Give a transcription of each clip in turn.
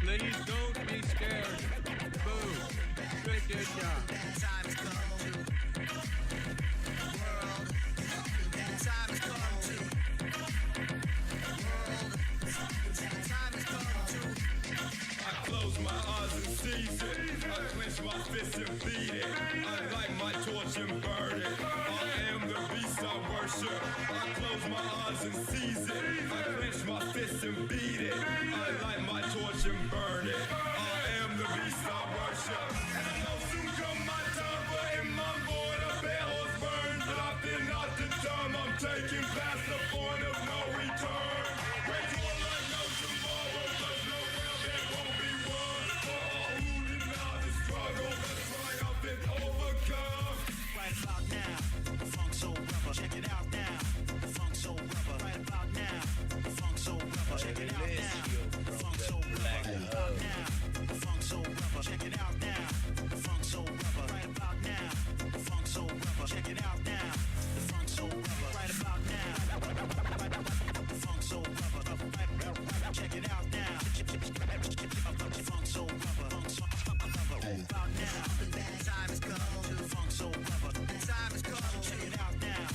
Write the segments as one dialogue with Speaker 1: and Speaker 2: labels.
Speaker 1: Ladies, don't be scared. Boo. Good job.
Speaker 2: Time has come to world. Time has come to world. Time has come to.
Speaker 3: I close my eyes and seize it. I clench my fists and beat it. I light my torch and burn it. I am the beast I worship. I close my eyes and seize it. I clench my fists and beat it. I light my torch and burn it. I am the beast I worship. And I know soon come my time, but in my void a bare horse burns. But I fear not the term. I'm taking past the point of no return. Wait for like no tomorrow, 'cause no round that won't be won. For all who deny the struggle, the triumph is overcome.
Speaker 2: Right about now, the funk soul rubber. Check it out now, the funk soul rubber. Right about now, the funk soul rubber. Check it out now, the funk soul rubber. Right about now, the funk soul rubber. Check it out now, the funk soul rubber. Right about now, the funk soul rubber. Check it out now, the funk soul rubber. Right about now, the funk soul rubber. Check it out now, the funk soul rubber. Right about now, time has come to the funk soul rubber. Time has come, check it out now.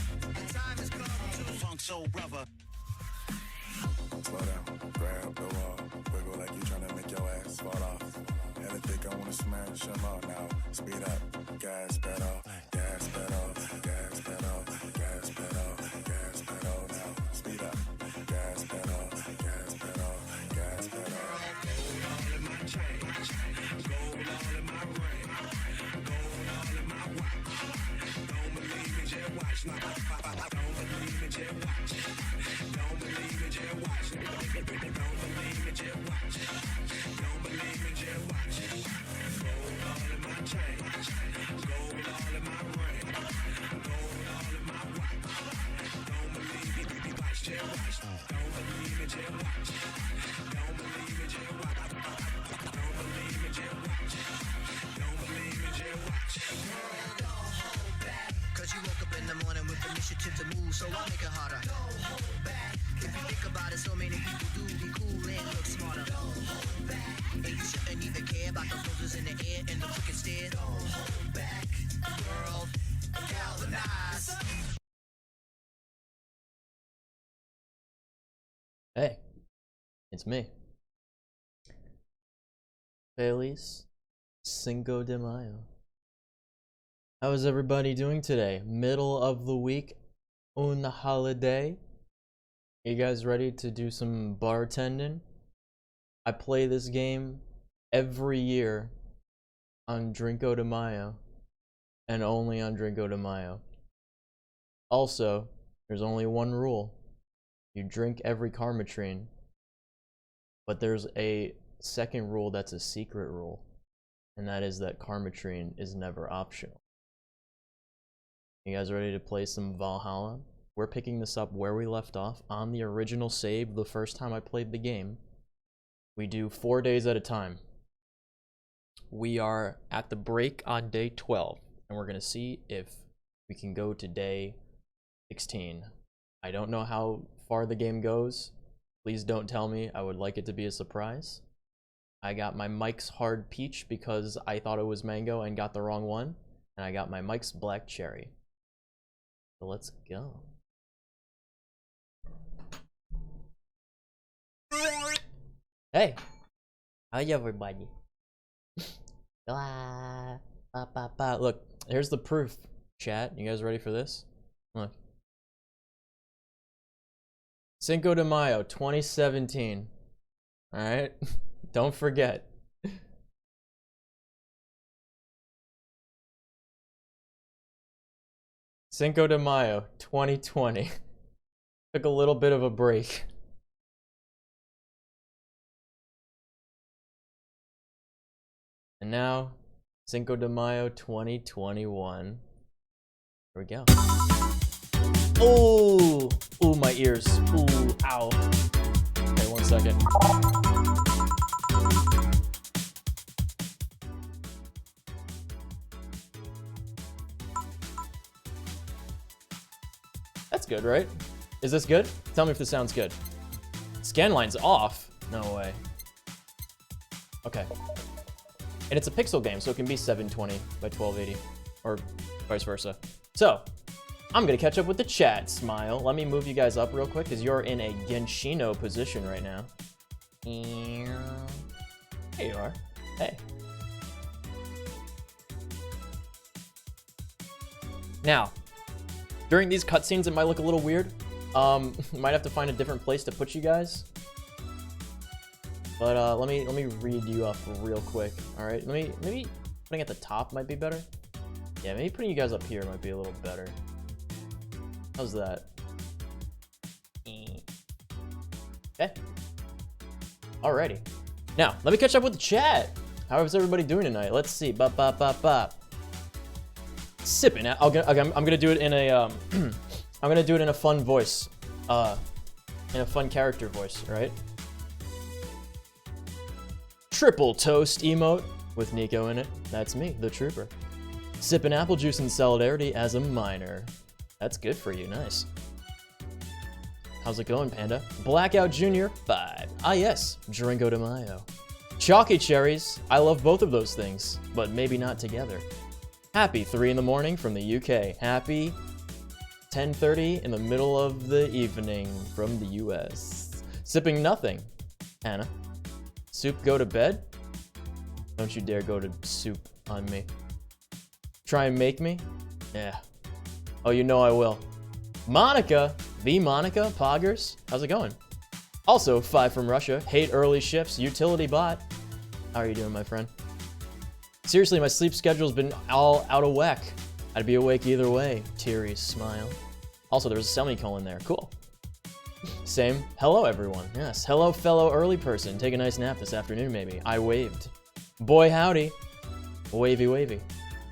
Speaker 2: Time has come to the funk soul rubber.
Speaker 4: Slow down, grab the wall, wiggle like you tryna make your ass fall off. And I think I wanna smash them all now. Speed up, gas pedal, gas pedal, gas pedal, gas pedal, gas pedal now. Speed up, gas pedal, gas pedal, gas pedal.
Speaker 2: Gold all in my chain, gold all in my ring, gold all in my watch. Don't believe me, just watch. Don't believe me, just watch. Don't believe me, just watch. Don't believe me, just watch. Don't believe me, just watch. Gold all in my chain, gold all in my ring, gold all in my watch. Don't believe me, watch, just watch. Don't believe me, just watch. Don't believe me, just watch. Don't believe me, just watch. Don't believe me, just watch. Don't hold back. 'Cause you woke up in the morning with initiative to move, so I'll make it harder. Don't hold back. If you think about it, so many people do be cool and look smarter. Don't hold back. And you shouldn't even care about the roses in the air and the crooked stairs. Don't hold back. World, galvanize.
Speaker 5: Hey, it's me. Feliz Cinco de Mayo. How is everybody doing today? Middle of the week, on the holiday. You guys ready to do some bartending? I play this game every year on Drinco de Mayo, and only on Drinco de Mayo. Also, there's only one rule. You drink every karmotrine, but there's a second rule that's a secret rule, and that is that karmotrine is never optional. You guys ready to play some Valhalla? We're picking this up where we left off on the original save the first time I played the game. We do 4 days at a time. We are at the break on day 12, and we're gonna see if we can go to day 16. I don't know how far the game goes. Please don't tell me. I would like it to be a surprise. I got my Mike's Hard Peach because I thought it was mango and got the wrong one. And I got my Mike's Black Cherry. So let's go. Hey! Hi everybody. Look, here's the proof, chat. You guys ready for this? Look. Cinco de Mayo 2017. Alright? Don't forget. Cinco de Mayo 2020. Took a little bit of a break. And now, Cinco de Mayo 2021. Here we go. Oh, ooh, my ears. Ooh, ow. Okay, 1 second. That's good, right? Is this good? Tell me if this sounds good. Scan line's off. No way. Okay. And it's a pixel game, so it can be 720 by 1280, or vice versa. So, I'm gonna catch up with the chat, Smile. Let me move you guys up real quick, because you're in a Genshino position right now. There you are. Hey. Now, during these cutscenes, it might look a little weird. Might have to find a different place to put you guys. But let me read you up real quick. All right, maybe putting at the top might be better. Yeah, maybe putting you guys up here might be a little better. How's that? Okay. Alrighty. Now let me catch up with the chat. How is everybody doing tonight? Let's see. Bop bop bop bop. Sipping. I'm gonna do it in a I'm gonna do it in a fun voice. In a fun character voice, right? Triple toast emote with Nico in it. That's me, the trooper. Sipping apple juice in solidarity as a minor. That's good for you, nice. How's it going, Panda? Blackout Junior 5. Ah yes, Drinco de Mayo. Chalky cherries. I love both of those things, but maybe not together. Happy 3 in the morning from the UK. Happy 10:30 in the middle of the evening from the US. Sipping nothing. Anna. Soup go to bed? Don't you dare go to soup on me. Try and make me? Yeah. Oh, you know I will. Monica! The Monica? Poggers? How's it going? Also, 5 from Russia. Hate early shifts. Utility bot. How are you doing, my friend? Seriously, my sleep schedule's been all out of whack. I'd be awake either way. Teary smile. Also, there's a semicolon there. Cool. Same. Hello, everyone. Yes. Hello, fellow early person. Take a nice nap this afternoon, maybe. I waved. Boy, howdy. Wavy, wavy.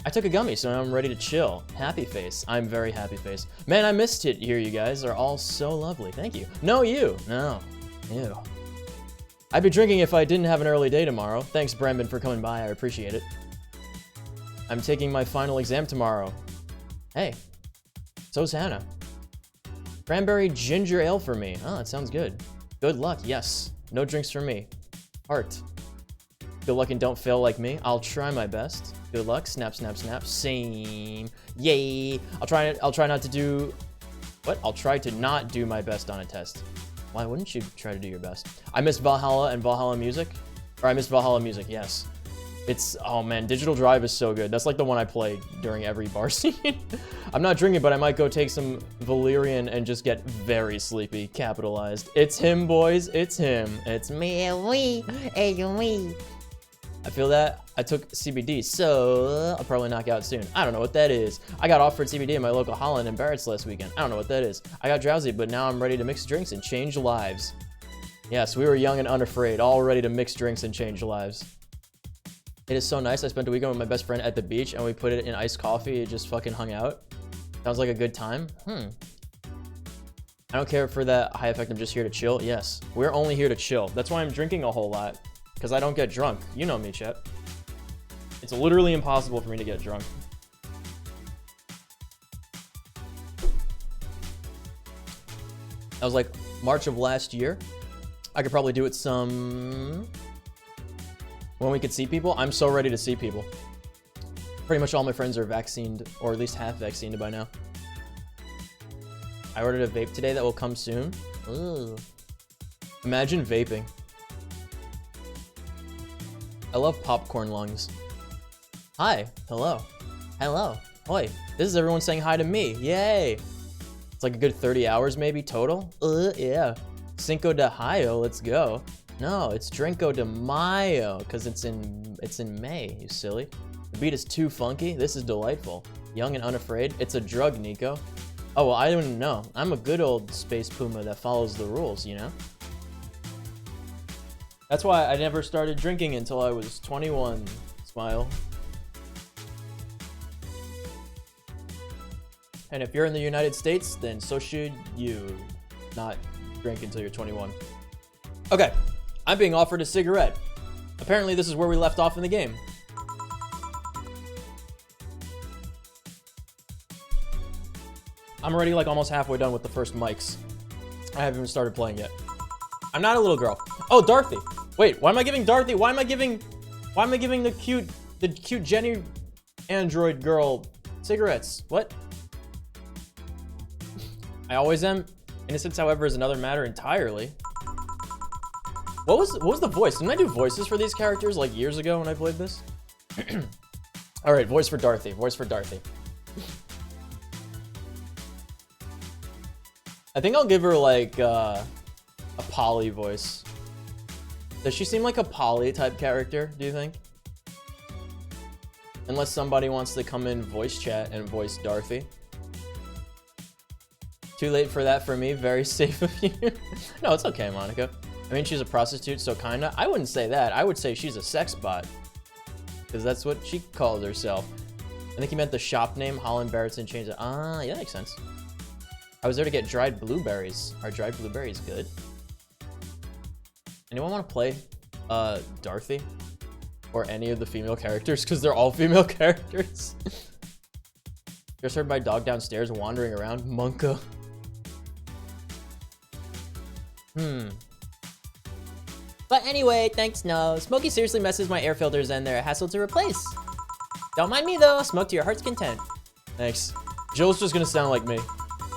Speaker 5: I took a gummy, so now I'm ready to chill. Happy face. I'm very happy face. Man, I missed it here. You guys are all so lovely. Thank you. No, you. No. Ew. I'd be drinking if I didn't have an early day tomorrow. Thanks, Brandon, for coming by. I appreciate it. I'm taking my final exam tomorrow. Hey. So's Hannah. Cranberry ginger ale for me. Oh, that sounds good. Good luck, yes. No drinks for me. Heart. Good luck and don't fail like me. I'll try my best. Good luck. Snap, snap, snap. Same. Yay. I'll try not to do... What? I'll try to not do my best on a test. Why wouldn't you try to do your best? I miss Valhalla and Valhalla music. Or I miss Valhalla music, yes. It's, oh man, Digital Drive is so good. That's like the one I play during every bar scene. I'm not drinking, but I might go take some Valyrian and just get very sleepy. Capitalized. It's him, boys. It's him. It's me. Me. I feel that. I took CBD, so I'll probably knock out soon. I don't know what that is. I got offered CBD in my local Holland and Barrett's last weekend. I don't know what that is. I got drowsy, but now I'm ready to mix drinks and change lives. Yes, we were young and unafraid, all ready to mix drinks and change lives. It is so nice. I spent a weekend with my best friend at the beach, and we put it in iced coffee. It just fucking hung out. Sounds like a good time. I don't care for that high effect. I'm just here to chill. Yes, we're only here to chill. That's why I'm drinking a whole lot, because I don't get drunk. You know me, Chet. It's literally impossible for me to get drunk. That was like March of last year. I could probably do it some... when we could see people. I'm so ready to see people. Pretty much all my friends are vaccinated, or at least half vaccinated by now. I ordered a vape today that will come soon. Ooh. Imagine vaping. I love popcorn lungs. Hi. Hello. Hello. Oi. This is everyone saying hi to me. Yay. It's like a good 30 hours maybe total. Yeah. Cinco de Mayo. Let's go. No, it's Drinco de Mayo, because it's in May, you silly. The beat is too funky. This is delightful. Young and unafraid. It's a drug, Nico. Oh, well, I don't know. I'm a good old space puma that follows the rules, you know? That's why I never started drinking until I was 21. Smile. And if you're in the United States, then so should you not drink until you're 21. Okay, I'm being offered a cigarette. Apparently this is where we left off in the game. I'm already like almost halfway done with the first mics. I haven't even started playing yet. I'm not a little girl. Oh, Dorothy. Wait, why am I giving Dorothy? Why am I giving the cute Jenny android girl cigarettes? What? I always am. Innocence, however, is another matter entirely. What was the voice? Didn't I do voices for these characters like years ago when I played this? All right, voice for Dorothy. Voice for Dorothy. I think I'll give her like a Polly voice. Does she seem like a Polly type character, do you think? Unless somebody wants to come in voice chat and voice Dorothy. Too late for that for me. Very safe of you. No, it's okay, Monica. I mean, she's a prostitute, so kinda. I wouldn't say that. I would say she's a sex bot. Because that's what she calls herself. I think he meant the shop name. Holland Barrettson changed it. Ah, yeah, that makes sense. I was there to get dried blueberries. Are dried blueberries good? Anyone want to play Dorothy? Or any of the female characters? Because they're all female characters. Just heard my dog downstairs wandering around. Monka. But anyway, thanks, no. Smokey seriously messes my air filters and they're a hassle to replace. Don't mind me though, smoke to your heart's content. Thanks. Jill's just gonna sound like me.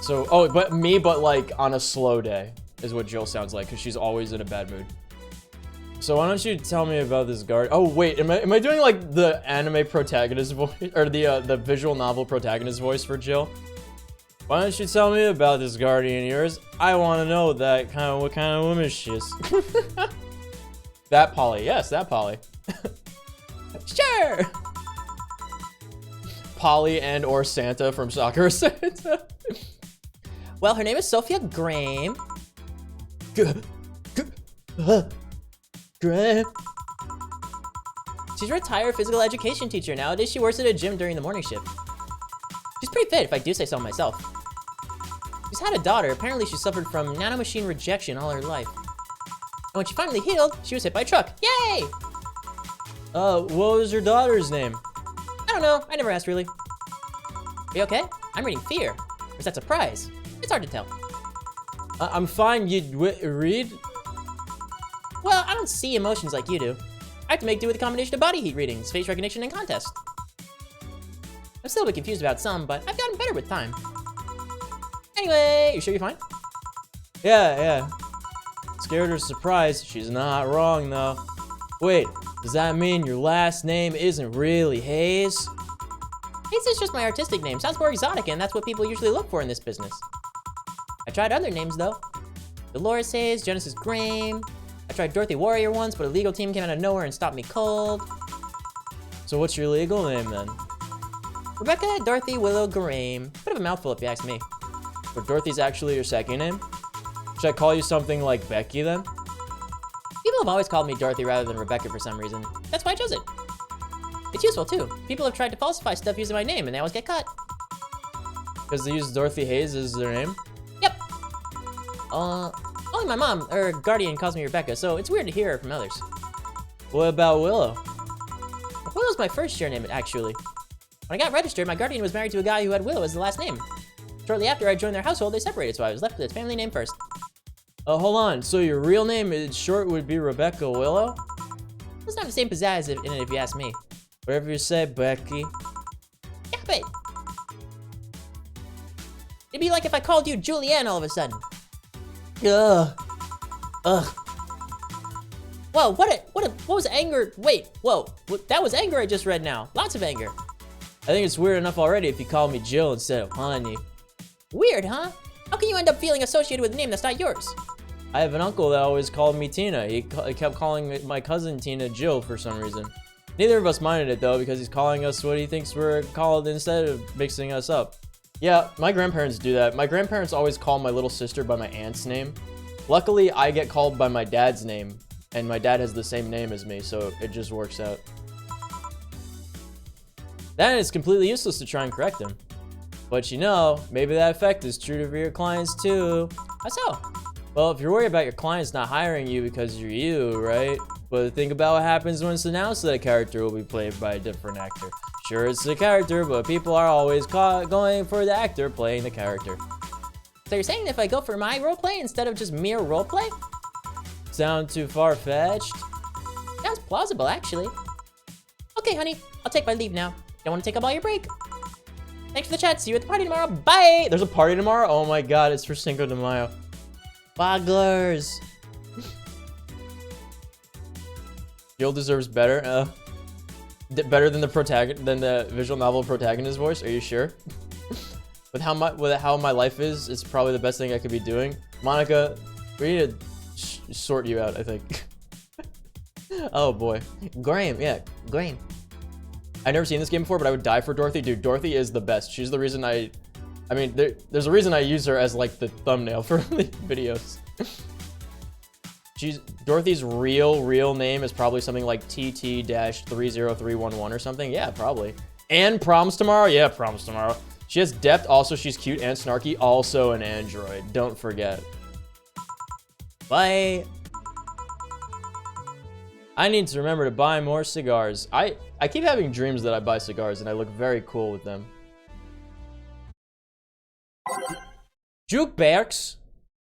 Speaker 5: So, oh, but like on a slow day is what Jill sounds like because she's always in a bad mood. So why don't you tell me about this guard? Oh wait, am I doing like the anime protagonist voice or the visual novel protagonist voice for Jill? Why don't you tell me about this guardian of yours? I want to know what kind of woman she is. That Polly, yes, that Polly. Sure. Polly and or Santa from Sakura Santa. Well, her name is Sophia Graham. Graham. She's a retired physical education teacher. Nowadays, she works at a gym during the morning shift. She's pretty fit, if I do say so myself. She's had a daughter. Apparently, she suffered from nanomachine rejection all her life. And when she finally healed, she was hit by a truck. Yay! What was your daughter's name? I don't know. I never asked, really. Are you okay? I'm reading Fear. Or is that Surprise? It's hard to tell. I'm fine. You read? Well, I don't see emotions like you do. I have to make do with a combination of body heat readings, face recognition, and contest. I'm still a bit confused about some, but I've gotten better with time. Anyway, you sure you're fine? Yeah. Scared or surprised? She's not wrong, though. Wait, does that mean your last name isn't really Hayes? Hayes is just my artistic name. Sounds more exotic, and that's what people usually look for in this business. I tried other names, though. Dolores Hayes, Genesis Graham. I tried Dorothy Warrior once, but a legal team came out of nowhere and stopped me cold. So what's your legal name, then? Rebecca Dorothy Willow Graham. Bit of a mouthful if you ask me. But Dorothy's actually your second name? Should I call you something like Becky, then? People have always called me Dorothy rather than Rebecca for some reason. That's why I chose it. It's useful, too. People have tried to falsify stuff using my name, and they always get caught. Because they use Dorothy Hayes as their name? Yep. Only my mom, or guardian, calls me Rebecca, so it's weird to hear it from others. What about Willow? Willow's my first-year name, actually. When I got registered, my guardian was married to a guy who had Willow as the last name. Shortly after I joined their household, they separated, so I was left with his family name first. Hold on, so your real name in short would be Rebecca Willow? It's not the same pizzazz in it if you ask me. Whatever you say, Becky. Yeah, but it'd be like if I called you Julianne all of a sudden. Ugh. Whoa, what was anger? Wait, whoa, that was anger I just read now. Lots of anger. I think it's weird enough already if you call me Jill instead of Honey. Weird, huh? How can you end up feeling associated with a name that's not yours? I have an uncle that always called me Tina. He kept calling my cousin Tina Jill for some reason. Neither of us minded it though, because he's calling us what he thinks we're called instead of mixing us up. Yeah, my grandparents do that. My grandparents always call my little sister by my aunt's name. Luckily, I get called by my dad's name, and my dad has the same name as me, so it just works out. Then it's completely useless to try and correct him. But you know, maybe that effect is true for your clients too. How so? Well, if you're worried about your clients not hiring you because you're you, right? But think about what happens when it's announced that a character will be played by a different actor. Sure, it's a character, but people are always going for the actor playing the character. So you're saying if I go for my roleplay instead of just mere roleplay? Sound too far-fetched? Sounds plausible, actually. Okay, honey, I'll take my leave now. Don't want to take up all your break. Thanks for the chat. See you at the party tomorrow. Bye! There's a party tomorrow? Oh my god, it's for Cinco de Mayo. Bogglers! Jill deserves better. Better than the visual novel protagonist voice. Are you sure? With how my life is, it's probably the best thing I could be doing. Monica, we need to sort you out, I think. Oh boy, Graham. Yeah, Graham. I've never seen this game before, but I would die for Dorothy. Dude, Dorothy is the best. She's the reason I mean, there's a reason I use her as like the thumbnail for the videos. Dorothy's real name is probably something like TT-30311 or something. Yeah, probably. And Proms Tomorrow? Yeah, Proms Tomorrow. She has depth. Also, she's cute and snarky. Also an android. Don't forget. Bye. I need to remember to buy more cigars. I keep having dreams that I buy cigars and I look very cool with them. Jukebox.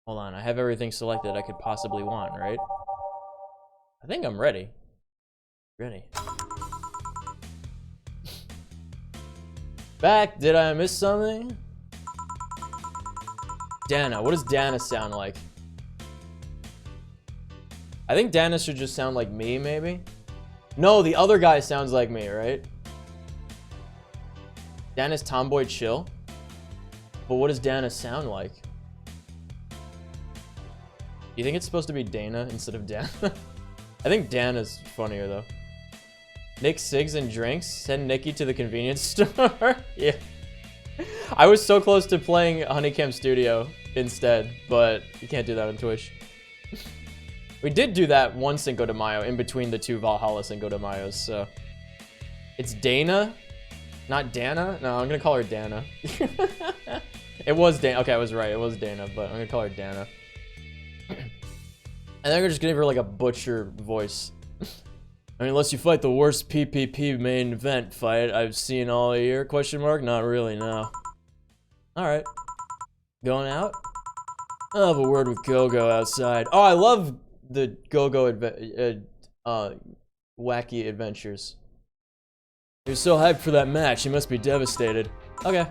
Speaker 5: Hold on, I have everything selected I could possibly want, right? I think I'm ready. Ready. Back, did I miss something? Dana, what does Dana sound like? I think Dana should just sound like me, maybe? No, the other guy sounds like me, right? Dana's tomboy chill. But what does Dana sound like? You think it's supposed to be Dana instead of Dana? I think Dana's funnier though. Nick Sigs and drinks. Send Nikki to the convenience store. Yeah. I was so close to playing Honeycam Studio instead, but you can't do that on Twitch. We did do that one Cinco de Mayo in between the two Valhalla Cinco de Mayos, so. It's Dana, not Dana? No, I'm gonna call her Dana. It was Dana. Okay, I was right. It was Dana, but I'm gonna call her Dana. And then we're just gonna give her like a butcher voice. I mean, unless you fight the worst PPP main event fight I've seen all year? Question mark? Not really, no. Alright. Going out? I'll have a word with Go-Go outside. Oh, I love the Go-Go wacky adventures. You're so hyped for that match, you must be devastated. Okay.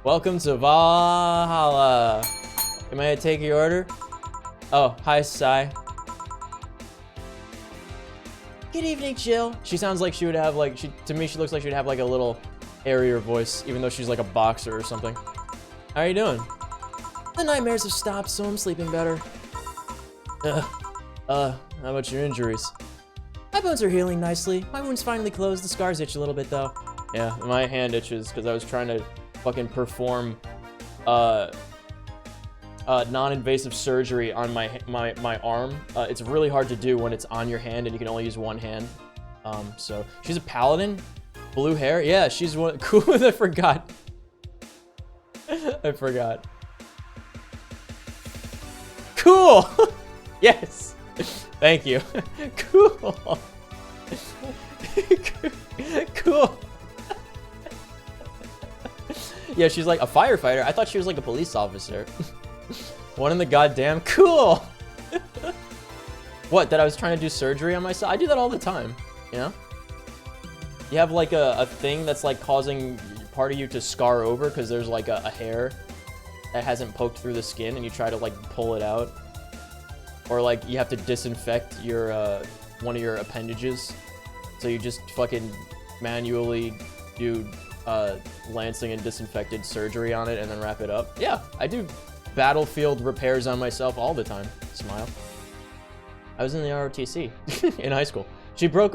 Speaker 5: Welcome to Valhalla. Am I take your order? Oh, hi, Sai. Good evening, Jill. She sounds like she would have like, to me, she looks like she'd have like a little airier voice, even though she's like a boxer or something. How are you doing? The nightmares have stopped, so I'm sleeping better. How about your injuries? My bones are healing nicely. My wound's finally closed. The scars itch a little bit, though. Yeah, my hand itches because I was trying to fucking perform non-invasive surgery on my arm. It's really hard to do when it's on your hand and you can only use one hand. So she's a paladin, blue hair. Yeah, she's one. Cool. I forgot. I forgot. Cool. Yes. Thank you. Cool. Cool. Yeah, she's like a firefighter. I thought she was like a police officer. One in the goddamn cool. What? That I was trying to do surgery on myself? I do that all the time. You know? You have like a thing that's like causing part of you to scar over because there's like a hair that hasn't poked through the skin, and you try to like pull it out. Or like you have to disinfect your one of your appendages, so you just fucking manually do lancing and disinfected surgery on it and then wrap it up. Yeah, I do battlefield repairs on myself all the time. Smile. I was in the ROTC in high school. She broke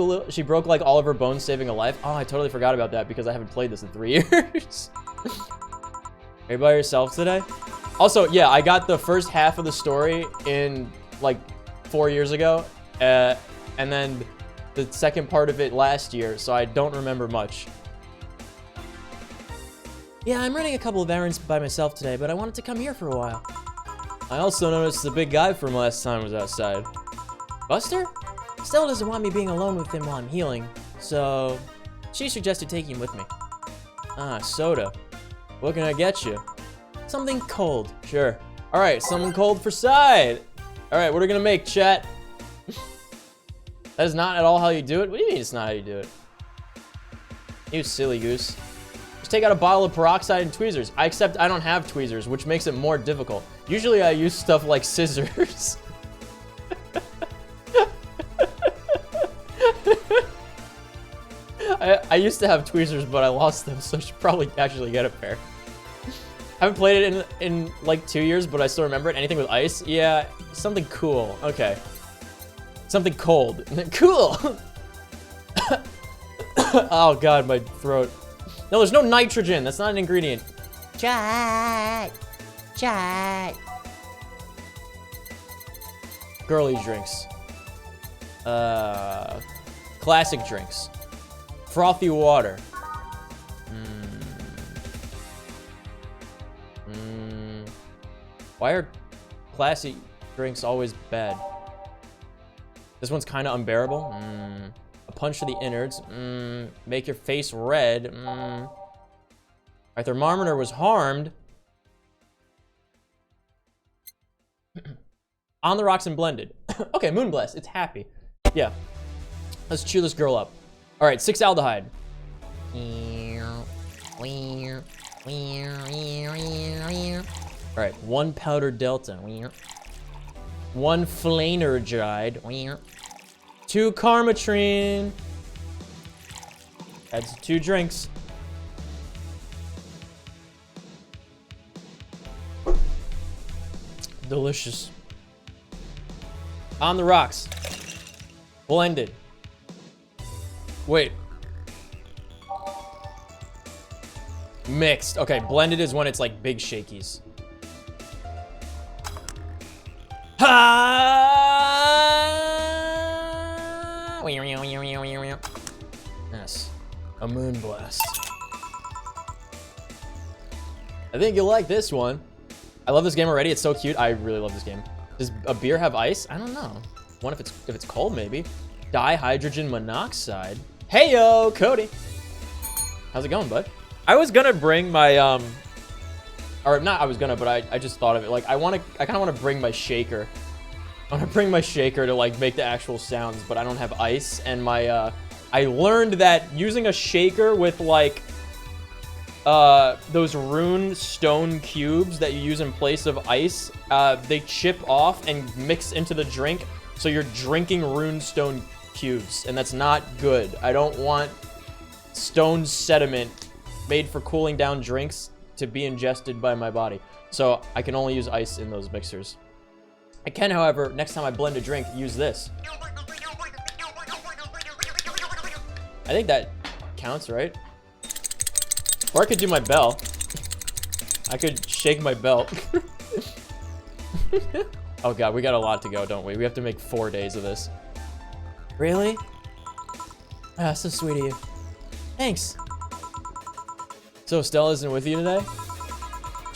Speaker 5: like all of her bones saving a life. Oh, I totally forgot about that because I haven't played this in 3 years. Are you by yourself today? Also, yeah, I got the first half of the story in like 4 years ago, and then the second part of it last year, so I don't remember much. Yeah, I'm running a couple of errands by myself today, but I wanted to come here for a while. I also noticed the big guy from last time was outside. Buster? Stella doesn't want me being alone with him while I'm healing, so she suggested taking him with me. Ah, soda. What can I get you? Something cold. Sure. Alright, something cold for side. Alright, what are we gonna make, chat? That is not at all how you do it? What do you mean it's not how you do it? You silly goose. Just take out a bottle of peroxide and tweezers. Except I don't have tweezers, which makes it more difficult. Usually I use stuff like scissors. I used to have tweezers, but I lost them, so I should probably actually get a pair. Haven't played it in like 2 years, but I still remember it. Anything with ice? Yeah, something cool. Okay. Something cold. Cool! Oh god, my throat. No, there's no nitrogen. That's not an ingredient. Chat! Chat! Girly drinks. Classic drinks. Frothy water. Why are classy drinks always bad? This one's kind of unbearable. A punch to the innards. Make your face red. Our thermometer was harmed. On the rocks and blended. Okay, Moonblast. It's happy. Yeah. Let's chew this girl up. All right, 6-aldehyde. All right, 1 powder delta. 1 flanergide. 2 karmotrine. That's 2 drinks. Delicious. On the rocks. Blended. Wait. Mixed. Okay, blended is when it's like big shakies. Yes. A Moonblast. I think you'll like this one. I love this game already. It's so cute. I really love this game. Does a beer have ice? I don't know. What if it's cold, maybe? Dihydrogen monoxide. Heyo, Cody. How's it going, bud? I was gonna bring my or not I was gonna, but I just thought of it. Like I kind of want to bring my shaker. I want to bring my shaker to like make the actual sounds, but I don't have ice. And my I learned that using a shaker with like those rune stone cubes that you use in place of ice, they chip off and mix into the drink, so you're drinking rune stone cubes, and that's not good. I don't want stone sediment made for cooling down drinks to be ingested by my body, so I can only use ice in those mixers. I can, however, next time I blend a drink, use this. I think that counts, right? Or I could do my bell. I could shake my belt. Oh god, we got a lot to go, don't we? We have to make 4 days of this. Really? Ah, so sweet of you. Thanks. So Stella isn't with you today?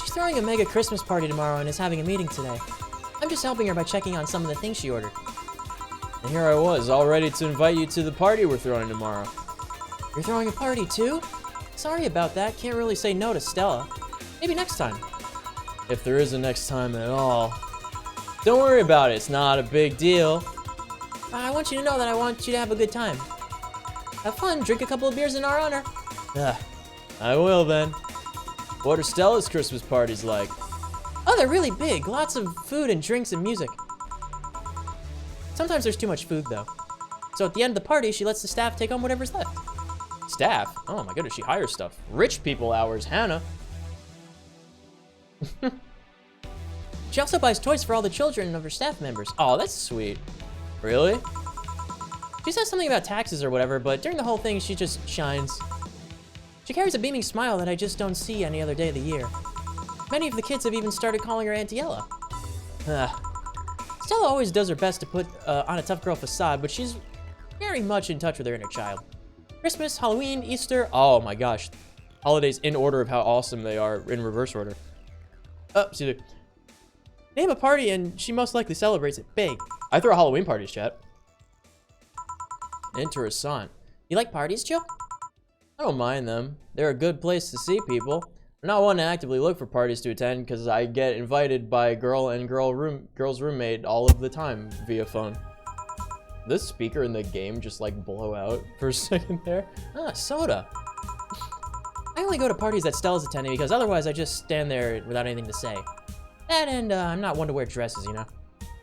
Speaker 5: She's throwing a mega Christmas party tomorrow and is having a meeting today. I'm just helping her by checking on some of the things she ordered. And here I was, all ready to invite you to the party we're throwing tomorrow. You're throwing a party too? Sorry about that, can't really say no to Stella. Maybe next time. If there is a next time at all. Don't worry about it, it's not a big deal. I want you to know that I want you to have a good time. Have fun, drink a couple of beers in our honor. I will then. What are Stella's Christmas parties like? Oh, they're really big. Lots of food and drinks and music. Sometimes there's too much food, though. So at the end of the party, she lets the staff take on whatever's left. Staff? Oh my goodness, she hires stuff. Rich people hours, Hannah. She also buys toys for all the children of her staff members. Oh, that's sweet. Really? She says something about taxes or whatever, but during the whole thing, she just shines. She carries a beaming smile that I just don't see any other day of the year. Many of the kids have even started calling her Auntie Ella. Stella always does her best to put on a tough girl facade, but she's very much in touch with her inner child. Christmas, Halloween, Easter, oh my gosh. Holidays in order of how awesome they are, in reverse order. Excuse me. Name a party and she most likely celebrates it big. I throw Halloween parties, chat. Interessant. You like parties, Joe? I don't mind them. They're a good place to see people. I'm not one to actively look for parties to attend because I get invited by girl's roommate all of the time via phone. This speaker in the game just like blow out for a second there. Ah, soda. I only go to parties that Stella's attending because otherwise I just stand there without anything to say. That and I'm not one to wear dresses, you know?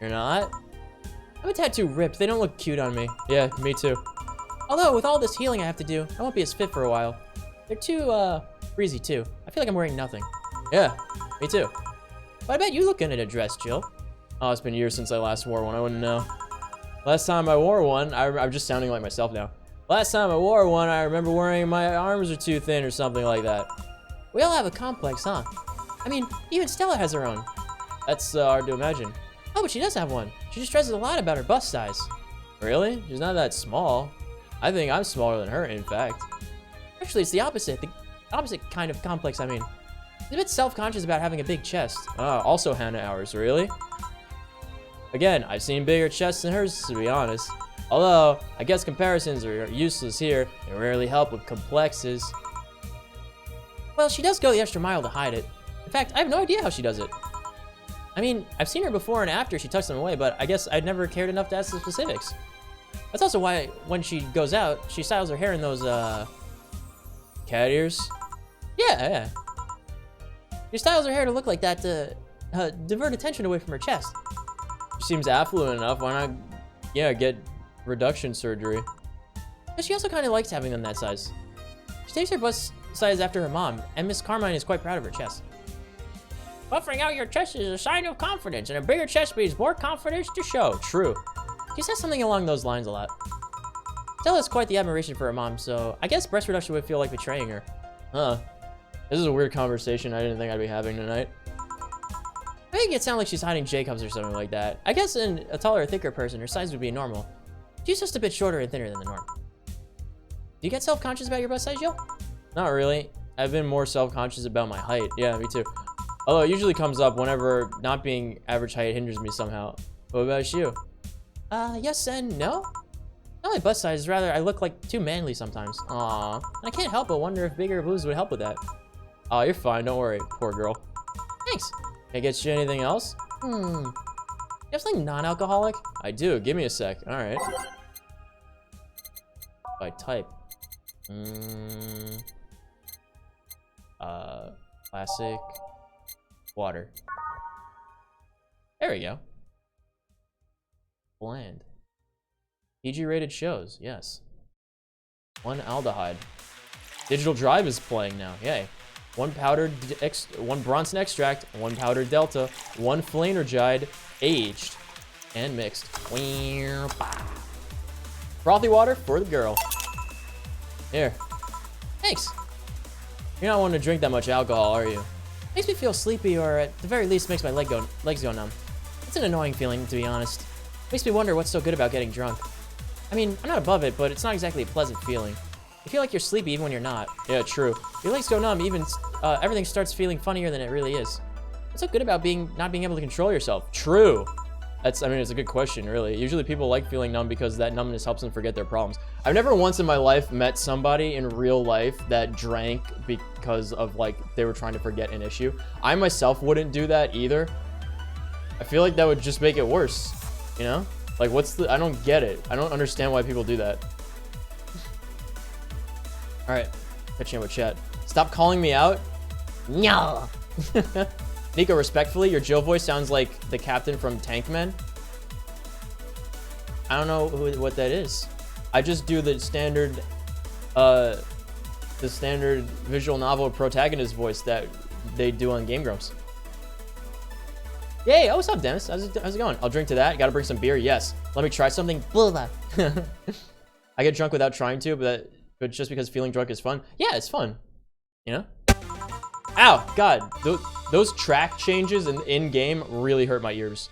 Speaker 5: You're not? I'm a tattoo ripped. They don't look cute on me. Yeah, me too. Although with all this healing I have to do, I won't be as fit for a while. They're too breezy too. I feel like I'm wearing nothing. Yeah, me too. But I bet you look good in a dress, Jill. Oh, it's been years since I last wore one. I wouldn't know. Last time I wore one, I'm just sounding like myself now. Last time I wore one, I remember wearing my arms are too thin or something like that. We all have a complex, huh? I mean, even Stella has her own. That's hard to imagine. Oh, but she does have one. She just stresses a lot about her bust size. Really? She's not that small. I think I'm smaller than her, in fact. Actually, it's the opposite. The opposite kind of complex, I mean. She's a bit self-conscious about having a big chest. Also Hannah hours, really? Again, I've seen bigger chests than hers, to be honest. Although, I guess comparisons are useless here. They rarely help with complexes. Well, she does go the extra mile to hide it. In fact, I have no idea how she does it. I mean, I've seen her before and after she tucks them away, but I guess I'd never cared enough to ask the specifics. That's also why, when she goes out, she styles her hair in those, cat ears? Yeah. She styles her hair to look like that to divert attention away from her chest. She seems affluent enough, why not, get reduction surgery? But she also kind of likes having them that size. She takes her bust size after her mom, and Miss Carmine is quite proud of her chest. Buffering out your chest is a sign of confidence, and a bigger chest means more confidence to show. True. She says something along those lines a lot. Stella has quite the admiration for her mom, so I guess breast reduction would feel like betraying her. This is a weird conversation I didn't think I'd be having tonight. Making it sound like she's hiding Jacobs or something like that. I guess in a taller, thicker person, her size would be normal. She's just a bit shorter and thinner than the norm. Do you get self-conscious about your bust size, Jill? Not really. I've been more self-conscious about my height. Yeah, me too. Although it usually comes up whenever not being average height hinders me somehow. What about you? Yes and no? Not my bust size, rather I look like too manly sometimes. Aww. I can't help but wonder if bigger boobs would help with that. Aw, you're fine, don't worry, poor girl. Thanks. Can I get you anything else? You have something non-alcoholic? I do, give me a sec. Alright. By type. Classic. Water. There we go. Bland. PG rated shows, yes. One aldehyde. Digital Drive is playing now, yay. One Bronson extract, one powdered delta, one flanergide, aged, and mixed. Frothy water for the girl. Here. Thanks. You're not one to drink that much alcohol, are you? Makes me feel sleepy, or at the very least makes my legs go numb. It's an annoying feeling, to be honest. Makes me wonder what's so good about getting drunk. I mean, I'm not above it, but it's not exactly a pleasant feeling. You feel like you're sleepy even when you're not. Yeah, true. Your legs go numb, even everything starts feeling funnier than it really is. What's so good about not being able to control yourself? True. It's a good question, really. Usually people like feeling numb because that numbness helps them forget their problems. I've never once in my life met somebody in real life that drank because of, like, they were trying to forget an issue. I myself wouldn't do that either. I feel like that would just make it worse, you know? Like, I don't get it. I don't understand why people do that. Alright, catching up with chat. Stop calling me out. No. Nico, respectfully, your Joe voice sounds like the captain from Tankman. I don't know what that is. I just do the standard visual novel protagonist voice that they do on Game Grumps. Yay! Oh, what's up, Dennis? How's it going? I'll drink to that. Gotta bring some beer. Yes. Let me try something. I get drunk without trying to, but just because feeling drunk is fun. Yeah, it's fun. You know? Ow, God, those track changes in game really hurt my ears.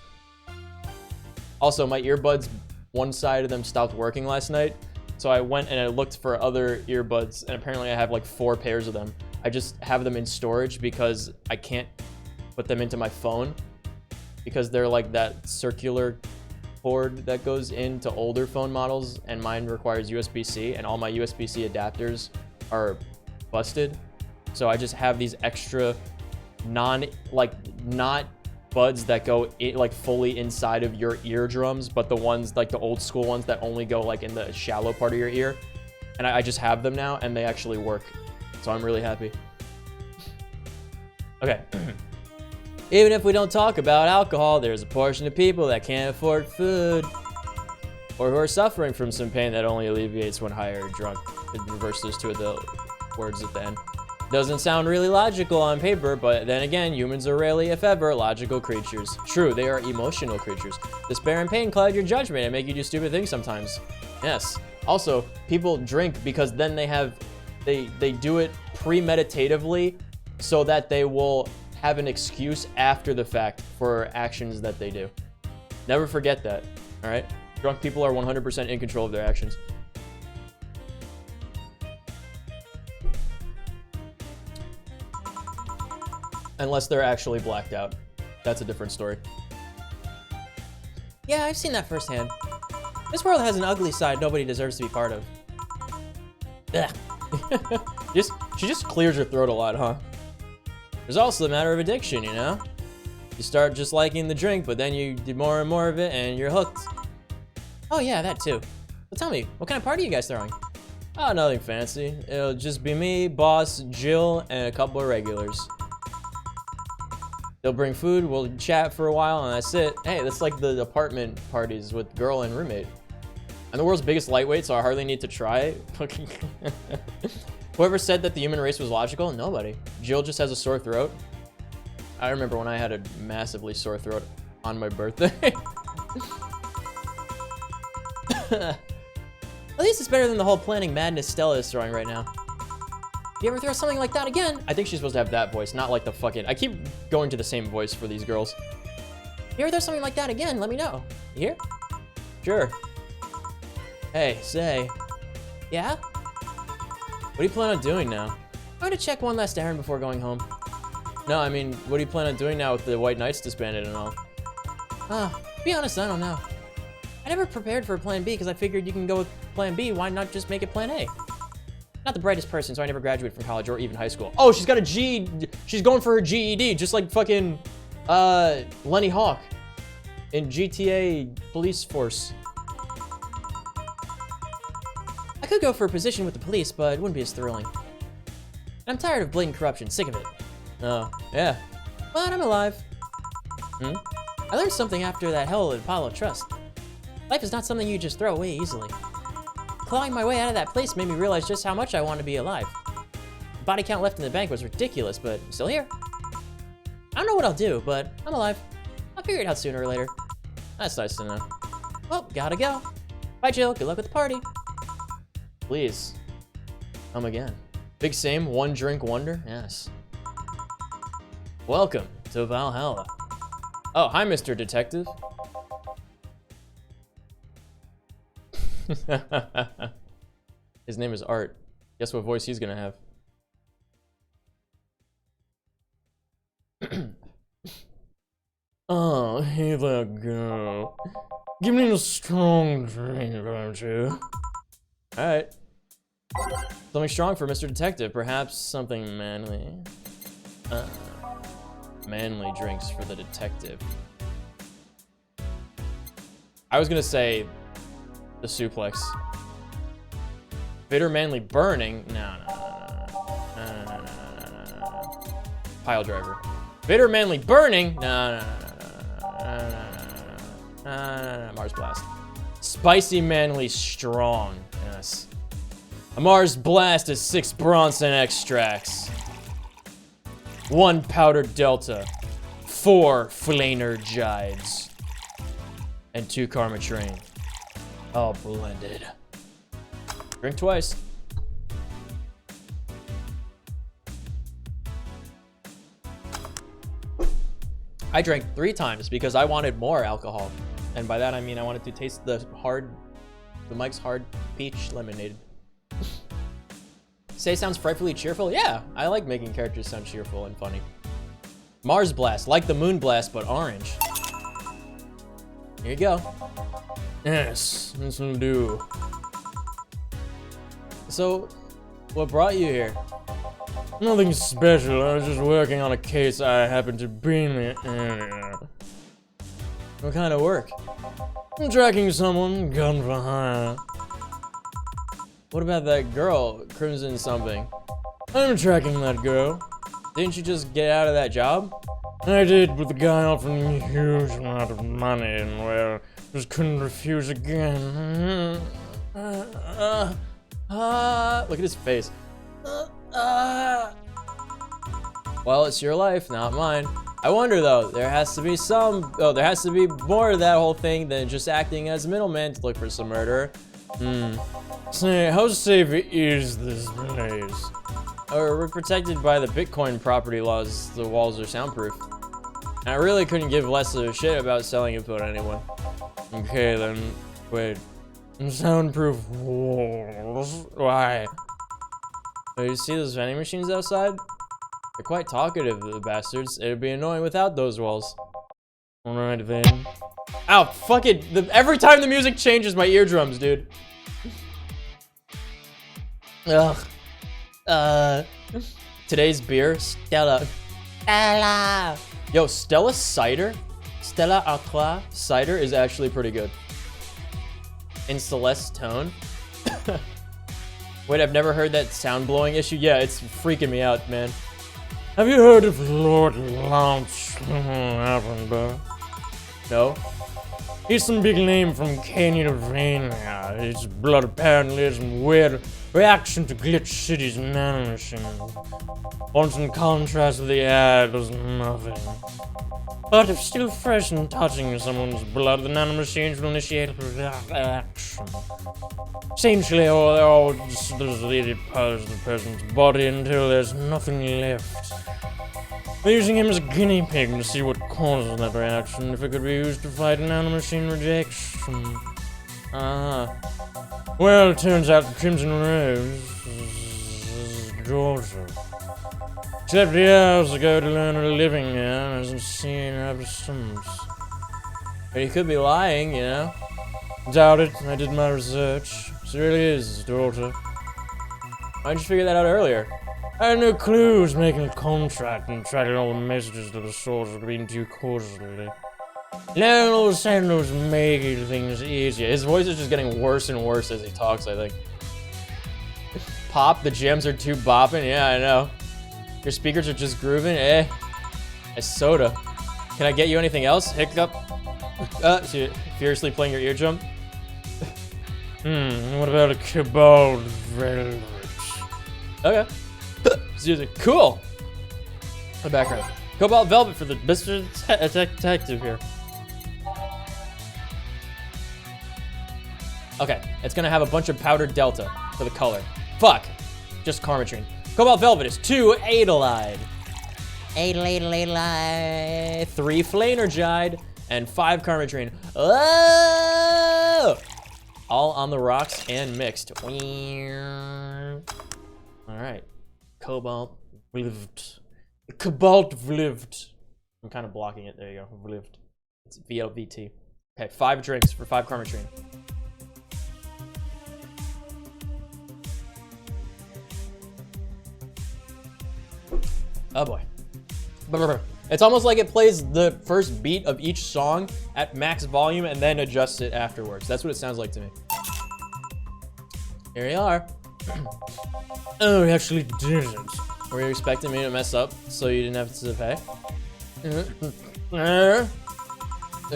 Speaker 5: Also, my earbuds, one side of them stopped working last night, so I went and I looked for other earbuds, and apparently I have like 4 pairs of them. I just have them in storage because I can't put them into my phone because they're like that circular cord that goes into older phone models, and mine requires USB-C, and all my USB-C adapters are busted. So I just have these extra not buds that go like fully inside of your eardrums, but the ones like the old school ones that only go like in the shallow part of your ear. And I just have them now, and they actually work. So I'm really happy. Okay. Even if we don't talk about alcohol, there's a portion of people that can't afford food, or who are suffering from some pain that only alleviates when high or drunk. It reverses to the words at the end. Doesn't sound really logical on paper, but then again, humans are rarely, if ever, logical creatures. True, they are emotional creatures. Despair and pain cloud your judgment and make you do stupid things sometimes. Yes. Also, people drink because then they do it premeditatively so that they will have an excuse after the fact for actions that they do. Never forget that, all right? Drunk people are 100% in control of their actions. Unless they're actually blacked out. That's a different story. Yeah, I've seen that firsthand. This world has an ugly side nobody deserves to be part of. Ugh. She just clears her throat a lot, huh? There's also the matter of addiction, you know? You start just liking the drink, but then you do more and more of it, and you're hooked. Oh yeah, that too. So tell me, what kind of party are you guys throwing? Oh, nothing fancy. It'll just be me, boss, Jill, and a couple of regulars. They'll bring food, we'll chat for a while, and that's it. Hey, that's like the apartment parties with girl and roommate. I'm the world's biggest lightweight, so I hardly need to try. Whoever said that the human race was logical? Nobody. Jill just has a sore throat. I remember when I had a massively sore throat on my birthday. At least it's better than the whole planning madness Stella is throwing right now. You ever throw something like that again? I think she's supposed to have that voice, not like the fucking... I keep going to the same voice for these girls. You ever throw something like that again? Let me know. You hear? Sure. Hey, say. Yeah? What do you plan on doing now? I'm going to check one last errand before going home. No, I mean, what do you plan on doing now with the White Knights disbanded and all? To be honest, I don't know. I never prepared for a plan B because I figured you can go with plan B. Why not just make it plan A? Not the brightest person, so I never graduated from college or even high school. Oh, she's got a G. She's going for her GED, just like fucking Lenny Hawk in GTA Police Force. I could go for a position with the police, but it wouldn't be as thrilling. And I'm tired of blatant corruption, sick of it. Oh, yeah. But I'm alive. I learned something after that hell at Apollo Trust. Life is not something you just throw away easily. Clawing my way out of that place made me realize just how much I want to be alive. The body count left in the bank was ridiculous, but I'm still here. I don't know what I'll do, but I'm alive. I'll figure it out sooner or later. That's nice to know. Well, gotta go. Bye, Jill. Good luck with the party. Please. Come again. Big same, one drink wonder? Yes. Welcome to Valhalla. Oh, hi, Mr. Detective. His name is Art. Guess what voice he's gonna have? Oh, hey there, girl. Give me a strong drink, won't you? Alright. Something strong for Mr. Detective. Perhaps something manly. Manly drinks for the detective. I was gonna say the suplex. Bitter manly burning. No. Pile driver. Bitter manly burning. No. Mars blast. Spicy manly strong. Yes. A Mars blast is 6 Bronson extracts. 1 powdered delta. 4 flanergides. And 2 karmotrine. All blended. Drink twice. I drank 3 times because I wanted more alcohol. And by that I mean I wanted to taste the Mike's Hard Peach Lemonade. Say sounds frightfully cheerful? Yeah, I like making characters sound cheerful and funny. Mars Blast, like the Moon Blast, but orange. Here you go. Yes, this will do. So, what brought you here? Nothing special, I was just working on a case I happened to be in the area. What kind of work? I'm tracking someone, gun for hire. What about that girl, Crimson something? I'm tracking that girl. Didn't you just get out of that job? I did, but the guy offered me a huge amount of money and, well, just couldn't refuse again. Look at his face. Well, it's your life, not mine. I wonder though, there has to be more to that whole thing than just acting as a middleman to look for some murderer. Say, how safe is this place? We're protected by the Bitcoin property laws. The walls are soundproof. And I really couldn't give less of a shit about selling info to anyone. Okay then, wait. Soundproof walls? Why? Oh, you see those vending machines outside? They're quite talkative, the bastards. It'd be annoying without those walls. Alright then. Ow, fuck it. Every time the music changes, my eardrums, dude. Ugh. Today's beer, Stella. Stella! Yo, Stella cider? Stella Artois cider is actually pretty good. In Celeste's tone. Wait, I've never heard that sound blowing issue. Yeah, it's freaking me out, man. Have you heard of Lord Launch Lavender? No. He's some big name from Canada. His blood apparently has some weird reaction to Glitch City's nanomachine. Once in contrast with the air, does nothing. But if still fresh and touching someone's blood, the nanomachines will initiate a reaction. Essentially, they're all just purge the person's body until there's nothing left. We're using him as a guinea pig to see what causes that reaction, if it could be used to fight nanomachine rejection. Well, it turns out the Crimson Rose is Georgia. Except years ago to learn a living here and hasn't seen her ever since. But he could be lying, you know? Doubt it, I did my research. She really is his daughter. Why'd you figure that out earlier? I had no clues making a contract and tracking all the messages to the source would have been too costly. Learning all the sandals making things easier. His voice is just getting worse and worse as he talks, I think. Pop, the jams are too bopping, yeah, I know. Your speakers are just grooving, eh? A soda. Can I get you anything else? Hiccup? So you're furiously playing your eardrum? What about a Cobalt Velvet? Okay. Excuse me. Cool! The background. Cobalt Velvet for the Mr. Detective here. Okay, it's gonna have a bunch of powdered delta for the color. Fuck! Just karmotrine. Cobalt Velvet is 2 Adelaide. 3 Flanergide, and 5 karmotrine. Oh! All on the rocks and mixed. Alright. Cobalt Vlivt. Cobalt Vlivt. I'm kind of blocking it. There you go. Vlivt. It's VLVT. Okay, 5 drinks for 5 karmotrine. Oh boy. It's almost like it plays the first beat of each song at max volume and then adjusts it afterwards. That's what it sounds like to me. Here we are. Oh, we actually didn't. Were you expecting me to mess up so you didn't have to pay?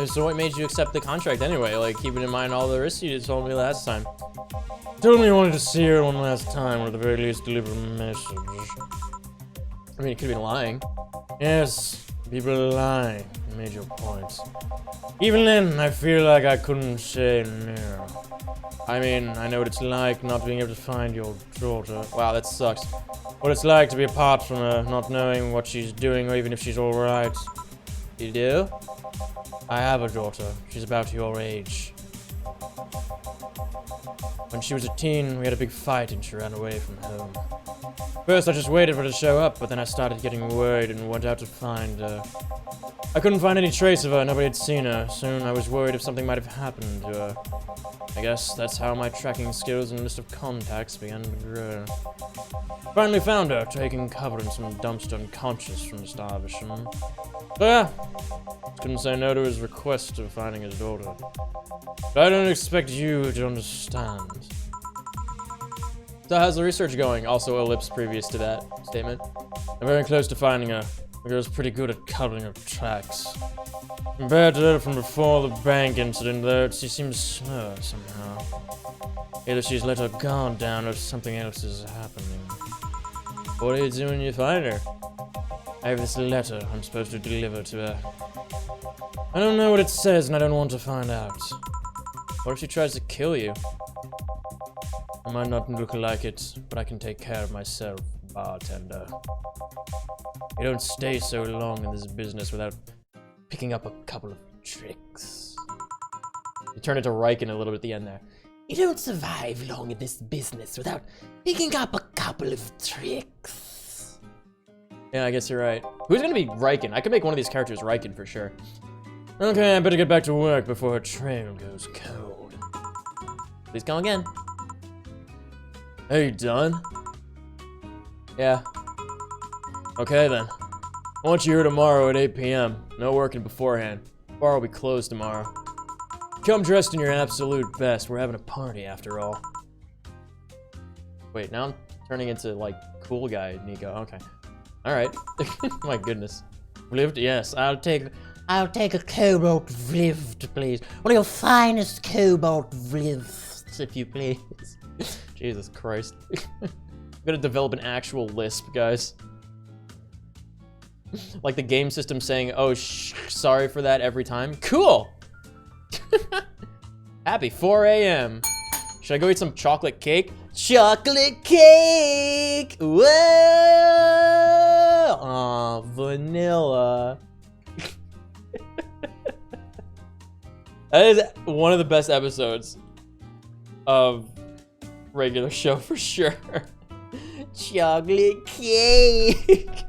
Speaker 5: So what made you accept the contract anyway? Like, keeping in mind all the risks you told me last time. Told me you wanted to see her one last time, or at the very least deliver a message. I mean, you could have been lying. Yes, people lie. You made your point. Even then, I feel like I couldn't say no. I mean, I know what it's like not being able to find your daughter. Wow, that sucks. What it's like to be apart from her, not knowing what she's doing or even if she's alright. You do? I have a daughter. She's about your age. When she was a teen, we had a big fight and she ran away from home. First, I just waited for her to show up, but then I started getting worried and went out to find her. I couldn't find any trace of her, nobody had seen her. Soon, I was worried if something might have happened to her. I guess that's how my tracking skills and list of contacts began to grow. Finally found her, taking cover in some dumpster unconscious from starvation. So yeah, couldn't say no to his request of finding his daughter. But I don't expect you to understand. So how's the research going? Also ellipse previous to that statement. I'm very close to finding her. The girl's pretty good at covering her tracks. Compared to her from before the bank incident, though, she seems slow somehow. Either she's let her guard down or something else is happening. What do you do when you find her? I have this letter I'm supposed to deliver to her. I don't know what it says and I don't want to find out. What if she tries to kill you? I might not look like it, but I can take care of myself, bartender. You don't stay so long in this business without picking up a couple of tricks. You turn into Riken a little bit at the end there. You don't survive long in this business without picking up a couple of tricks. Yeah, I guess you're right. Who's gonna be Riken? I could make one of these characters Riken for sure. Okay, I better get back to work before her trail goes cold. Please come again. Are you done? Yeah. Okay then. I want you here tomorrow at 8 p.m. No working beforehand. Bar will be closed tomorrow. Come dressed in your absolute best. We're having a party after all. Wait, now I'm turning into like cool guy Nico. Okay. Alright. My goodness. Lived? Yes, I'll take a cobalt vlift, please. One of your finest cobalt vlifts, if you please. Jesus Christ. I'm gonna develop an actual lisp, guys. Like the game system saying, oh, sorry for that every time. Cool! Happy 4 a.m. Should I go eat some chocolate cake? Chocolate cake! Whoa! Aw, vanilla. That is one of the best episodes of regular show for sure. Chocolate cake.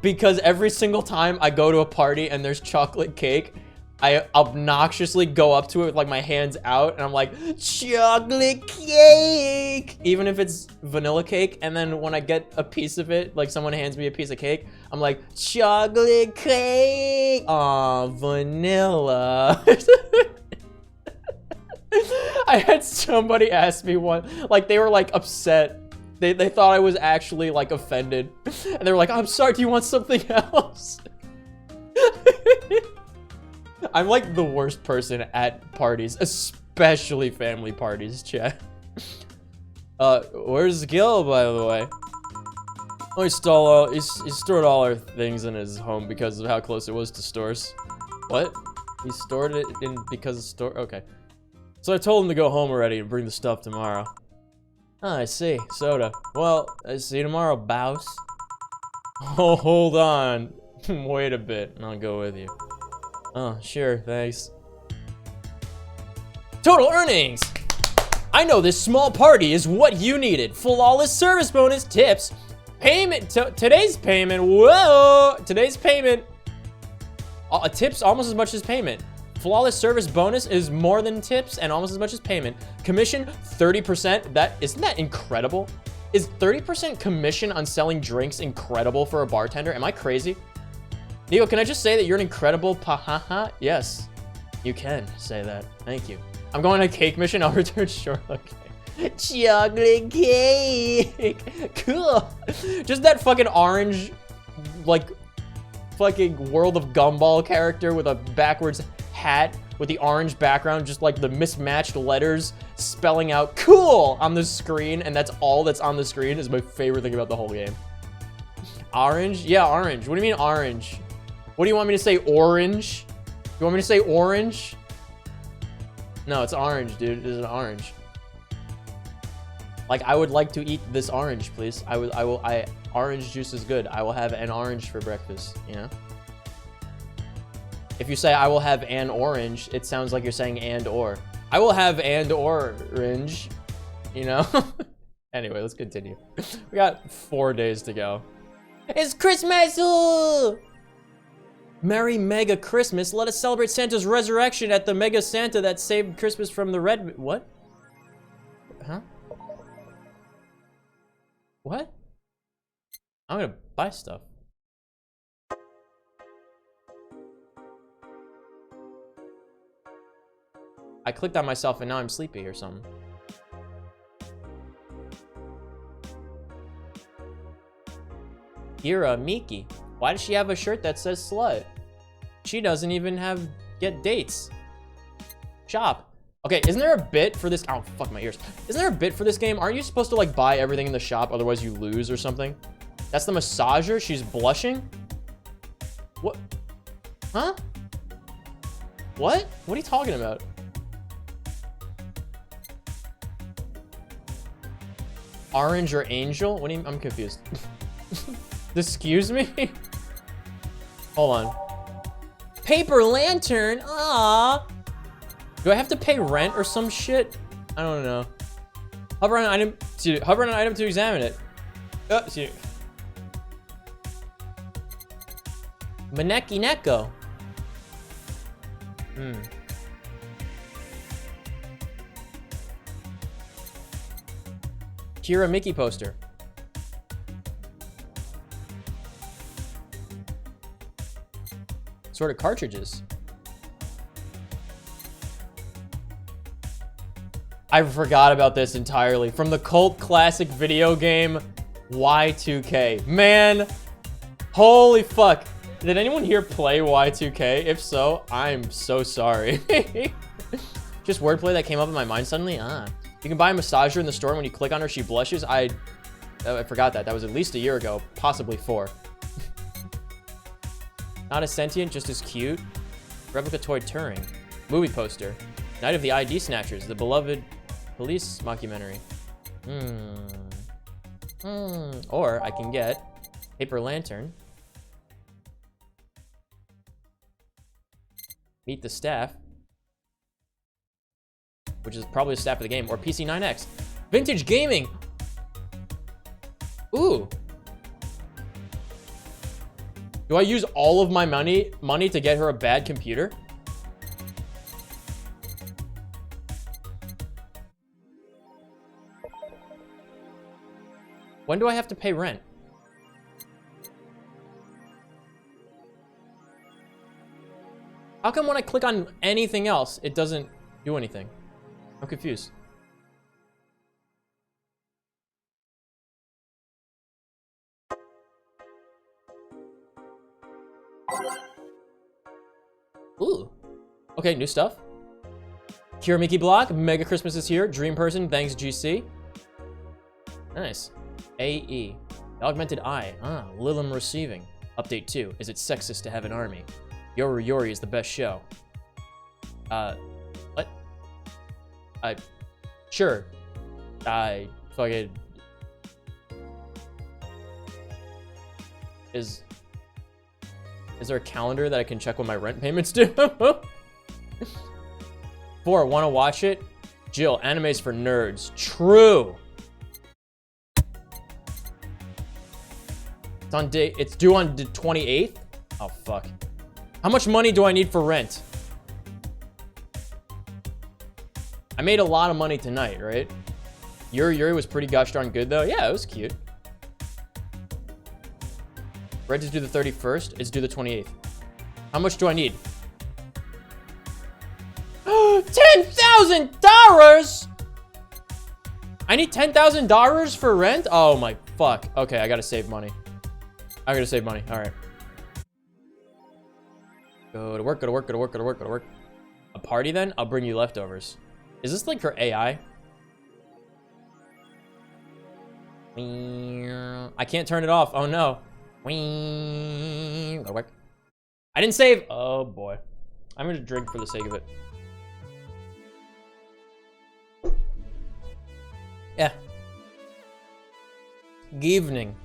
Speaker 5: Because every single time I go to a party and there's chocolate cake, I obnoxiously go up to it with like my hands out and I'm like, chocolate cake! Even if it's vanilla cake, and then when I get a piece of it, like someone hands me a piece of cake, I'm like, chocolate cake! Aw, vanilla. I had somebody ask me one, like they were like upset. They thought I was actually like offended. And they were like, I'm sorry, do you want something else? I'm like the worst person at parties, especially family parties, chat. Where's Gil, by the way? Oh, he stored all our things in his home because of how close it was to stores. What? He stored it in because of store? Okay. So I told him to go home already and bring the stuff tomorrow. Ah, I see. Soda. Well, I see you tomorrow, boss. Oh, hold on. Wait a bit, and I'll go with you. Oh, sure, thanks. Total earnings! I know this small party is what you needed. Flawless service bonus, tips, payment, today's payment, whoa! Today's payment, tips almost as much as payment. Flawless service bonus is more than tips and almost as much as payment. Commission, 30%, isn't that incredible? Is 30% commission on selling drinks incredible for a bartender? Am I crazy? Nico, can I just say that you're an incredible pahaha? Yes, you can say that. Thank you. I'm going on a cake mission. I'll return shortly. Okay. Chocolate cake. Cool. Just that fucking orange, like, fucking World of Gumball character with a backwards hat with the orange background, just like the mismatched letters spelling out cool on the screen, and that's all that's on the screen is my favorite thing about the whole game. Orange? Yeah, orange. What do you mean orange? What do you want me to say, orange? You want me to say orange? No, it's orange, dude. It is an orange. Like, I would like to eat this orange, please. Orange juice is good. I will have an orange for breakfast, you know? If you say I will have an orange, it sounds like you're saying and or. I will have and orange, you know? Anyway, let's continue. We got 4 days to go. It's Christmas! Ooh! Merry Mega Christmas. Let us celebrate Santa's resurrection at the Mega Santa that saved Christmas from the red... What? Huh? What? I'm gonna buy stuff. I clicked on myself and now I'm sleepy or something. Kira Miki. Why does she have a shirt that says slut? She doesn't even get dates. Shop. Okay, isn't there a bit for this? Oh, fuck my ears. Isn't there a bit for this game? Aren't you supposed to like buy everything in the shop, otherwise you lose or something? That's the massager? She's blushing? What? Huh? What? What are you talking about? Orange or angel? What do you, I'm confused. Excuse me? Hold on. Paper lantern? Ah. Do I have to pay rent or some shit? I don't know. Hover on an item to examine it. See. Maneki Neko. Kira Mickey poster. Sort of cartridges. I forgot about this entirely. From the cult classic video game Y2K. Man, holy fuck. Did anyone here play Y2K? If so, I'm so sorry. Just wordplay that came up in my mind suddenly. You can buy a massager in the store, and when you click on her, she blushes. I forgot that. That was at least a year ago, possibly 4. Not as sentient, just as cute. Replica toy Turing. Movie poster. Night of the ID Snatchers, the beloved police mockumentary. Or I can get Paper Lantern. Meet the staff. Which is probably the staff of the game. Or PC9X. Vintage gaming! Ooh. Do I use all of my money to get her a bad computer? When do I have to pay rent? How come when I click on anything else, it doesn't do anything? I'm confused. Ooh. Okay, new stuff. Kira Mickey Block, Mega Christmas is here. Dream Person, thanks GC. Nice. AE. The Augmented Eye. Lilim Receiving. Update 2. Is it sexist to have an army? Yori Yori is the best show. What? Sure. I fucking... Is there a calendar that I can check when my rent payments due? 4, wanna watch it? Jill, anime's for nerds. True. It's due on the 28th? Oh, fuck. How much money do I need for rent? I made a lot of money tonight, right? Yuri was pretty gosh darn good, though. Yeah, it was cute. Rent is due the 31st. It's due the 28th. How much do I need? $10,000! I need $10,000 for rent? Oh my fuck. Okay, I gotta save money. I gotta save money. All right. Go to work, go to work, go to work, go to work, go to work. A party then? I'll bring you leftovers. Is this like for AI? I can't turn it off. Oh no. Go to work. I didn't save. Oh boy. I'm gonna drink for the sake of it. Yeah. evening.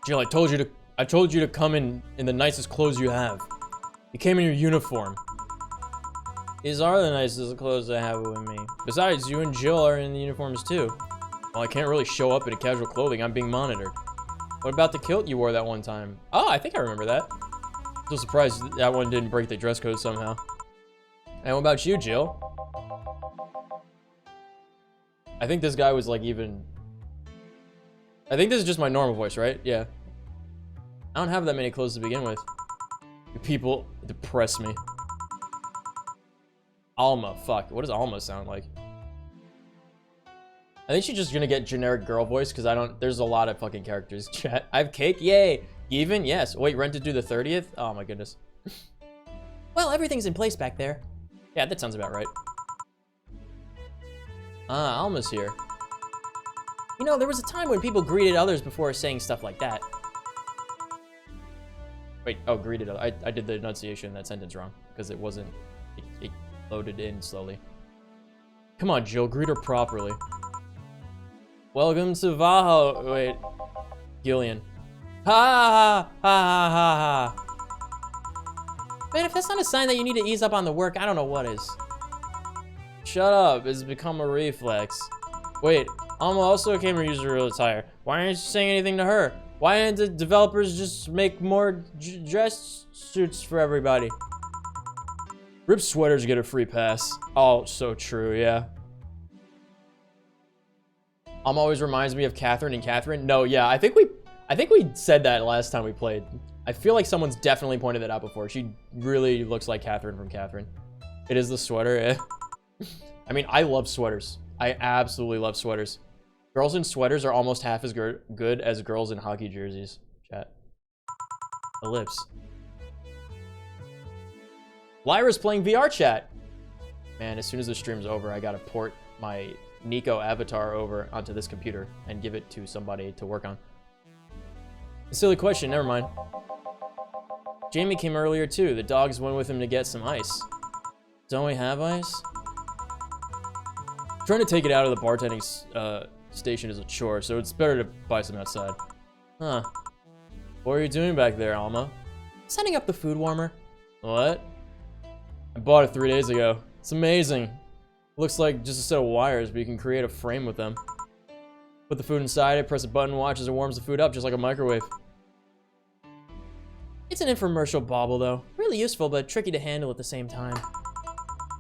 Speaker 5: Jill, I told you to come in the nicest clothes you have. You came in your uniform. These are the nicest clothes I have with me. Besides, you and Jill are in the uniforms too. Well, I can't really show up in casual clothing. I'm being monitored. What about the kilt you wore that one time? Oh, I think I remember that. Still surprised that one didn't break the dress code somehow. And what about you, Jill? I think this guy was like even... I think this is just my normal voice, right? Yeah. I don't have that many clothes to begin with. You people depress me. Alma, fuck. What does Alma sound like? I think she's just gonna get generic girl voice because there's a lot of fucking characters. Chat. I have cake? Yay! Even? Yes. Wait, rented due the 30th? Oh my goodness. Well, everything's in place back there. Yeah, that sounds about right. Ah, Alma's here. You know, there was a time when people greeted others before saying stuff like that. Wait, oh, greeted. I did the enunciation in that sentence wrong because it wasn't. It loaded in slowly. Come on, Jill, greet her properly. Welcome to Valhalla. Wait, Gillian. Ha ha ha ha ha. Man, if that's not a sign that you need to ease up on the work, I don't know what is. Shut up, it's become a reflex. Wait, Alma also came here using her attire. Why aren't you saying anything to her? Why didn't the developers just make more dress suits for everybody? Rip sweaters get a free pass. Oh, so true, yeah. Always reminds me of Catherine and Catherine. No, yeah, I think we said that last time we played. I feel like someone's definitely pointed that out before. She really looks like Catherine from Catherine. It is the sweater, yeah. I mean, I love sweaters. I absolutely love sweaters. Girls in sweaters are almost half as good as girls in hockey jerseys. Chat. Ellipse. Lyra's playing VR chat. Man, as soon as the stream's over, I gotta port my Nico avatar over onto this computer and give it to somebody to work on. A silly question, never mind. Jamie came earlier too. The dogs went with him to get some ice. Don't we have ice? Trying to take it out of the bartending station is a chore, so it's better to buy some outside. Huh. What are you doing back there, Alma? Setting up the food warmer. What? I bought it 3 days ago. It's amazing. Looks like just a set of wires, but you can create a frame with them. Put the food inside it, press a button, watch as it warms the food up, just like a microwave. It's an infomercial bauble, though. Really useful, but tricky to handle at the same time.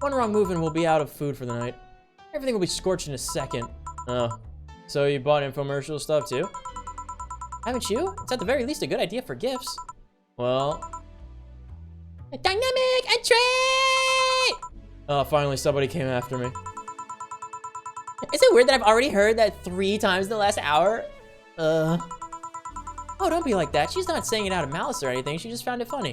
Speaker 5: One wrong move and we'll be out of food for the night. Everything will be scorched in a second. Oh. So you bought infomercial stuff, too? Haven't you? It's at the very least a good idea for gifts. Well... A dynamic entry! Oh, finally somebody came after me. Is it weird that I've already heard that 3 times in the last hour? Oh, don't be like that. She's not saying it out of malice or anything. She just found it funny.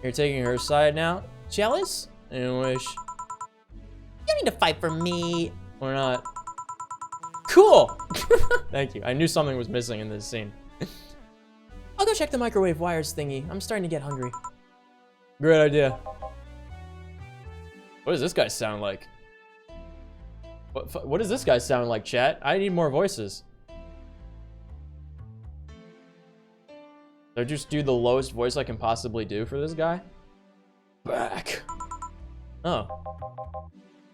Speaker 5: You're taking her side now? Jealous? I wish. You don't need to fight for me. Or not. Cool! Thank you. I knew something was missing in this scene. I'll go check the microwave wires thingy. I'm starting to get hungry. Great idea. What does this guy sound like? What does this guy sound like, chat? I need more voices. Did I just do the lowest voice I can possibly do for this guy? Back. Oh.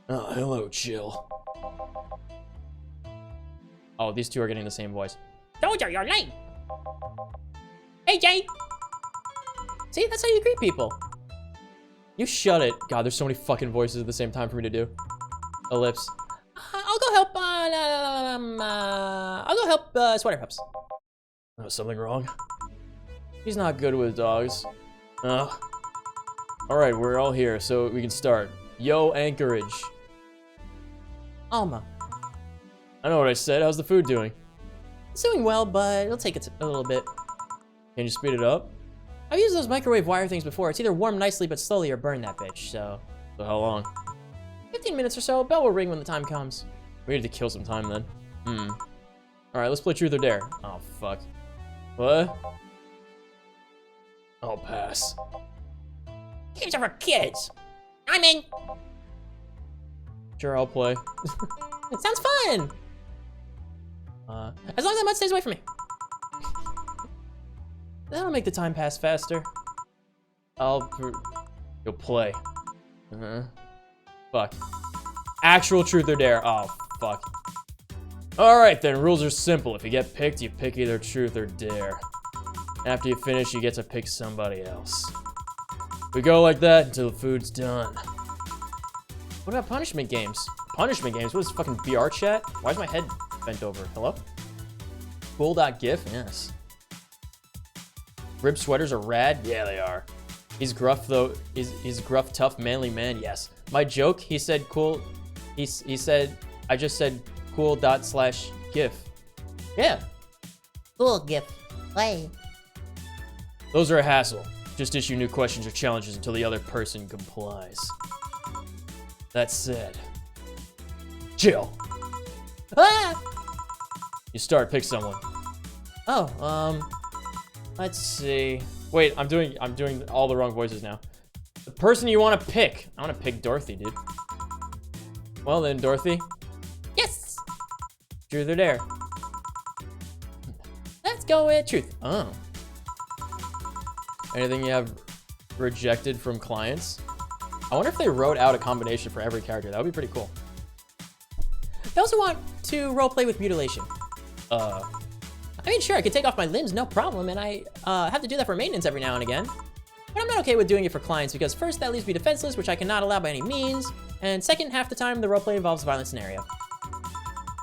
Speaker 5: Oh, hello, Jill. Oh, these two are getting the same voice. Those are your name. Hey, Jay. See, that's how you greet people. You shut it. God, there's so many fucking voices at the same time for me to do. Ellipse. I'll go help, Sweater Pups. Oh, something wrong? He's not good with dogs. Ugh. Alright, we're all here, so we can start. Yo, Anchorage. Alma. I know what I said. How's the food doing? It's doing well, but it'll take a little bit. Can you speed it up? I've used those microwave wire things before. It's either warm nicely but slowly or burn that bitch, so... So how long? 15 minutes or so. Bell will ring when the time comes. We need to kill some time then. Alright, let's play Truth or Dare. Oh, fuck. What? I'll pass. Games are for kids. I'm in. Sure, I'll play. It sounds fun. As long as that mud stays away from me. That'll make the time pass faster. You'll play. Fuck. Actual truth or dare. Oh, fuck. Alright then, rules are simple. If you get picked, you pick either truth or dare. After you finish, you get to pick somebody else. We go like that until the food's done. What about punishment games? Punishment games? What is fucking VR chat? Why is my head bent over? Hello? Cool.gif? Yes. Rib sweaters are rad? Yeah, they are. He's gruff though. He's gruff, tough, manly man? Yes. My joke, he said cool. He said, I just said cool./gif. Yeah.
Speaker 6: Cool gif. Play.
Speaker 5: Those are a hassle. Just issue new questions or challenges until the other person complies. That said, chill.
Speaker 6: Ah!
Speaker 5: You start, pick someone. Oh, let's see. Wait, I'm doing all the wrong voices now. The person you want to pick. I want to pick Dorothy, dude. Well then, Dorothy.
Speaker 6: Yes!
Speaker 5: Truth or dare?
Speaker 6: Let's go with truth.
Speaker 5: Oh. Anything you have rejected from clients? I wonder if they wrote out a combination for every character. That would be pretty cool.
Speaker 6: Those who want to roleplay with mutilation. I mean, sure, I could take off my limbs, no problem, and I have to do that for maintenance every now and again. But I'm not okay with doing it for clients because first, that leaves me defenseless, which I cannot allow by any means, and second, half the time, the roleplay involves a violent scenario.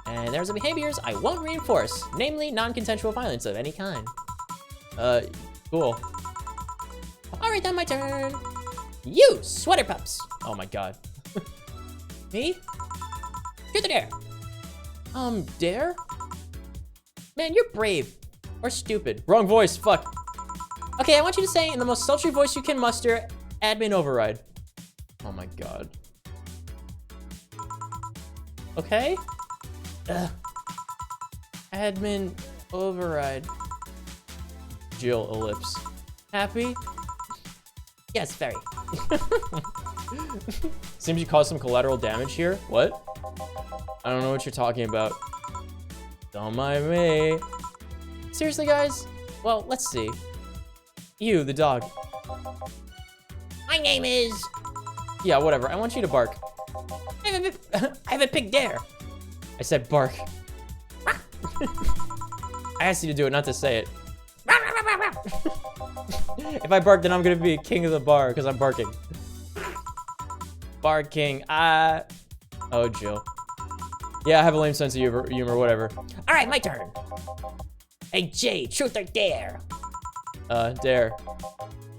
Speaker 6: And there's the behaviors I won't reinforce, namely non-consensual violence of any kind.
Speaker 5: Cool.
Speaker 6: Alright, then my turn. You, sweater pups.
Speaker 5: Oh my god.
Speaker 6: Me? Truth or dare?
Speaker 5: Dare?
Speaker 6: Man, you're brave. Or stupid.
Speaker 5: Wrong voice, fuck.
Speaker 6: Okay, I want you to say in the most sultry voice you can muster, admin override.
Speaker 5: Oh my god.
Speaker 6: Okay? Admin override.
Speaker 5: Jill, ellipse.
Speaker 6: Happy? Yes, very.
Speaker 5: Seems you caused some collateral damage here. What? I don't know what you're talking about. Don't mind me.
Speaker 6: Seriously, guys? Well, let's see.
Speaker 5: You, the dog.
Speaker 6: My name is...
Speaker 5: Yeah, whatever. I want you to bark.
Speaker 6: I have a pig dare.
Speaker 5: I said bark. I asked you to do it, not to say it. If I bark, then I'm gonna be king of the bar because I'm barking. Barking. Oh, Jill. Yeah, I have a lame sense of humor, whatever.
Speaker 6: All right, my turn. Hey, Jay, truth or dare?
Speaker 5: Dare.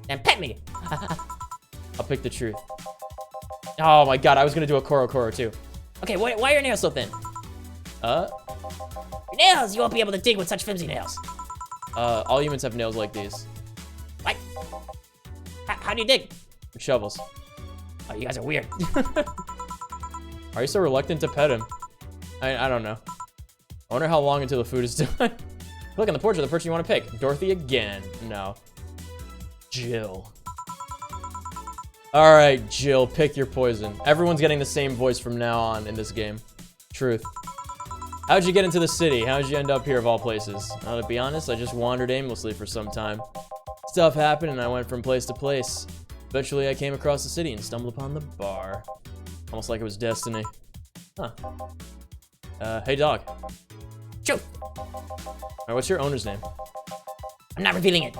Speaker 6: And pet me.
Speaker 5: I'll pick the truth. Oh my god, I was gonna do a Koro too.
Speaker 6: Okay, why are your nails so thin? Your nails! You won't be able to dig with such flimsy nails.
Speaker 5: All humans have nails like these.
Speaker 6: What? How do you dig?
Speaker 5: With shovels.
Speaker 6: Oh, you guys are weird.
Speaker 5: Are you so reluctant to pet him? I don't know. I wonder how long until the food is done. Click on the portrait of the person you want to pick. Dorothy again. No. Jill. All right, Jill, pick your poison. Everyone's getting the same voice from now on in this game. Truth. How'd you get into the city? How'd you end up here of all places? To be honest, I just wandered aimlessly for some time. Stuff happened and I went from place to place. Eventually, I came across the city and stumbled upon the bar. Almost like it was destiny. Huh. Hey, dog.
Speaker 6: Truth.
Speaker 5: Alright, what's your owner's name?
Speaker 6: I'm not revealing it.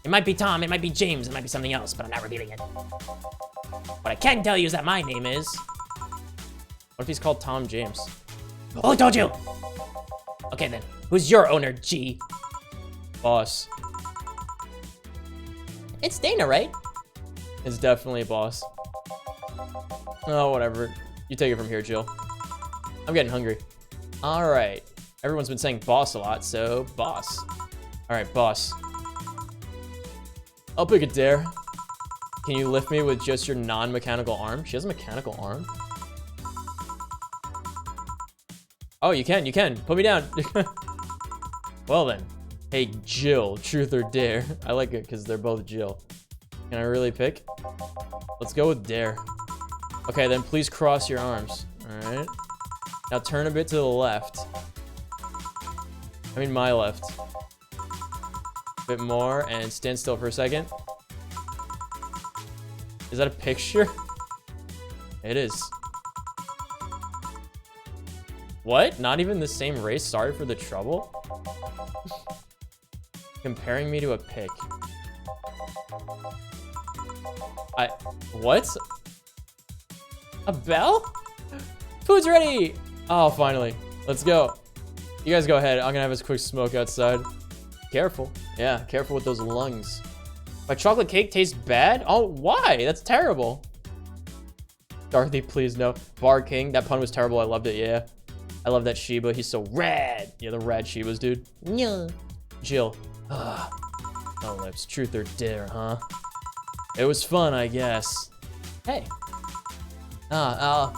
Speaker 6: It might be Tom, it might be James, it might be something else, but I'm not revealing it. What I can tell you is that my name is...
Speaker 5: What if he's called Tom James?
Speaker 6: Oh, I told you! Okay then, who's your owner, G?
Speaker 5: Boss.
Speaker 6: It's Dana, right?
Speaker 5: It's definitely a boss. Oh, whatever. You take it from here, Jill. I'm getting hungry. Alright. Everyone's been saying boss a lot, so boss. Alright, boss. I'll pick a dare. Can you lift me with just your non-mechanical arm? She has a mechanical arm? Oh, you can. Put me down. Well then. Hey, Jill, truth or dare? I like it because they're both Jill. Can I really pick? Let's go with dare. Okay, then please cross your arms. All right. Now turn a bit to the left. I mean my left. A bit more and stand still for a second. Is that a picture? It is. What? Not even the same race? Sorry for the trouble? Comparing me to a pic. What? A bell? Food's ready! Oh, finally. Let's go. You guys go ahead. I'm gonna have a quick smoke outside. Careful. Yeah, careful with those lungs. My chocolate cake tastes bad? Oh, why? That's terrible. Dorothy, please no. Bar King, that pun was terrible. I loved it, yeah. I love that Shiba. He's so rad. Yeah, the rad Shibas, dude. Yeah. Jill. Ugh. No lips. Truth or dare, huh? It was fun, I guess. Hey. I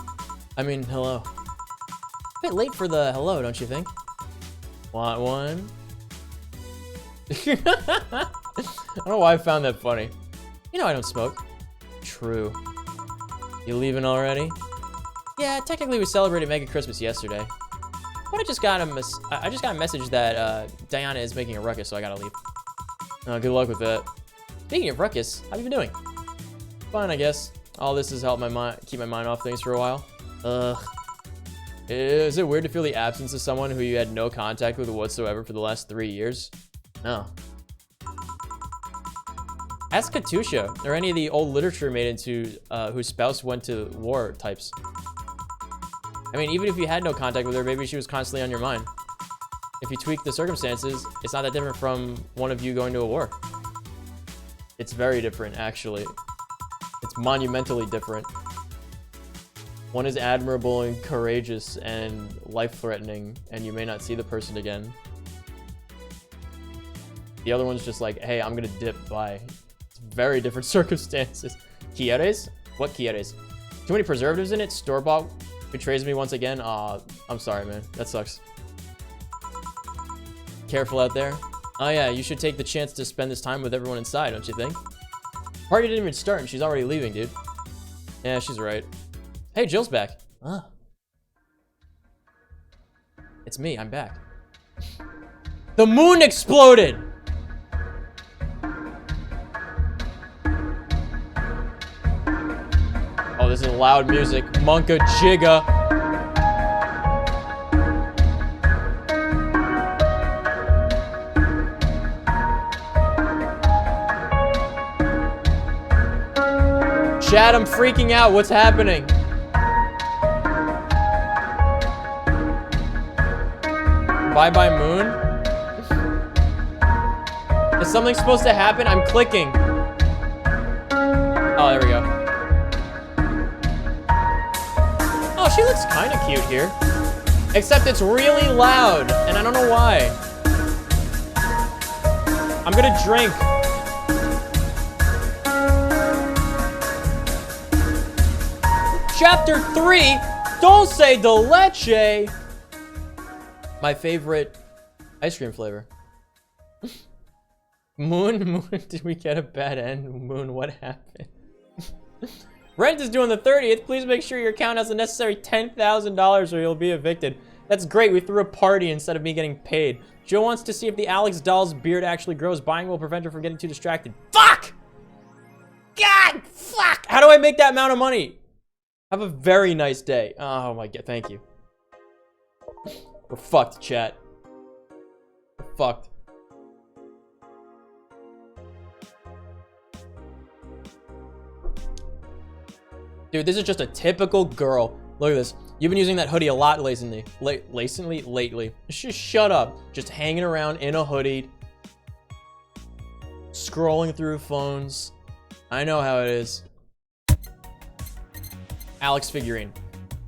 Speaker 5: mean, hello. A bit late for the hello, don't you think? Want one? I don't know why I found that funny. You know I don't smoke. True. You leaving already? Yeah, technically we celebrated Mega Christmas yesterday. But I just got a message that Diana is making a ruckus, so I gotta leave. Good luck with that. Speaking of ruckus, how you been doing? Fine, I guess. All this has helped keep my mind off things for a while. Ugh. Is it weird to feel the absence of someone who you had no contact with whatsoever for the last 3 years? No. Ask Katusha, or any of the old literature made into whose spouse went to war types. I mean, even if you had no contact with her, maybe she was constantly on your mind. If you tweak the circumstances, it's not that different from one of you going to a war. It's very different, actually. It's monumentally different. One is admirable and courageous and life-threatening, and you may not see the person again. The other one's just like, hey, I'm gonna dip, bye. It's very different circumstances. Quieres? What quieres? Too many preservatives in it? Store-bought betrays me once again? Aw, I'm sorry, man. That sucks. Careful out there. Oh yeah, you should take the chance to spend this time with everyone inside, don't you think? Party didn't even start and she's already leaving, dude. Yeah, she's right. Hey, Jill's back. Huh. It's me, I'm back. The moon exploded! Oh, this is loud music. Monka Jigga. Chad, I'm freaking out. What's happening? Bye-bye moon? Is something supposed to happen? I'm clicking. Oh, there we go. Oh, she looks kind of cute here. Except it's really loud, and I don't know why. I'm gonna drink. Chapter 3, Dulce de Leche. My favorite ice cream flavor. Moon, did we get a bad end? Moon, what happened? Rent is due on the 30th. Please make sure your account has the necessary $10,000 or you'll be evicted. That's great. We threw a party instead of me getting paid. Joe wants to see if the Alex doll's beard actually grows. Buying will prevent her from getting too distracted. Fuck! God, fuck! How do I make that amount of money? Have a very nice day. Oh my god, thank you. We're fucked, chat. We're fucked. Dude, this is just a typical girl. Look at this. You've been using that hoodie a lot lately. Lately. Just shut up. Just hanging around in a hoodie. Scrolling through phones. I know how it is. Alex figurine.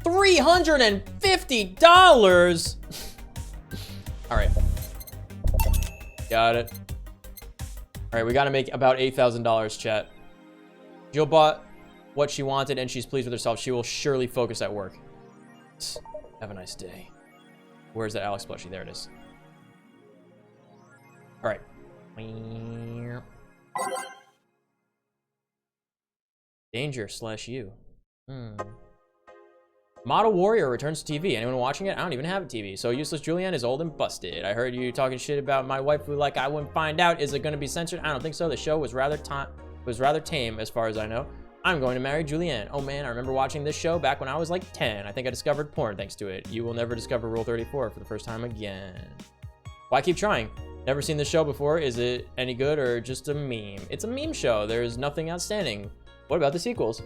Speaker 5: $350! Alright. Got it. Alright, we gotta make about $8,000, chat. Jill bought what she wanted and she's pleased with herself. She will surely focus at work. Have a nice day. Where's that Alex plushie? There it is. Alright. Danger / you.
Speaker 6: Model Warrior returns to TV. Anyone watching it? I don't even have a TV. So Useless Julianne is old and busted. I heard you talking shit about my waifu like I wouldn't find out. Is it going to be censored? I don't think so. The show was rather tame as far as I know. I'm going to marry Julianne. Oh man, I remember watching this show back when I was like 10. I think I discovered porn thanks to it. You will never discover Rule 34 for the first time again. Why keep trying? Never seen this show before. Is it any good or just a meme? It's a meme show. There's nothing outstanding. What about the sequels?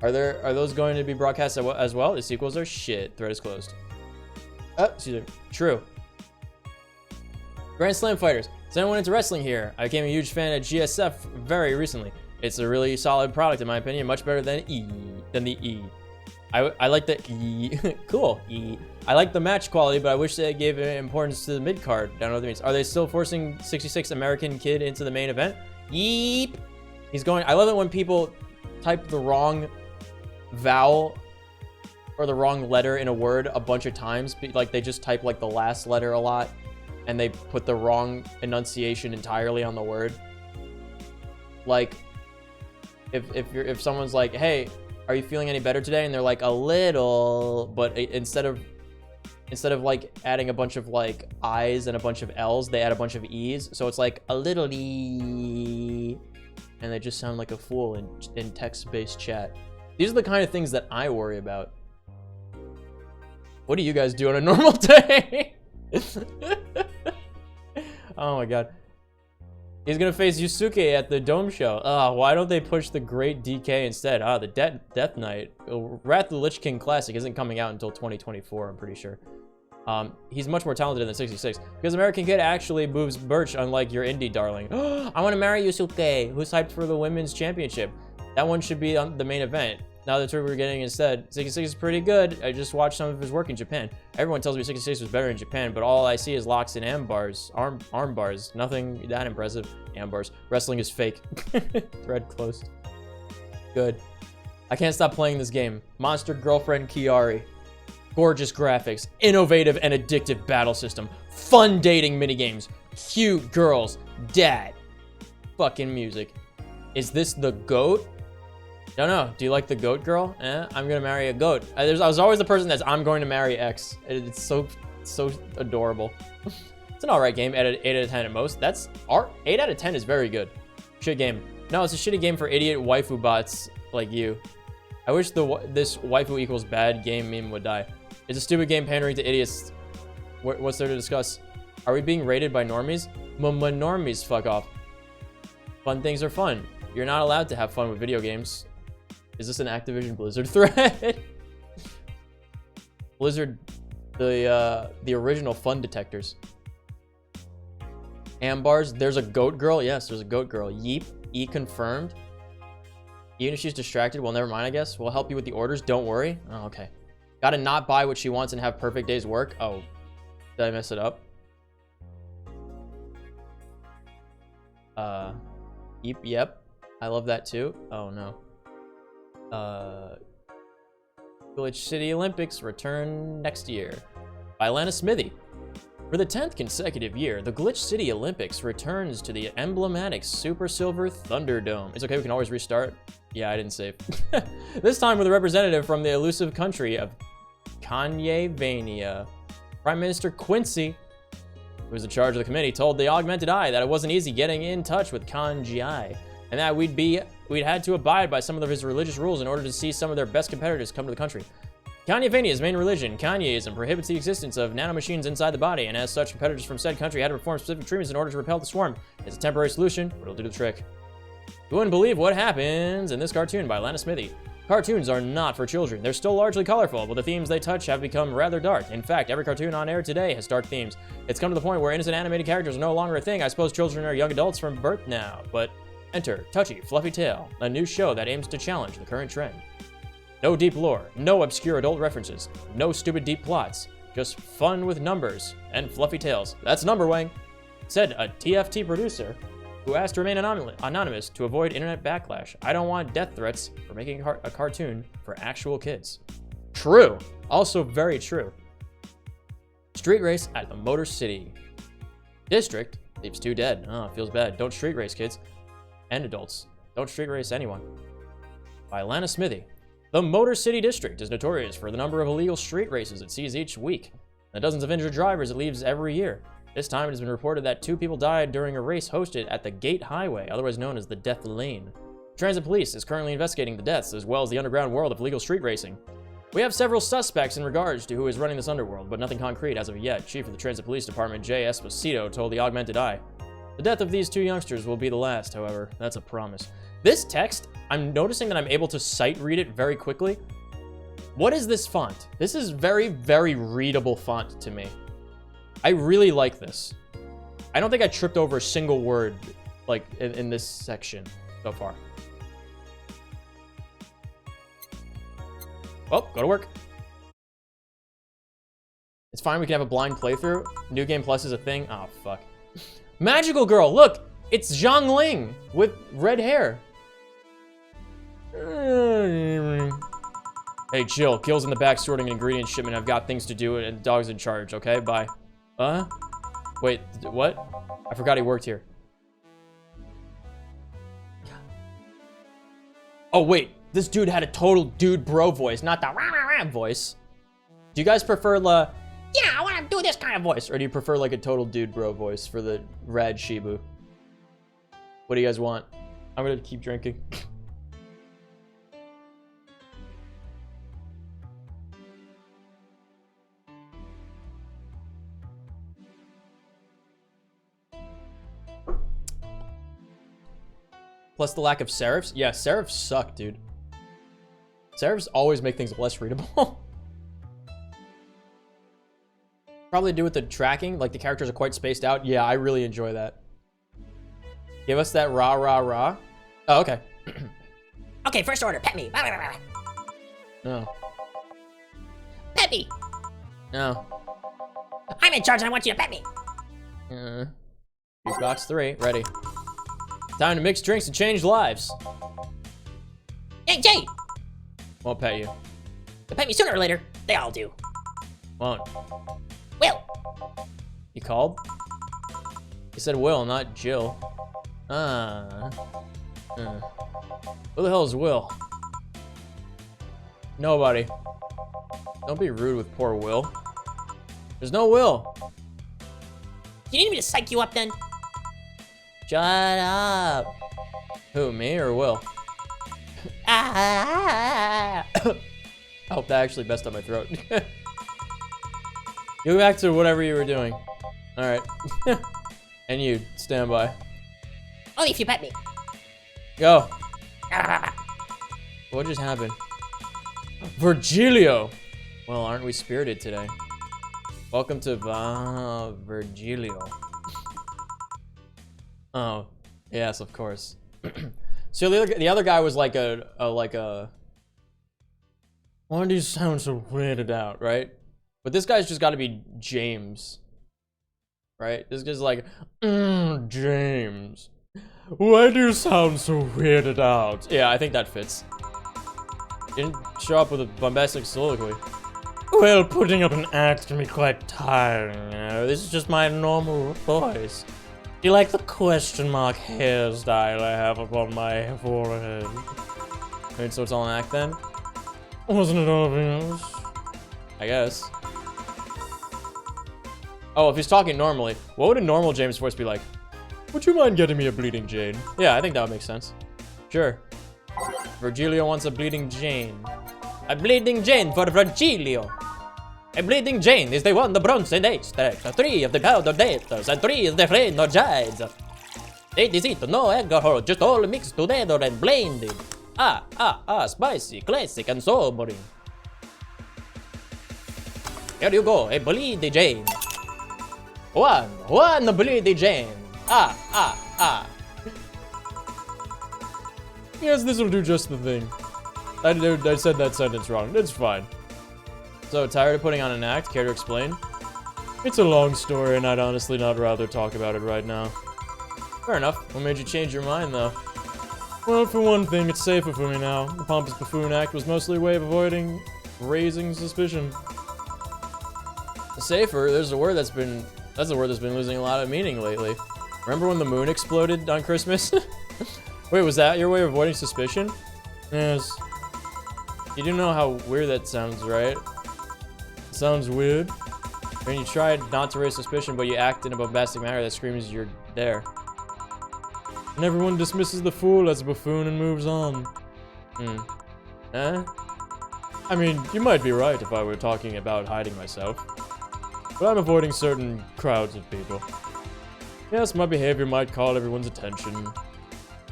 Speaker 6: Are those going to be broadcast as well? The sequels are shit. Thread is closed. Excuse me. True. Grand Slam Fighters. Is anyone into wrestling here? I became a huge fan of GSF very recently. It's a really solid product in my opinion, much better than the E. I like the E. Cool. E. I like the match quality, but I wish they gave importance to the mid card. I don't know what that means. Are they still forcing 66 American Kid into the main event? Yeep. He's going. I love it when people type the wrong vowel or the wrong letter in a word a bunch of times. Like they just type like the last letter a lot, and they put the wrong enunciation entirely on the word. Like if someone's like, hey, are you feeling any better today? And they're like, a little, but instead of like adding a bunch of like I's and a bunch of L's, they add a bunch of E's. So it's like a little E, and they just sound like a fool in text-based chat. These are the kind of things that I worry about. What do you guys do on a normal day? Oh my god. He's gonna face Yusuke at the Dome Show. Why don't they push the Great DK instead? The Death Knight. Wrath of the Lich King Classic isn't coming out until 2024, I'm pretty sure. He's much more talented than 66. Because American Kid actually moves Birch, unlike your indie darling. I want to marry Yusuke, who's hyped for the Women's Championship. That one should be on the main event. Now that's what we're getting instead. 66 is pretty good. I just watched some of his work in Japan. Everyone tells me 66 was better in Japan, but all I see is locks and arm bars. Nothing that impressive. Arm bars. Wrestling is fake. Thread closed. Good. I can't stop playing this game. Monster Girlfriend Kiari. Gorgeous graphics. Innovative and addictive battle system. Fun dating minigames. Cute girls. Dad. Fucking music. Is this the GOAT? Don't know. Do you like the goat girl? I'm gonna marry a goat. I was always the person that's I'm going to marry X. It's so adorable. It's an alright game. 8 out of 10 at most. 8 out of 10 is very good. Shit game. No, it's a shitty game for idiot waifu bots like you. I wish this waifu equals bad game meme would die. It's a stupid game pandering to idiots. What's there to discuss? Are we being rated by normies? Normies, fuck off. Fun things are fun. You're not allowed to have fun with video games. Is this an Activision Blizzard thread? Blizzard, the original fun detectors. Ambars, there's a goat girl. Yes, there's a goat girl. Yeep, E confirmed. Even if she's distracted, well, never mind, I guess. We'll help you with the orders. Don't worry. Oh, okay. Gotta not buy what she wants and have perfect day's work. Oh, did I mess it up? Yep. I love that too. Oh no. Glitch City Olympics return next year. By Lana Smithy. For the 10th consecutive year, the Glitch City Olympics returns to the emblematic Super Silver Thunderdome. It's okay, we can always restart. Yeah, I didn't save. This time with a representative from the elusive country of Kanye-vania. Prime Minister Quincy, who was in charge of the committee, told the Augmented Eye that it wasn't easy getting in touch with Kanji, and that we'd had to abide by some of his religious rules in order to see some of their best competitors come to the country. Kanye-vania's main religion, Kanyeism, prohibits the existence of nanomachines inside the body, and as such, competitors from said country had to perform specific treatments in order to repel the swarm. It's a temporary solution, but it'll do the trick. You wouldn't believe what happens in this cartoon by Lana Smithy. Cartoons are not for children. They're still largely colorful, but the themes they touch have become rather dark. In fact, every cartoon on air today has dark themes. It's come to the point where innocent animated characters are no longer a thing. I suppose children are young adults from birth now, but enter Touchy Fluffy Tale, a new show that aims to challenge the current trend. No deep lore, no obscure adult references, no stupid deep plots, just fun with numbers and fluffy tales. That's Numberwang, said a TFT producer who asked to remain anonymous to avoid internet backlash. I don't want death threats for making a cartoon for actual kids. True. Also very true. Street race at the Motor City District leaves 2 dead. Oh, feels bad. Don't street race, kids. And adults. Don't street race anyone. By Lana Smithy. The Motor City District is notorious for the number of illegal street races it sees each week, and the dozens of injured drivers it leaves every year. This time it has been reported that 2 people died during a race hosted at the Gate Highway, otherwise known as the Death Lane. Transit Police is currently investigating the deaths as well as the underground world of legal street racing. We have several suspects in regards to who is running this underworld, but nothing concrete as of yet. Chief of the Transit Police Department, Jay Esposito, told the Augmented Eye. The death of these 2 youngsters will be the last, however. That's a promise. This text, I'm noticing that I'm able to sight read it very quickly. What is this font? This is very, very readable font to me. I really like this. I don't think I tripped over a single word like in this section so far. Well, go to work. It's fine, we can have a blind playthrough. New Game Plus is a thing. Oh, fuck. Magical Girl, look! It's Zhang Ling with red hair. Hey, chill. Gil's in the back sorting an ingredient shipment. I've got things to do and dog's in charge, okay? Bye. Wait, what? I forgot he worked here. Oh, wait. This dude had a total dude bro voice, not the rah-rah-rah voice. Do you guys prefer the, yeah, I want to do this kind of voice? Or do you prefer like a total dude bro voice for the Rad Shibu? What do you guys want? I'm gonna keep drinking. Plus the lack of serifs. Yeah, serifs suck, dude. Serifs always make things less readable. Probably to do with the tracking, like the characters are quite spaced out. Yeah, I really enjoy that. Give us that rah rah rah. Oh, okay.
Speaker 7: Okay, first order, pet me.
Speaker 6: No.
Speaker 7: Pet me.
Speaker 6: No.
Speaker 7: I'm in charge and I want you to pet me.
Speaker 6: Juice box 3, ready. Time to mix drinks and change lives.
Speaker 7: Hey, Jay!
Speaker 6: Won't pet you.
Speaker 7: They'll pet me sooner or later. They all do.
Speaker 6: Won't.
Speaker 7: Will!
Speaker 6: You called? You said Will, not Jill. Who the hell is Will? Nobody. Don't be rude with poor Will. There's no Will.
Speaker 7: You need me to psych you up then?
Speaker 6: Shut up. Who, me or Will?
Speaker 7: Ah!
Speaker 6: I hope that actually messed up my throat. You go back to whatever you were doing. Alright. And you, stand by.
Speaker 7: Only if you pet me.
Speaker 6: Go.
Speaker 7: Ah.
Speaker 6: What just happened? Virgilio! Well, aren't we spirited today? Welcome to Virgilio. Oh, yes, of course. So the other guy was like a why do you sound so weirded out, right? But this guy's just got to be James, right? This guy's like, James, why do you sound so weirded out? Yeah, I think that fits. Didn't show up with a bombastic soliloquy. Well, putting up an act can be quite tiring, you know? This is just my normal voice. Do you like the question mark hairstyle I have upon my forehead? Wait, so it's all an act then? Wasn't it obvious? I guess. Oh, if he's talking normally, what would a normal James voice be like? Would you mind getting me a Bleeding Jane? Yeah, I think that would make sense. Sure. Virgilio wants a Bleeding Jane. A Bleeding Jane for Virgilio. A Bleeding Jane is the one the bronze extract, 3 of the powder daters, and 3 of the phenogides. It is it, no alcohol, just all mixed together and blended. Spicy, classic, and sobering. Here you go, a Bleeding Jane. One Bleeding Jane. Yes, this will do just the thing. I said that sentence wrong. It's fine. So, tired of putting on an act? Care to explain? It's a long story, and I'd honestly not rather talk about it right now. Fair enough. What made you change your mind, though? Well, for one thing, it's safer for me now. The Pompous Buffoon Act was mostly a way of avoiding raising suspicion. Safer? That's a word that's been losing a lot of meaning lately. Remember when the moon exploded on Christmas? Wait, was that your way of avoiding suspicion? Yes.
Speaker 5: You do know how weird that sounds, right? It sounds weird. When you try not to raise suspicion, but you act in a bombastic manner that screams you're there. And everyone dismisses the fool as a buffoon and moves on. I mean, you might be right if I were talking about hiding myself. But I'm avoiding certain crowds of people. Yes, my behavior might call everyone's attention.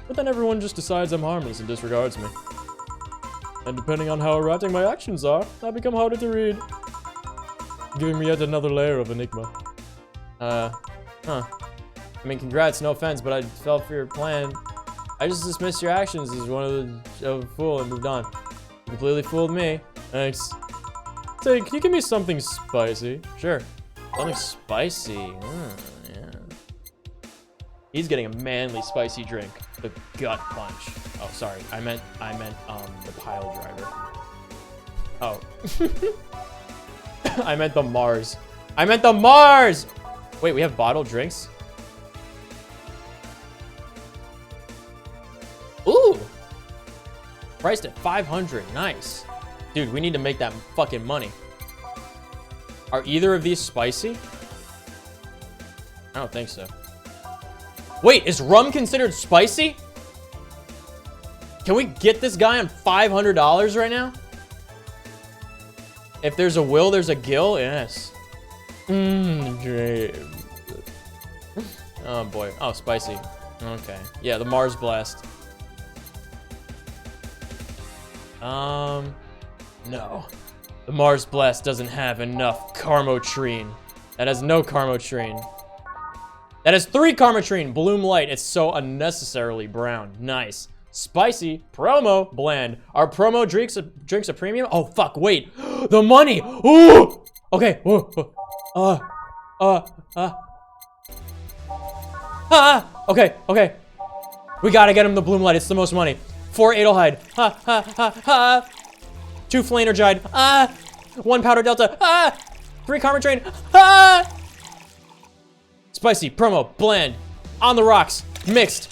Speaker 5: But then everyone just decides I'm harmless and disregards me. And depending on how erratic my actions are, I become harder to read. Giving me yet another layer of enigma. I mean, congrats, no offense, but I fell for your plan. I just dismissed your actions as one of a fool and moved on. You completely fooled me. Thanks. Say, can you give me something spicy? Sure. Something spicy. Yeah. He's getting a manly spicy drink. The gut punch. Oh, sorry. I meant the pile driver. Oh. I meant the Mars. I meant the Mars! Wait, we have bottled drinks? Ooh! Priced at 500. Nice. Dude, we need to make that fucking money. Are either of these spicy? I don't think so. Wait, is rum considered spicy? Can we get this guy on $500 right now? If there's a will, there's a gill? Yes. Dream. Oh boy. Oh, spicy. Okay. Yeah, the Mars Blast. No. The Mars Blast doesn't have enough karmotrine. That has no karmotrine. That has 3 karmotrine. Bloom Light. It's so unnecessarily brown. Nice. Spicy. Promo. Bland. Are promo drinks a premium? Oh, fuck. Wait. The money. Ooh. Okay. Okay. Okay. We gotta get him the Bloom Light. It's the most money. 4 Adelhyde. 2 Flanergide. 1 Powder Delta. 3 karmotrine. Spicy, promo, bland, on the rocks, mixed.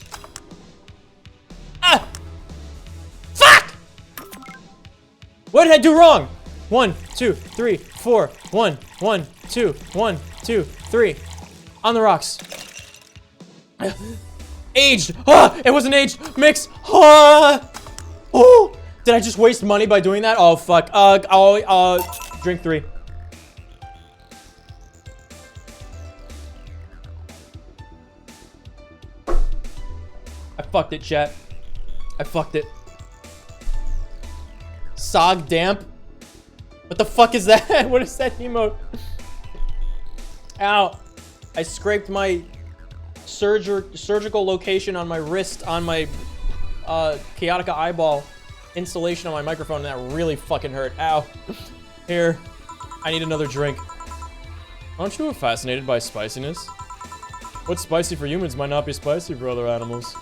Speaker 5: Fuck! What did I do wrong? 1, 2, 3, 4. 1, 1, 2, 1, 2, 3. On the rocks. Aged. It wasn't aged. Mix. Oh! Did I just waste money by doing that? Oh, fuck. Drink 3. I fucked it, chat. I fucked it. Sog damp? What the fuck is that? What is that emote? Ow. I scraped my surgical location on my wrist on my Chaotica eyeball installation on my microphone, and that really fucking hurt. Ow. Here. I need another drink. Aren't you fascinated by spiciness? What's spicy for humans might not be spicy for other animals.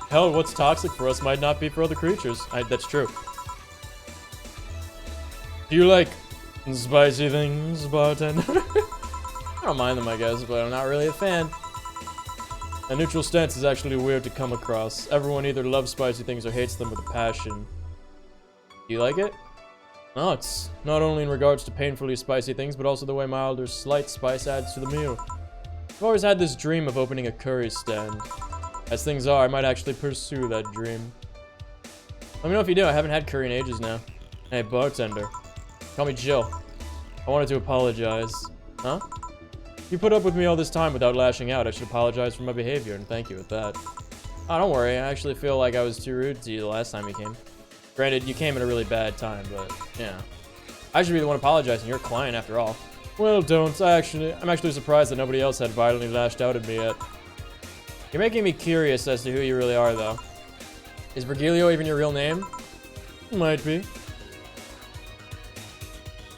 Speaker 5: Hell, what's toxic for us might not be for other creatures. That's true. Do you like spicy things, bartender? I don't mind them, I guess, but I'm not really a fan. A neutral stance is actually weird to come across. Everyone either loves spicy things or hates them with a passion. Do you like it? No, it's not only in regards to painfully spicy things, but also the way mild or slight spice adds to the meal. I've always had this dream of opening a curry stand. As things are, I might actually pursue that dream. Let me know if you do. I haven't had curry in ages now. Hey, bartender. Call me Jill. I wanted to apologize. Huh? You put up with me all this time without lashing out. I should apologize for my behavior, and thank you with that. Oh, don't worry. I actually feel like I was too rude to you the last time you came. Granted, you came at a really bad time, but, yeah. I should be the one apologizing. You're a client, after all. Well, don't. I'm actually surprised that nobody else had violently lashed out at me yet. You're making me curious as to who you really are, though. Is Virgilio even your real name? Might be.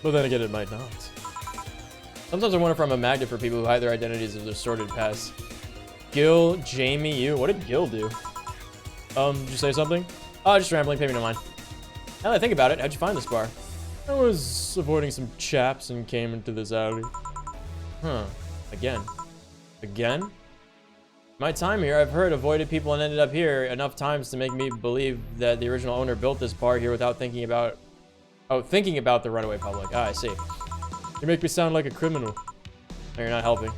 Speaker 5: But then again, it might not. Sometimes I wonder if I'm a magnet for people who hide their identities of their sordid past. Gil, Jamie, you. What did Gil do? Did you say something? Oh, just rambling. Pay me no mind. Now that I think about it, how'd you find this bar? I was avoiding some chaps and came into this alley. Huh. Again. Again? My time here, I've heard, avoided people and ended up here enough times to make me believe that the original owner built this bar here without thinking about Oh, thinking about the runaway public. Ah, I see. You make me sound like a criminal. No, you're not helping.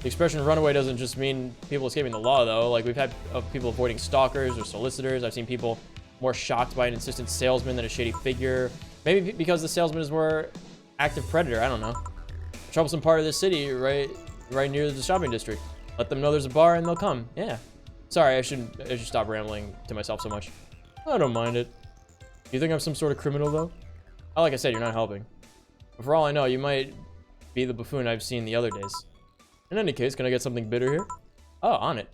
Speaker 5: The expression runaway doesn't just mean people escaping the law, though. Like, we've had people avoiding stalkers or solicitors. I've seen people more shocked by an insistent salesman than a shady figure. Maybe because the salesman is more active predator. I don't know. A troublesome part of the city, right near the shopping district. Let them know there's a bar and they'll come. Yeah. Sorry, I should stop rambling to myself so much. I don't mind it. You think I'm some sort of criminal, though? Oh, like I said, you're not helping. But for all I know, you might be the buffoon I've seen the other days. In any case, can I get something bitter here? Oh, on it.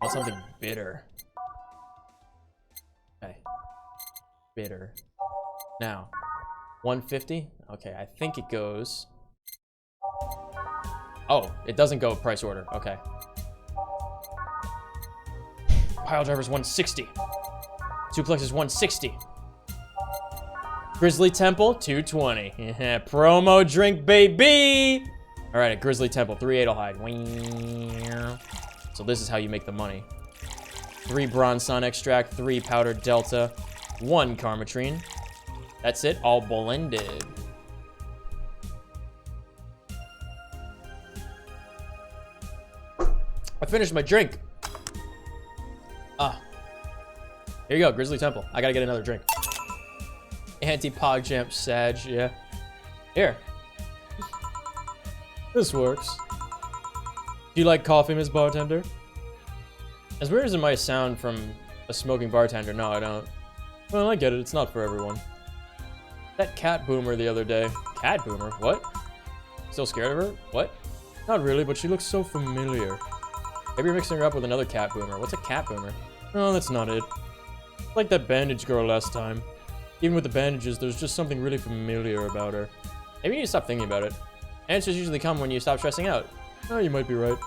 Speaker 5: Oh, something bitter. Okay. Bitter. Now, 150? Okay, I think it goes... Oh, it doesn't go price order. Okay. Pile driver's 160. Suplex is 160. Grizzly Temple, 220. Promo drink, baby! Alright, at Grizzly Temple, 3 Adel Hide. So this is how you make the money. 3 Bronze Sun Extract, 3 Powdered Delta, 1 Karmotrine. That's it, all blended. I finished my drink. Ah. Here you go, Grizzly Temple. I gotta get another drink. Anti-Pog Jump Sag, yeah. Here. This works. Do you like coffee, Miss Bartender? As weird as it might sound from a smoking bartender, no, I don't. Well, I get it, it's not for everyone. That cat boomer the other day. Cat boomer? What? Still scared of her? What? Not really, but she looks so familiar. Maybe you're mixing her up with another cat boomer. What's a cat boomer? No, that's not it. Like that bandage girl last time. Even with the bandages, there's just something really familiar about her. Maybe you need to stop thinking about it. Answers usually come when you stop stressing out. Oh, you might be right.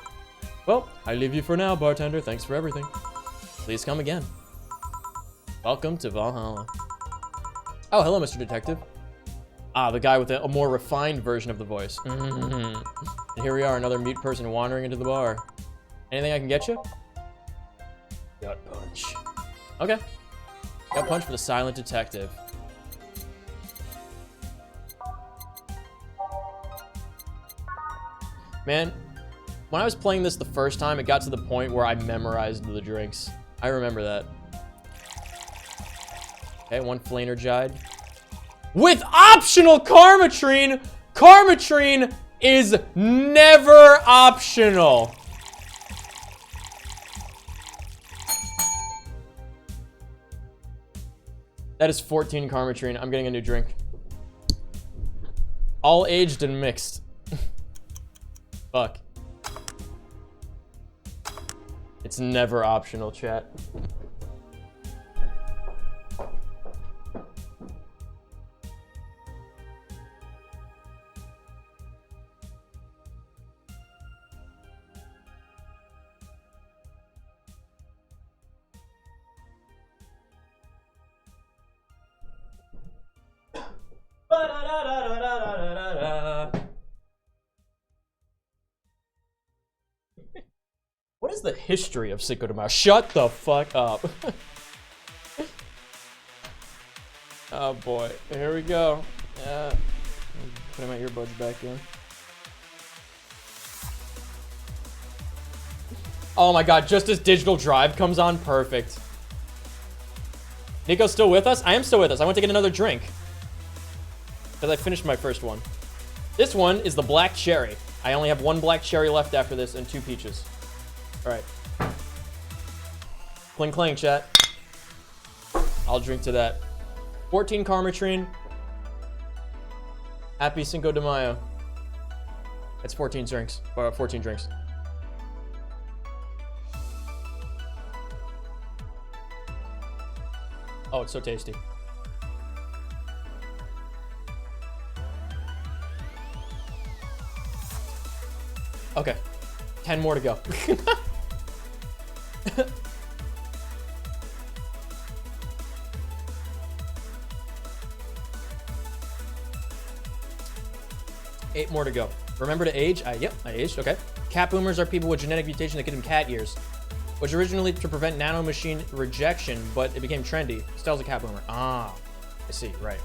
Speaker 5: Well, I leave you for now, bartender. Thanks for everything. Please come again. Welcome to Valhalla. Oh, hello, Mr. Detective. Ah, the guy with a more refined version of the voice. And here we are, another mute person wandering into the bar. Anything I can get you? Gut punch. Okay. Gut punch for the silent detective. Man, when I was playing this the first time, it got to the point where I memorized the drinks. I remember that. Okay, 1 Flanergide. With optional Karmotrine! Karmotrine is never optional! That is 14 Karmotrine. I'm getting a new drink. All aged and mixed. Fuck. It's never optional, chat. What is the history of Cinco de Mayo? Shut the fuck up. Oh boy, here we go. Putting my earbuds back in. Oh my god, just as Digital Drive comes on, perfect. Nico's still with us? I am still with us. I went to get another drink. Because I finished my first one. This one is the black cherry. I only have 1 black cherry left after this and 2 peaches. Alright. Cling clang, chat. I'll drink to that. 14 Karmotrine. Happy Cinco de Mayo. That's 14 drinks. 14 drinks. Oh, it's so tasty. Okay. 10 more to go. Eight more to go. Remember to age? Yep, I aged. Okay. Cat boomers are people with genetic mutation that give them cat ears, which originally to prevent nanomachine rejection, but it became trendy. Style's a cat boomer. Ah, I see. Right.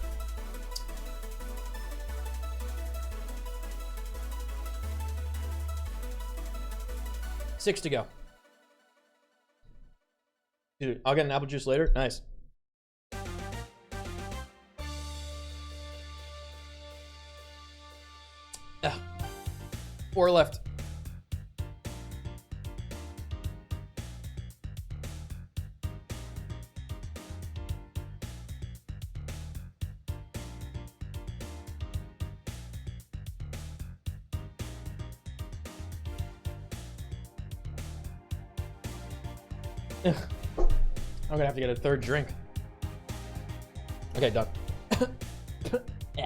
Speaker 6: 6 to go. Dude, I'll get an apple juice later. Nice. Ah, 4 left. Ugh. I'm gonna have to get a 3rd drink. Okay, done.
Speaker 7: Yeah.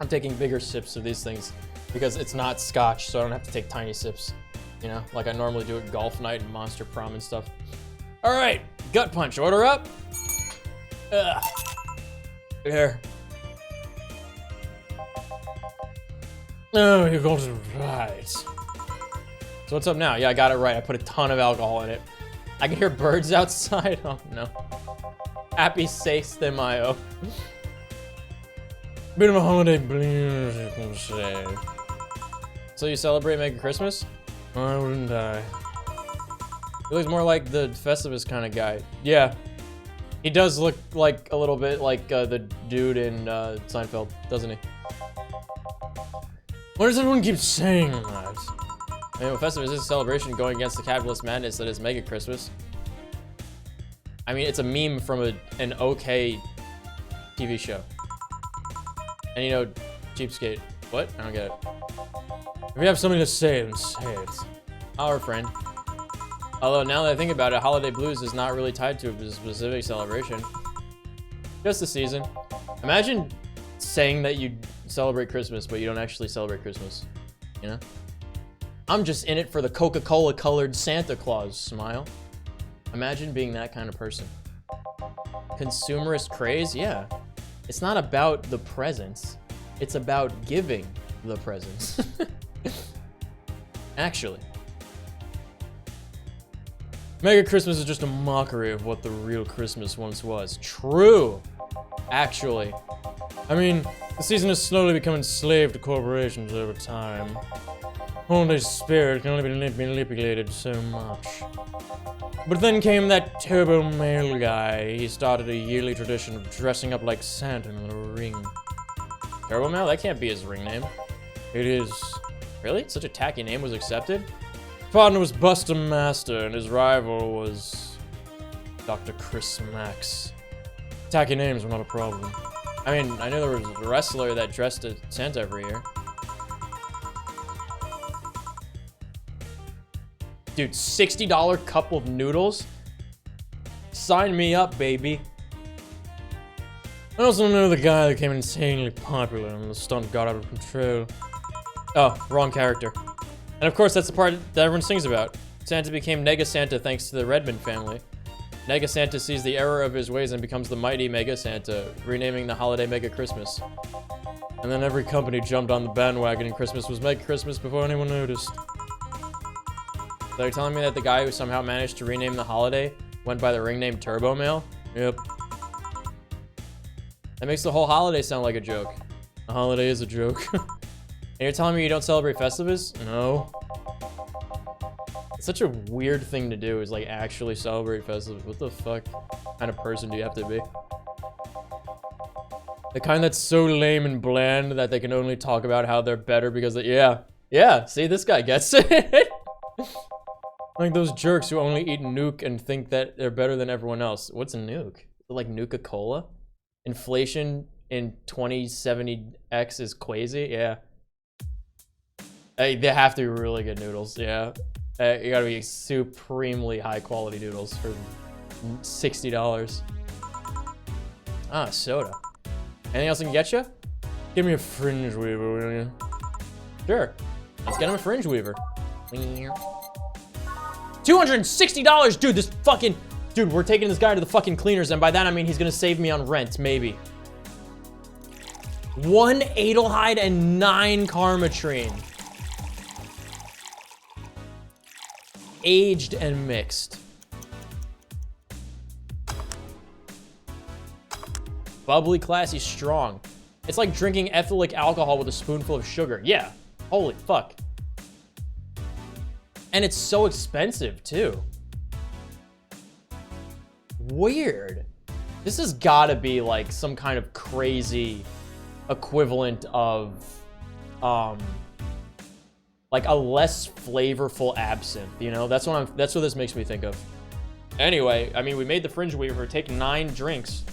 Speaker 6: I'm taking bigger sips of these things because it's not scotch, so I don't have to take tiny sips, you know, like I normally do at golf night and Monster Prom and stuff. All right, gut punch, order up. Ugh. Here. Oh, you got it right. So what's up now? Yeah, I got it right. I put a ton of alcohol in it. I can hear birds outside. Oh no. Happy 6th de Mayo. Bit of a holiday blues, you can say. So you celebrate Mega Christmas? Why wouldn't I? He looks more like the Festivus kind of guy. Yeah. He does look like a little bit like the dude in Seinfeld, doesn't he? Why does everyone keep saying that? I mean, Festivus is a celebration going against the capitalist madness that is Mega Christmas. I mean, it's a meme from an okay TV show. And you know, cheapskate. What? I don't get it. If you have something to say, then say it. Our friend. Although now that I think about it, Holiday Blues is not really tied to a specific celebration. Just a season. Imagine saying that you celebrate Christmas, but you don't actually celebrate Christmas. You know? I'm just in it for the Coca-Cola colored Santa Claus smile. Imagine being that kind of person. Consumerist craze? Yeah. It's not about the presents. It's about giving the presents. Actually. Mega Christmas is just a mockery of what the real Christmas once was. True. Actually. I mean, the season has slowly become enslaved to corporations over time. Holiday spirit can only be manipulated so much. But then came that turbo male guy. He started a yearly tradition of dressing up like Santa in a ring. Turbo Male? That can't be his ring name. It is. Really? Such a tacky name was accepted? His partner was Buster Master, and his rival was Dr. Chris Max. Tacky names were not a problem. I mean, I know there was a wrestler that dressed as Santa every year. Dude, $60 cup of noodles? Sign me up, baby. I also know the guy that became insanely popular and the stunt got out of control. Oh, wrong character. And of course, that's the part that everyone sings about. Santa became Nega Santa thanks to the Redmond family. Nega Santa sees the error of his ways and becomes the mighty Mega Santa, renaming the holiday Mega Christmas. And then every company jumped on the bandwagon and Christmas was Mega Christmas before anyone noticed. So they're telling me that the guy who somehow managed to rename the holiday went by the ring name Turbo Male? Yep. That makes the whole holiday sound like a joke. The holiday is a joke. And you're telling me you don't celebrate Festivus? No. It's such a weird thing to do, is like actually celebrate Festivus. What the fuck kind of person do you have to be? The kind that's so lame and bland that they can only talk about how they're better because they, yeah, see, this guy gets it. Like those jerks who only eat Nuke and think that they're better than everyone else. What's a Nuke? Like Nuka-Cola? Inflation in 2070X is crazy? Yeah. Hey, they have to be really good noodles, yeah. You gotta be supremely high quality noodles for $60. Ah, soda. Anything else I can get you? Give me a fringe weaver, will you? Sure. Let's get him a fringe weaver. $260, dude, this fucking... Dude, we're taking this guy to the fucking cleaners, and by that I mean he's gonna save me on rent, maybe. 1 Adelheid and 9 karmotrine. Aged and mixed. Bubbly, classy, strong. It's like drinking ethylic alcohol with a spoonful of sugar. Yeah. Holy fuck. And it's so expensive, too. Weird. This has got to be like some kind of crazy equivalent of like a less flavorful absinthe, you know? That's what this makes me think of. Anyway, I mean, we made the fringe weaver. Take 9 drinks.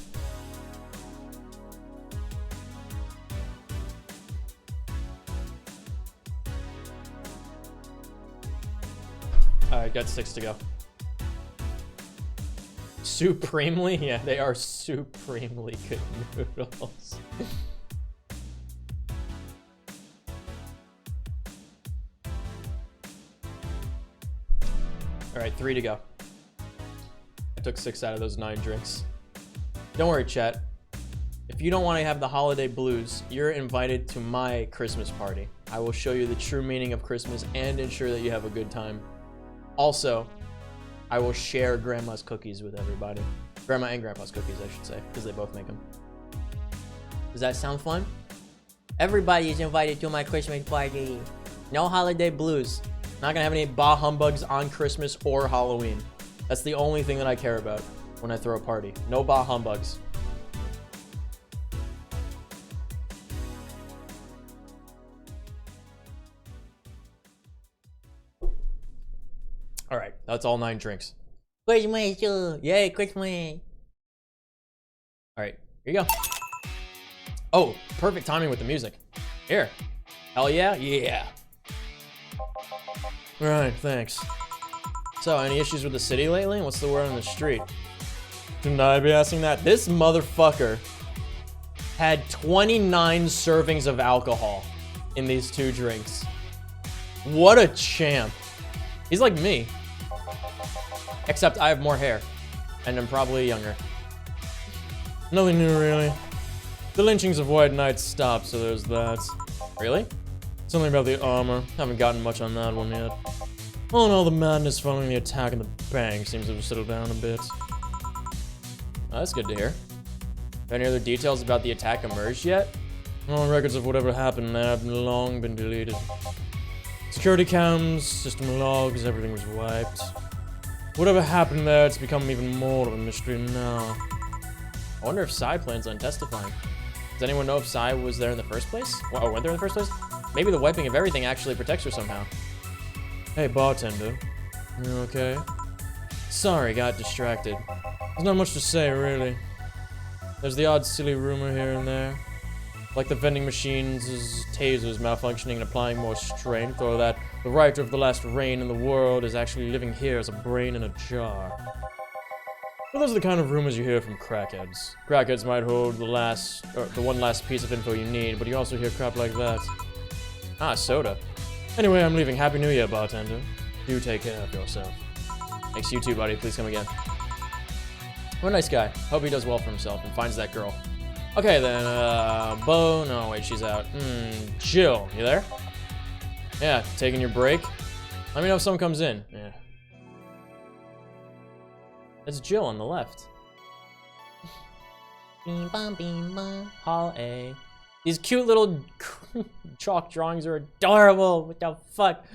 Speaker 6: All right, got 6 to go. Supremely? Yeah, they are supremely good noodles. All right, 3 to go. I took 6 out of those 9 drinks. Don't worry, chat. If you don't want to have the holiday blues, you're invited to my Christmas party. I will show you the true meaning of Christmas and ensure that you have a good time. Also, I will share Grandma's cookies with everybody. Grandma and Grandpa's cookies, I should say, because they both make them. Does that sound fun? Everybody is invited to my Christmas party. No holiday blues. Not gonna have any bah humbugs on Christmas or Halloween. That's the only thing that I care about when I throw a party. No bah humbugs. All right, that's all 9 drinks. Christmas, yay, Christmas. All right, here you go. Oh, perfect timing with the music. Here. Hell yeah, yeah. All right, thanks. So, any issues with the city lately? What's the word on the street? Shouldn't I be asking that? This motherfucker had 29 servings of alcohol in these 2 drinks. What a champ. He's like me. Except I have more hair. And I'm probably younger. Nothing new, really. The lynchings of White Knights stopped, so there's that. Really? Something about the armor. Haven't gotten much on that one yet. All in all, the madness following the attack in the bank seems to have settled down a bit. Oh, that's good to hear. Have any other details about the attack emerged yet? All records of whatever happened there have long been deleted. Security cams, system logs, everything was wiped. Whatever happened there, it's become even more of a mystery now. I wonder if Psy plans on testifying. Does anyone know if Psy was there in the first place? Or went there in the first place? Maybe the wiping of everything actually protects her somehow. Hey, bartender. You okay? Sorry, got distracted. There's not much to say, really. There's the odd silly rumor here and there. Like the vending machines' tasers malfunctioning and applying more strength, or that the writer of the last reign in the world is actually living here as a brain in a jar. But those are the kind of rumors you hear from crackheads. Crackheads might hold the one last piece of info you need, but you also hear crap like that. Ah, soda. Anyway, I'm leaving. Happy New Year, bartender. Do take care of yourself. Thanks, you too, buddy. Please come again. What a nice guy. Hope he does well for himself and finds that girl. Okay, then, Bo. No, wait, she's out. Jill, you there? Yeah, taking your break? Let me know if someone comes in. Yeah. It's Jill on the left. Hall A. These cute little chalk drawings are adorable. What the fuck?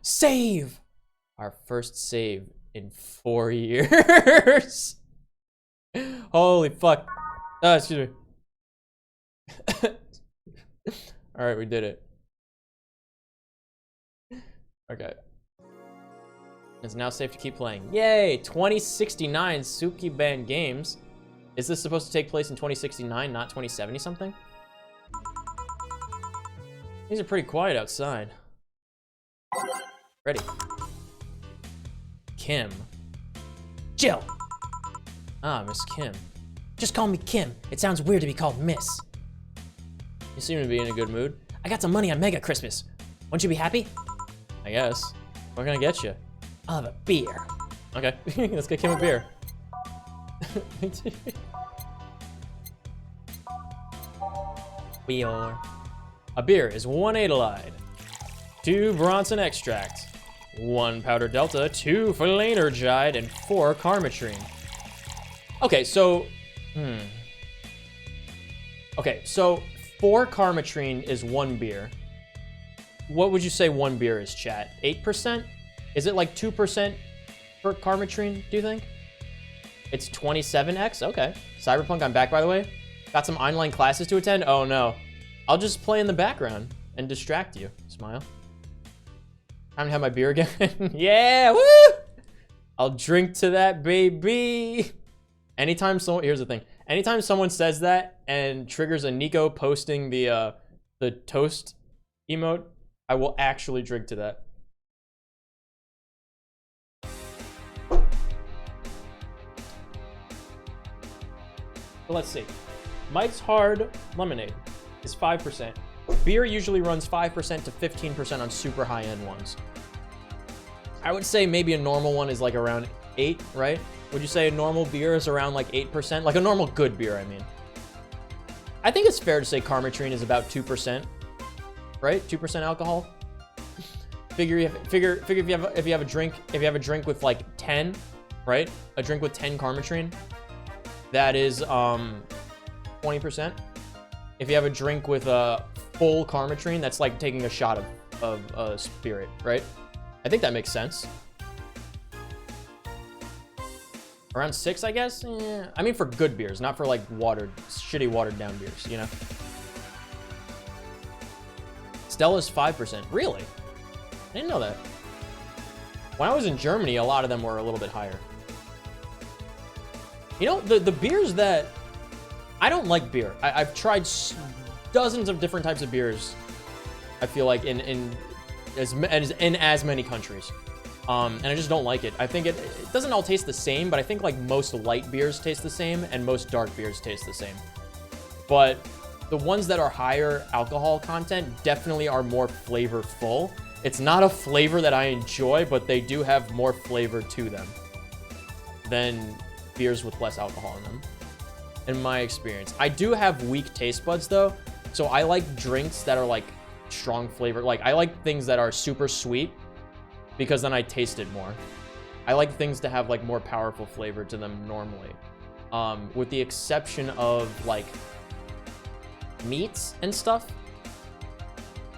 Speaker 6: Save! Our first save in 4 years. Holy fuck. Excuse me. Alright, we did it. Okay. It's now safe to keep playing. Yay! 2069 Suki Band Games. Is this supposed to take place in 2069, not 2070 something? These are pretty quiet outside. Ready. Kim. Jill! Ah, Miss Kim. Just call me Kim. It sounds weird to be called Miss. You seem to be in a good mood. I got some money on Mega Christmas. Won't you be happy? I guess. What can I get you? I'll have a beer. Okay, let's get Kim a beer. Beer. A beer is 1 Adelaide, 2 Bronson Extract, 1 Powder Delta, 2 Phalanergide, and 4 Karmotrine. Okay, so... Okay, so 4 karmotrine is 1 beer. What would you say 1 beer is, chat? 8%? Is it like 2% for karmotrine, do you think? It's 27x? Okay. Cyberpunk, I'm back, by the way. Got some online classes to attend? Oh, no. I'll just play in the background and distract you. Smile. Time to have my beer again. Yeah, woo! I'll drink to that, baby. Anytime someone, here's the thing. Anytime someone says that and triggers a Nico posting the toast emote, I will actually drink to that. So let's see. Mike's Hard Lemonade is 5%. Beer usually runs 5% to 15% on super high-end ones. I would say maybe a normal one is like around 8, right? Would you say a normal beer is around like 8%? Like a normal good beer, I mean. I think it's fair to say karmotrine is about 2%, right? 2% alcohol. Figure if you have a drink with like 10, right? A drink with 10 karmotrine, that is 20%. If you have a drink with a full karmotrine, that's like taking a shot of spirit, right? I think that makes sense. Around 6, I guess? Yeah. I mean, for good beers, not for like shitty watered down beers, you know? Stella's 5%. Really? I didn't know that. When I was in Germany, a lot of them were a little bit higher. You know, the beers that... I don't like beer. I've tried dozens of different types of beers, I feel like, in as many countries. And I just don't like it. I think it doesn't all taste the same, but I think like most light beers taste the same and most dark beers taste the same. But the ones that are higher alcohol content definitely are more flavorful. It's not a flavor that I enjoy, but they do have more flavor to them than beers with less alcohol in them, in my experience. I do have weak taste buds though, so I like drinks that are like strong flavor. Like I like things that are super sweet, because then I taste it more. I like things to have like more powerful flavor to them normally. With the exception of like meats and stuff.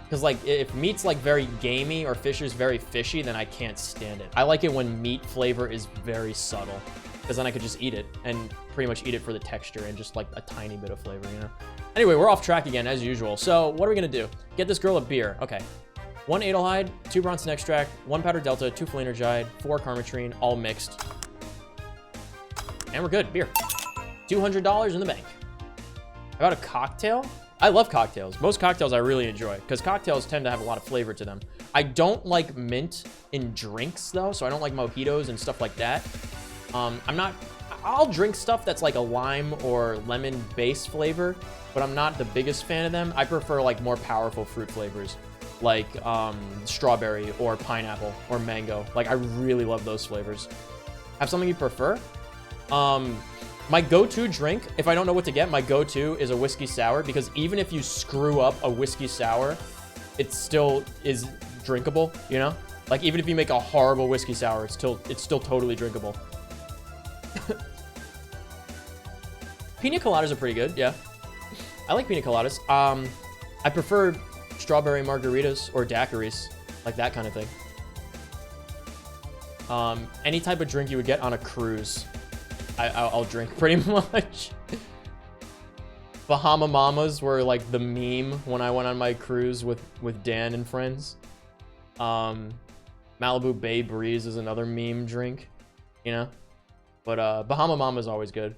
Speaker 6: Because like if meat's like very gamey or fish is very fishy, then I can't stand it. I like it when meat flavor is very subtle, because then I could just eat it and pretty much eat it for the texture and just like a tiny bit of flavor, you know? Anyway, we're off track again as usual. So what are we gonna do? Get this girl a beer. Okay. 1 Adelhyde, 2 Bronson Extract, 1 Powder Delta, 2 Flanergide, 4 Karmotrine, all mixed. And we're good. Beer. $200 in the bank. How about a cocktail? I love cocktails. Most cocktails I really enjoy, because cocktails tend to have a lot of flavor to them. I don't like mint in drinks, though, so I don't like mojitos and stuff like that. I'll drink stuff that's like a lime or lemon base flavor, but I'm not the biggest fan of them. I prefer like more powerful fruit flavors, like strawberry or pineapple or mango. Like I really love those flavors. Have something you prefer? My go-to drink, if I don't know what to get, my go-to is a whiskey sour, because even if you screw up a whiskey sour, it still is drinkable, you know? Like even if you make a horrible whiskey sour, it's still totally drinkable. Pina coladas are pretty good, yeah. I like pina coladas. I prefer strawberry margaritas or daiquiris, like that kind of thing. Any type of drink you would get on a cruise, I'll drink pretty much. Bahama Mamas were like the meme when I went on my cruise with Dan and friends. Malibu Bay Breeze is another meme drink, you know? But Bahama Mama is always good.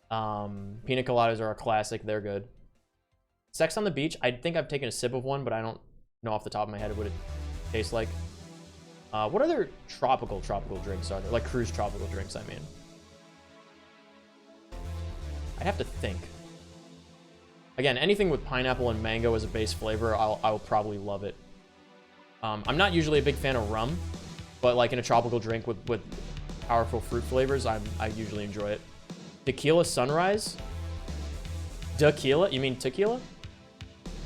Speaker 6: Pina coladas are a classic. They're good. Sex on the Beach. I think I've taken a sip of one, but I don't know off the top of my head what it tastes like. What other tropical drinks are there? Like cruise tropical drinks, I mean. I'd have to think. Again, anything with pineapple and mango as a base flavor, I'll probably love it. I'm not usually a big fan of rum, but like in a tropical drink with powerful fruit flavors, I usually enjoy it. Tequila Sunrise? Tequila? You mean tequila?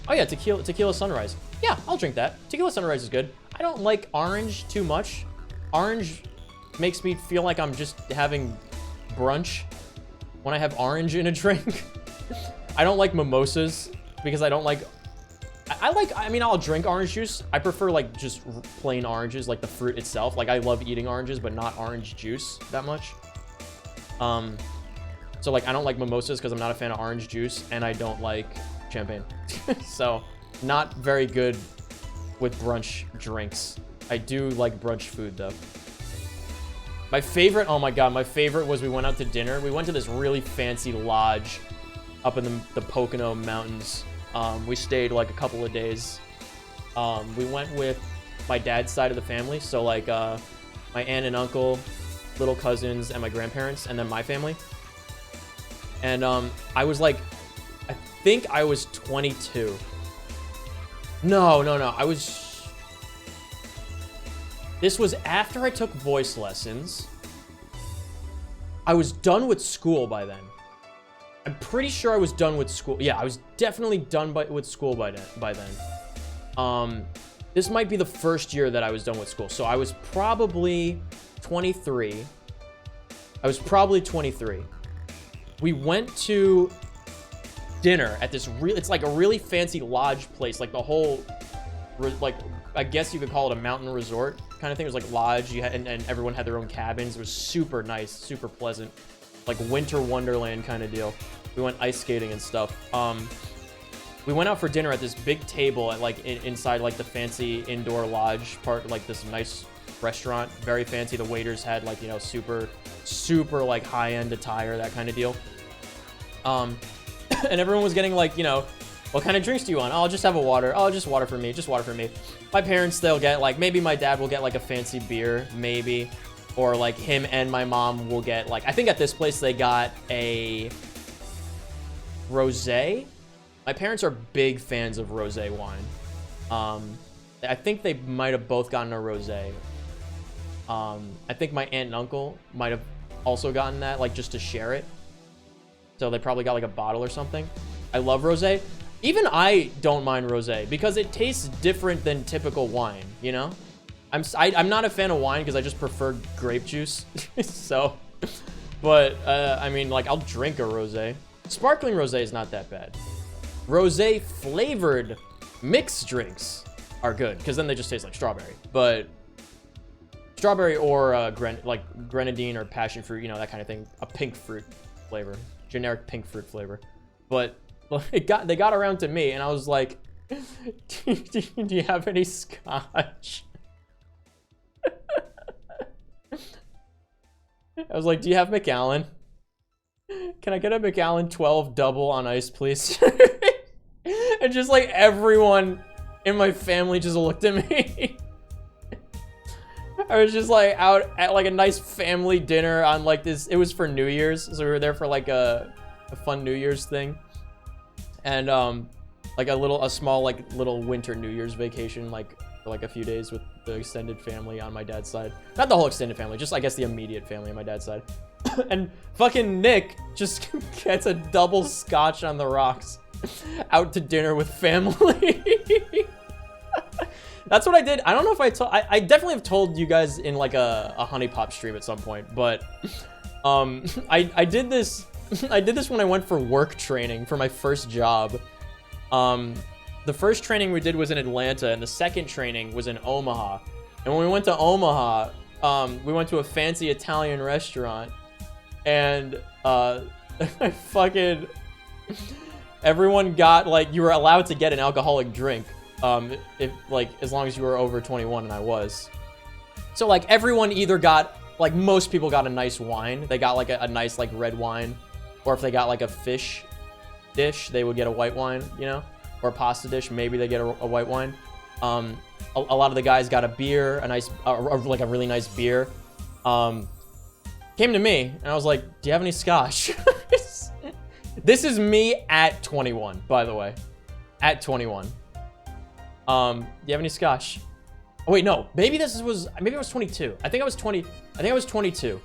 Speaker 6: Oh yeah, tequila Sunrise. Yeah, I'll drink that. Tequila Sunrise is good. I don't like orange too much. Orange makes me feel like I'm just having brunch when I have orange in a drink. I don't like mimosas. because I don't like. I mean, I'll drink orange juice. I prefer like just plain oranges, like the fruit itself. Like I love eating oranges, but not orange juice that much. So like I don't like mimosas because I'm not a fan of orange juice, and I don't like champagne. So not very good with brunch drinks. I do like brunch food though. My favorite, oh my god, my favorite was we went out to dinner. We went to this really fancy lodge up in the Pocono Mountains. We stayed like a couple of days. We went with my dad's side of the family. So like my aunt and uncle, little cousins, and my grandparents, and then my family. And I was like, I think I was 22. No. This was after I took voice lessons. I was done with school by then. I'm pretty sure I was done with school. Yeah, I was definitely done with school by then. This might be the first year that I was done with school. So I was probably 23. We went to dinner at this it's like a really fancy lodge place. Like the whole, like, I guess you could call it a mountain resort kind of thing. It was like lodge, and everyone had their own cabins. It was super nice, super pleasant, like winter wonderland kind of deal. We went ice skating and stuff. We went out for dinner at this big table at like inside like the fancy indoor lodge part, like this nice restaurant, very fancy. The waiters had like, you know, super like high-end attire, that kind of deal. And everyone was getting like, you know, what kind of drinks do you want? Oh, I'll just have a water. Oh, just water for me. Just water for me. My parents, they'll get like, maybe my dad will get like a fancy beer, maybe. Or like him and my mom will get like, I think at this place they got a rosé. My parents are big fans of rosé wine. I think they might have both gotten a rosé. I think my aunt and uncle might have also gotten that, like just to share it. So they probably got like a bottle or something. I love rosé. Even I don't mind rosé because it tastes different than typical wine, you know? I'm not a fan of wine because I just prefer grape juice. So, but I mean, like I'll drink a rosé. Sparkling rosé is not that bad. Rosé flavored mixed drinks are good because then they just taste like strawberry. But strawberry or like grenadine or passion fruit, you know, that kind of thing. A pink fruit flavor, generic pink fruit flavor. But they got around to me, and I was like, do you have any scotch? I was like, do you have Macallan? Can I get a Macallan 12 double on ice, please? And just like everyone in my family just looked at me. I was just like out at like a nice family dinner on like this. It was for New Year's, so we were there for like a fun New Year's thing, and like a small like little winter New Year's vacation, like for like a few days with the extended family on my dad's side. Not the whole extended family, just I guess the immediate family on my dad's side. And fucking Nick just gets a double scotch on the rocks out to dinner with family. That's what I did. I don't know if I definitely have told you guys in like a Honey Pop stream at some point, but I did this when I went for work training for my first job. The first training we did was in Atlanta, and the second training was in Omaha. And when we went to Omaha, we went to a fancy Italian restaurant, and fucking everyone got like, you were allowed to get an alcoholic drink. If like as long as you were over 21, and I was. So like everyone either got, like most people got a nice wine. They got like a nice like red wine, or if they got like a fish dish, they would get a white wine, you know, or a pasta dish, maybe they get a white wine. A lot of the guys got a beer, a nice, like a really nice beer. Came to me, and I was like, do you have any scotch? This is me at 21, by the way. At 21. Do you have any scotch? Oh wait, no. Maybe I was 22. I think I was 22.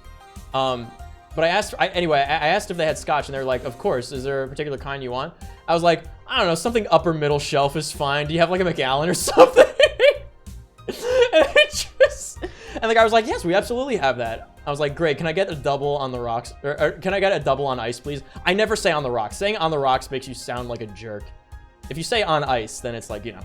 Speaker 6: But I asked if they had scotch, and they're like, of course. Is there a particular kind you want? I was like, I don't know, something upper middle shelf is fine. Do you have like a Macallan or something? And the guy was like, yes, we absolutely have that. I was like, great, can I get a double on the rocks? Or can I get a double on ice, please? I never say on the rocks. Saying on the rocks makes you sound like a jerk. If you say on ice, then it's like, you know.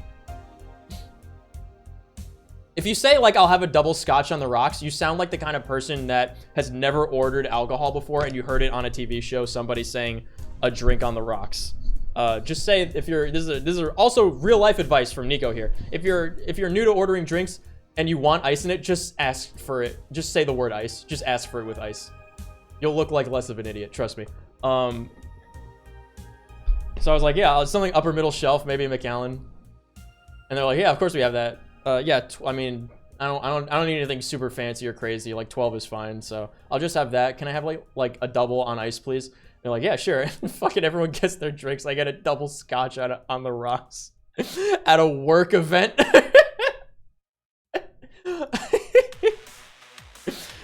Speaker 6: If you say, like, I'll have a double scotch on the rocks, you sound like the kind of person that has never ordered alcohol before and you heard it on a TV show, somebody saying a drink on the rocks. Just say if you're, this is also real life advice from Nico here. If you're new to ordering drinks and you want ice in it, just ask for it. Just say the word ice. Just ask for it with ice. You'll look like less of an idiot, trust me. So I was like, yeah, something upper middle shelf, maybe a Macallan. And they're like, yeah, of course we have that. Yeah, I mean, I don't need anything super fancy or crazy. Like 12 is fine, so I'll just have that. Can I have like a double on ice, please? And they're like, yeah, sure. Fucking everyone gets their drinks. I get a double scotch on the rocks at a work event.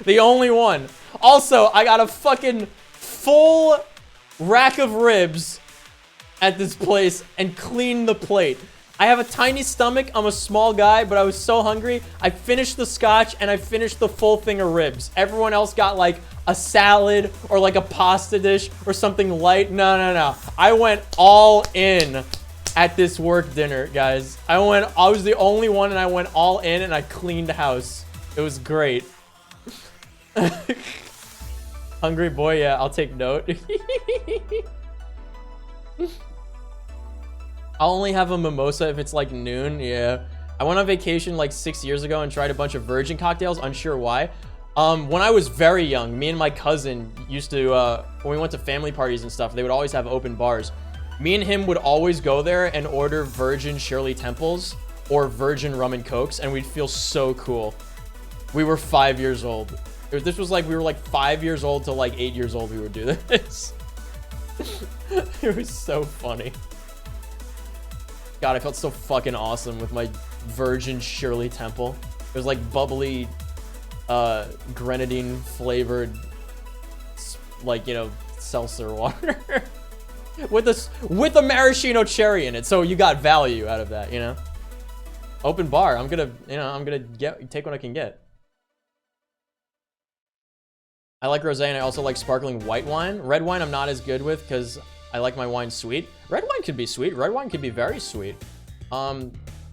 Speaker 6: The only one. Also, I got a fucking full rack of ribs at this place and cleaned the plate. I have a tiny stomach. I'm a small guy, but I was so hungry. I finished the scotch and I finished the full thing of ribs. Everyone else got like a salad or like a pasta dish or something light. No. I went all in at this work dinner, guys. I was the only one and I went all in and I cleaned the house. It was great. Hungry boy, yeah, I'll take note. I'll only have a mimosa if it's like noon, yeah. I went on vacation like 6 years ago and tried a bunch of virgin cocktails, unsure why. When I was very young, me and my cousin used to, when we went to family parties and stuff, they would always have open bars. Me and him would always go there and order virgin Shirley Temples or virgin rum and cokes, and we'd feel so cool. We were 5 years old. This was like, we were like 5 years old to like 8 years old we would do this. It was so funny. God, I felt so fucking awesome with my virgin Shirley Temple. It was like bubbly, grenadine flavored, like, you know, seltzer water. with a maraschino cherry in it, so you got value out of that, you know? Open bar, I'm gonna take what I can get. I like rosé and I also like sparkling white wine. Red wine I'm not as good with because I like my wine sweet. Red wine could be sweet. Red wine could be very sweet. You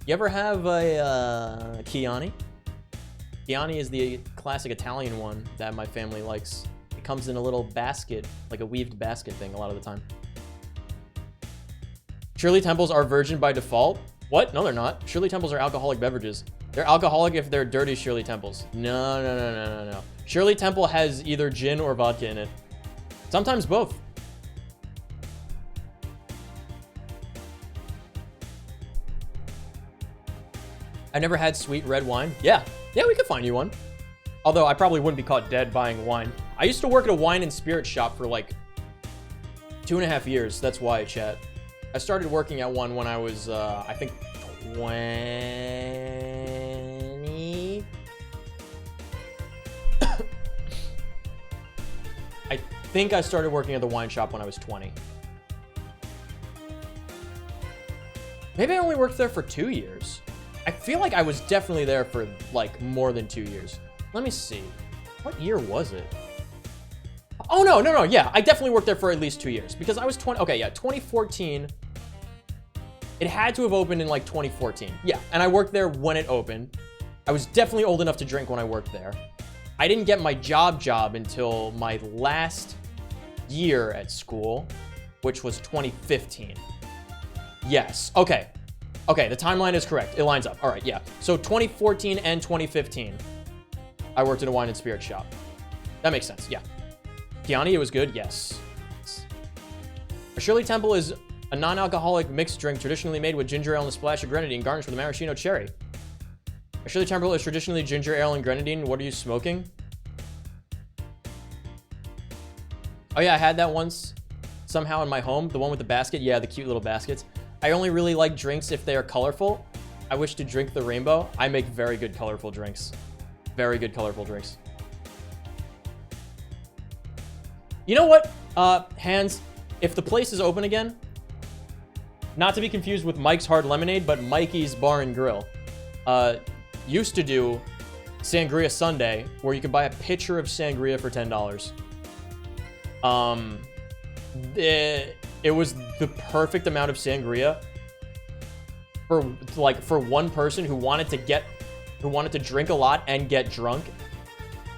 Speaker 6: ever have a Chianti? Chianti is the classic Italian one that my family likes. It comes in a little basket, like a weaved basket thing a lot of the time. Shirley Temples are virgin by default. What? No, they're not. Shirley Temples are alcoholic beverages. They're alcoholic if they're dirty Shirley Temples. No. Shirley Temple has either gin or vodka in it. Sometimes both. I never had sweet red wine. Yeah, we could find you one. Although I probably wouldn't be caught dead buying wine. I used to work at a wine and spirit shop for like 2.5 years. That's why, chat. I started working at one when I was, I think, 20. I think I started working at the wine shop when I was 20. Maybe I only worked there for 2 years. I feel like I was definitely there for like more than 2 years. Let me see. What year was it? Oh, no. Yeah, I definitely worked there for at least 2 years because I was 20. Okay, yeah, 2014. It had to have opened in like 2014. Yeah, and I worked there when it opened. I was definitely old enough to drink when I worked there. I didn't get my job until my last year at school, which was 2015. Yes, okay. Okay, the timeline is correct. It lines up. All right, yeah. So 2014 and 2015, I worked in a wine and spirit shop. That makes sense, yeah. Chianti, it was good, yes. A Shirley Temple is a non-alcoholic mixed drink traditionally made with ginger ale and a splash of grenadine garnished with a maraschino cherry. A Shirley Temple is traditionally ginger ale and grenadine. What are you smoking? Oh yeah, I had that once somehow in my home. The one with the basket. Yeah, the cute little baskets. I only really like drinks if they are colorful. I wish to drink the rainbow. I make very good colorful drinks. Very good colorful drinks. You know what, Hans? If the place is open again, not to be confused with Mike's Hard Lemonade, but Mikey's Bar and Grill, used to do Sangria Sunday, where you could buy a pitcher of sangria for $10. It was the perfect amount of sangria. for one person who wanted to drink a lot and get drunk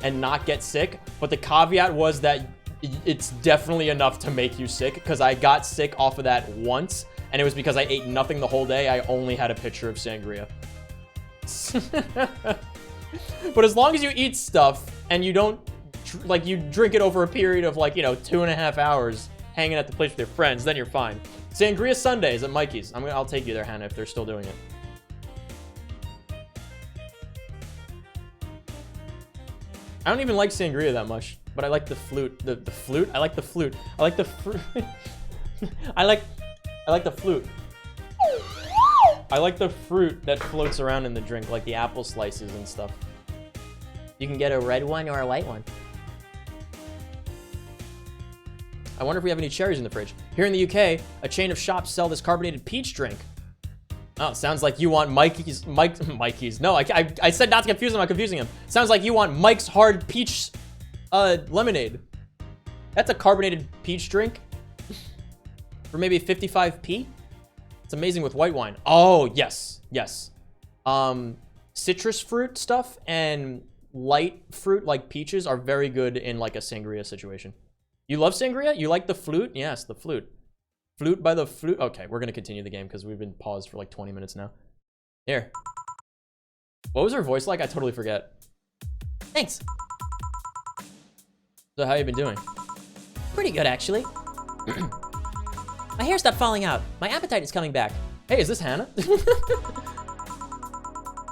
Speaker 6: and not get sick. But the caveat was that it's definitely enough to make you sick, because I got sick off of that once, and it was because I ate nothing the whole day. I only had a pitcher of sangria. But as long as you eat stuff and you don't, like, you drink it over a period of, like, you know, 2.5 hours hanging at the place with your friends, then you're fine. Sangria Sundays at Mikey's. I'll take you there, Hannah, if they're still doing it. I don't even like sangria that much, but I like the flute. The flute? I like the flute. I like the fruit. I like the flute. I like the fruit that floats around in the drink, like the apple slices and stuff. You can get a red one or a white one. I wonder if we have any cherries in the fridge. Here in the UK, a chain of shops sell this carbonated peach drink. Oh, sounds like you want Mikey's. No, I said not to confuse him. I'm confusing him. Sounds like you want Mike's Hard Peach lemonade. That's a carbonated peach drink for maybe 55p. It's amazing with white wine. Oh, yes. Yes. Citrus fruit stuff and light fruit like peaches are very good in like a sangria situation. You love sangria? You like the flute? Yes, the flute. Flute by the flute. Okay, we're going to continue the game because we've been paused for like 20 minutes now. Here. What was her voice like? I totally forget.
Speaker 7: Thanks.
Speaker 6: So how you been doing?
Speaker 7: Pretty good, actually. My hair stopped falling out. My appetite is coming back.
Speaker 6: Hey, is this Hannah?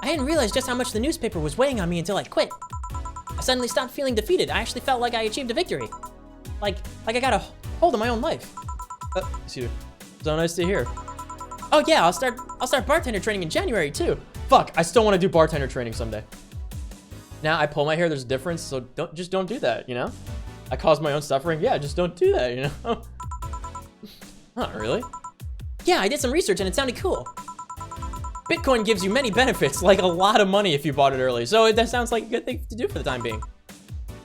Speaker 7: I hadn't realized just how much the newspaper was weighing on me until I quit. I suddenly stopped feeling defeated. I actually felt like I achieved a victory. Like I got a hold of my own life.
Speaker 6: Excuse me. So nice to hear.
Speaker 7: Oh yeah, I'll start bartender training in January too.
Speaker 6: Fuck, I still want to do bartender training someday. Now I pull my hair, there's a difference, so don't do that, you know? I cause my own suffering. Yeah, just don't do that, you know? Not really.
Speaker 7: Yeah, I did some research and it sounded cool.
Speaker 6: Bitcoin gives you many benefits, like a lot of money if you bought it early. So that sounds like a good thing to do for the time being.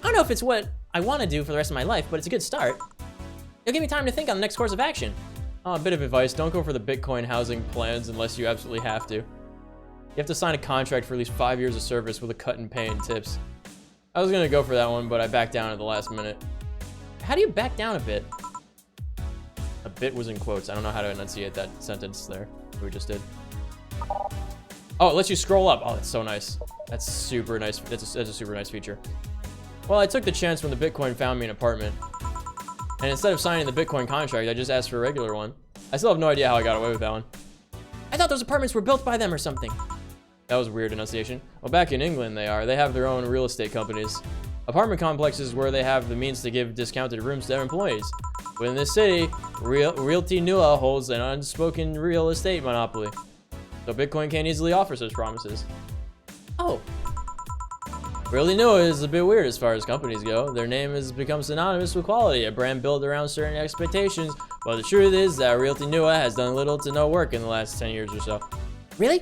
Speaker 7: I don't know if it's what I want to do for the rest of my life, but it's a good start. It'll give me time to think on the next course of action.
Speaker 6: Oh, a bit of advice, don't go for the Bitcoin housing plans unless you absolutely have to. You have to sign a contract for at least 5 years of service with a cut in pay and tips. I was gonna go for that one, but I backed down at the last minute.
Speaker 7: How do you back down a bit?
Speaker 6: A bit was in quotes. I don't know how to enunciate that sentence there. We just did. Oh, it lets you scroll up. Oh, that's so nice. That's super nice. That's a super nice feature. Well, I took the chance when the Bitcoin found me an apartment. And instead of signing the Bitcoin contract, I just asked for a regular one. I still have no idea how I got away with that one.
Speaker 7: I thought those apartments were built by them or something.
Speaker 6: That was a weird enunciation. Well, back in England, they are. They have their own real estate companies. Apartment complexes where they have the means to give discounted rooms to their employees. But in this city, Realty Nua holds an unspoken real estate monopoly. So Bitcoin can't easily offer such promises.
Speaker 7: Oh.
Speaker 6: Realty Nua is a bit weird as far as companies go. Their name has become synonymous with quality, a brand built around certain expectations. But the truth is that Realty Nua has done little to no work in the last 10 years or so.
Speaker 7: Really?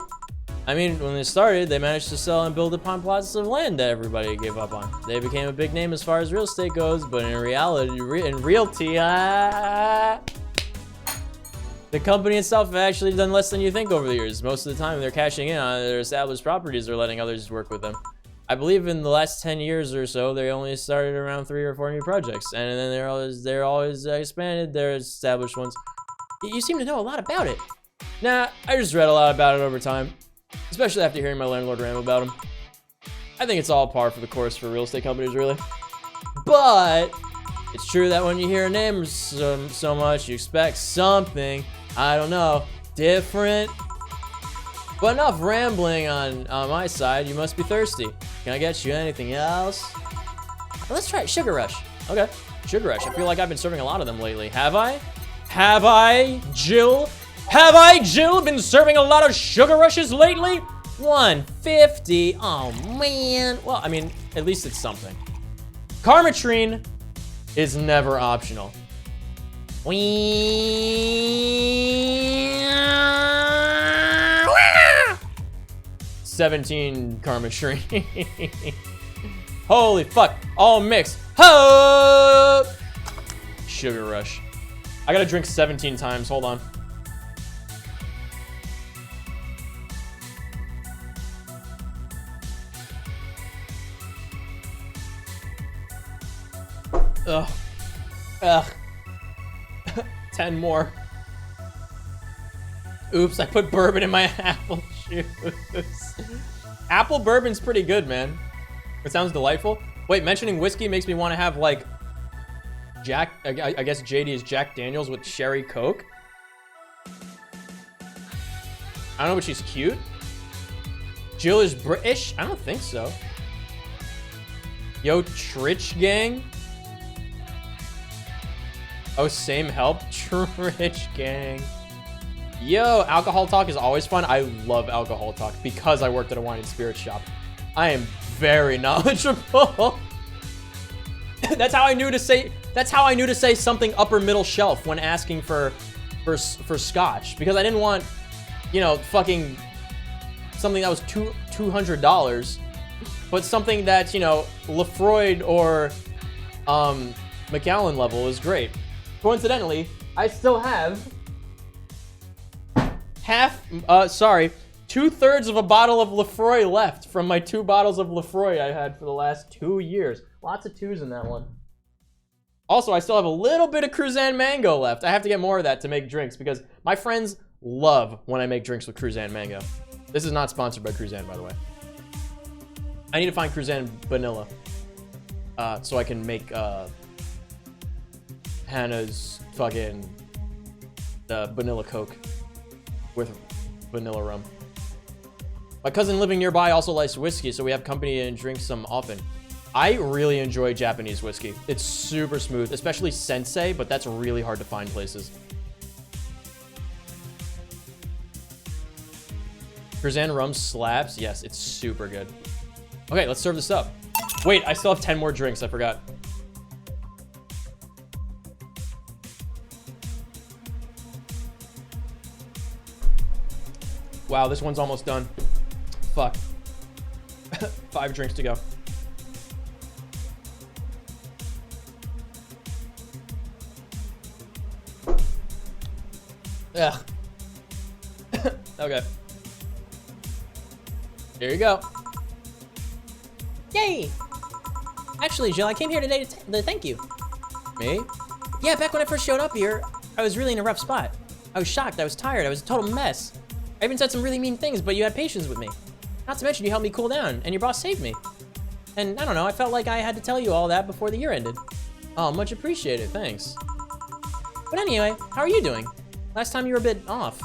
Speaker 6: I mean, when they started, they managed to sell and build upon plots of land that everybody gave up on. They became a big name as far as real estate goes, but in reality, in realty, the company itself has actually done less than you think over the years. Most of the time, they're cashing in on their established properties or letting others work with them. I believe in the last 10 years or so, they only started around 3 or 4 new projects, and then they're always expanded their established ones.
Speaker 7: You seem to know a lot about it.
Speaker 6: Nah, I just read a lot about it over time, especially after hearing my landlord ramble about them. I think it's all par for the course for real estate companies, really. But it's true that when you hear a name so much, you expect something, I don't know, different. But enough rambling on my side, you must be thirsty. Can I get you anything else?
Speaker 7: Well, let's try Sugar Rush.
Speaker 6: Okay, Sugar Rush. I feel like I've been serving a lot of them lately. Have I? Have I, Jill? Have I, Jill, been serving a lot of Sugar Rushes lately? 150. Oh, man. Well, I mean, at least it's something. Karmotrine is never optional. 17 Karmotrine. Holy fuck. All mixed. Ho! Sugar Rush. I gotta drink 17 times. Hold on. Ugh. Ugh. 10 more. Oops, I put bourbon in my apple juice. Apple bourbon's pretty good, man. It sounds delightful. Wait, mentioning whiskey makes me want to have, like, I guess JD is Jack Daniels with Sherry Coke. I don't know, but she's cute. Jill is British? I don't think so. Yo, Trich gang? Oh, same help? Trich gang. Yo, alcohol talk is always fun. I love alcohol talk because I worked at a wine and spirit shop. I am very knowledgeable. That's how I knew to say something upper middle shelf when asking for scotch, because I didn't want, you know, fucking something that was $200, but something that's, you know, Lefroy or Macallan level is great. Coincidentally, I still have 2/3 of a bottle of Lefroy left from my 2 bottles of Lefroy I had for the last 2 years. Lots of 2s in that one. Also, I still have a little bit of Cruzan Mango left. I have to get more of that to make drinks because my friends love when I make drinks with Cruzan Mango. This is not sponsored by Cruzan, by the way. I need to find Cruzan Vanilla so I can make Hannah's fucking vanilla Coke with vanilla rum. My cousin living nearby also likes whiskey, so we have company and drink some often. I really enjoy Japanese whiskey. It's super smooth, especially Sensei, but that's really hard to find places. Cruzan rum slaps. Yes, it's super good. Okay, let's serve this up. Wait, I still have 10 more drinks. I forgot. Wow, this one's almost done. Fuck. 5 drinks to go. Ugh. Okay. Here you go.
Speaker 7: Yay! Actually, Jill, I came here today to thank you.
Speaker 6: Me?
Speaker 7: Yeah, back when I first showed up here, I was really in a rough spot. I was shocked, I was tired, I was a total mess. I even said some really mean things, but you had patience with me. Not to mention you helped me cool down, and your boss saved me. And I don't know, I felt like I had to tell you all that before the year ended.
Speaker 6: Oh, much appreciated, thanks.
Speaker 7: But anyway, how are you doing? Last time you were a bit off.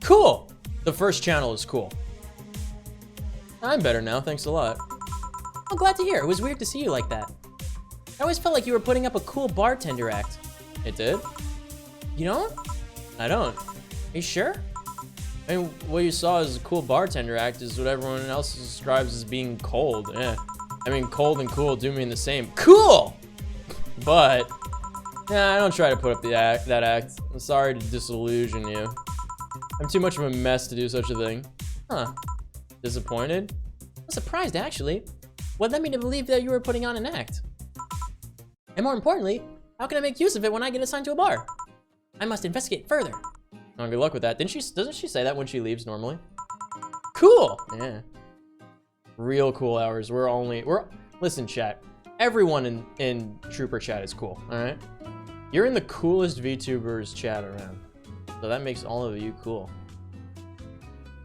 Speaker 6: Cool! The first channel is cool. I'm better now, thanks a lot.
Speaker 7: I'm glad to hear. It was weird to see you like that. I always felt like you were putting up a cool bartender act.
Speaker 6: It did?
Speaker 7: You don't?
Speaker 6: I don't.
Speaker 7: Are you sure?
Speaker 6: I mean, what you saw as a cool bartender act is what everyone else describes as being cold. Yeah. I mean, cold and cool do mean the same. Cool! But, nah, I don't try to put up that act. I'm sorry to disillusion you. I'm too much of a mess to do such a thing.
Speaker 7: Huh.
Speaker 6: Disappointed?
Speaker 7: I'm surprised, actually. What led me to believe that you were putting on an act? And more importantly, how can I make use of it when I get assigned to a bar? I must investigate further.
Speaker 6: Oh, good luck with that. Doesn't she say that when she leaves normally? Cool! Yeah. Real cool hours. Listen, chat. Everyone in Trooper chat is cool, alright? You're in the coolest VTubers chat around. So that makes all of you cool.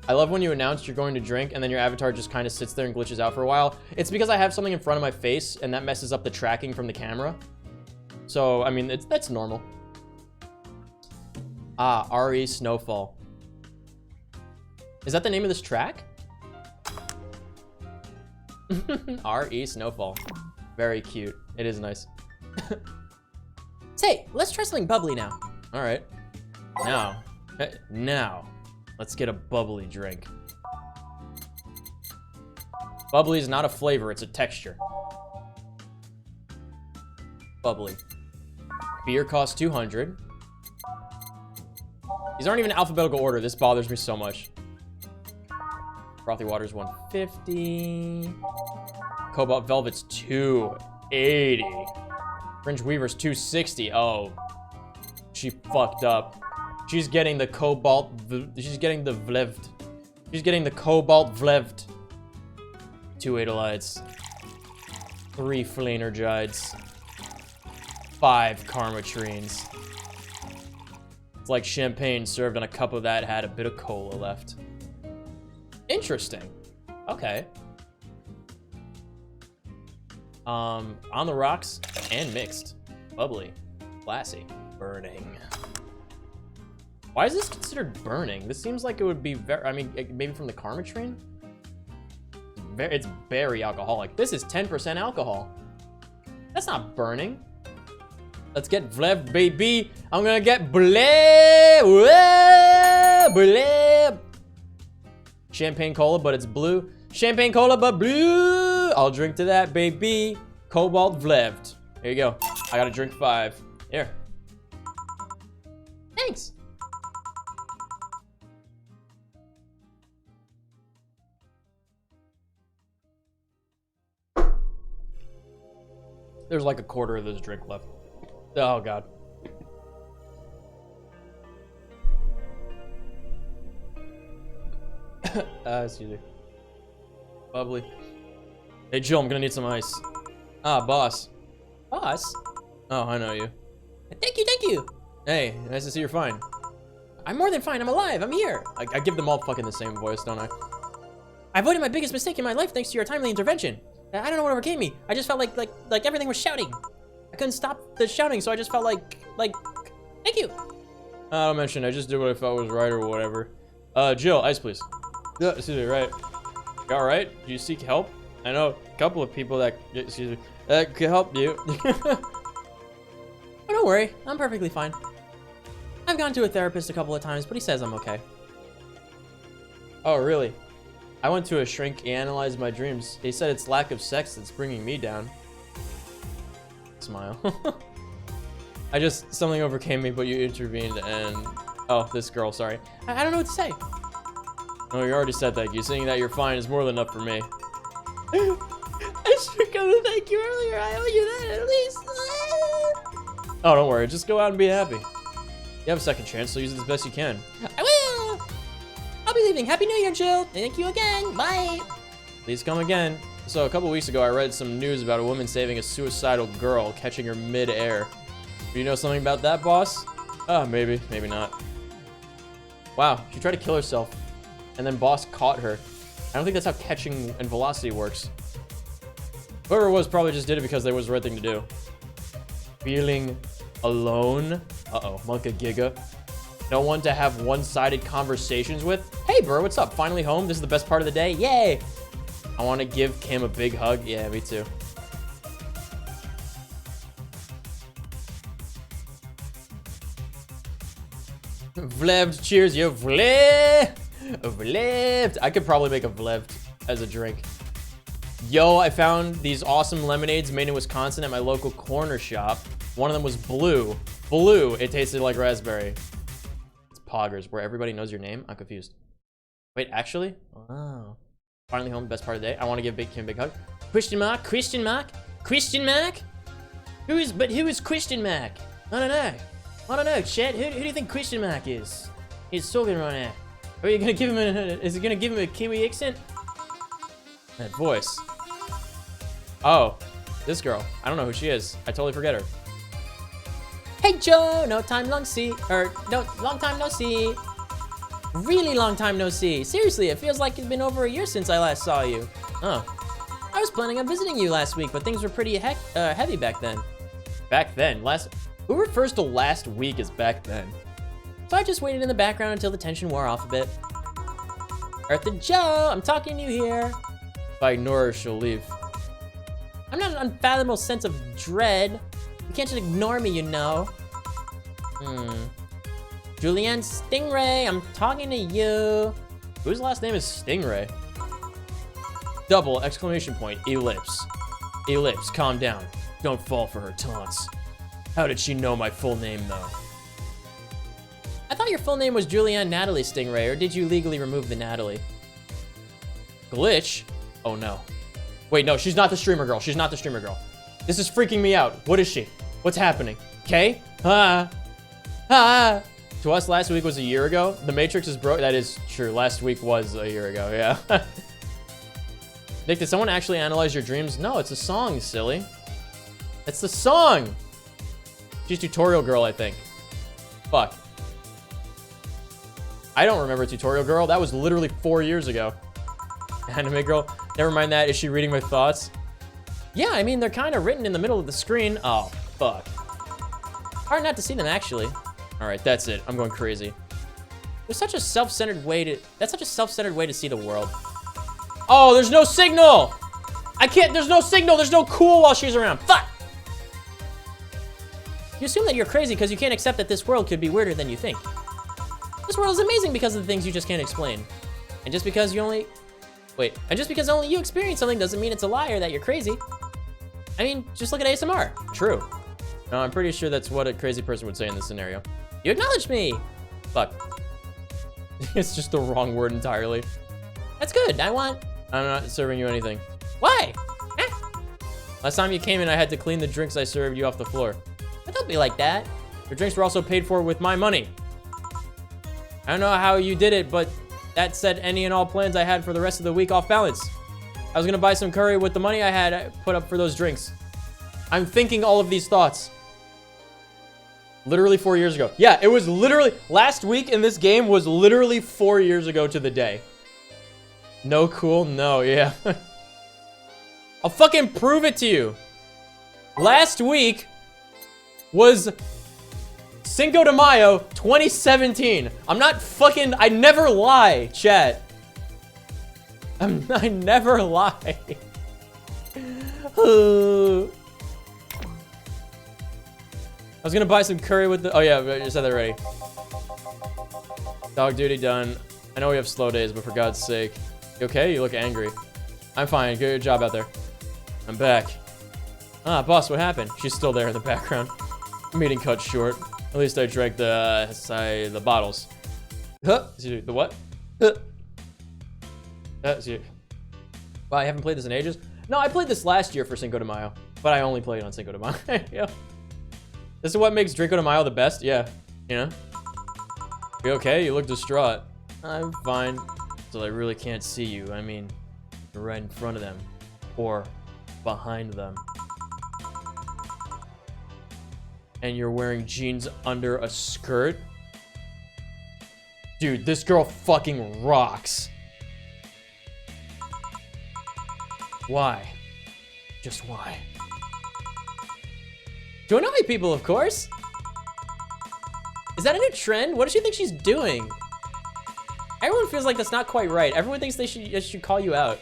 Speaker 6: I love when you announce you're going to drink and then your avatar just kind of sits there and glitches out for a while. It's because I have something in front of my face and that messes up the tracking from the camera. So, I mean, that's normal. Ah, RE Snowfall. Is that the name of this track? RE Snowfall. Very cute. It is nice.
Speaker 7: Say, let's try something bubbly now.
Speaker 6: All right. Now, let's get a bubbly drink. Bubbly is not a flavor, it's a texture. Bubbly. Beer costs 200. These aren't even in alphabetical order. This bothers me so much. Frothy Water's 150. Cobalt Velvet's 280. Fringe Weaver's 260. Oh, she fucked up. She's getting the Cobalt. She's getting the Vlevd. She's getting the Cobalt Vlevd. 2 Adelites. 3 Flanergides. 5 karmotrines. It's like champagne served on a cup of that had a bit of cola left. Interesting. Okay. On the rocks and mixed. Bubbly. Classy. Burning. Why is this considered burning? This seems like it would be very, I mean, maybe from the karmotrine? It's very alcoholic. This is 10% alcohol. That's not burning. Let's get vlev, baby. I'm gonna get bleb. Champagne cola, but it's blue. Champagne cola, but blue. I'll drink to that, baby. Cobalt vleved. Here you go. I gotta drink 5. Here. Thanks. There's like a quarter of this drink left. Oh, God. Excuse me. Bubbly. Hey, Jill, I'm gonna need some ice. Ah, boss. Boss? Oh, I know you. Thank you, thank you. Hey, nice to see you're fine. I'm more than fine. I'm alive. I'm here. I give them all fucking the same voice, don't I? I avoided my biggest mistake in my life thanks to your timely intervention. I don't know what overcame me. I just felt like everything was shouting. I couldn't stop the shouting, so I just felt like, thank you. Don't mention, I just did what I felt was right or whatever. Jill, ice please. Yeah, excuse me, right. You all right? Do you seek help? I know a couple of people that, excuse me, that could help you. Oh, don't worry, I'm perfectly fine. I've gone to a therapist a couple of times, but he says I'm okay. Oh, really? I went to a shrink, he analyzed my dreams. He said it's lack of sex that's bringing me down. Smile. Something overcame me, but you intervened and... Oh, this girl, sorry. I don't know what to say. Oh, you already said thank you. Saying that you're fine is more than enough for me. I should come to thank you earlier. I owe you that at least. Oh, don't worry. Just go out and be happy. You have a second chance, so use it as best you can. I will! I'll be leaving. Happy New Year, Jill. Thank you again. Bye. Please come again. So a couple weeks ago, I read some news about a woman saving a suicidal girl, catching her mid-air. Do you know something about that, boss? Maybe, maybe not. Wow, she tried to kill herself, and then boss caught her. I don't think that's how catching and velocity works. Whoever it was probably just did it because it was the right thing to do. Feeling alone? Uh-oh, Monka Giga. No one to have one-sided conversations with? Hey, bro, what's up? Finally home? This is the best part of the day? Yay! I want to give Kim a big hug. Yeah, me too. Vleved, cheers, yo, vleved. Vleved. I could probably make a vleved as a drink. Yo, I found these awesome lemonades made in Wisconsin at my local corner shop. One of them was blue. Blue. It tasted like raspberry. It's Poggers, where everybody knows your name. I'm confused. Wait, actually? Wow. Finally home, best part of the day. I want to give Kim a big hug. Question mark? Question mark? Question mark? Who is Question mark? I don't know. I don't know, Chet. Who do you think Question mark is? He's talking right now. Are you gonna give him is he gonna give him a Kiwi accent? That voice. Oh, this girl. I don't know who she is. I totally forget her. Hey Joe, no time long see, no, long time no see. Really long time no see. Seriously, it feels like it's been over a year since I last saw you. Oh. I was planning on visiting you last week, but things were pretty heavy back then. Back then? Who refers to last week as back then? So I just waited in the background until the tension wore off a bit. Eartha Joe, I'm talking to you here. If I ignore her, she'll leave. I'm not an unfathomable sense of dread. You can't just ignore me, you know. Julianne Stingray, I'm talking to you. Whose last name is Stingray? Double exclamation point, ellipse. Ellipse, calm down. Don't fall for her taunts. How did she know my full name, though? I thought your full name was Julianne Natalie Stingray, or did you legally remove the Natalie? Glitch? Oh, no. Wait, no, she's not the streamer girl. She's not the streamer girl. This is freaking me out. What is she? What's happening? Okay? To us, last week was a year ago. The Matrix is broke. That is true. Last week was a year ago, yeah. Nick, did someone actually analyze your dreams? No, it's a song, silly. It's the song! She's Tutorial Girl, I think. Fuck. I don't remember Tutorial Girl. That was literally 4 years ago. Anime Girl. Never mind that. Is she reading my thoughts? Yeah, I mean, they're kind of written in the middle of the screen. Oh, fuck. Hard not to see them, actually. All right, that's it. I'm going crazy. There's such a self-centered way to... That's such a self-centered way to see the world. Oh, there's no signal! I can't... There's no signal. There's no cool while she's around. Fuck! You assume that you're crazy because you can't accept that this world could be weirder than you think. This world is amazing because of the things you just can't explain. And just because you only... Wait. And just because only you experience something doesn't mean it's a lie or that you're crazy. I mean, just look at ASMR. True. No, I'm pretty sure that's what a crazy person would say in this scenario. You acknowledged me! Fuck. It's just the wrong word entirely. That's good. I'm not serving you anything. Why? Eh? Last time you came in, I had to clean the drinks I served you off the floor. But don't be like that. Your drinks were also paid for with my money. I don't know how you did it, but that set any and all plans I had for the rest of the week off balance. I was gonna buy some curry with the money I had put up for those drinks. I'm thinking all of these thoughts. Literally 4 years ago. Yeah, it was literally, last week in this game was literally 4 years ago to the day. No cool? No, yeah. I'll fucking prove it to you. Last week was Cinco de Mayo 2017. I'm not fucking, I never lie, chat. I never lie. I was gonna buy some curry with the, oh yeah, I just said that already. Dog duty done. I know we have slow days, but for God's sake. You okay? You look angry. I'm fine, good job out there. I'm back. Ah, boss, what happened? She's still there in the background. Meeting cut short. At least I drank the bottles. Huh? The what? Huh? Wow, I haven't played this in ages. No, I played this last year for Cinco de Mayo, but I only played on Cinco de Mayo. Yeah. This is what makes Drinco de Mayo the best. Yeah, you know. You okay? You look distraught. I'm fine. So I really can't see you. I mean, you're right in front of them, or behind them. And you're wearing jeans under a skirt? Dude, this girl fucking rocks. Why? Just why? To annoy people, of course. Is that a new trend? What does she think she's doing? Everyone feels like that's not quite right. Everyone thinks they should call you out.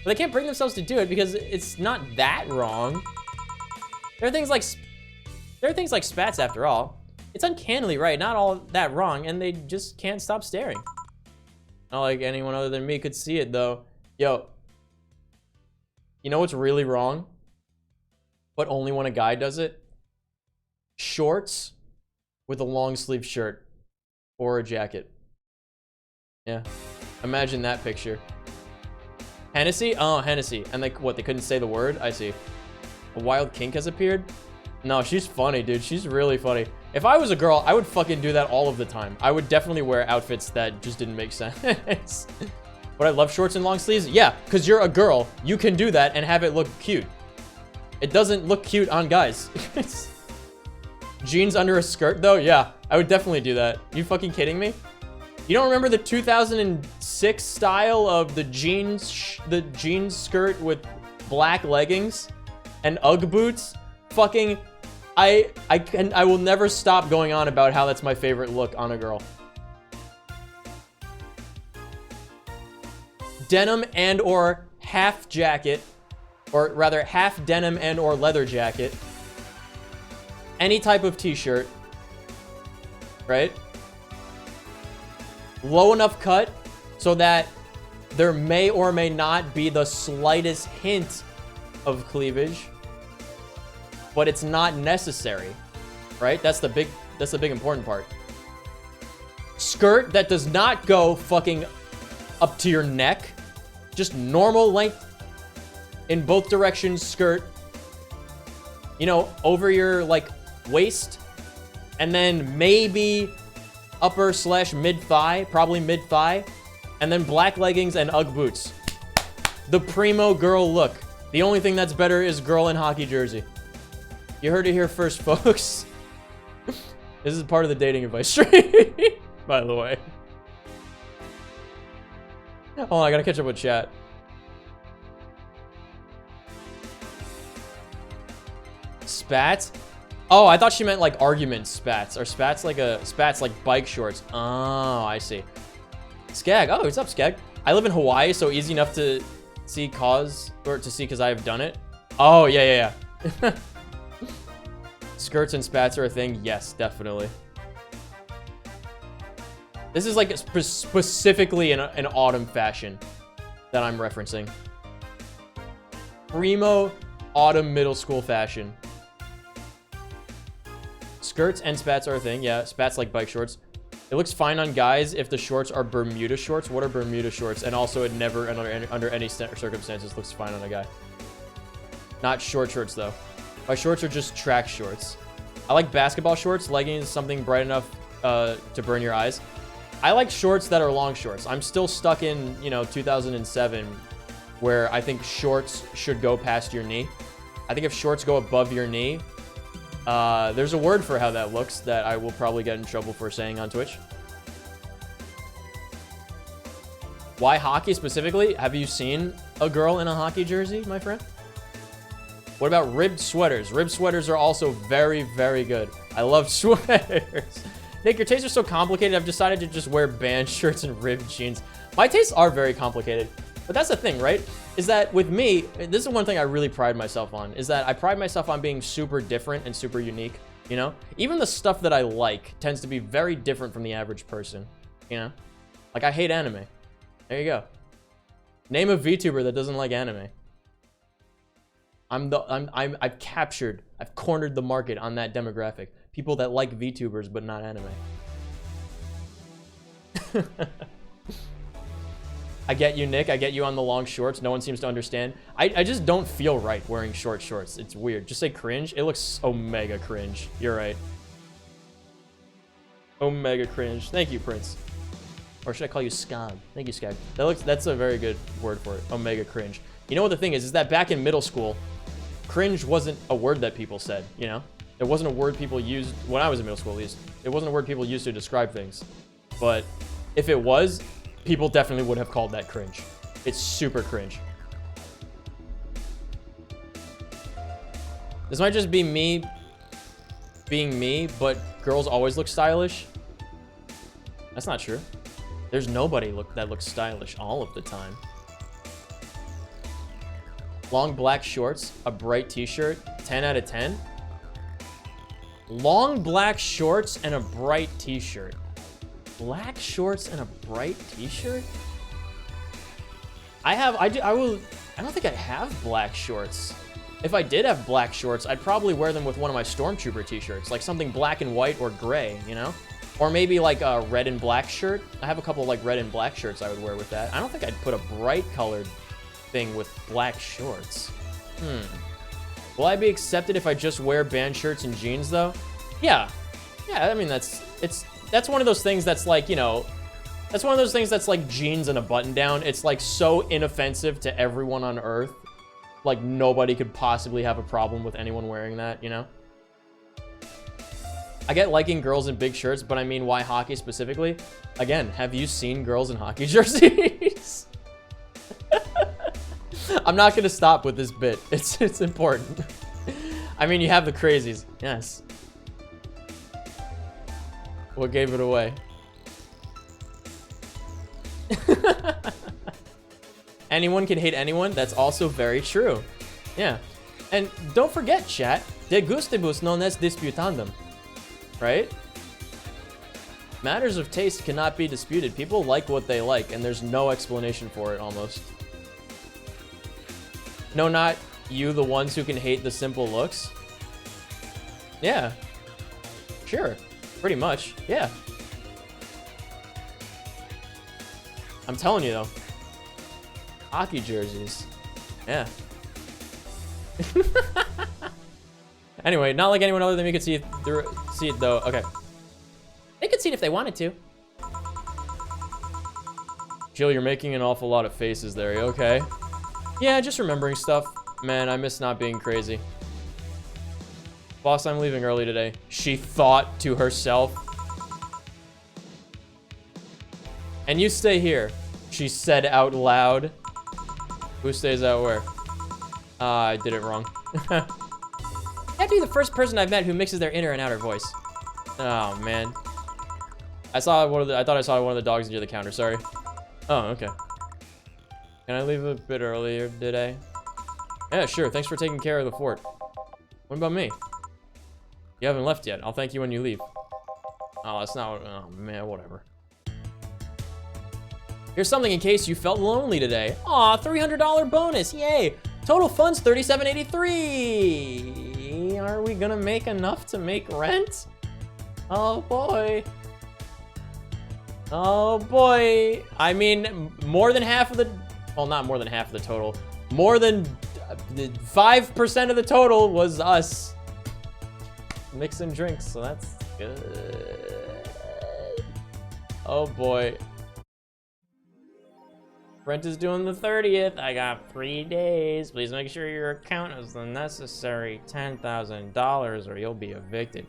Speaker 6: But they can't bring themselves to do it because it's not that wrong. There are things like spats after all. It's uncannily right, not all that wrong, and they just can't stop staring. Not like anyone other than me could see it though. Yo, you know what's really wrong? But only when a guy does it? Shorts with a long sleeve shirt or a jacket. Yeah, imagine that picture. Hennessy? Oh, Hennessy. And they couldn't say the word? I see. A wild kink has appeared? No, she's funny, dude. She's really funny. If I was a girl, I would fucking do that all of the time. I would definitely wear outfits that just didn't make sense. Would I love shorts and long sleeves? Yeah, because you're a girl. You can do that and have it look cute. It doesn't look cute on guys. Jeans under a skirt, though? Yeah, I would definitely do that. You fucking kidding me? You don't remember the 2006 style of the jeans skirt with black leggings and Ugg boots? Fucking, I will never stop going on about how that's my favorite look on a girl. Denim and or half jacket, or rather half denim and or leather jacket. Any type of t-shirt, right? Low enough cut so that there may or may not be the slightest hint of cleavage, but it's not necessary, right? That's the big important part. Skirt that does not go fucking up to your neck, just normal length in both directions skirt, you know, over your like waist, and then maybe upper / mid thigh, probably mid thigh, and then black leggings and Ugg boots.
Speaker 5: The primo girl look. The only thing that's better is girl in hockey jersey. You heard it here first, folks. This is part of the dating advice stream, by the way. Oh, I gotta catch up with chat. Spats? Oh, I thought she meant like argument spats. Are spats like spats like bike shorts? Oh, I see. Skag. Oh, what's up, Skag? I live in Hawaii, so easy enough to see because I have done it. Oh, yeah. Skirts and spats are a thing? Yes, definitely. This is like specifically an autumn fashion that I'm referencing. Primo autumn middle school fashion. Skirts and spats are a thing. Yeah, spats like bike shorts. It looks fine on guys if the shorts are Bermuda shorts. What are Bermuda shorts? And also it never, under any circumstances, looks fine on a guy. Not short shorts, though. My shorts are just track shorts. I like basketball shorts. Leggings, something bright enough to burn your eyes. I like shorts that are long shorts. I'm still stuck in, 2007, where I think shorts should go past your knee. I think if shorts go above your knee, there's a word for how that looks that I will probably get in trouble for saying on Twitch. Why hockey specifically? Have you seen a girl in a hockey jersey, my friend? What about ribbed sweaters? Ribbed sweaters are also very, very good. I love sweaters. Nick, your tastes are so complicated. I've decided to just wear band shirts and ribbed jeans. My tastes are very complicated. But that's the thing, right? Is that with me, this is one thing I really pride myself on, is that I pride myself on being super different and super unique, Even the stuff that I like tends to be very different from the average person, Like, I hate anime. There you go. Name a VTuber that doesn't like anime. I've cornered the market on that demographic. People that like VTubers but not anime. I get you, Nick. I get you on the long shorts. No one seems to understand. I just don't feel right wearing short shorts. It's weird. Just say cringe. It looks omega cringe. You're right. Omega cringe. Thank you, Prince. Or should I call you Skag? Thank you, Skag. That's a very good word for it. Omega cringe. You know what the thing is that back in middle school, cringe wasn't a word that people said, It wasn't a word people used, when I was in middle school at least, it wasn't a word people used to describe things. But if it was, people definitely would have called that cringe. It's super cringe. This might just be me being me, but girls always look stylish. That's not true. There's nobody that looks stylish all of the time. Long black shorts, a bright t-shirt, 10 out of 10. Long black shorts and a bright t-shirt. Black shorts and a bright t-shirt? I don't think I have black shorts. If I did have black shorts, I'd probably wear them with one of my Stormtrooper t-shirts, like something black and white or gray, Or maybe like a red and black shirt. I have a couple of like red and black shirts I would wear with that. I don't think I'd put a bright colored thing with black shorts. Will I be accepted if I just wear band shirts and jeans though? Yeah, I mean that's one of those things that's like, that's one of those things that's like jeans and a button down. It's like so inoffensive to everyone on earth. Like nobody could possibly have a problem with anyone wearing that, I get liking girls in big shirts, but I mean, why hockey specifically? Again, have you seen girls in hockey jerseys? I'm not gonna stop with this bit. It's important. I mean, you have the crazies. Yes. What gave it away? Anyone can hate anyone. That's also very true. Yeah. And don't forget, chat, de gustibus non est disputandum. Right? Matters of taste cannot be disputed. People like what they like, and there's no explanation for it, almost. No, not you, the ones who can hate the simple looks. Yeah. Sure. Pretty much. Yeah. I'm telling you, though. Hockey jerseys. Yeah. Anyway, not like anyone other than me could see it though. Okay. They could see it if they wanted to. Jill, you're making an awful lot of faces there. Are you okay? Yeah, just remembering stuff. Man, I miss not being crazy. Boss, I'm leaving early today. She thought to herself. And you stay here, she said out loud. Who stays out where? I did it wrong. You have to be the first person I've met who mixes their inner and outer voice. Oh, man. I thought I saw one of the dogs near the counter, sorry. Oh, okay. Can I leave a bit earlier today? Yeah, sure. Thanks for taking care of the fort. What about me? You haven't left yet. I'll thank you when you leave. Oh, that's not what... Oh, man, whatever. Here's something in case you felt lonely today. Aw, $300 bonus. Yay. Total funds, $37.83. Are we gonna make enough to make rent? Oh, boy. Oh, boy. I mean, more than half of the... Well, not more than half of the total. More than 5% of the total was us mixing drinks, so that's good. Oh boy. Rent is due on the 30th. I got 3 days. Please make sure your account has the necessary $10,000 or you'll be evicted.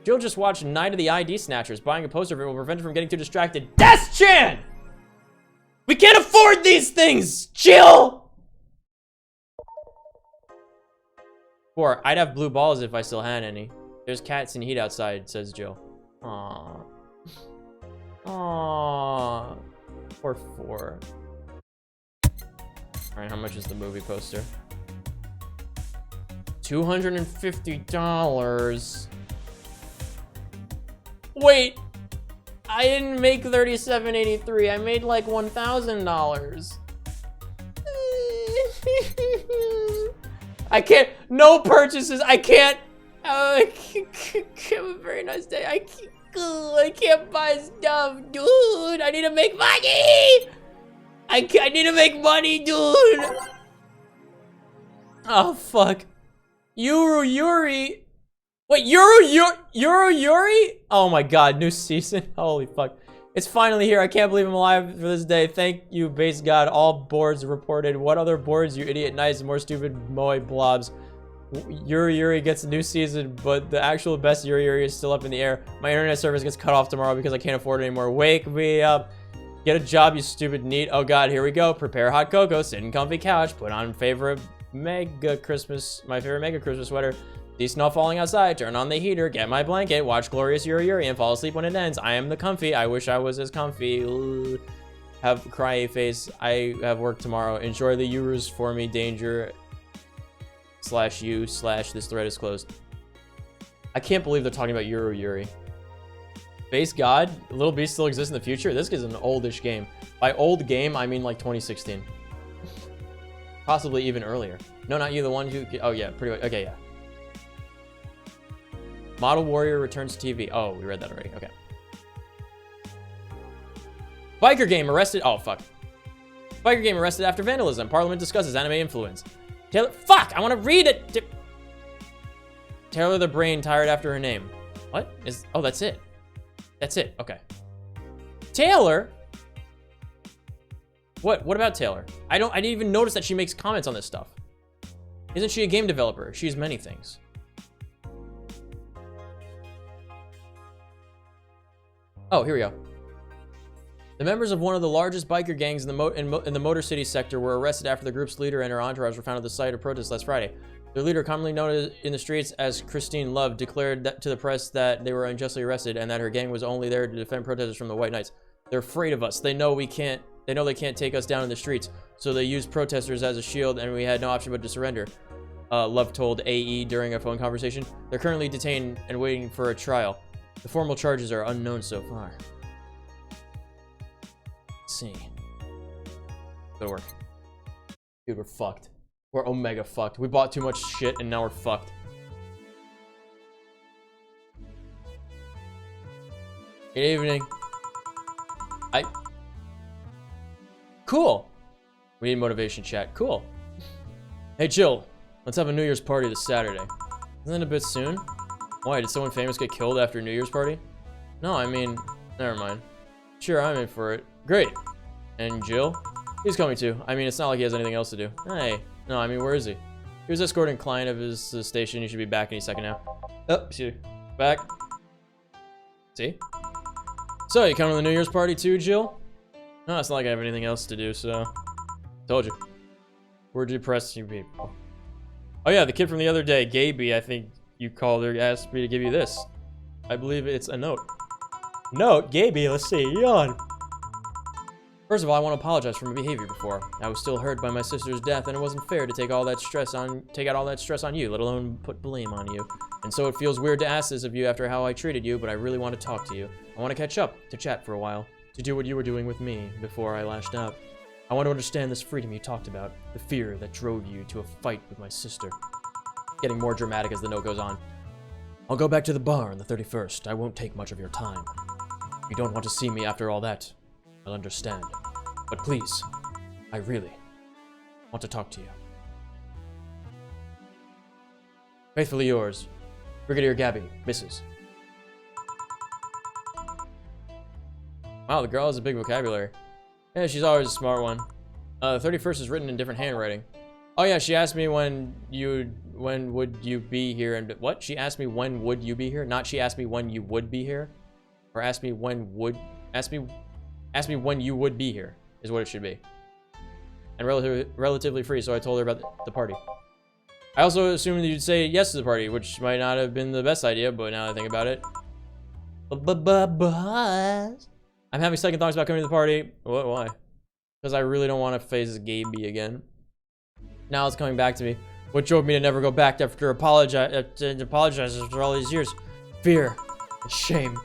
Speaker 5: Jill just watched Night of the ID Snatchers. Buying a poster of it will prevent her from getting too distracted. Death-chan! We can't afford these things, Jill! 4. I'd have blue balls if I still had any. There's cats and heat outside, says Jill. Aww. Aww. Poor 4. Alright, how much is the movie poster? $250. Wait! I didn't make $37.83. I made like $1,000. I can't. No purchases. I can't. Have a very nice day. I can't buy stuff, dude. I need to make money. I need to make money, dude. Oh fuck. Yuri. Wait, Yuri? Oh my god, new season. Holy fuck. It's finally here. I can't believe I'm alive for this day. Thank you, base god. All boards reported. What other boards, you idiot? Nice, more stupid moe blobs. Yuri gets a new season, but the actual best Yuri is still up in the air. My internet service gets cut off tomorrow because I can't afford it anymore. Wake me up. Get a job, you stupid neat. Oh god, here we go. Prepare hot cocoa, sit in comfy couch, put on my favorite mega Christmas sweater. See snow falling outside, turn on the heater, get my blanket, watch glorious Yuri and fall asleep when it ends. I am the comfy. I wish I was as comfy. Ugh. Have cry face. I have work tomorrow. Enjoy the Urus for me. Danger /you/ this thread is closed. I can't believe they're talking about Yuri. Base God, Little Beast still exists in the future? This is an oldish game. By old game, I mean like 2016. Possibly even earlier. No, not you, the one who... Oh yeah, pretty much. Okay, yeah. Model Warrior returns to TV. Oh, we read that already. Okay. Biker game arrested. Oh, fuck. Biker game arrested after vandalism. Parliament discusses anime influence. Taylor. Fuck! I want to read it! Taylor the Brain tired after her name. What? Oh, that's it. That's it. Okay. Taylor? What about Taylor? I didn't even notice that she makes comments on this stuff. Isn't she a game developer? She's many things. Oh, here we go. The members of one of the largest biker gangs in the Motor City sector were arrested after the group's leader and her entourage were found at the site of protest last Friday. Their leader, commonly known in the streets as Christine Love, declared to the press that they were unjustly arrested and that her gang was only there to defend protesters from the White Knights. They're afraid of us. They know they can't take us down in the streets, so they used protesters as a shield, and we had no option but to surrender. Love told AE during a phone conversation. They're currently detained and waiting for a trial. The formal charges are unknown so far. Let's see. Go to work. Dude, we're fucked. We're omega fucked. We bought too much shit and now we're fucked. Good evening. Cool. We need motivation chat. Cool. Hey, Jill. Let's have a New Year's party this Saturday. Isn't that a bit soon? Why, did someone famous get killed after a New Year's party? No, I mean, never mind. Sure, I'm in for it. Great. And Jill? He's coming too. I mean, it's not like he has anything else to do. Hey. No, I mean, where is he? He was escorting a client of his station. He should be back any second now. Oh, see. Back. See? So, you coming to the New Year's party too, Jill? No, it's not like I have anything else to do, so... Told you. We're depressing people. Oh yeah, the kid from the other day, Gaby, I think you called her, asked me to give you this. I believe it's a note. Note? Gaby, let's see. Yawn. First of all, I want to apologize for my behavior before. I was still hurt by my sister's death, and it wasn't fair to take out all that stress on you, let alone put blame on you. And so it feels weird to ask this of you after how I treated you, but I really want to talk to you. I want to catch up, to chat for a while, to do what you were doing with me before I lashed out. I want to understand this freedom you talked about, the fear that drove you to a fight with my sister. Getting more dramatic as the note goes on. I'll go back to the bar on the 31st. I won't take much of your time. If you don't want to see me after all that, I'll understand. But please, I really want to talk to you. Faithfully yours, Brigadier Gabby, Mrs. Wow, the girl has a big vocabulary. Yeah, she's always a smart one. The 31st is written in different handwriting. Oh yeah, she asked me when would you be here, and what? She asked me when would you be here? Not she asked me when you would be here? Or ask me when you would be here, is what it should be. And relatively free, so I told her about the party. I also assumed that you'd say yes to the party, which might not have been the best idea, but now that I think about it. I'm having second thoughts about coming to the party. What? Why? Because I really don't want to face Gaby again. Now it's coming back to me. What drove me to never go back after apologize after all these years? Fear. And shame.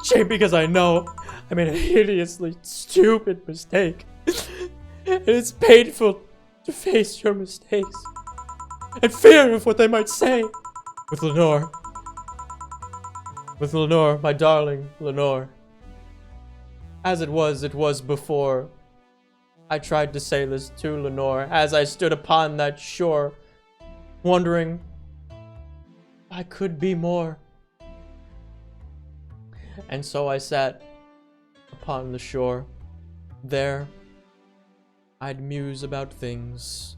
Speaker 5: Shame because I know I made a hideously stupid mistake. And it's painful to face your mistakes. And fear of what they might say. With Lenore. With Lenore, my darling Lenore. As it was before. I tried to say this to Lenore as I stood upon that shore, wondering I could be more. And so I sat upon the shore. There, I'd muse about things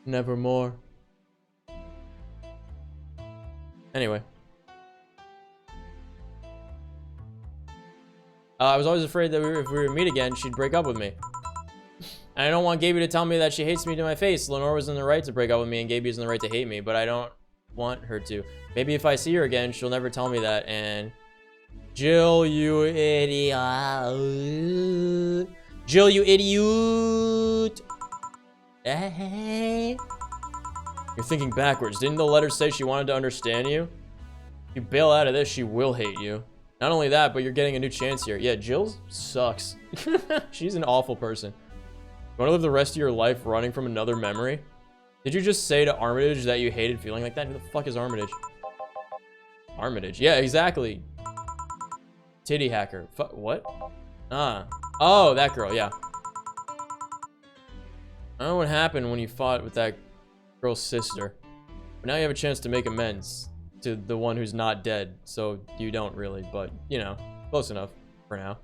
Speaker 5: nevermore. Anyway. I was always afraid that if we were to meet again, she'd break up with me. And I don't want Gaby to tell me that she hates me to my face. Lenore was in the right to break up with me, and Gaby is in the right to hate me, but I don't want her to. Maybe if I see her again, she'll never tell me that, and... Jill, you idiot. Jill, you idiot. Hey. You're thinking backwards. Didn't the letter say she wanted to understand you? If you bail out of this, she will hate you. Not only that, but you're getting a new chance here. Yeah, Jill sucks. She's an awful person. You want to live the rest of your life running from another memory? Did you just say to Armitage that you hated feeling like that? Who the fuck is Armitage? Armitage. Yeah, exactly. Titty hacker. What? Ah. Oh, that girl, yeah. I don't know what happened when you fought with that girl's sister. But now you have a chance to make amends to the one who's not dead. So you don't really, but, you know, close enough for now.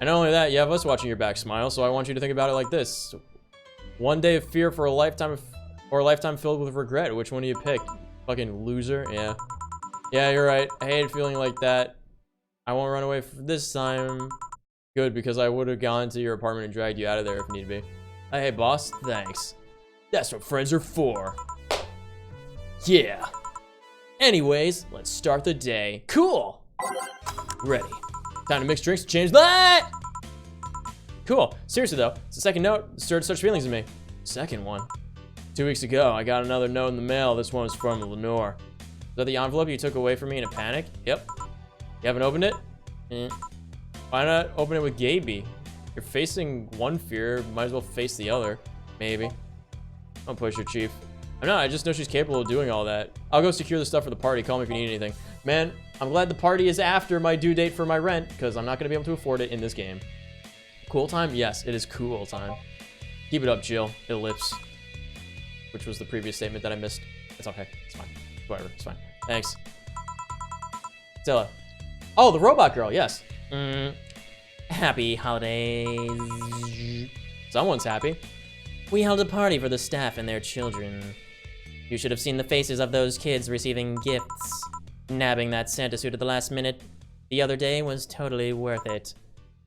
Speaker 5: And not only that, you have us watching your back, Smile, so I want you to think about it like this. One day of fear for a lifetime or a lifetime filled with regret. Which one do you pick? Fucking loser? Yeah. Yeah, you're right. I hate feeling like that. I won't run away this time. Good, because I would have gone to your apartment and dragged you out of there if need be. Hey, boss. Thanks. That's what friends are for. Yeah. Anyways, let's start the day. Cool. Ready. Time to mix drinks to change that. Cool. Seriously though, it's the second note stirred such feelings in me. Second one. 2 weeks ago, I got another note in the mail. This one was from Lenore. Is that the envelope you took away from me in a panic? Yep. You haven't opened it? Why not open it with Gaby? You're facing one fear, might as well face the other. Maybe. Don't push her, Chief. I'm not, I just know she's capable of doing all that. I'll go secure the stuff for the party. Call me if you need anything. Man, I'm glad the party is after my due date for my rent, because I'm not going to be able to afford it in this game. Cool time? Yes, it is cool time. Keep it up, Jill. Ellipse. Which was the previous statement that I missed. It's okay. It's fine. Whatever. It's fine. Thanks. Zilla. Oh, the robot girl. Yes.
Speaker 6: Happy holidays. Someone's happy. We held a party for the staff and their children. You should have seen the faces of those kids receiving gifts. Nabbing that Santa suit at the last minute the other day was totally worth it.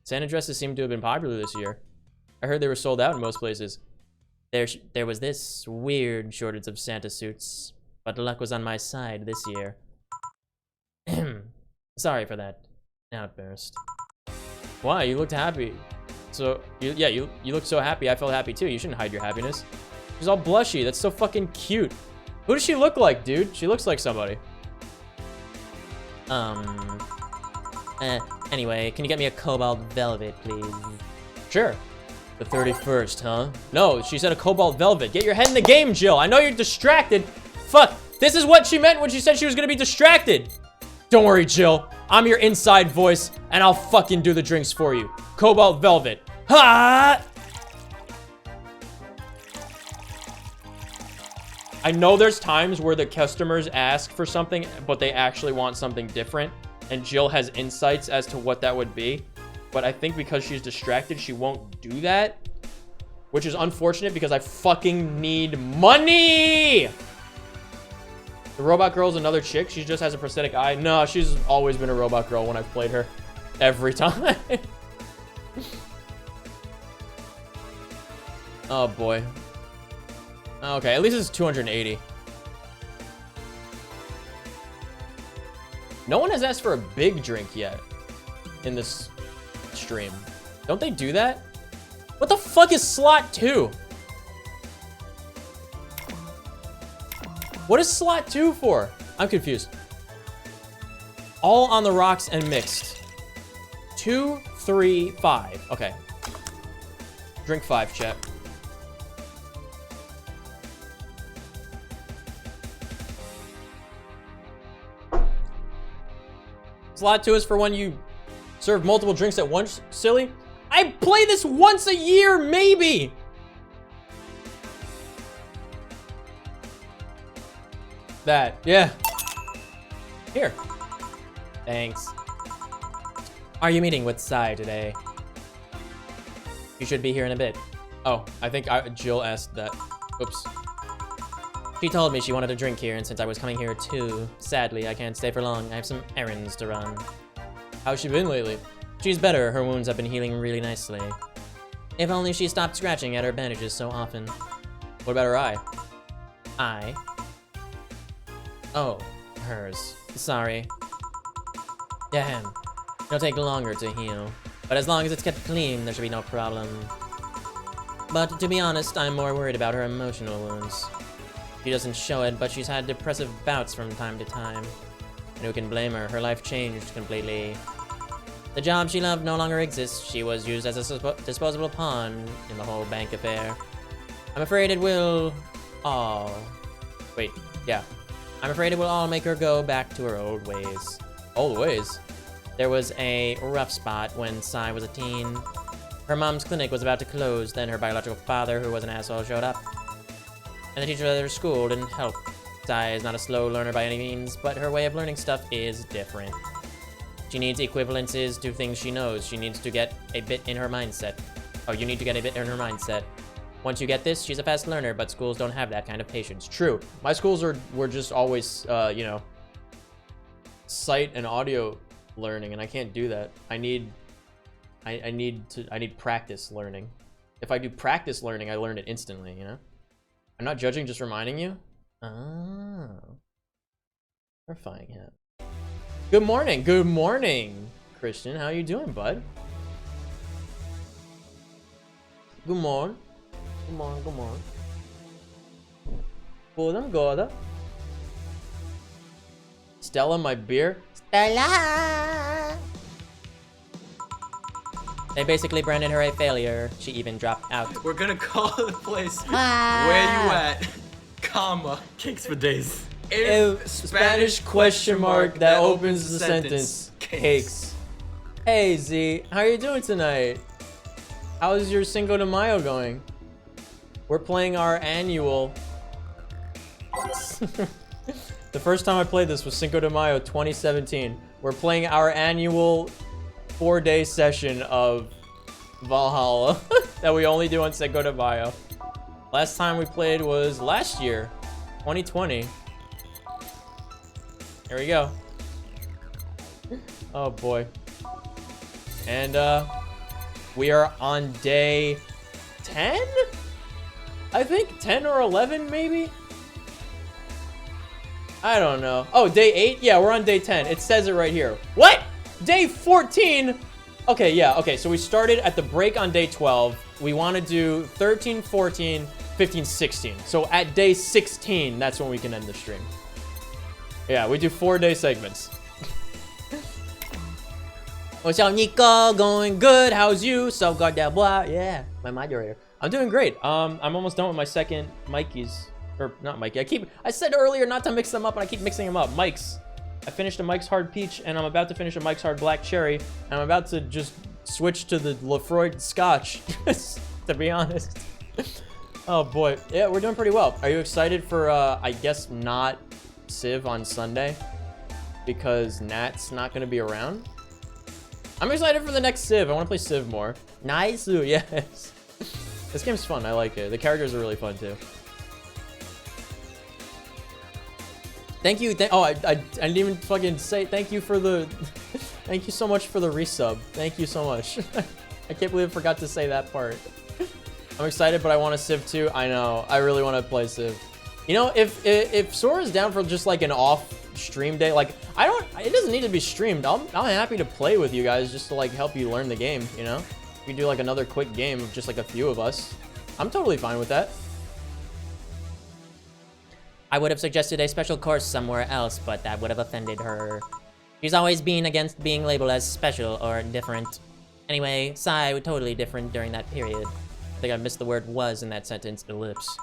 Speaker 6: Santa dresses seem to have been popular this year. I heard they were sold out in most places. There was this weird shortage of Santa suits, but luck was on my side this year. Sorry for that outburst. Why? You looked happy. So, you looked so happy, I felt happy too. You shouldn't hide your happiness. She's all blushy. That's so fucking cute. Who does she look like, dude? She looks like somebody. Anyway, can you get me a cobalt velvet, please? Sure. The 31st, huh? No, she said a cobalt velvet. Get your head in the game, Jill. I know you're distracted. Fuck. This is what she meant when she said she was gonna be distracted. Don't worry, Jill. I'm your inside voice, and I'll fucking do the drinks for you. Cobalt velvet. Ha! I know there's times where the customers ask for something, but they actually want something different, and Jill has insights as to what that would be. But I think because she's distracted, she won't do that, which is unfortunate because I fucking need money. The robot girl's another chick. She just has a prosthetic eye. No, she's always been a robot girl when I've played her. Every time. Oh boy. Okay, at least it's 280. No one has asked for a big drink yet in this stream. Don't they do that? What the fuck is slot 2? What is slot 2 for? I'm confused. All on the rocks and mixed. 2, 3, 5. Okay. Drink 5, chat. Slot 2 is for when you serve multiple drinks at once, silly. I play this once a year, maybe. That, yeah. Here. Thanks. Are you meeting with Sai today? You should be here in a bit. Oh, I think Jill asked that. Oops. She told me she wanted a drink here, and since I was coming here too, sadly, I can't stay for long. I have some errands to run. How's she been lately? She's better. Her wounds have been healing really nicely. If only she stopped scratching at her bandages so often. What about her eye? Eye? Oh, hers. Sorry. Yeah, it'll take longer to heal. But as long as it's kept clean, there should be no problem. But to be honest, I'm more worried about her emotional wounds. She doesn't show it, but she's had depressive bouts from time to time. And who can blame her? Her life changed completely. The job she loved no longer exists. She was used as a disposable pawn in the whole bank affair. I'm afraid it will all... Wait, yeah. I'm afraid it will all make her go back to her old ways. Old ways? There was a rough spot when Sai was a teen. Her mom's clinic was about to close, then her biological father, who was an asshole, showed up. And the teacher at her school didn't help. Sai is not a slow learner by any means, but her way of learning stuff is different. She needs equivalences to things she knows. She needs to get a bit in her mindset. Oh, you need to get a bit in her mindset. Once you get this, she's a fast learner, but schools don't have that kind of patience. True. My schools were just always, you know, sight and audio learning, and I can't do that. I need practice learning. If I do practice learning, I learn it instantly, you know? I'm not judging, just reminding you. Oh. Terrifying hat. Good morning. Good morning, Christian. How you doing, bud? Good morning. Good morning, good morning. Good. Stella, my beer. Stella! They basically branded her a failure. She even dropped out.
Speaker 8: We're gonna call the place where you at, comma, cakes for days.
Speaker 5: Spanish question mark that opens the sentence. Cakes. Hey Z, how are you doing tonight? How's your Cinco de Mayo going? We're playing our annual. The first time I played this was Cinco de Mayo 2017. We're playing our annual
Speaker 6: 4-day session of Valhalla that we only do on Drinco de Mayo. Last time we played was last year, 2020. Here we go. Oh boy. And we are on day 10? I think 10 or 11 maybe? I don't know. Oh, day 8? Yeah, we're on day 10. It says it right here. What? Day 14? Okay, yeah, okay. So we started at the break on day 12. We want to do 13, 14, 15, 16. So at day 16, that's when we can end the stream. Yeah, we do 4-day segments. What's up, Nico? Going good. How's you? So goddamn blah. Yeah, my moderator. I'm doing great. I'm almost done with my second Mikey's, or not Mikey. I said earlier not to mix them up, and I keep mixing them up. Mike's. I finished a Mike's Hard Peach, and I'm about to finish a Mike's Hard Black Cherry, and I'm about to just switch to the Lafroy Scotch, to be honest. Oh boy. Yeah, we're doing pretty well. Are you excited for, I guess, not Civ on Sunday? Because Nat's not going to be around? I'm excited for the next Civ. I want to play Civ more. Nice. Ooh, yes. This game's fun. I like it. The characters are really fun, too. Thank you. Oh, I didn't even fucking say thank you for the... Thank you so much for the resub. Thank you so much. I can't believe I forgot to say that part. I'm excited, but I want a Civ too. I know. I really want to play Civ. You know, if Sora's down for just like an off stream day, like it doesn't need to be streamed. I'm happy to play with you guys just to like help you learn the game, you know? We do like another quick game of just like a few of us. I'm totally fine with that.
Speaker 7: I would have suggested a special course somewhere else, but that would have offended her. She's always been against being labeled as special or different. Anyway, Sai was totally different during that period. I think I missed the word was in that sentence, ellipse.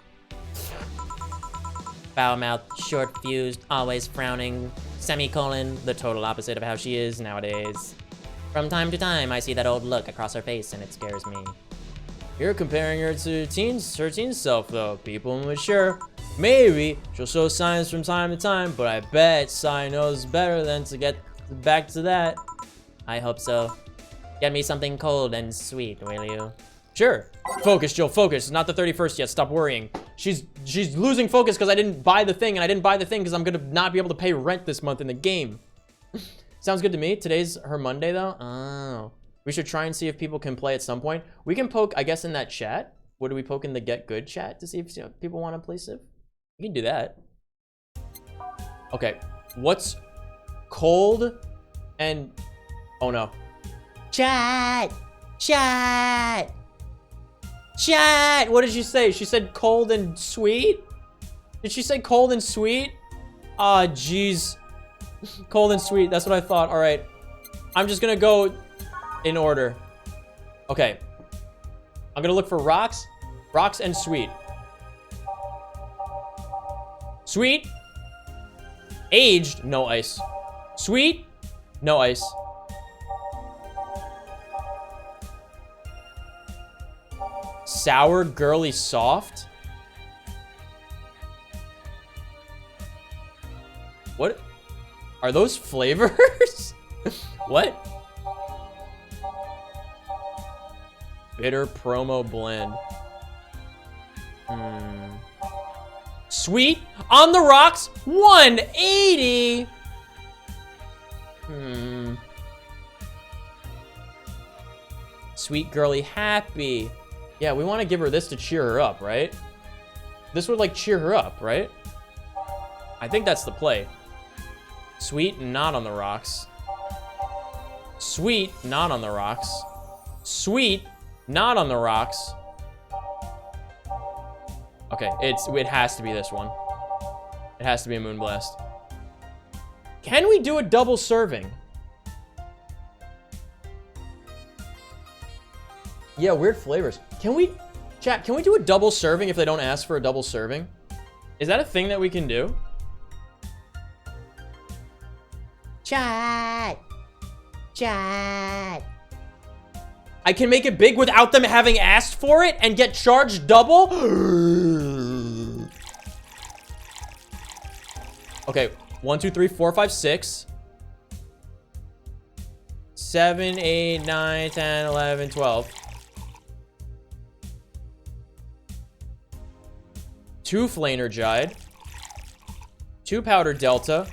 Speaker 7: Foul-mouthed, short-fused, always frowning, semicolon, the total opposite of how she is nowadays. From time to time, I see that old look across her face and it scares me.
Speaker 6: You're comparing her to her teen self, though. People mature. Maybe she'll show signs from time to time, but I bet Sai knows better than to get back to that.
Speaker 7: I hope so. Get me something cold and sweet, will you?
Speaker 6: Sure. Focus, Jill, focus. It's not the 31st yet. Stop worrying. She's losing focus because I didn't buy the thing, and I didn't buy the thing because I'm gonna not be able to pay rent this month in the game. Sounds good to me. Today's her Monday, though. Oh. We should try and see if people can play at some point. We can poke, I guess, in that chat. What do we poke in the Get Good chat to see if people want to play Civ? We can do that. Okay. What's cold and... Oh, no.
Speaker 7: Chat! Chat!
Speaker 6: Chat! What did she say? She said cold and sweet? Did she say cold and sweet? Ah, jeez. Cold and sweet. That's what I thought. All right. I'm just gonna go in order. Okay. I'm gonna look for rocks. Rocks and sweet. Sweet. Aged. No ice. Sweet. No ice. Sour, girly, soft. What? Are those flavors? What? Bitter promo blend. Sweet on the rocks. 180. Sweet, girly, happy. Yeah, we want to give her this to cheer her up, right? This would like cheer her up, right? I think that's the play. Sweet, not on the rocks. Sweet, not on the rocks. Sweet, not on the rocks. Okay, it has to be this one. It has to be a Moonblast. Can we do a double serving? Yeah, weird flavors. Can we, chat, can we do a double serving if they don't ask for a double serving? Is that a thing that we can do?
Speaker 7: Chat! Chat!
Speaker 6: I can make it big without them having asked for it and get charged double? Okay, 1, 2, 3, 4, 5, 6. 7, 8, 9, 10, 11, 12. 2 Flanergide. 2 Powder Delta.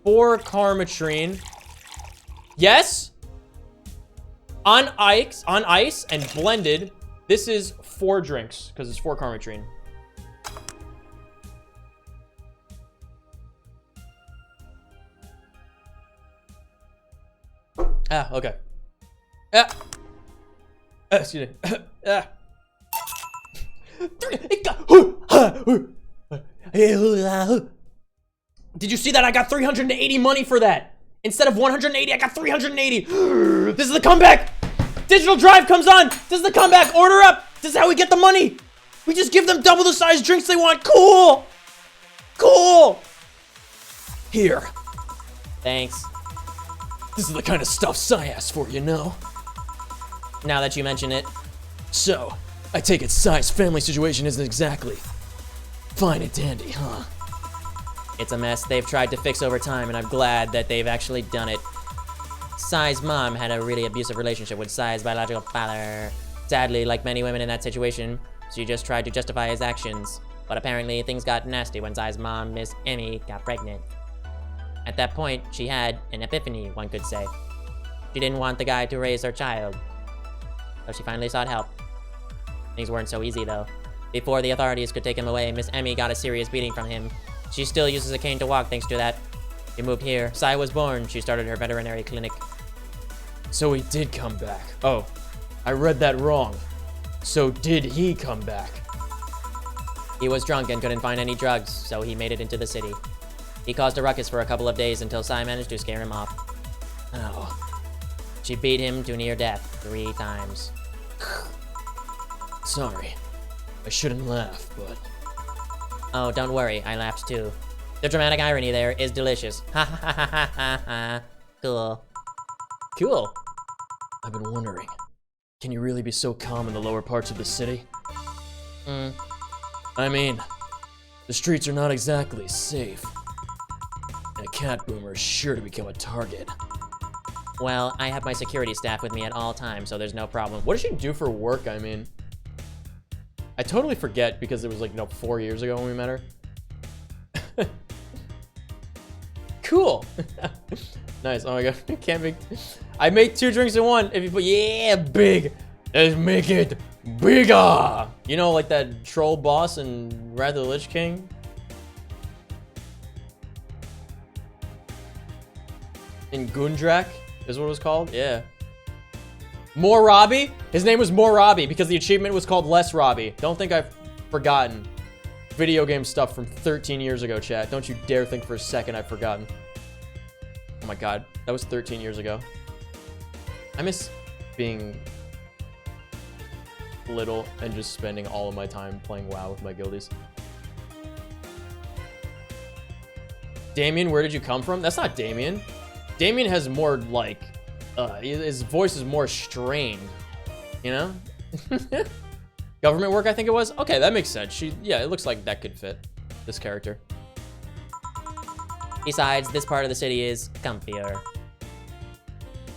Speaker 6: 4 Karmotrine. Yes? On ice and blended, this is 4 drinks, because it's 4 Karmotrine. Ah, okay. Ah. Excuse me. Ah. Did you see that? I got 380 money for that. Instead of 180, I got 380. This is the comeback. Digital Drive comes on. This is the comeback. Order up. This is how we get the money. We just give them double the size drinks they want. Cool. Cool. Here. Thanks. This is the kind of stuff Psy asked for, you know? Now that you mention it. So, I take it Psy's family situation isn't exactly fine and dandy, huh? It's a mess they've tried to fix over time, and I'm glad that they've actually done it. Psy's mom had a really abusive relationship with Psy's biological father. Sadly, like many women in that situation, she just tried to justify his actions. But apparently, things got nasty when Psy's mom, Miss Emmy, got pregnant. At that point, she had an epiphany, one could say. She didn't want the guy to raise her child. So she finally sought help. Things weren't so easy, though. Before the authorities could take him away, Miss Emmy got a serious beating from him. She still uses a cane to walk thanks to that. She moved here. Psy was born. She started her veterinary clinic. So he did come back. Oh, I read that wrong. So did he come back? He was drunk and couldn't find any drugs, so he made it into the city. He caused a ruckus for a couple of days until Psy managed to scare him off. Oh. She beat him to near death 3 times. Sorry. I shouldn't laugh, but... Oh, don't worry. I laughed too. The dramatic irony there is delicious. Ha ha ha ha ha ha. Cool. Cool. I've been wondering, can you really be so calm in the lower parts of the city? I mean, the streets are not exactly safe. And a cat boomer is sure to become a target. Well, I have my security staff with me at all times, so there's no problem. What does she do for work, I mean? I totally forget because it was like, 4 years ago when we met her. Cool. Nice. Oh my god. Can't make... I made 2 drinks in one. If you put... Yeah, big. Let's make it bigger. You know, like that troll boss in Wrath of the Lich King? In Gundrak is what it was called? Yeah. More Robbie? His name was More Robbie because the achievement was called Less Robbie. Don't think I've forgotten video game stuff from 13 years ago, chat. Don't you dare think for a second I've forgotten. Oh my god, that was 13 years ago. I miss being little and just spending all of my time playing WoW with my guildies. Damien, where did you come from? That's not Damien. Damien has more, like, his voice is more strained, you know? Government work, I think it was? Okay, that makes sense. Yeah, it looks like that could fit this character. Besides, this part of the city is comfier.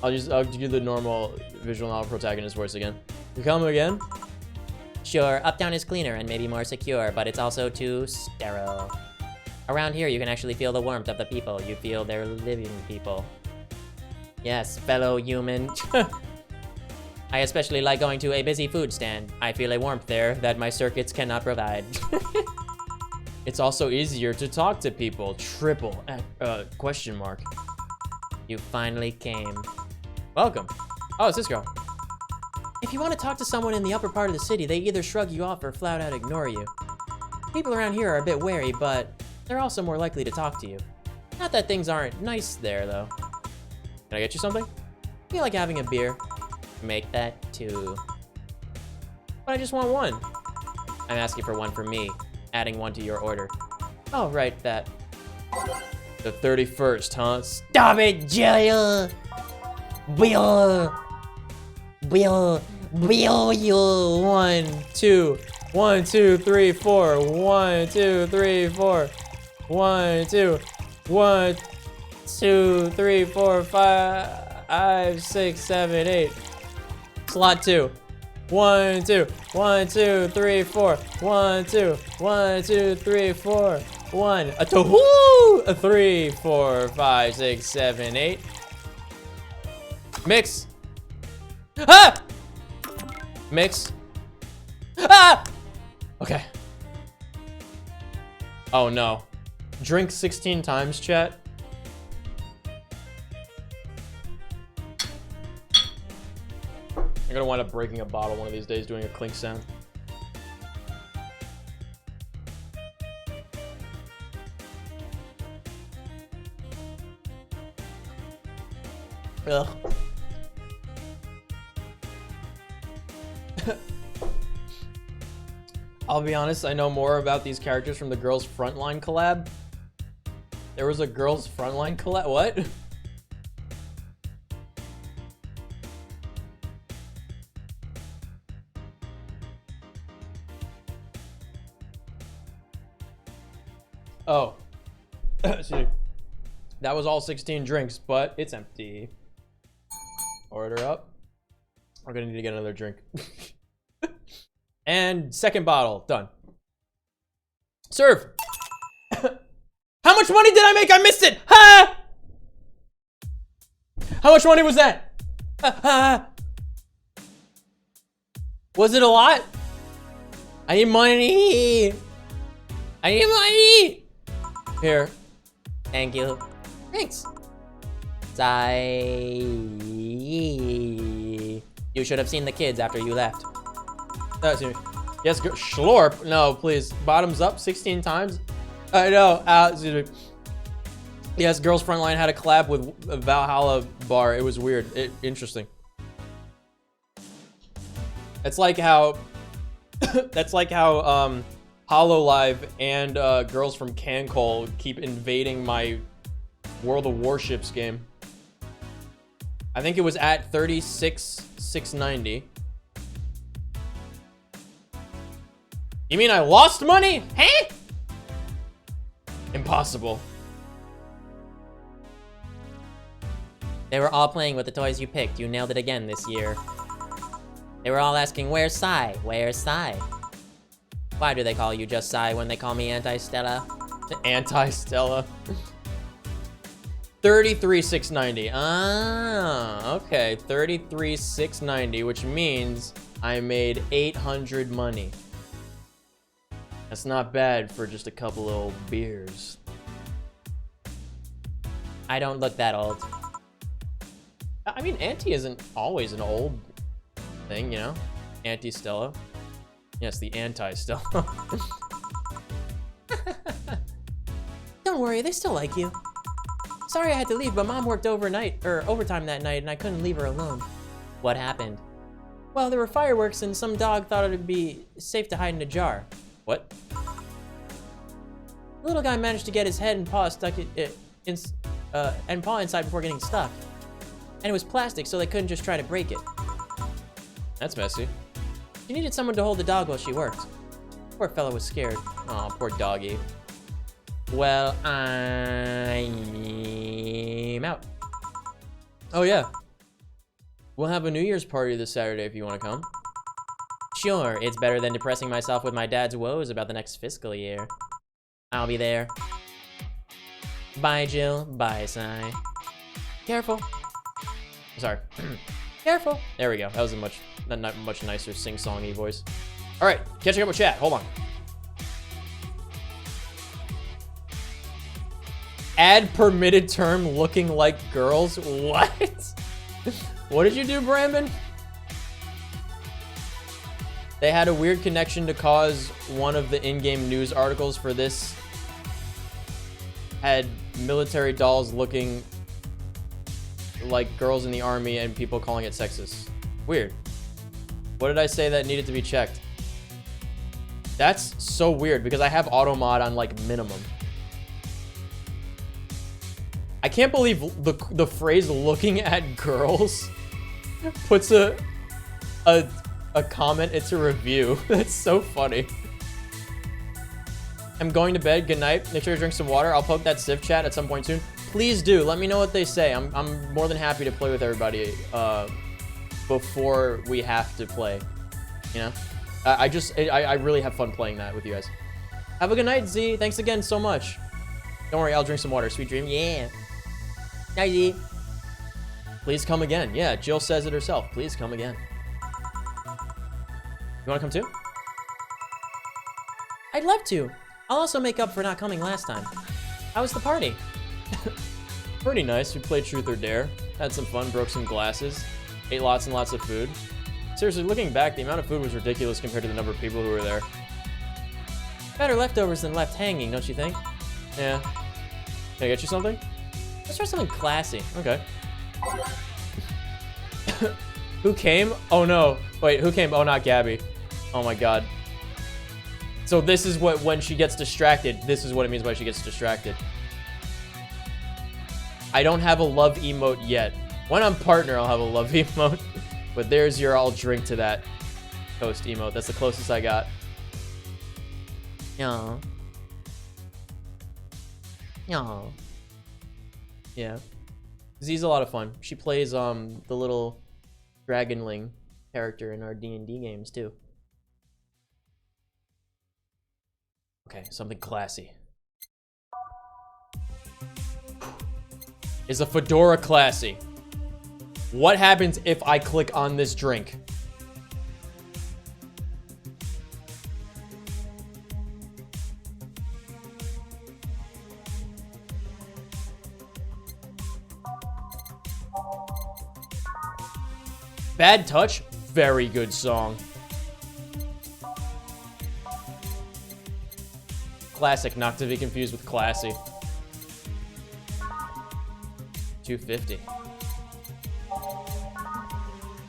Speaker 6: I'll do the normal visual novel protagonist voice again. You come again? Sure, Uptown is cleaner and maybe more secure, but it's also too sterile. Around here, you can actually feel the warmth of the people. You feel they're living people. Yes, fellow human. I especially like going to a busy food stand. I feel a warmth there that my circuits cannot provide. It's also easier to talk to people. Question mark. You finally came. Welcome. Oh, it's this girl. If you want to talk to someone in the upper part of the city, they either shrug you off or flat out ignore you. People around here are a bit wary, but they're also more likely to talk to you. Not that things aren't nice there, though. Can I get you something? Feel like having a beer? Make that 2. But I just want 1. I'm asking for 1 for me, adding 1 to your order. Oh, right, that. The 31st, huh? Stop it, Jill! Bill! 1, 2. 1, 2, 3, 4. 1, 2, 3, 4. 1, 2. 1, 2, 3, 4, 5. 5, 6, 7, 8. Slot 2. 1, 2, 1, 2, 3, 4. 1, 2, 1, 2, 3, 4. 1, a 2, woo! A 3, 4, 5, 6, 7, 8. Mix. Ah! Mix. Ah! Okay. Oh no. Drink 16 times, chat. I'm gonna wind up breaking a bottle one of these days doing a clink sound. Ugh. I'll be honest, I know more about these characters from the Girls Frontline collab. There was a Girls Frontline collab? What? Oh. See. That was all 16 drinks, but it's empty. Order up. We're gonna need to get another drink. And second bottle, done. Serve. How much money did I make? I missed it. Ha! How much money was that? Was it a lot? I need money. I need money. Here. Thank you. Thanks. You should have seen the kids after you left. Yes, Schlorp. No, please. Bottoms up 16 times. I know. Excuse me. Yes, Girls Frontline had a collab with a Valhalla bar. It was weird. Interesting. It's like how that's like how HoloLive and girls from Cancol keep invading my World of Warships game. I think it was at 36,690. You mean I lost money? Huh? Impossible. They were all playing with the toys you picked. You nailed it again this year. They were all asking, where's Sai? Where's Sai? Why do they call you just Sai when they call me Anti-Stella? Anti-Stella. 33,690. Ah, okay. 33,690, which means I made 800 money. That's not bad for just a couple of old beers. I don't look that old. I mean, Auntie isn't always an old thing, you know? Anti-Stella. Yes, the Anti-Stella. Don't worry, they still like you. Sorry I had to leave, but Mom worked overtime that night and I couldn't leave her alone. What happened? Well, there were fireworks and some dog thought it'd be safe to hide in a jar. What? The little guy managed to get his head and paw inside before getting stuck. And it was plastic, so they couldn't just try to break it. That's messy. She needed someone to hold the dog while she worked. Poor fellow was scared. Aw, poor doggy. Well, I'm out. Oh yeah. We'll have a New Year's party this Saturday if you want to come. Sure, it's better than depressing myself with my dad's woes about the next fiscal year. I'll be there. Bye, Jill. Bye, Sai. Careful. Sorry. Careful. There we go. That was a much nicer sing-songy voice. All right, catching up with chat. Hold on. Add permitted term looking like girls. What? What did you do, Brandon? They had a weird connection to cause one of the in-game news articles for this had military dolls looking like girls in the army and people calling it sexist. Weird. What did I say that needed to be checked? That's so weird because I have auto mod on like minimum. I can't believe the phrase looking at girls puts a comment into review. That's so funny. I'm going to bed. Good night. Make sure to drink some water. I'll poke that Civ chat at some point soon. please do. Let me know what they say. I'm more than happy to play with everybody before we have to play. You know? I really have fun playing that with you guys. Have a good night, Z. Thanks again so much. Don't worry, I'll drink some water. Sweet dream. Yeah. Night, Z. Please come again. Yeah, Jill says it herself. Please come again. You want to come too? I'd love to. I'll also make up for not coming last time. How was the party? Pretty nice. We played Truth or Dare. Had some fun, broke some glasses. Ate lots and lots of food. Seriously, looking back, the amount of food was ridiculous compared to the number of people who were there. Better leftovers than left hanging, don't you think? Yeah. Can I get you something? Let's try something classy. Okay. Who came? Oh no. Wait, who came? Oh, not Gabby. Oh my god. So this is what, when she gets distracted, this is what it means by she gets distracted. I don't have a love emote yet. When I'm partner, I'll have a love emote. But there's your I'll drink to that toast emote. That's the closest I got. Yeah. Yeah. Yeah. Z's a lot of fun. She plays the little dragonling character in our D&D games too. Okay, something classy. Is a fedora classy? What happens if I click on this drink? Bad Touch, very good song. Classic, not to be confused with classy. 250.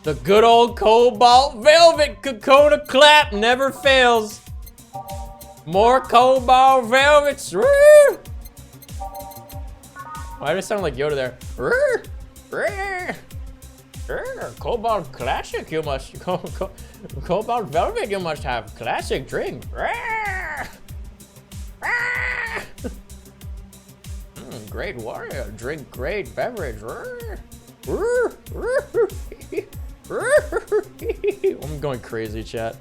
Speaker 6: The good old Cobalt Velvet Cocoa Clap never fails. More Cobalt Velvets. Why did it sound like Yoda there? Cobalt Classic, you must. Cobalt Velvet, you must have. Classic drink. Great warrior, drink great beverage. I'm going crazy, chat.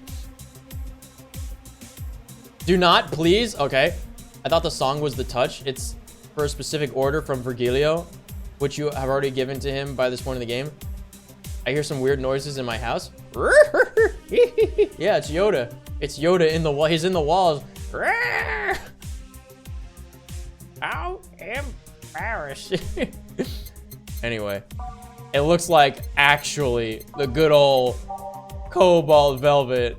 Speaker 6: Do not, please. Okay. I thought the song was The Touch. It's for a specific order from Virgilio, which you have already given to him by this point in the game. I hear some weird noises in my house. Yeah, it's Yoda. It's Yoda in the wall. He's in the walls. How embarrassing. Anyway, it looks like actually the good old Cobalt Velvet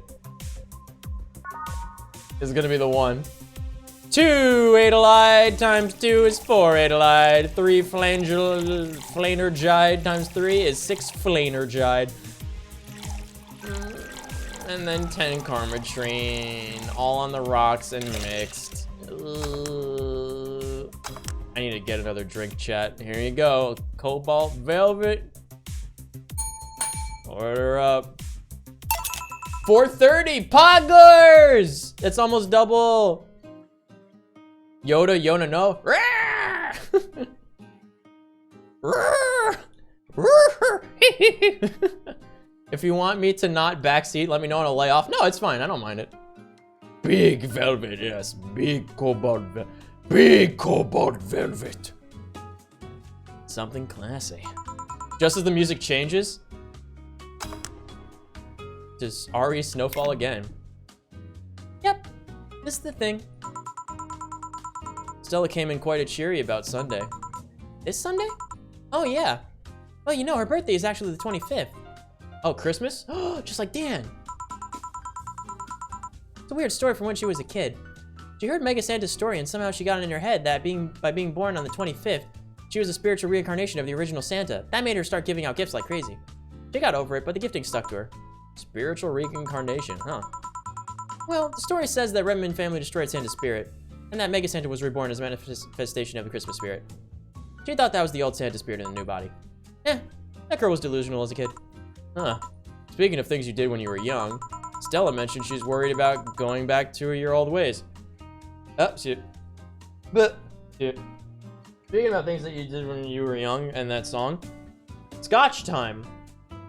Speaker 6: is gonna be the one. 2 Adelaide times 2 is 4 Adelaide. 3 Flanergide times 3 is 6 Flanergide. And then 10 karmotrine, all on the rocks and mixed. I need to get another drink, chat. Here you go. Cobalt Velvet. Order up. 430 Poggers! It's almost double. Yoda, Yona, no. If you want me to not backseat, let me know and I'll lay off. No, it's fine. I don't mind it. Big velvet, yes. Big cobalt velvet. Big cobalt velvet. Something classy. Just as the music changes, does Ari snowfall again? Yep, this is the thing. Stella came in quite a cheery about Sunday. This Sunday? Oh yeah. Well, you know, her birthday is actually the 25th. Oh, Christmas? Oh, just like Dan. It's a weird story from when she was a kid. She heard Mega Santa's story and somehow she got it in her head that by being born on the 25th, she was a spiritual reincarnation of the original Santa. That made her start giving out gifts like crazy. She got over it, but the gifting stuck to her. Spiritual reincarnation, huh? Well, the story says that Redmond family destroyed Santa's spirit, and that Mega Santa was reborn as a manifestation of the Christmas spirit. She thought that was the old Santa spirit in the new body. That girl was delusional as a kid. Huh. Speaking of things you did when you were young, Stella mentioned she's worried about going back to your old ways. Oh, shit. But, shit.
Speaker 5: Speaking about things that you did when you were young and that song, Scotch time.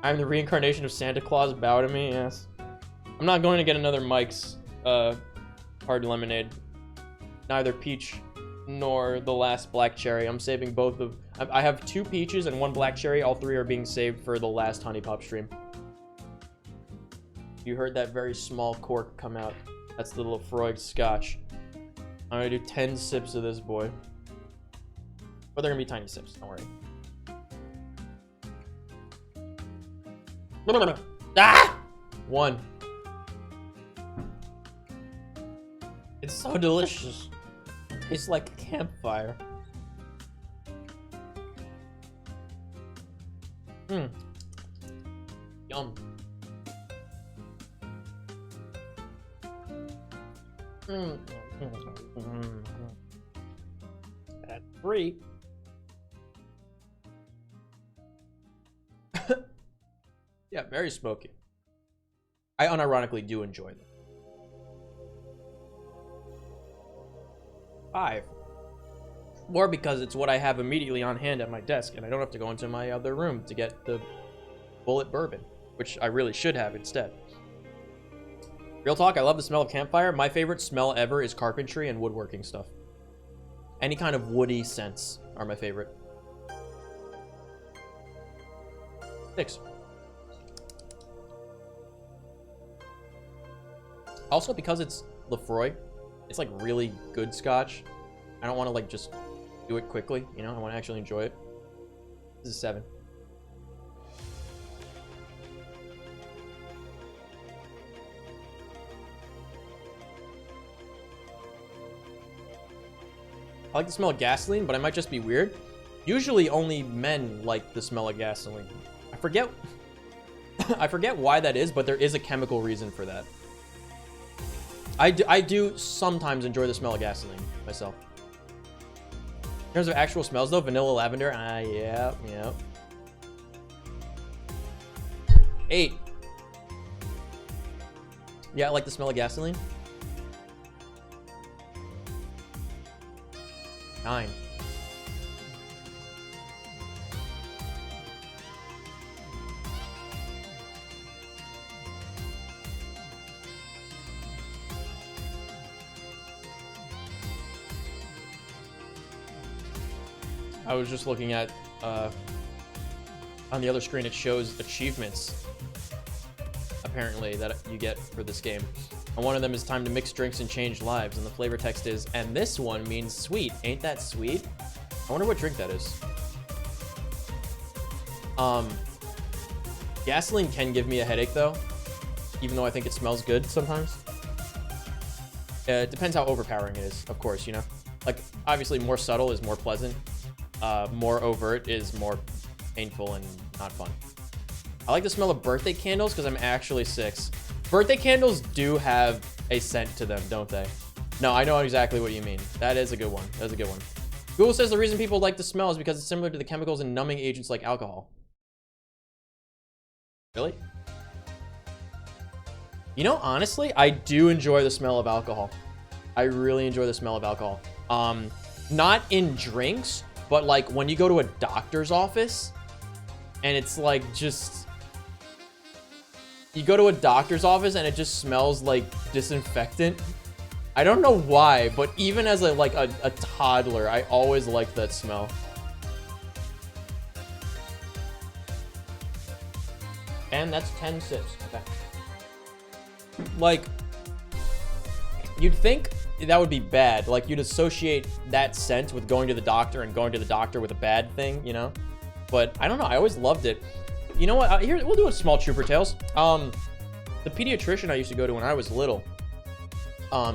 Speaker 5: I'm the reincarnation of Santa Claus. Bow to me. Yes. I'm not going to get another Mike's hard lemonade. Neither peach nor the last black cherry. I'm saving both of. I have 2 peaches and 1 black cherry. All 3 are being saved for the last Honey Pop stream. You heard that very small cork come out. That's the little Freud Scotch. I'm gonna do 10 sips of this boy. But they're gonna be tiny sips, don't worry. Ah! 1. It's so delicious. It's like a campfire. Yum. At 3. Yeah, very smoky. I unironically do enjoy them. 5. More because it's what I have immediately on hand at my desk, and I don't have to go into my other room to get the bullet bourbon, which I really should have instead. Real talk, I love the smell of campfire. My favorite smell ever is carpentry and woodworking stuff. Any kind of woody scents are my favorite. 6. Also, because it's Lefroy, it's like really good scotch. I don't want to like just do it quickly, you know? I want to actually enjoy it. This is 7. I like the smell of gasoline, but I might just be weird. Usually only men like the smell of gasoline. I forget I forget why that is, but there is a chemical reason for that. I do sometimes enjoy the smell of gasoline myself. In terms of actual smells though, vanilla, lavender, yeah. 8. Yeah, I like the smell of gasoline. 9. I was just looking at, on the other screen, it shows achievements, apparently, that you get for this game. And one of them is time to mix drinks and change lives, and the flavor text is, and this one means sweet. Ain't that sweet? I wonder what drink that is. Gasoline can give me a headache, though, even though I think it smells good sometimes. It depends how overpowering it is, of course, you know? Like, obviously, more subtle is more pleasant. More overt is more painful and not fun. I like the smell of birthday candles because I'm actually 6. Birthday candles do have a scent to them, don't they? No, I know exactly what you mean. That is a good one. That's a good one. Google says the reason people like the smell is because it's similar to the chemicals and numbing agents like alcohol. Really? You know, honestly, I do enjoy the smell of alcohol. I really enjoy the smell of alcohol. Not in drinks, but like when you go to a doctor's office and it's like just... You go to a doctor's office and it just smells like disinfectant. I don't know why, but even as a toddler, I always liked that smell. And that's 10 sips. Okay. Like, you'd think that would be bad. Like, you'd associate that scent with going to the doctor and going to the doctor with a bad thing, you know? But I don't know. I always loved it. You know what? Here, we'll do a small Trooper Tales. The pediatrician I used to go to when I was little, a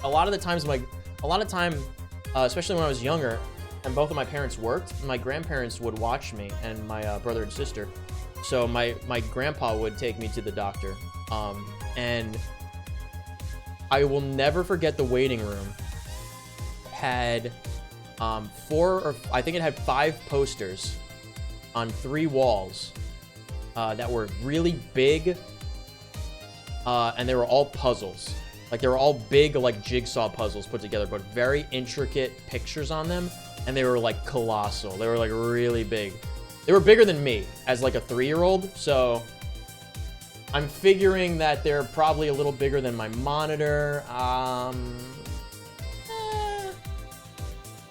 Speaker 5: lot of the times, especially when I was younger, and both of my parents worked, my grandparents would watch me and my brother and sister. So my grandpa would take me to the doctor, and I will never forget the waiting room had 4 or I think it had 5 posters on 3 walls that were really big, and they were all puzzles.
Speaker 6: Like they were all big like jigsaw puzzles put together, but very intricate pictures on them, and they were like colossal. They were like really big. They were bigger than me as like a 3-year-old, so I'm figuring that they're probably a little bigger than my monitor.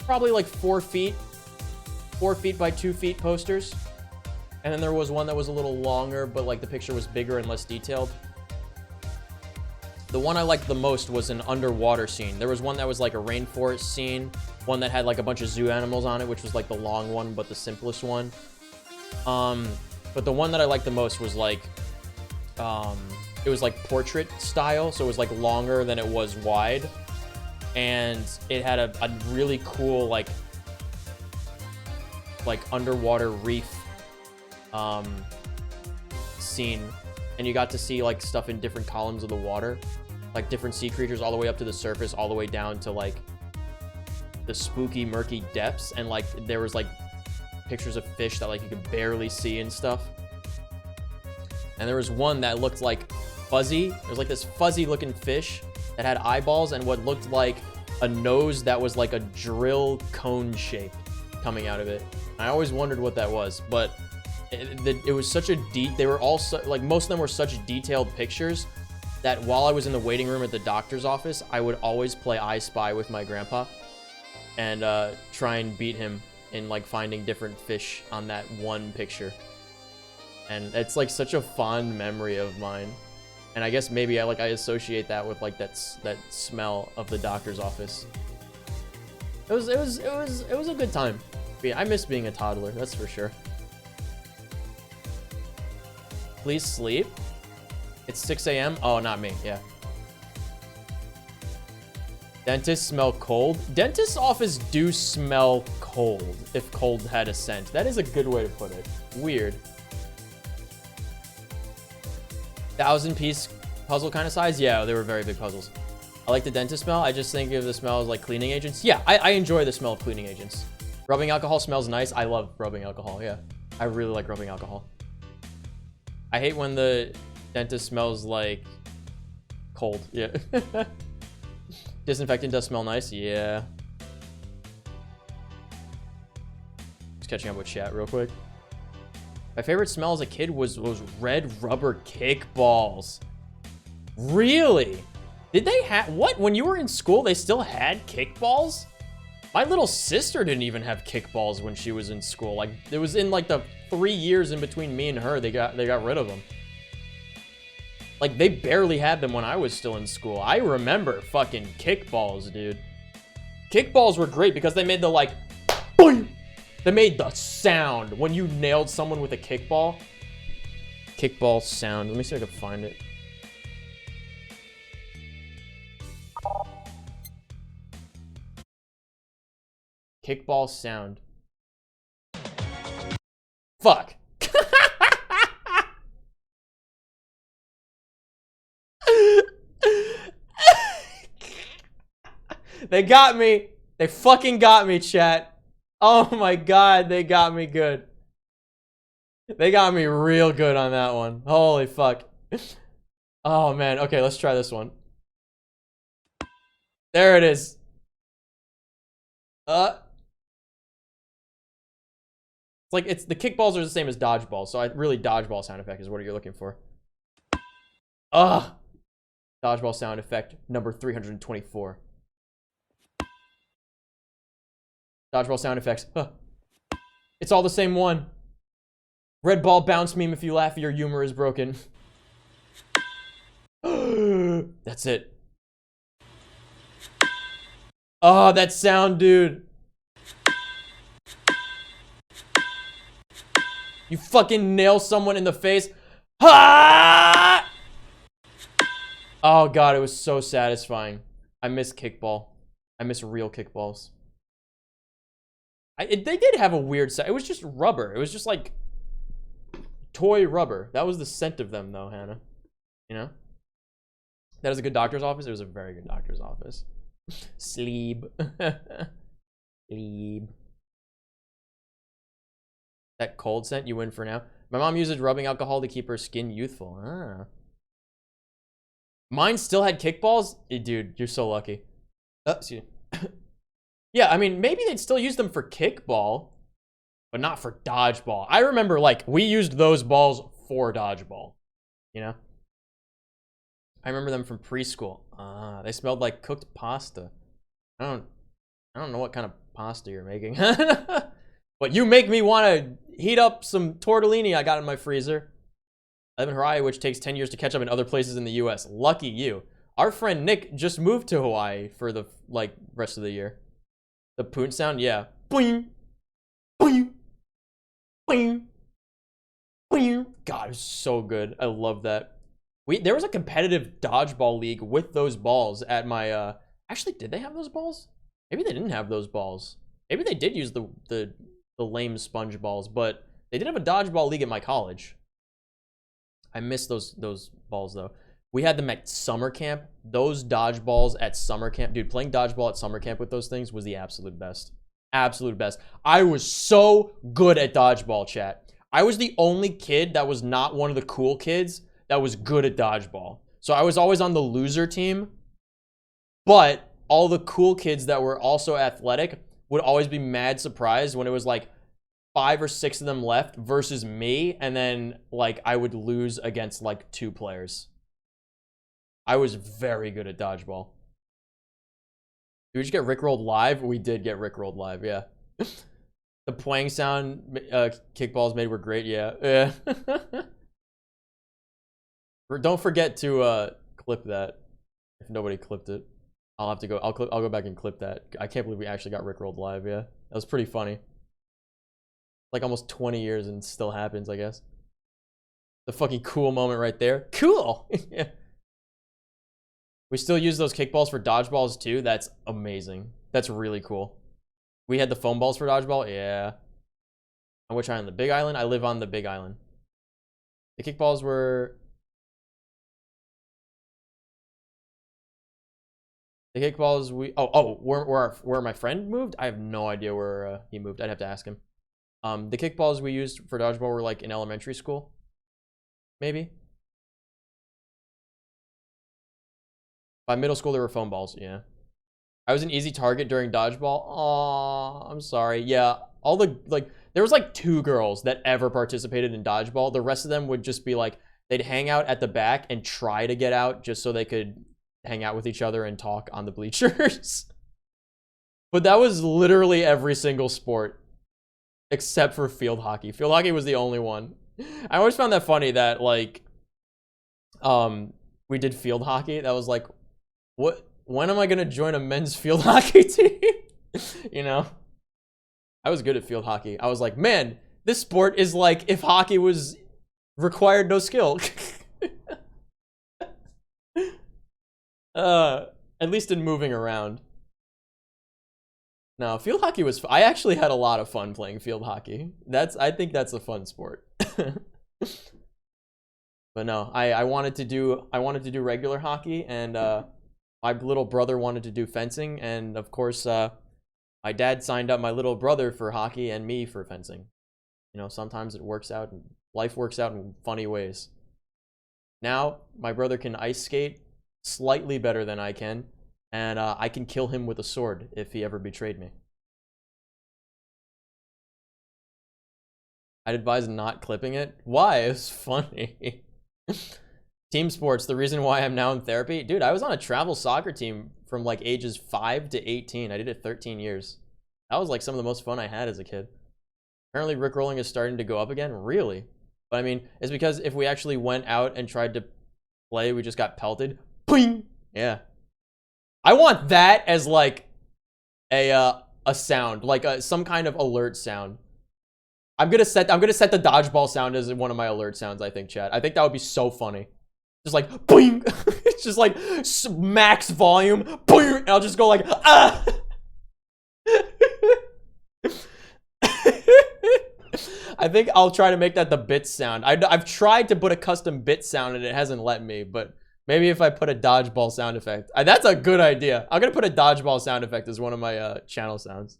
Speaker 6: Probably like 4 feet. 4 feet by 2 feet posters. And then there was one that was a little longer, but like the picture was bigger and less detailed. The one I liked the most was an underwater scene. There was one that was like a rainforest scene, one that had like a bunch of zoo animals on it, which was like the long one, but the simplest one. But the one that I liked the most was like, it was like portrait style, so it was like longer than it was wide. And it had a really cool like underwater reef scene, and you got to see like stuff in different columns of the water, like different sea creatures all the way up to the surface, all the way down to like the spooky murky depths, and like there was like pictures of fish that like you could barely see and stuff. And there was one that looked like fuzzy. It was like this fuzzy looking fish that had eyeballs and what looked like a nose that was like a drill cone shape coming out of it. I always wondered what that was, but it was such a they were all like most of them were such detailed pictures that while I was in the waiting room at the doctor's office, I would always play I Spy with my grandpa and try and beat him in like finding different fish on that one picture. And it's like such a fond memory of mine. And I guess maybe I associate that with like that smell of the doctor's office. It was a good time. I miss being a toddler, that's for sure. Please sleep. It's 6 a.m. Oh, not me. Yeah. Dentists smell cold. Dentist's office do smell cold, if cold had a scent. That is a good way to put it. Weird. 1,000-piece puzzle kind of size? Yeah, they were very big puzzles. I like the dentist smell. I just think of the smell as like cleaning agents. Yeah, I enjoy the smell of cleaning agents. Rubbing alcohol smells nice. I love rubbing alcohol, yeah. I really like rubbing alcohol. I hate when the dentist smells like cold, yeah. Disinfectant does smell nice, yeah. Just catching up with chat real quick. My favorite smell as a kid was red rubber kickballs. Really? Did they have, what? When you were in school, they still had kickballs? My little sister didn't even have kickballs when she was in school. Like, it was in like the 3 years in between me and her, they got rid of them. Like, they barely had them when I was still in school. I remember fucking kickballs, dude. Kickballs were great because they made the like, boing! They made the sound when you nailed someone with a kickball. Kickball sound. Let me see if I can find it. Kickball sound. Fuck. They got me. They fucking got me, chat. Oh my god, they got me good. They got me real good on that one. Holy fuck. Oh man, okay, let's try this one. There it is. It's like, it's the kickballs are the same as dodgeball, so really dodgeball sound effect is what you're looking for. Dodgeball sound effect number 324. Dodgeball sound effects. It's all the same one. Red ball bounce meme. If you laugh, your humor is broken. That's it. Oh, that sound, dude. You fucking nail someone in the face. Ha! Oh god, it was so satisfying. I miss kickball. I miss real kickballs. They did have a weird scent. It was just rubber. It was just like toy rubber. That was the scent of them, though, Hannah. You know? That is a good doctor's office. It was a very good doctor's office. Sleep. Sleep. That cold scent you win for now. My mom uses rubbing alcohol to keep her skin youthful. Ah.
Speaker 5: Mine still had kickballs? Dude, you're so lucky. Excuse me. Yeah, I mean, maybe they'd still use them for kickball, but not for dodgeball. I remember, like, we used those balls for dodgeball, you know? I remember them from preschool. They smelled like cooked pasta. I don't know what kind of pasta you're making. But you make me want to heat up some tortellini I got in my freezer. I live in Hawaii, which takes 10 years to catch up in other places in the US. Lucky you. Our friend Nick just moved to Hawaii for the, like, rest of the year. The poon sound, yeah. Boing, boing, boing, boing. God, it was so good. I love that. There was a competitive dodgeball league with those balls at my, actually, did they have those balls? Maybe they didn't have those balls. Maybe they did use the lame sponge balls, but they did have a dodgeball league at my college. I miss those balls, though. We had them at summer camp. Those dodgeballs at summer camp. Dude, playing dodgeball at summer camp with those things was the absolute best. Absolute best. I was so good at dodgeball, chat. I was the only kid that was not one of the cool kids that was good at dodgeball. So I was always on the loser team, but all the cool kids that were also athletic would always be mad surprised when it was like 5 or 6 of them left versus me, and then like I would lose against like 2 players. I was very good at dodgeball. Did we just get rickrolled live? We did get rickrolled live, yeah. The playing sound kickballs made were great, yeah. Yeah. Don't forget to clip that. If nobody clipped it, I'll have to go. I'll go back and clip that. I can't believe we actually got rickrolled live. Yeah, that was pretty funny. Like almost 20 years and still happens, I guess. The fucking cool moment right there. Cool. Yeah. We still use those kickballs for dodgeballs too. That's amazing. That's really cool. We had the foam balls for dodgeball. Yeah. On which island? The Big Island? I live on the Big Island. The kickballs were... The kickballs we... where my friend moved? I have no idea where he moved. I'd have to ask him. The kickballs we used for dodgeball were like in elementary school. Maybe. By middle school, there were foam balls. Yeah. I was an easy target during dodgeball. Aw, I'm sorry. Yeah. All the, like, there was like 2 girls that ever participated in dodgeball. The rest of them would just be like, they'd hang out at the back and try to get out just so they could hang out with each other and talk on the bleachers. But that was literally every single sport except for field hockey. Field hockey was the only one. I always found that funny that like we did field hockey. That was like, when am I gonna join a men's field hockey team? You know, I was good at field hockey. I was like, man, this sport is like if hockey was required no skill. At least in moving around. No, field hockey was... I actually had a lot of fun playing field hockey. I think that's a fun sport. But no, I wanted to do regular hockey, and my little brother wanted to do fencing, and of course, my dad signed up my little brother for hockey and me for fencing. You know, sometimes it works out, and life works out in funny ways. Now, my brother can ice skate slightly better than I can, and I can kill him with a sword if he ever betrayed me. I'd advise not clipping it. Why? It's funny. Team sports, the reason why I'm now in therapy. Dude, I was on a travel soccer team from like ages 5 to 18. I did it 13 years. That was like some of the most fun I had as a kid. Apparently rickrolling is starting to go up again. Really? But I mean, it's because if we actually went out and tried to play, we just got pelted. Boing! Yeah. I want that as like a sound, like some kind of alert sound. I'm gonna set the dodgeball sound as one of my alert sounds, I think, chat. I think that would be so funny. Just like boing! It's just like max volume, boing! And I'll just go like ah. I think I'll try to make that the bit sound. I've tried to put a custom bit sound and it hasn't let me, but maybe if I put a dodgeball sound effect. That's a good idea. I'm gonna put a dodgeball sound effect as one of my channel sounds.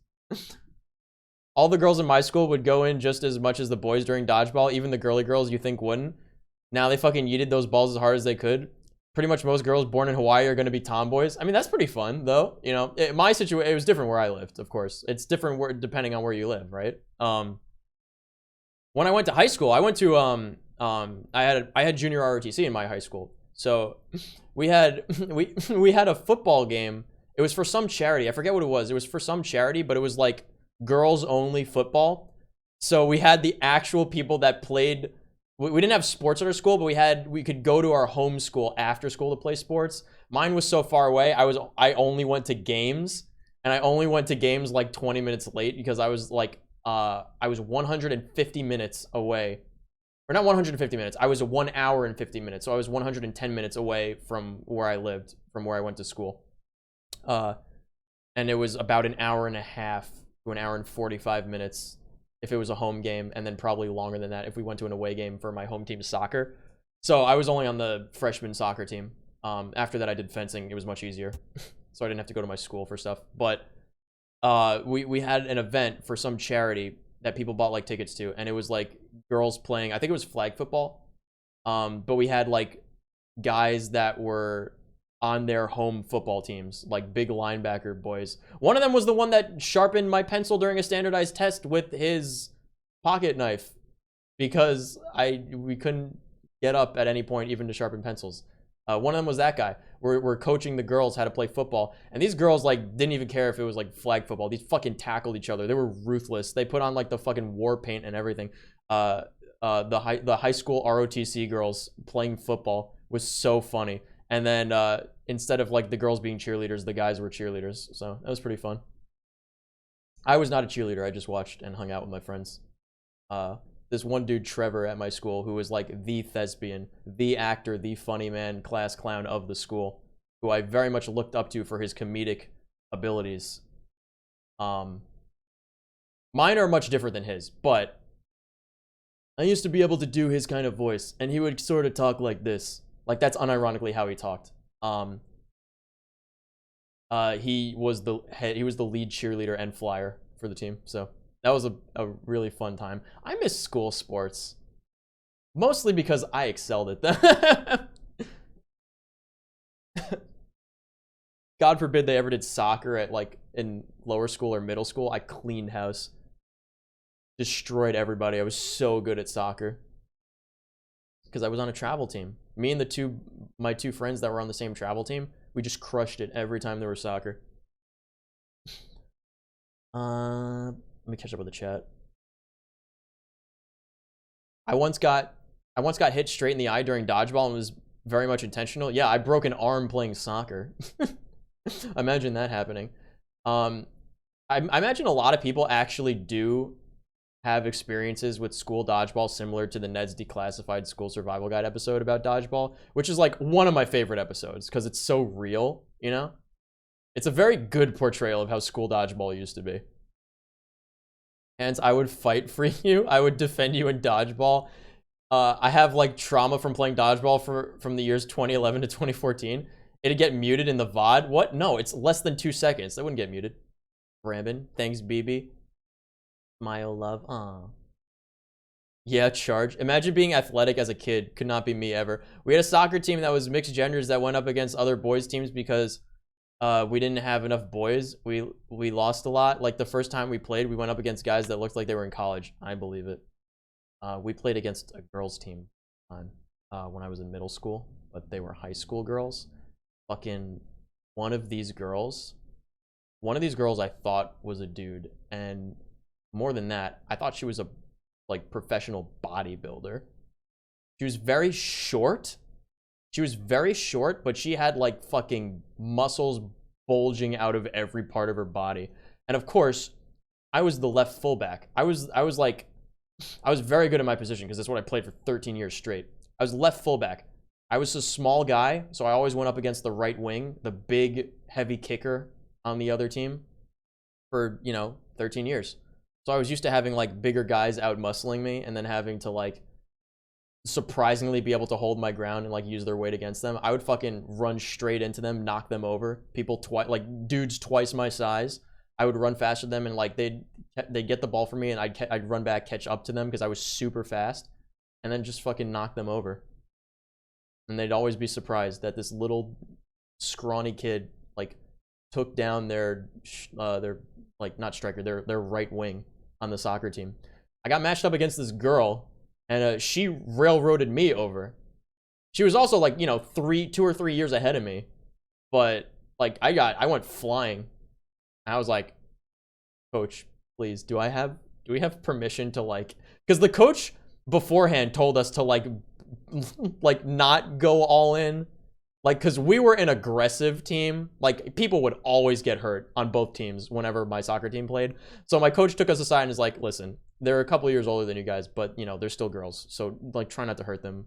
Speaker 5: All the girls in my school would go in just as much as the boys during dodgeball. Even the girly girls you think wouldn't. Now they fucking yeeted those balls as hard as they could. pretty much most girls born in Hawaii are going to be tomboys. I mean, that's pretty fun, though. You know, my situation, it was different where I lived, of course. It's different depending on where you live, right? When I went to high school, I went to I had junior ROTC in my high school, so we had we had a football game. It was for some charity. I forget what it was. It was for some charity, but it was like girls only football. So we had the actual people that played. We didn't have sports at our school, but we could go to our home school after school to play sports. Mine was so far away. I only went to games, and I only went to games like 20 minutes late because I was like I was 150 minutes away, or not 150 minutes. I was 1 hour and 50 minutes, so I was 110 minutes away from where I lived, from where I went to school. And it was about an hour and a half to an hour and 45 minutes if it was a home game, and then probably longer than that if we went to an away game for my home team's soccer. So I was only on the freshman soccer team. After that, I did fencing. It was much easier, so I didn't have to go to my school for stuff. But we had an event for some charity that people bought like tickets to, and it was like girls playing. I think it was flag football. But we had like guys that were on their home football teams, like big linebacker boys. One of them was the one that sharpened my pencil during a standardized test with his pocket knife because we couldn't get up at any point even to sharpen pencils. One of them was that guy. We're coaching the girls how to play football, and these girls like didn't even care if it was like flag football. These fucking tackled each other. They were ruthless. They put on like the fucking war paint and everything. The high school ROTC girls playing football was so funny. And then instead of like the girls being cheerleaders, the guys were cheerleaders. So that was pretty fun. I was not a cheerleader. I just watched and hung out with my friends. This one dude, Trevor, at my school, who was like the thespian, the actor, the funny man, class clown of the school, who I very much looked up to for his comedic abilities. Mine are much different than his, but I used to be able to do his kind of voice, and he would sort of talk like this. Like, that's unironically how he talked. He was the lead cheerleader and flyer for the team, so that was a really fun time. I miss school sports, mostly because I excelled at them. God forbid they ever did soccer at like in lower school or middle school. I cleaned house, destroyed everybody. I was so good at soccer because I was on a travel team. Me and my two friends that were on the same travel team, we just crushed it every time there was soccer. Let me catch up with the chat. I once got hit straight in the eye during dodgeball and was very much intentional. Yeah, I broke an arm playing soccer. Imagine that happening. I imagine a lot of people actually do have experiences with school dodgeball similar to the Ned's Declassified School Survival Guide episode about dodgeball, which is like one of my favorite episodes because it's so real, you know? It's a very good portrayal of how school dodgeball used to be. And I would fight for you. I would defend you in dodgeball. I have like trauma from playing dodgeball from the years 2011 to 2014. It'd get muted in the VOD. What? No, it's less than 2 seconds. That wouldn't get muted. Brambin, thanks, BB. Mayo love. Aw. Yeah, charge. Imagine being athletic as a kid. Could not be me ever. We had a soccer team that was mixed genders that went up against other boys teams because we didn't have enough boys. We lost a lot. Like the first time we played, we went up against guys that looked like they were in college. I believe it. We played against a girls team when I was in middle school, but they were high school girls. Fucking one of these girls I thought was a dude, and more than that, I thought she was a like professional bodybuilder. She was very short. But she had like fucking muscles bulging out of every part of her body. And of course, I was the left fullback. I was very good at my position because that's what I played for 13 years straight. I was left fullback. I was a small guy, so I always went up against the right wing, the big, heavy kicker on the other team for, 13 years. So I was used to having like bigger guys out muscling me and then having to like surprisingly be able to hold my ground and like use their weight against them. I would fucking run straight into them, knock them over. Dudes twice my size. I would run faster than them and like they'd get the ball from me and I'd run back, catch up to them because I was super fast and then just fucking knock them over. and they'd always be surprised that this little scrawny kid like took down their like not striker, their right wing on the soccer team. I got matched up against this girl, and she railroaded me over. She was also like, you know, 2 or 3 years ahead of me, but like I went flying. I was like, coach, please, do we have permission to like, because the coach beforehand told us to like not go all in, like, because we were an aggressive team. Like, people would always get hurt on both teams whenever my soccer team played. So my coach took us aside and is like, listen, they're a couple years older than you guys, but you know, they're still girls, so like try not to hurt them.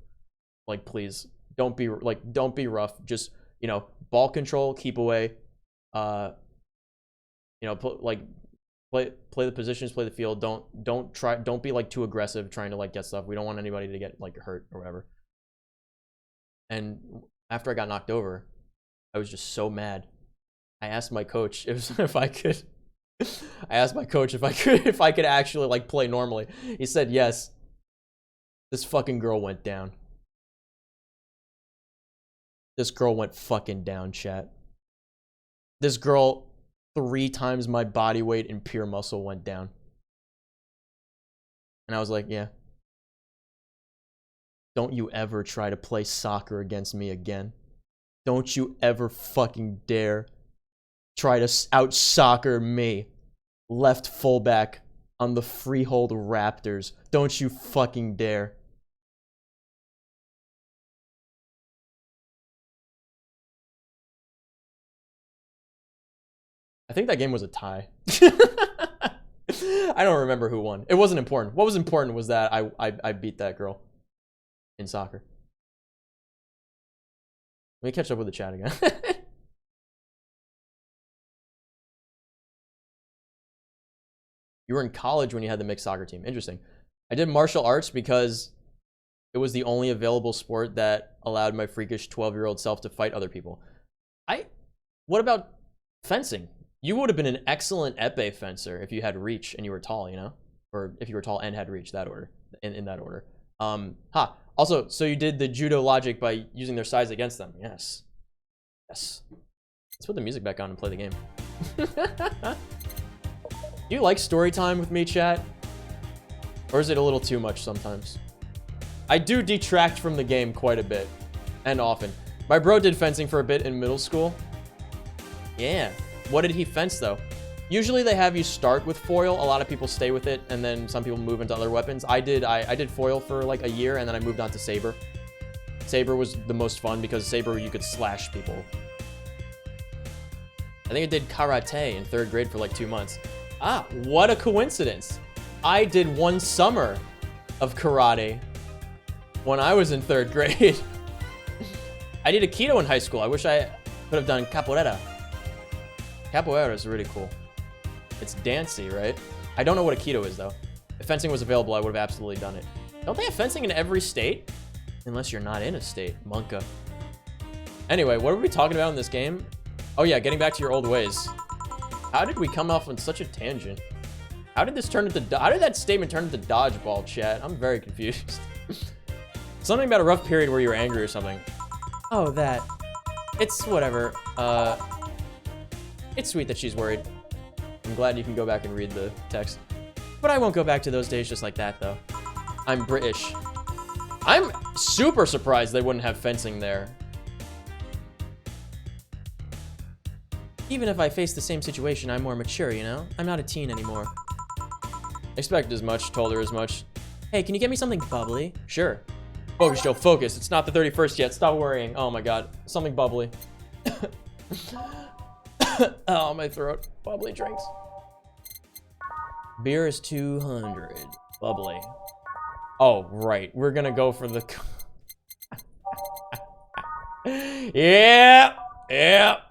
Speaker 5: Like, please don't be rough. Just, you know, ball control, keep away, you know, play the positions, play the field. Don't be like too aggressive trying to like get stuff. We don't want anybody to get like hurt or whatever. And after I got knocked over, I was just so mad. I asked my coach if I could actually like play normally. He said yes. This fucking girl went down. This girl went fucking down, chat. This girl, 3 times my body weight in pure muscle, went down. And I was like, yeah. Don't you ever try to play soccer against me again. Don't you ever fucking dare try to out-soccer me, left fullback on the Freehold Raptors. Don't you fucking dare. I think that game was a tie. I don't remember who won. It wasn't important. What was important was that I beat that girl in soccer. Let me catch up with the chat again. You were in college when you had the mixed soccer team. Interesting. I did martial arts because it was the only available sport that allowed my freakish 12-year-old self to fight other people. What about fencing? You would have been an excellent epee fencer if you had reach and you were tall, you know? Or if you were tall and had reach, that order. In that order. Also, so you did the judo logic by using their size against them. Yes. Yes. Let's put the music back on and play the game. Do you like story time with me, chat? Or is it a little too much sometimes? I do detract from the game quite a bit. And often. My bro did fencing for a bit in middle school. Yeah. What did he fence, though? Usually they have you start with foil. A lot of people stay with it, and then some people move into other weapons. I did foil for like a year, and then I moved on to saber. Saber was the most fun because saber you could slash people. I think I did karate in 3rd grade for like 2 months. Ah, what a coincidence. I did 1 summer of karate when I was in 3rd grade. I did Aikido in high school. I wish I could have done capoeira. Capoeira is really cool. It's dancey, right? I don't know what Aikido is, though. If fencing was available, I would have absolutely done it. Don't they have fencing in every state? Unless you're not in a state. Monka. Anyway, what are we talking about in this game? Oh yeah, getting back to your old ways. How did we come off on such a tangent? How did that statement turn into dodgeball, chat? I'm very confused. Something about a rough period where you were angry or something. Oh, that. It's whatever. It's sweet that she's worried. I'm glad you can go back and read the text. But I won't go back to those days just like that, though. I'm British. I'm super surprised they wouldn't have fencing there. Even if I face the same situation, I'm more mature, you know? I'm not a teen anymore. Expected as much, told her as much. Hey, can you get me something bubbly? Sure. Focus, Joe, focus. It's not the 31st yet. Stop worrying. Oh my god. Something bubbly. Oh, my throat. Bubbly drinks. Beer is 200. Bubbly. Oh, right. We're gonna go for the... Yeah.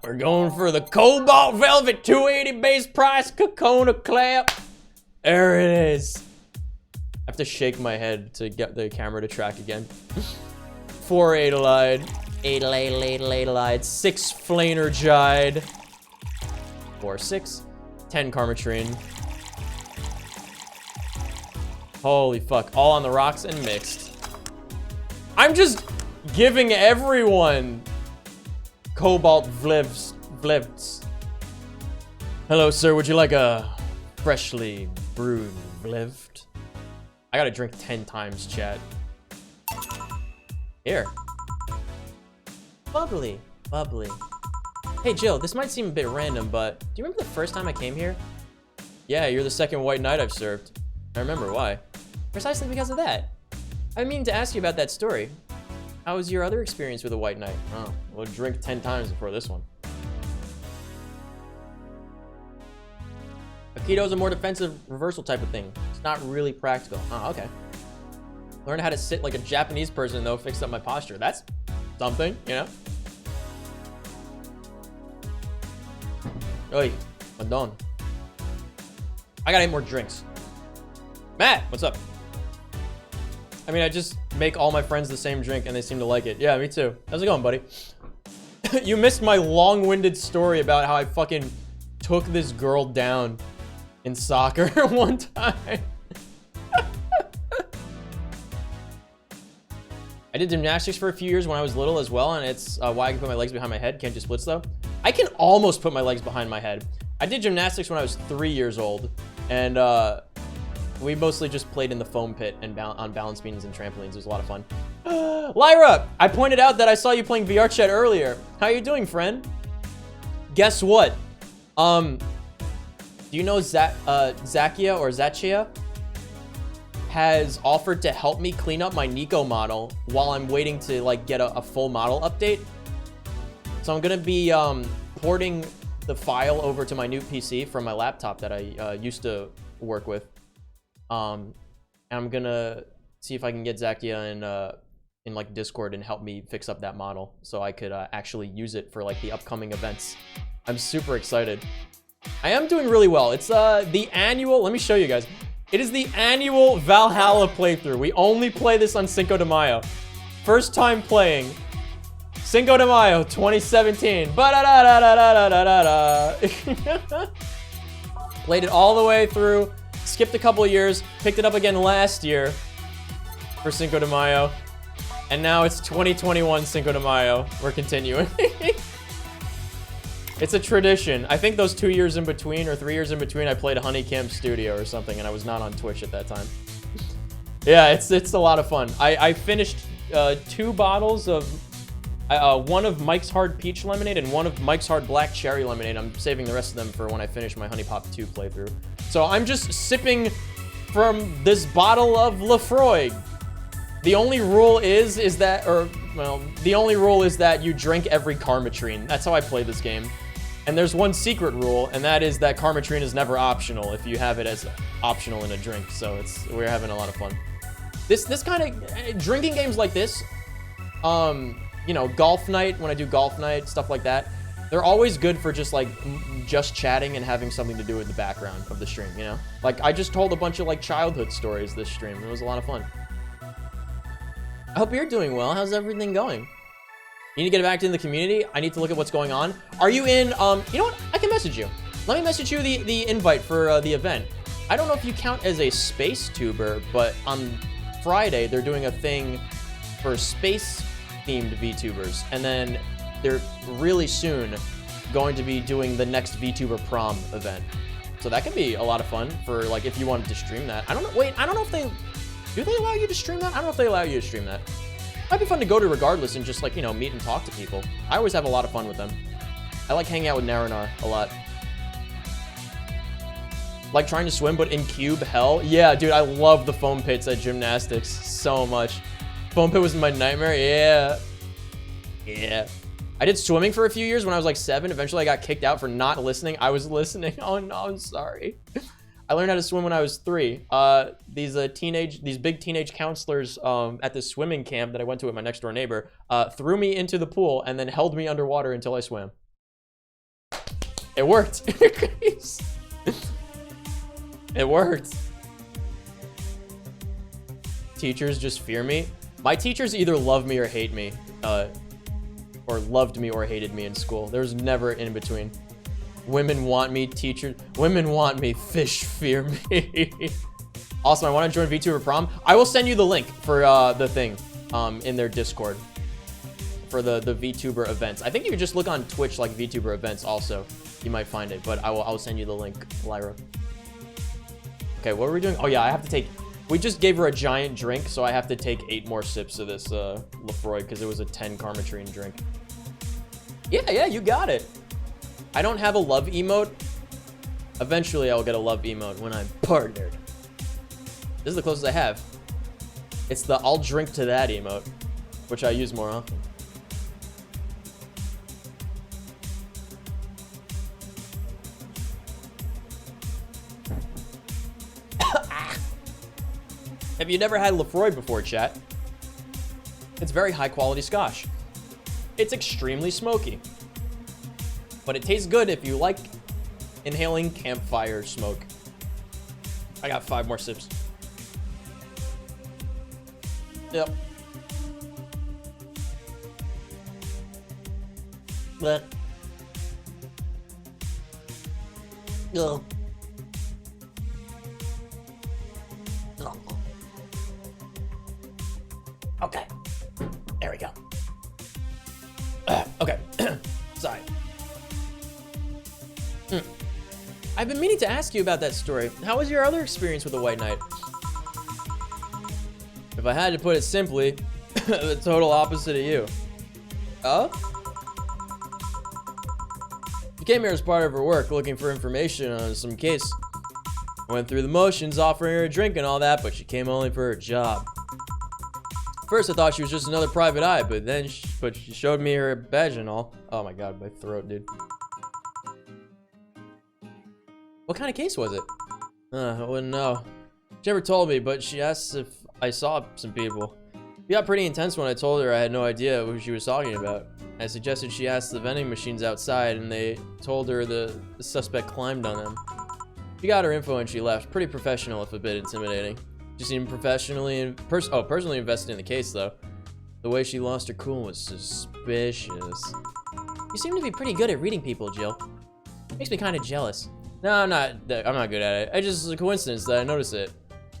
Speaker 5: We're going for the Cobalt Velvet 280 base price Kokona Clap. There it is. I have to shake my head to get the camera to track again. 4 Adelaide. Adelaide. 6 Flanergide. 4, 6. 10 karmotrine. Holy fuck. All on the rocks and mixed. I'm just giving everyone cobalt vlevs. Hello, sir. Would you like a freshly brewed vlevt? I gotta drink 10 times, chat. Here. Bubbly. Bubbly. Hey, Jill, this might seem a bit random, but do you remember the first time I came here? Yeah, you're the second white knight I've served. I remember why. Precisely because of that. I mean to ask you about that story. How was your other experience with a white knight? Oh, we'll drink 10 times before this one. Aikido is a more defensive reversal type of thing. It's not really practical. Oh, okay. Learn how to sit like a Japanese person, though, fixed up my posture. That's something, you know? Oi, Madon. I gotta eat more drinks. Matt, what's up? I mean, I just make all my friends the same drink and they seem to like it. Yeah, me too. How's it going, buddy? You missed my long-winded story about how I fucking took this girl down in soccer one time. I did gymnastics for a few years when I was little as well, and it's why I can put my legs behind my head. Can't do splits though. I can almost put my legs behind my head. I did gymnastics when I was 3 years old, and we mostly just played in the foam pit and on balance beams and trampolines. It was a lot of fun. Lyra, I pointed out that I saw you playing VR chat earlier. How you doing, friend? Guess what? Do you know Zakia or Zachia has offered to help me clean up my Nico model while I'm waiting to like get a full model update. So I'm gonna be porting the file over to my new PC from my laptop that I used to work with. And I'm gonna see if I can get Zakia in like Discord and help me fix up that model so I could actually use it for like the upcoming events. I'm super excited. I am doing really well. It's the annual, let me show you guys. It is the annual Valhalla playthrough. We only play this on Cinco de Mayo. First time playing. Cinco de Mayo 2017. Played it all the way through. Skipped a couple of years. Picked it up again last year for Cinco de Mayo. And now it's 2021 Cinco de Mayo. We're continuing. It's a tradition. I think those 2 years in between or 3 years in between, I played Honeycamp Studio or something, and I was not on Twitch at that time. Yeah, it's a lot of fun. I finished 2 bottles of one of Mike's Hard Peach Lemonade and one of Mike's Hard Black Cherry Lemonade. I'm saving the rest of them for when I finish my Honey Pop 2 playthrough. So I'm just sipping from this bottle of Lafroig. The only rule is that, the only rule is that you drink every karmotrine. That's how I play this game. And there's one secret rule, and that is that karmotrine is never optional if you have it as optional in a drink. So we're having a lot of fun. This kind of drinking games like this, you know, golf night, when I do golf night, stuff like that, they're always good for just like just chatting and having something to do with the background of the stream, you know? Like I just told a bunch of like childhood stories this stream. It was a lot of fun. I hope you're doing well. How's everything going? You need to get back into the community. I need to look at what's going on. Are you in, you know what? I can message you. Let me message you the invite for the event. I don't know if you count as a space tuber, but on Friday, they're doing a thing for space-themed VTubers. And then they're really soon going to be doing the next VTuber prom event. So that can be a lot of fun for, like, if you wanted to stream that. I don't know, wait, I don't know if they, do they allow you to stream that? I don't know if they allow you to stream that. Might be fun to go to regardless and just, like, you know, meet and talk to people. I always have a lot of fun with them. I like hanging out with Naranar a lot. Like trying to swim, but in cube hell. Yeah, dude, I love the foam pits at gymnastics so much. Foam pit was my nightmare. Yeah. Yeah. I did swimming for a few years when I was like 7. Eventually I got kicked out for not listening. I was listening. Oh no, I'm sorry. I learned how to swim when I was 3. These big teenage counselors at this swimming camp that I went to with my next door neighbor threw me into the pool and then held me underwater until I swam. It worked. It worked. Teachers just fear me. My teachers either love me or hate me, or loved me or hated me in school. There's never in between. Women want me, women want me, fish fear me. Awesome, I want to join VTuber prom. I will send you the link for the thing in their Discord. for the VTuber events. I think you could just look on Twitch like VTuber events also. You might find it, but I'll send you the link, Lyra. Okay, what are we doing? Oh yeah, I have to take, we just gave her a giant drink, so I have to take 8 more sips of this Lefroy because it was a 10 karmotrine drink. Yeah, you got it. I don't have a love emote. Eventually, I'll get a love emote when I'm partnered. This is the closest I have. It's the I'll drink to that emote, which I use more often. Have you never had Lefroy before, chat? It's very high quality scotch. It's extremely smoky. But it tastes good if you like inhaling campfire smoke. I got 5 more sips. Yep. Blech. Ugh. Okay. There we go. Okay. Sorry. I've been meaning to ask you about that story. How was your other experience with the White Knight? If I had to put it simply, the total opposite of you. Oh? She came here as part of her work, looking for information on some case. Went through the motions, offering her a drink and all that, but she came only for her job. First, I thought she was just another private eye, but then she showed me her badge and all. Oh my god, my throat, dude. What kind of case was it? I wouldn't know. She never told me, but she asked if I saw some people. It got pretty intense when I told her I had no idea who she was talking about. I suggested she ask the vending machines outside, and they told her the suspect climbed on them. She got her info and she left. Pretty professional, if a bit intimidating. She seemed professionally and personally invested in the case, though. The way she lost her cool was suspicious. You seem to be pretty good at reading people, Jill. Makes me kind of jealous. No, I'm not good at it. It's just a coincidence that I noticed it.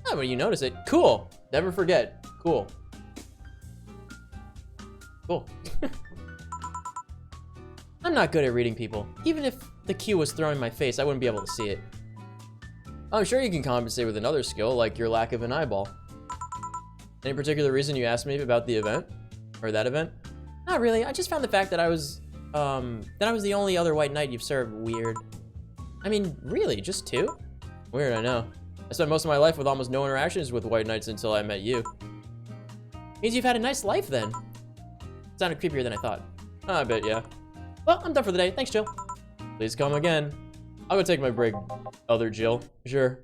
Speaker 5: Oh, but you notice it. Cool. Never forget. Cool. Cool. I'm not good at reading people. Even if the cue was thrown in my face, I wouldn't be able to see it. I'm sure you can compensate with another skill, like your lack of an eyeball. Any particular reason you asked me about the event? Or that event? Not really. I just found the fact that I was the only other White Knight you've served weird. I mean, really, just 2? Weird, I know. I spent most of my life with almost no interactions with White Knights until I met you. Means you've had a nice life, then. Sounded creepier than I thought. I bet, yeah. Well, I'm done for the day. Thanks, Jill. Please come again. I'll go take my break, other Jill. Sure.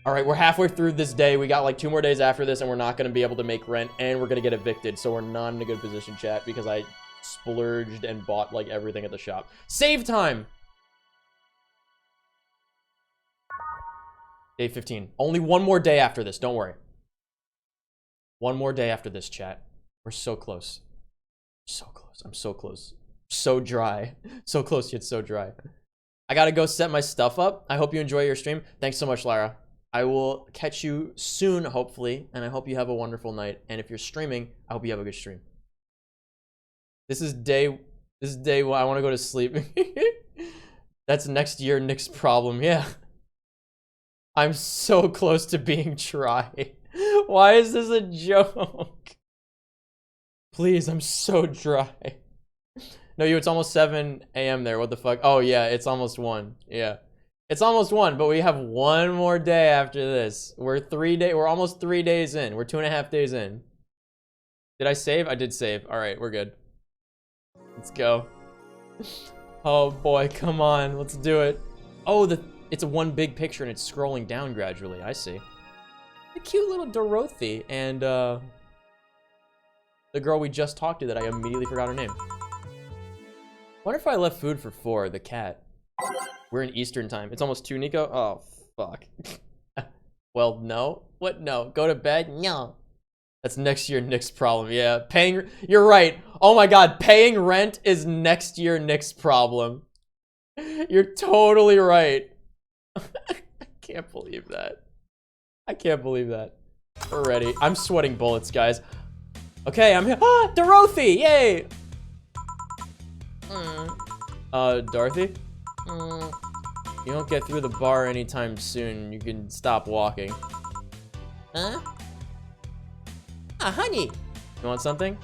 Speaker 5: All right, we're halfway through this day. We got like 2 more days after this, and we're not going to be able to make rent, and we're going to get evicted, so we're not in a good position, chat, because I splurged and bought like everything at the shop. Save time! Day 15. Only 1 more day after this, don't worry. 1 more day after this, chat. We're so close. So close. I'm so close. So dry. So close yet so dry. I gotta go set my stuff up. I hope you enjoy your stream. Thanks so much, Lara. I will catch you soon, hopefully, and I hope you have a wonderful night. And if you're streaming, I hope you have a good stream. This is day 1. I want to go to sleep. That's next year Nick's problem. Yeah. I'm so close to being dry. Why is this a joke? Please, I'm so dry. No, it's almost 7 a.m. there. What the fuck? Oh, yeah, it's almost 1. Yeah. It's almost 1, but we have 1 more day after this. We're almost 3 days in. We're 2.5 days in. Did I save? I did save. All right, we're good. Let's go. Oh, boy, come on. Let's do it. Oh, it's a one big picture, and it's scrolling down gradually. I see. A cute little Dorothy and the girl we just talked to that I immediately forgot her name. Wonder if I left food for 4, the cat. We're in Eastern time. It's almost 2, Nico? Oh, fuck. Well, no. What? No. Go to bed? No. That's next year Nick's problem. Yeah, you're right. Oh my god, paying rent is next year Nick's problem. You're totally right. I can't believe that. I can't believe that. We're ready. I'm sweating bullets, guys. Okay, I'm here. Ah, Dorothy! Yay! Dorothy? You don't get through the bar anytime soon. You can stop walking.
Speaker 6: Huh? Ah, honey.
Speaker 5: You want something?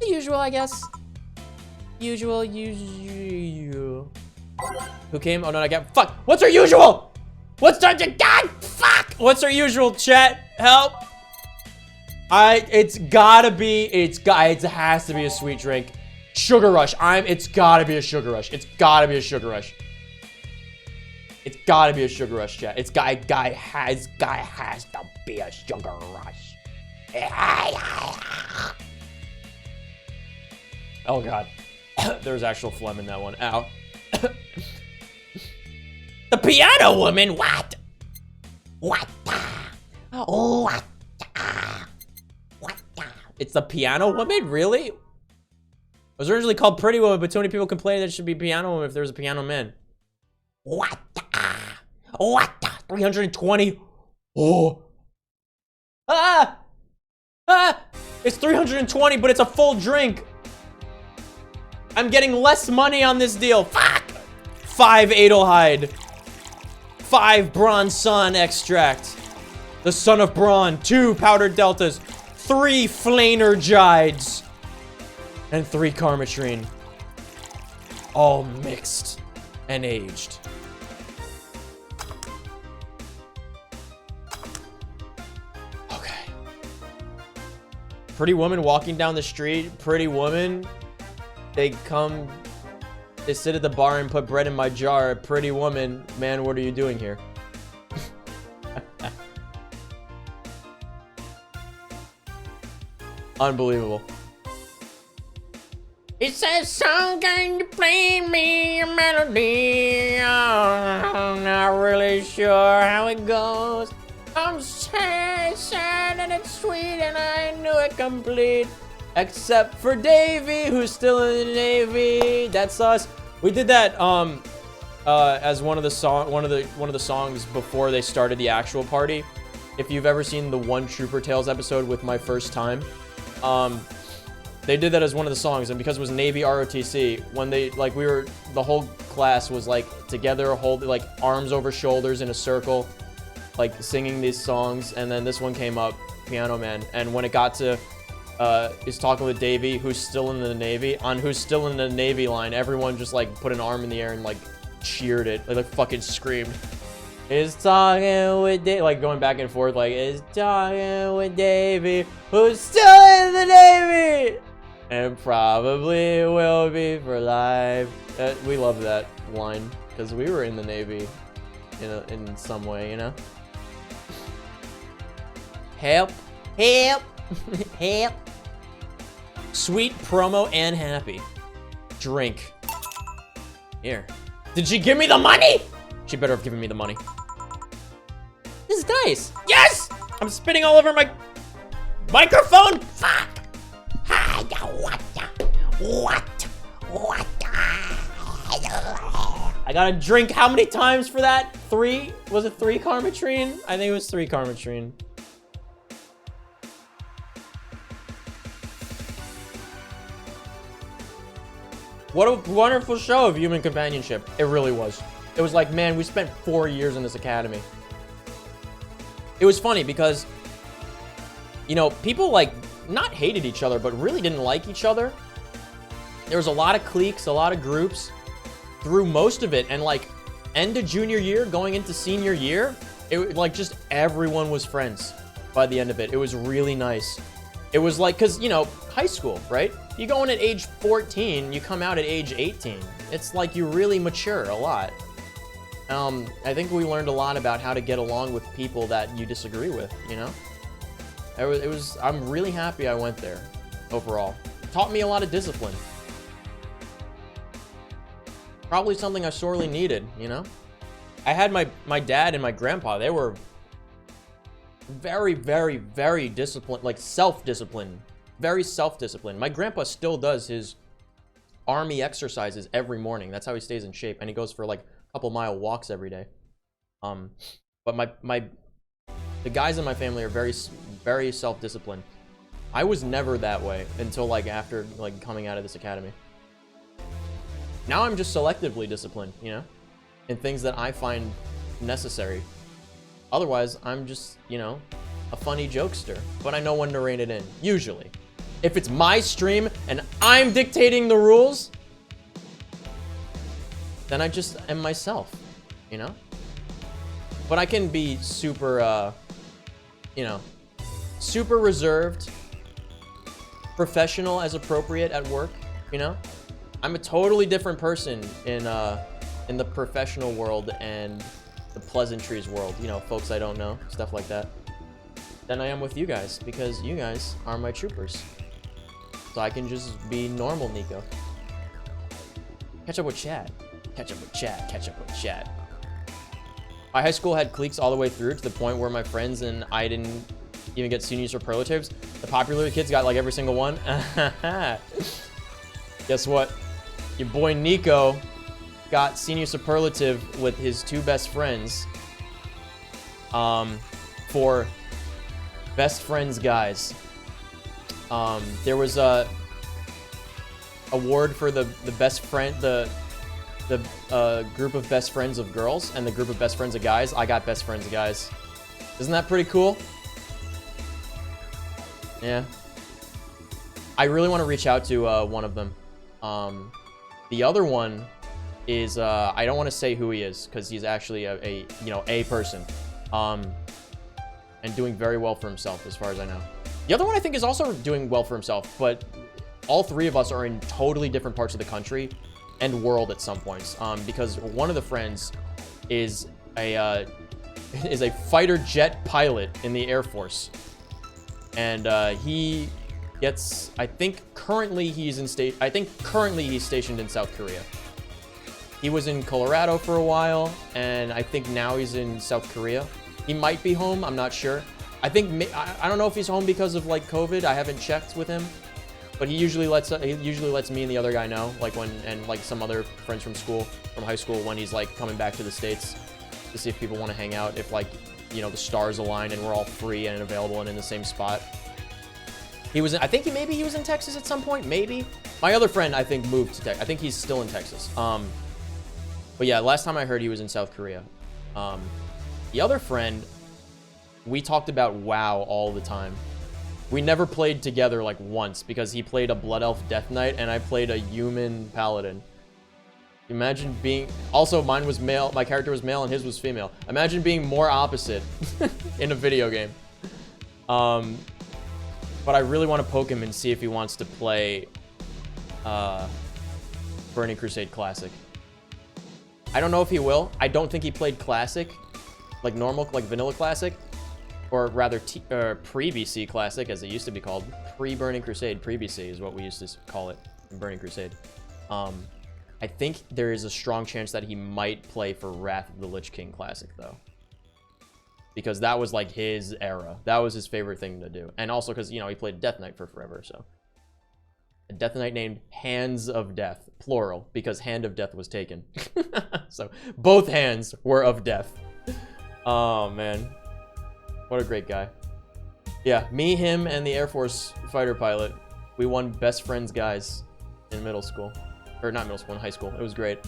Speaker 6: The usual, I guess.
Speaker 5: Usual. Who came? Oh no, I got. Fuck! What's our usual? What's our God? Fuck! What's our usual? Chat, help! It's gotta be. It has to be a sweet drink. Sugar Rush. It's gotta be a Sugar Rush. It's gotta be a Sugar Rush. It's gotta be a Sugar Rush, chat. Guy has to be a Sugar Rush. Oh god. There's actual phlegm in that one. Ow.
Speaker 6: The piano woman? What? What? What?
Speaker 5: It's the piano woman? Really? It was originally called Pretty Woman, but too many people complained that it should be piano woman if there was a piano man.
Speaker 6: What? What?
Speaker 5: 320. Oh. It's 320, but it's a full drink. I'm getting less money on this deal. Fuck. 5 Adelhyde. 5 Bronze Sun extract. The Son of Brawn. 2 Powdered Deltas. 3 Flanergides. And 3 karmotrine. All mixed and aged. Okay. Pretty woman walking down the street. Pretty woman. They sit at the bar and put bread in my jar. Pretty woman. Man, what are you doing here? Unbelievable.
Speaker 6: It says song, can you play me a melody? Oh, I'm not really sure how it goes. I'm sad and it's sweet and I knew it complete.
Speaker 5: Except for Davey, who's still in the Navy. That's us. We did that as one of the songs before they started the actual party. If you've ever seen the One Trooper Tales episode with My First Time, they did that as one of the songs, and because it was Navy ROTC, when the whole class was like together, like arms over shoulders in a circle, like singing these songs, and then this one came up, Piano Man, and when it got to is talking with Davey, who's still in the Navy, on who's still in the Navy line, everyone just like put an arm in the air and like cheered it, like fucking screamed. Is talking with Davey, like going back and forth, like is talking with Davey, who's still in the Navy, and probably will be for life. We love that line because we were in the Navy, in some way, you know. Help, help, help. Sweet promo and happy. Drink. Here. Did she give me the money? She better have given me the money. This is nice. Yes! I'm spitting all over my microphone. Fuck. What? I gotta drink how many times for that? 3? Was it 3 karmotrine? I think it was 3 karmotrine. What a wonderful show of human companionship. It really was. It was like, man, we spent 4 years in this academy. It was funny because, you know, people like not hated each other, but really didn't like each other. There was a lot of cliques, a lot of groups through most of it. And like end of junior year, going into senior year, it like just everyone was friends by the end of it. It was really nice. It was like, cause you know, high school, right? You go in at age 14, you come out at age 18. It's like you really mature a lot. I think we learned a lot about how to get along with people that you disagree with, you know? I'm really happy I went there, overall. It taught me a lot of discipline. Probably something I sorely needed, you know? I had my dad and my grandpa, they were very, very, very disciplined, like self-disciplined. Very self-disciplined. My grandpa still does his army exercises every morning. That's how he stays in shape, and he goes for like a couple mile walks every day. But the guys in my family are very, very self-disciplined. I was never that way until like after like coming out of this academy. Now I'm just selectively disciplined, you know, in things that I find necessary. Otherwise, I'm just, you know, a funny jokester, but I know when to rein it in, usually. If it's my stream and I'm dictating the rules, then I just am myself, you know? But I can be super, you know, super reserved, professional as appropriate at work, you know? I'm a totally different person in the professional world and the pleasantries world, you know, folks I don't know, stuff like that, than I am with you guys, because you guys are my troopers. So I can just be normal Nico. Catch up with chat. Catch up with chat. Catch up with chat. My high school had cliques all the way through to the point where my friends and I didn't even get senior superlatives. The popular kids got like every single one. Guess what? Your boy Nico got senior superlative with his 2 best friends for best friends guys. There was a award for the best friend, the group of best friends of girls and the group of best friends of guys. I got best friends of guys. Isn't that pretty cool? Yeah. I really want to reach out to one of them. The other one is I don't want to say who he is because he's actually a you know, a person, and doing very well for himself as far as I know. The other one I think is also doing well for himself, but all 3 of us are in totally different parts of the country and world at some points, because one of the friends is a fighter jet pilot in the Air Force, and he gets, I think currently he's stationed in South Korea. He was in Colorado for a while, and I think now he's in South Korea. He might be home, I'm not sure. I think, I don't know if he's home because of like COVID. I haven't checked with him, but he usually lets me and the other guy know, like when, and like some other friends from school, from high school, when he's like coming back to the States to see if people want to hang out, if like, you know, the stars align and we're all free and available and in the same spot. He was, I think maybe he was in Texas at some point, maybe. My other friend, I think, moved to Texas. I think he's still in Texas. But yeah, last time I heard he was in South Korea. The other friend, we talked about WoW all the time. We never played together like once because he played a Blood Elf Death Knight and I played a human paladin. Imagine being, also mine was male, my character was male and his was female. Imagine being more opposite in a video game. But I really want to poke him and see if he wants to play Burning Crusade Classic. I don't know if he will. I don't think he played Classic, like normal, like Vanilla Classic, or rather pre-BC Classic, as it used to be called. Pre-Burning Crusade, pre-BC is what we used to call it in Burning Crusade. I think there is a strong chance that he might play for Wrath of the Lich King Classic, though. Because that was like his era. That was his favorite thing to do. And also because, you know, he played Death Knight for forever, so. A Death Knight named Hands of Death, plural, because Hand of Death was taken. So, both hands were of death. Oh, man. What a great guy. Yeah, me, him, and the Air Force fighter pilot, we won Best Friends Guys in middle school. Or not middle school, in high school. It was great.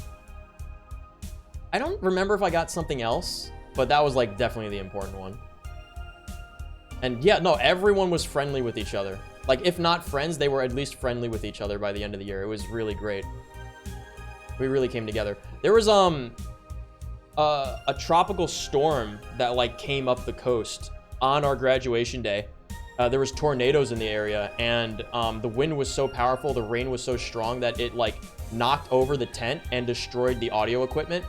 Speaker 5: I don't remember if I got something else, but that was like definitely the important one. And yeah, no, everyone was friendly with each other. Like, if not friends, they were at least friendly with each other by the end of the year. It was really great. We really came together. There was a tropical storm that like came up the coast on our graduation day. There was tornadoes in the area, and the wind was so powerful, the rain was so strong that it like knocked over the tent and destroyed the audio equipment.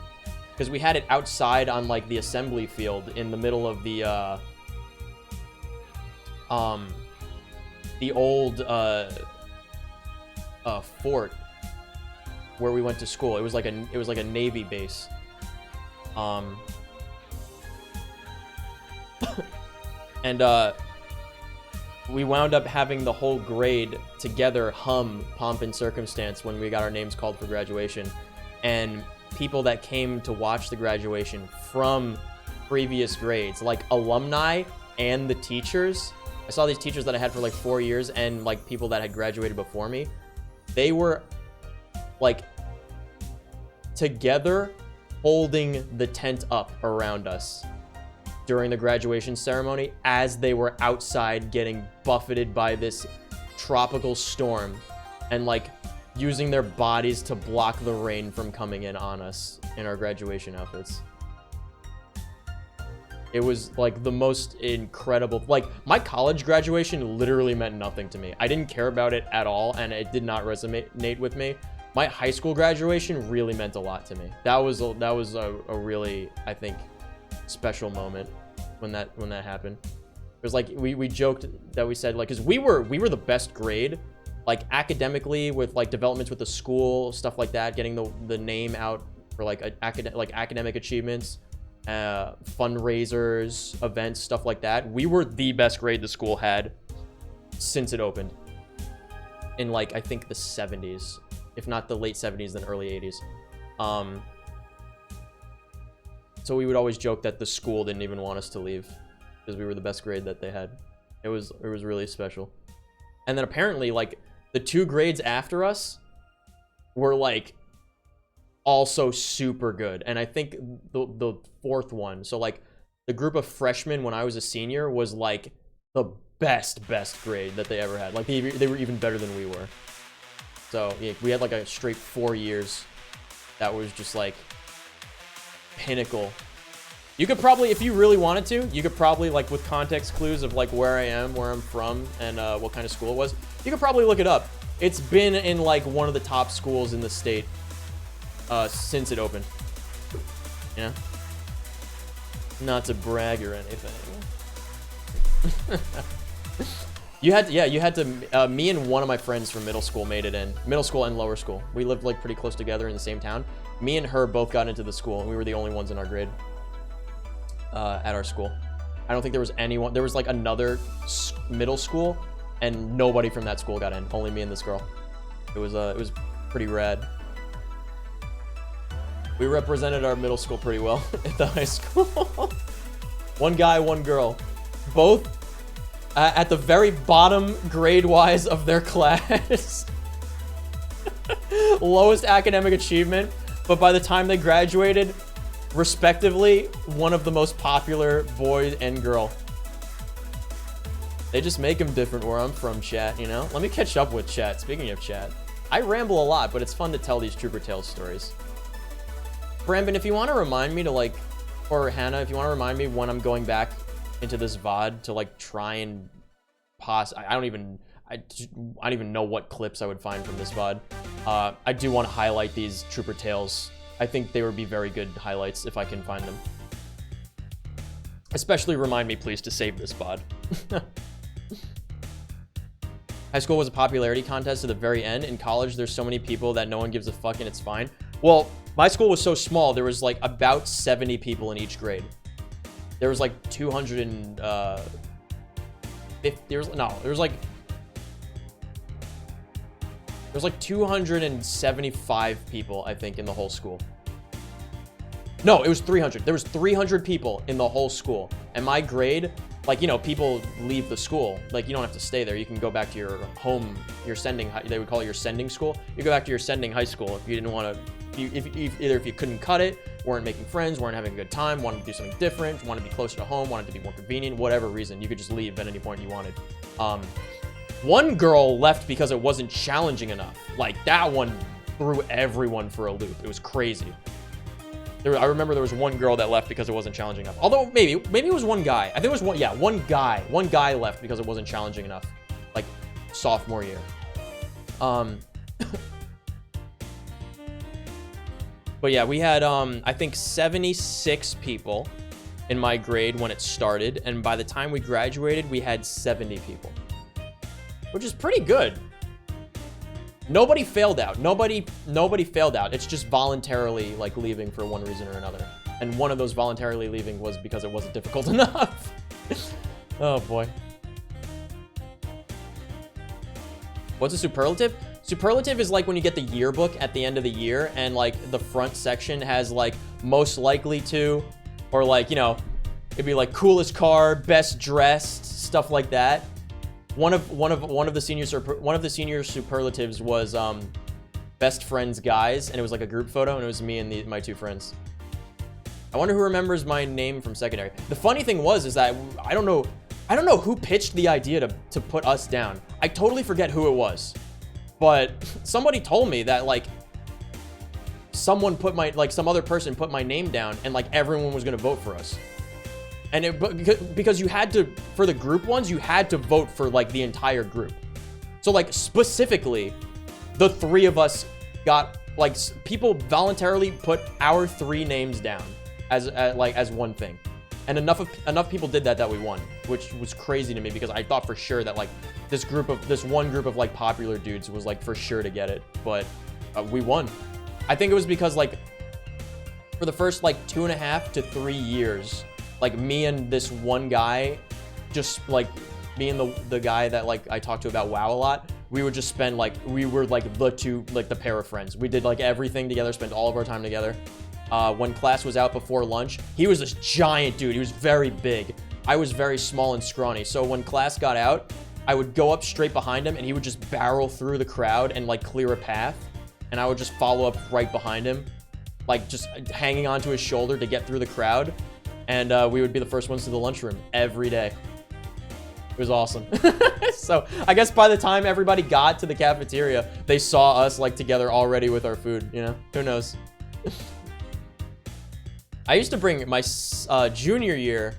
Speaker 5: Because we had it outside on like the assembly field in the middle of the old fort where we went to school. It was like a Navy base. And we wound up having the whole grade together hum Pomp and Circumstance when we got our names called for graduation. And people that came to watch the graduation from previous grades, like alumni and the teachers. I saw these teachers that I had for like 4 years and like people that had graduated before me. They were like together holding the tent up around us during the graduation ceremony as they were outside getting buffeted by this tropical storm and like using their bodies to block the rain from coming in on us in our graduation outfits. It was like the most incredible, like my college graduation literally meant nothing to me. I didn't care about it at all and it did not resonate with me. My high school graduation really meant a lot to me. That was a really, I think, special moment when that happened. It was like we joked that we said like, because we were the best grade, like academically with like developments with the school, stuff like that, getting the name out for like academic achievements, fundraisers, events, stuff like that. We were the best grade the school had since it opened in like I think the 70s, if not the late 70s, then early 80s. So we would always joke that the school didn't even want us to leave because we were the best grade that they had. It was really special. And then apparently like the 2 grades after us were like also super good. And I think the 4th one, so like the group of freshmen when I was a senior was like the best grade that they ever had. Like they were even better than we were. So yeah, we had like a straight 4 years that was just like pinnacle. You could probably, if you really wanted to, you could probably like with context clues of like where I am, where I'm from, and what kind of school it was, you could probably look it up. It's been in like one of the top schools in the state since it opened. Yeah. Not to brag or anything. You had to, me and one of my friends from middle school made it in. Middle school and lower school. We lived like pretty close together in the same town. Me and her both got into the school, and we were the only ones in our grade at our school. I don't think there was anyone. There was like another middle school, and nobody from that school got in. Only me and this girl. It was pretty rad. We represented our middle school pretty well at the high school. One guy, one girl. Both at the very bottom grade-wise of their class. Lowest academic achievement, but by the time they graduated, respectively, one of the most popular boy and girl. They just make them different where I'm from, chat, you know? Let me catch up with chat. Speaking of chat, I ramble a lot, but it's fun to tell these Trooper Tales stories. Brambin, if you want to remind me to like, or Hannah, if you want to remind me when I'm going back into this VOD to like try and I don't even know what clips I would find from this VOD. I do want to highlight these Trooper Tales. I think they would be very good highlights if I can find them. Especially remind me, please, to save this VOD. High school was a popularity contest to the very end. In college, there's so many people that no one gives a fuck and it's fine. Well, my school was so small, there was like about 70 people in each grade. There was like 275 people, I think, in the whole school. No, it was 300. There was 300 people in the whole school. And my grade, like, you know, people leave the school. Like, you don't have to stay there. You can go back to your home, your sending, they would call it your sending school. You go back to your sending high school if you didn't want to, either if you couldn't cut it, weren't making friends, weren't having a good time, wanted to do something different, wanted to be closer to home, wanted to be more convenient, whatever reason, you could just leave at any point you wanted. One girl left because it wasn't challenging enough. Like, that one threw everyone for a loop. It was crazy. I remember there was one girl that left because it wasn't challenging enough. Although maybe it was one guy. I think it was one guy. One guy left because it wasn't challenging enough. Like sophomore year. But yeah, we had I think 76 people in my grade when it started, and by the time we graduated, we had 70 people. Which is pretty good. Nobody failed out. Nobody failed out. It's just voluntarily like leaving for one reason or another. And one of those voluntarily leaving was because it wasn't difficult enough. Oh boy. What's a superlative? Superlative is like when you get the yearbook at the end of the year and like the front section has like most likely to, or like, you know, it'd be like coolest car, best dressed, stuff like that. One of the senior superlatives was best friends guys, and it was like a group photo, and it was me and my 2 friends. I wonder who remembers my name from secondary. The funny thing is that I don't know who pitched the idea to put us down. I totally forget who it was, but somebody told me that like some other person put my name down, and like everyone was gonna vote for us. And because you had to, for the group ones, you had to vote for like the entire group. So like specifically, the 3 of us got like people voluntarily put our 3 names down as one thing, and enough people did that we won, which was crazy to me because I thought for sure that like this one group of like popular dudes was like for sure to get it, but we won. I think it was because like for the first like 2.5 to 3 years, like me and this one guy, just like me and the guy that like I talked to about WoW a lot, we would just spend like, we were like the pair of friends. We did like everything together, spent all of our time together. When class was out before lunch, he was this giant dude. He was very big. I was very small and scrawny. So when class got out, I would go up straight behind him and he would just barrel through the crowd and like clear a path. And I would just follow up right behind him, like just hanging onto his shoulder to get through the crowd. And we would be the first ones to the lunchroom every day. It was awesome. So I guess by the time everybody got to the cafeteria, they saw us like together already with our food, you know? Who knows? I used to bring my junior year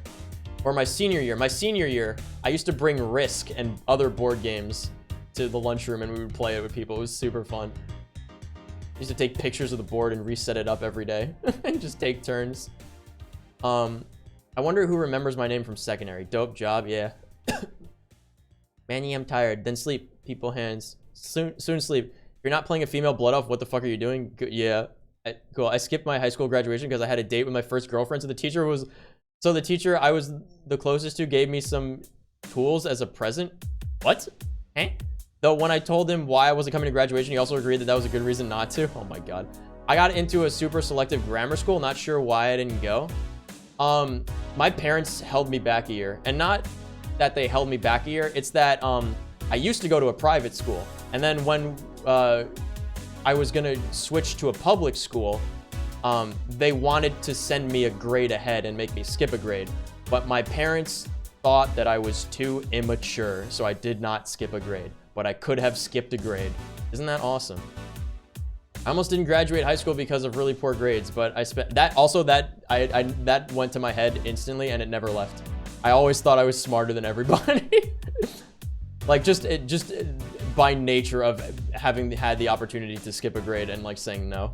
Speaker 5: or my senior year, I used to bring Risk and other board games to the lunchroom and we would play it with people. It was super fun. I used to take pictures of the board and reset it up every day and just take turns. I wonder who remembers my name from secondary. Dope job, yeah. Manny, I'm tired. Then sleep. People hands. Soon sleep. If you're not playing a female blood elf, what the fuck are you doing? Yeah. Cool. I skipped my high school graduation because I had a date with my first girlfriend. So the teacher I was the closest to gave me some tools as a present. What? Eh? Though when I told him why I wasn't coming to graduation, he also agreed that was a good reason not to. Oh my god. I got into a super selective grammar school. Not sure why I didn't go. My parents held me back a year, and not that they held me back a year. It's that I used to go to a private school, and then when I was gonna switch to a public school, they wanted to send me a grade ahead and make me skip a grade, but my parents thought that I was too immature, so I did not skip a grade, but I could have skipped a grade. Isn't that awesome? I almost didn't graduate high school because of really poor grades, but I spent that also that that went to my head instantly and it never left. I always thought I was smarter than everybody. Like just by nature of having had the opportunity to skip a grade and like saying no.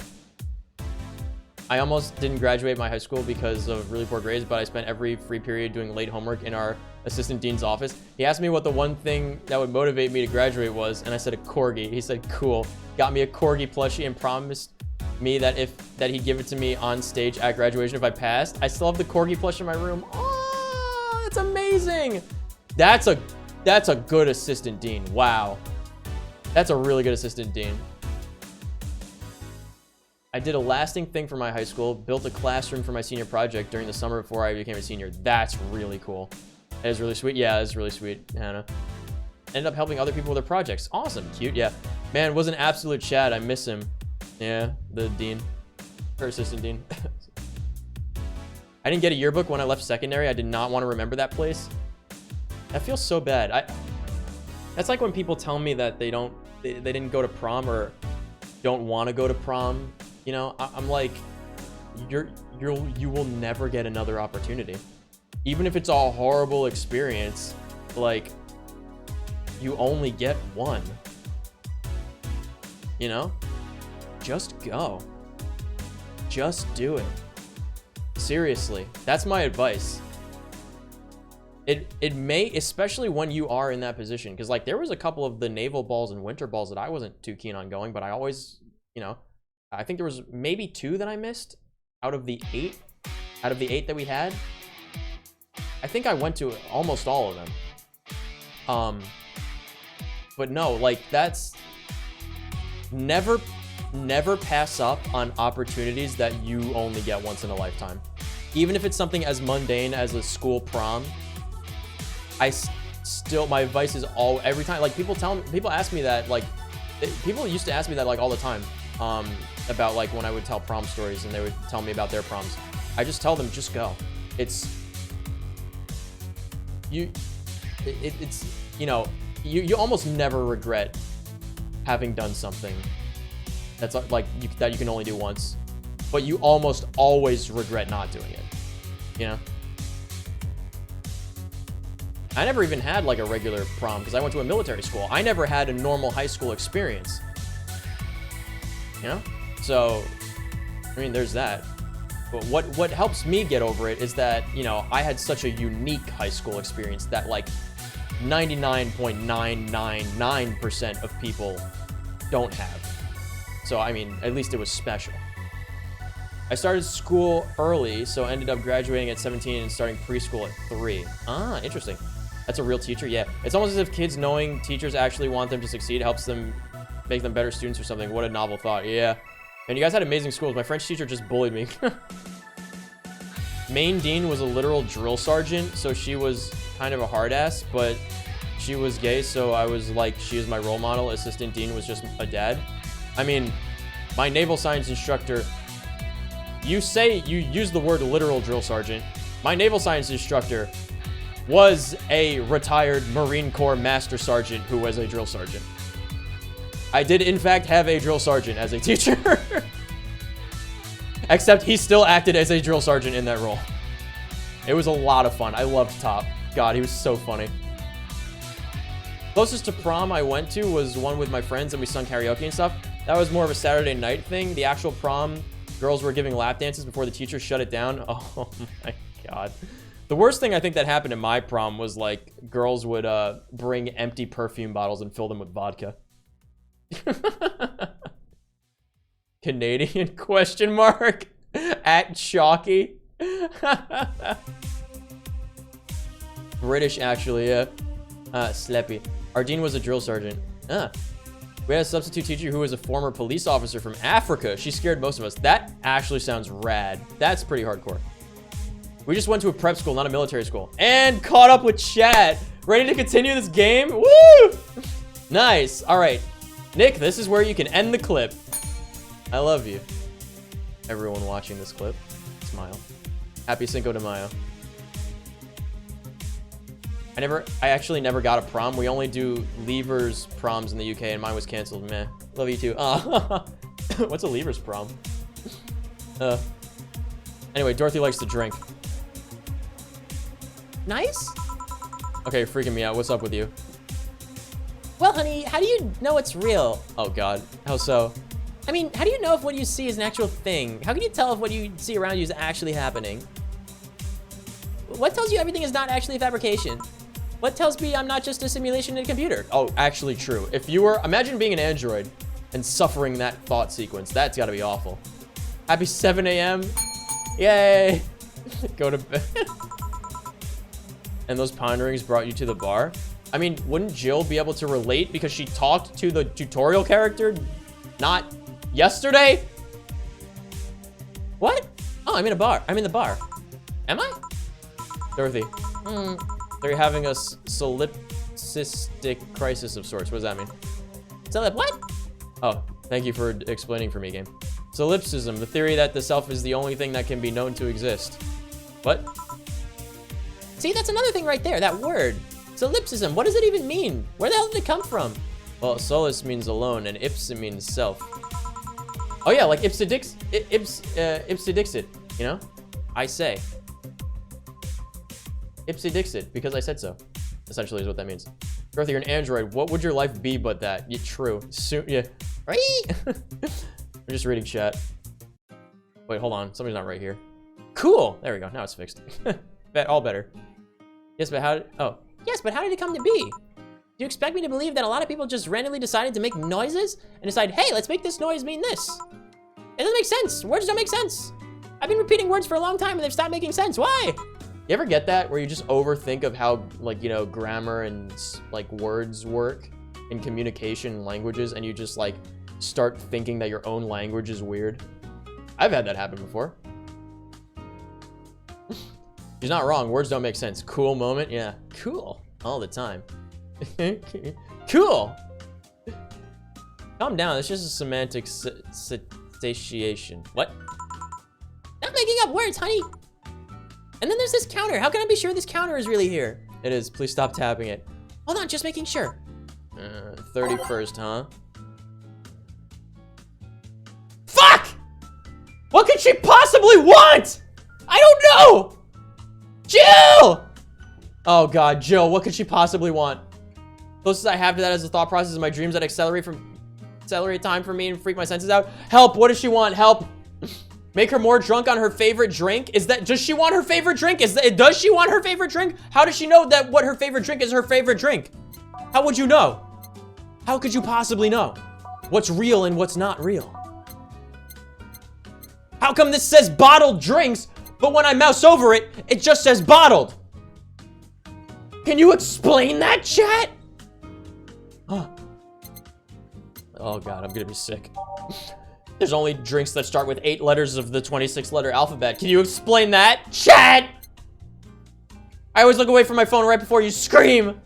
Speaker 5: I almost didn't graduate my high school because of really poor grades, but I spent every free period doing late homework in our assistant dean's office. He asked me what the one thing that would motivate me to graduate was, and I said a corgi. He said, cool. Got me a corgi plushie and promised me that he'd give it to me on stage at graduation if I passed. I still have the corgi plush in my room. Oh, that's amazing. That's a good assistant dean. Wow. That's a really good assistant dean. I did a lasting thing for my high school, built a classroom for my senior project during the summer before I became a senior. That's really cool. That is really sweet. Yeah, it's really sweet, Hannah. Ended up helping other people with their projects. Awesome, cute, yeah. Man, was an absolute Chad. I miss him. Yeah, the dean, her assistant dean. I didn't get a yearbook when I left secondary. I did not want to remember that place. That feels so bad. That's like when people tell me that they didn't go to prom or don't want to go to prom. You know, I'm like, you will never get another opportunity. Even if it's a horrible experience, like, you only get one. You know? Just go. Just do it. Seriously, that's my advice. It may, especially when you are in that position, because like there was a couple of the naval balls and winter balls that I wasn't too keen on going, but I always, you know, I think there was maybe 2 that I missed out of the 8 that we had. I think I went to almost all of them. But no, like that's never pass up on opportunities that you only get once in a lifetime. Even if it's something as mundane as a school prom, my advice is every time, like people ask me that, like
Speaker 6: People used to ask me that like all the time, about like when I would tell prom stories and they would tell me about their proms. I just tell them, just go. It's you know, you almost never regret having done something that's like that you can only do once, but you almost always regret not doing it, you know? I never even had like a regular prom because I went to a military school. I never had a normal high school experience, you know? So, I mean, there's that. But what helps me get over it is that, you know, I had such a unique high school experience that like 99.999% of people don't have. So, I mean, at least it was special. I started school early, so ended up graduating at 17 and starting preschool at 3. Ah, interesting. That's a real teacher? Yeah. It's almost as if kids knowing teachers actually want them to succeed helps them make them better students or something. What a novel thought. Yeah. And you guys had amazing schools. My French teacher just bullied me. Main Dean was a literal drill sergeant, so she was kind of a hard ass, but she was gay, so I was like, she is my role model. Assistant Dean was just a dad. I mean, my naval science instructor, you use the word literal drill sergeant. My naval science instructor was a retired Marine Corps Master Sergeant who was a drill sergeant. I did, in fact, have a drill sergeant as a teacher. Except he still acted as a drill sergeant in that role. It was a lot of fun. I loved Top. God, he was so funny. Closest to prom I went to was one with my friends and we sung karaoke and stuff. That was more of a Saturday night thing. The actual prom, girls were giving lap dances before the teacher shut it down. Oh my God. The worst thing I think that happened at my prom was like girls would bring empty perfume bottles and fill them with vodka. Canadian question mark at Chalky. British actually, yeah. Sleppy. Our dean was a drill sergeant. We had a substitute teacher who was a former police officer from Africa. She scared most of us. That actually sounds rad. That's pretty hardcore. We just went to a prep school, not a military school. And caught up with chat. Ready to continue this game? Woo! Nice. All right. Nick, this is where you can end the clip. I love you. Everyone watching this clip, smile. Happy Cinco de Mayo. I actually never got a prom. We only do leavers proms in the UK and mine was canceled. Meh. Love you too. What's a leavers prom? Anyway, Dorothy likes to drink.
Speaker 7: Nice?
Speaker 6: Okay, you're freaking me out. What's up with you?
Speaker 7: Well, honey, how do you know it's real?
Speaker 6: Oh God, how so?
Speaker 7: I mean, how do you know if what you see is an actual thing? How can you tell if what you see around you is actually happening? What tells you everything is not actually a fabrication? What tells me I'm not just a simulation in a computer?
Speaker 6: Oh, actually true. If you were, imagine being an android and suffering that thought sequence. That's gotta be awful. Happy 7 a.m. Yay. Go to bed. And those ponderings brought you to the bar? I mean, wouldn't Jill be able to relate because she talked to the tutorial character not yesterday?
Speaker 7: What? Oh, I'm in a bar. I'm in the bar. Am I?
Speaker 6: Dorothy. They're having a solipsistic crisis of sorts. What does that mean?
Speaker 7: What?
Speaker 6: Oh, thank you for explaining for me, game. Solipsism, the theory that the self is the only thing that can be known to exist. What?
Speaker 7: See, that's another thing right there, that word. Solipsism, what does it even mean? Where the hell did it come from?
Speaker 6: Well, solus means alone, and ipsa means self. Oh yeah, like ipsa dixit, you know? I say. Ipsa dixit, because I said so. Essentially is what that means. Dorothy, you're an android. What would your life be but that? Yeah, true. Yeah. Right? I'm just reading chat. Wait, hold on. Somebody's not right here. Cool. There we go. Now it's fixed. All better. Yes, but how did... Oh.
Speaker 7: Yes, but how did it come to be? Do you expect me to believe that a lot of people just randomly decided to make noises and decide, hey, let's make this noise mean this? It doesn't make sense. Words don't make sense. I've been repeating words for a long time and they've stopped making sense. Why?
Speaker 6: You ever get that where you just overthink of how, like, you know, grammar and like words work in communication and languages, and you just like start thinking that your own language is weird? I've had that happen before. She's not wrong. Words don't make sense. Cool moment. Yeah. Cool. All the time. Cool. Calm down. It's just a semantic satiation. What? Not making up words, honey. And then there's this counter. How can I be sure this counter is really here? It is. Please stop tapping it. Hold on, just making sure. 31st, huh? Fuck! What could she possibly want? I don't know! Jill! Oh god, Jill, what could she possibly want? Closest I have to that is the thought process of my dreams that accelerate time for me and freak my senses out. Help, what does she want? Help! Make her more drunk on her favorite drink? Does she want her favorite drink? Does she want her favorite drink? How does she know that what her favorite drink is her favorite drink? How would you know? How could you possibly know what's real and what's not real? How come this says bottled drinks, but when I mouse over it, it just says bottled? Can you explain that, chat? Huh. Oh god, I'm gonna be sick. There's only drinks that start with 8 letters of the 26-letter alphabet. Can you explain that, chat? I always look away from my phone right before you scream.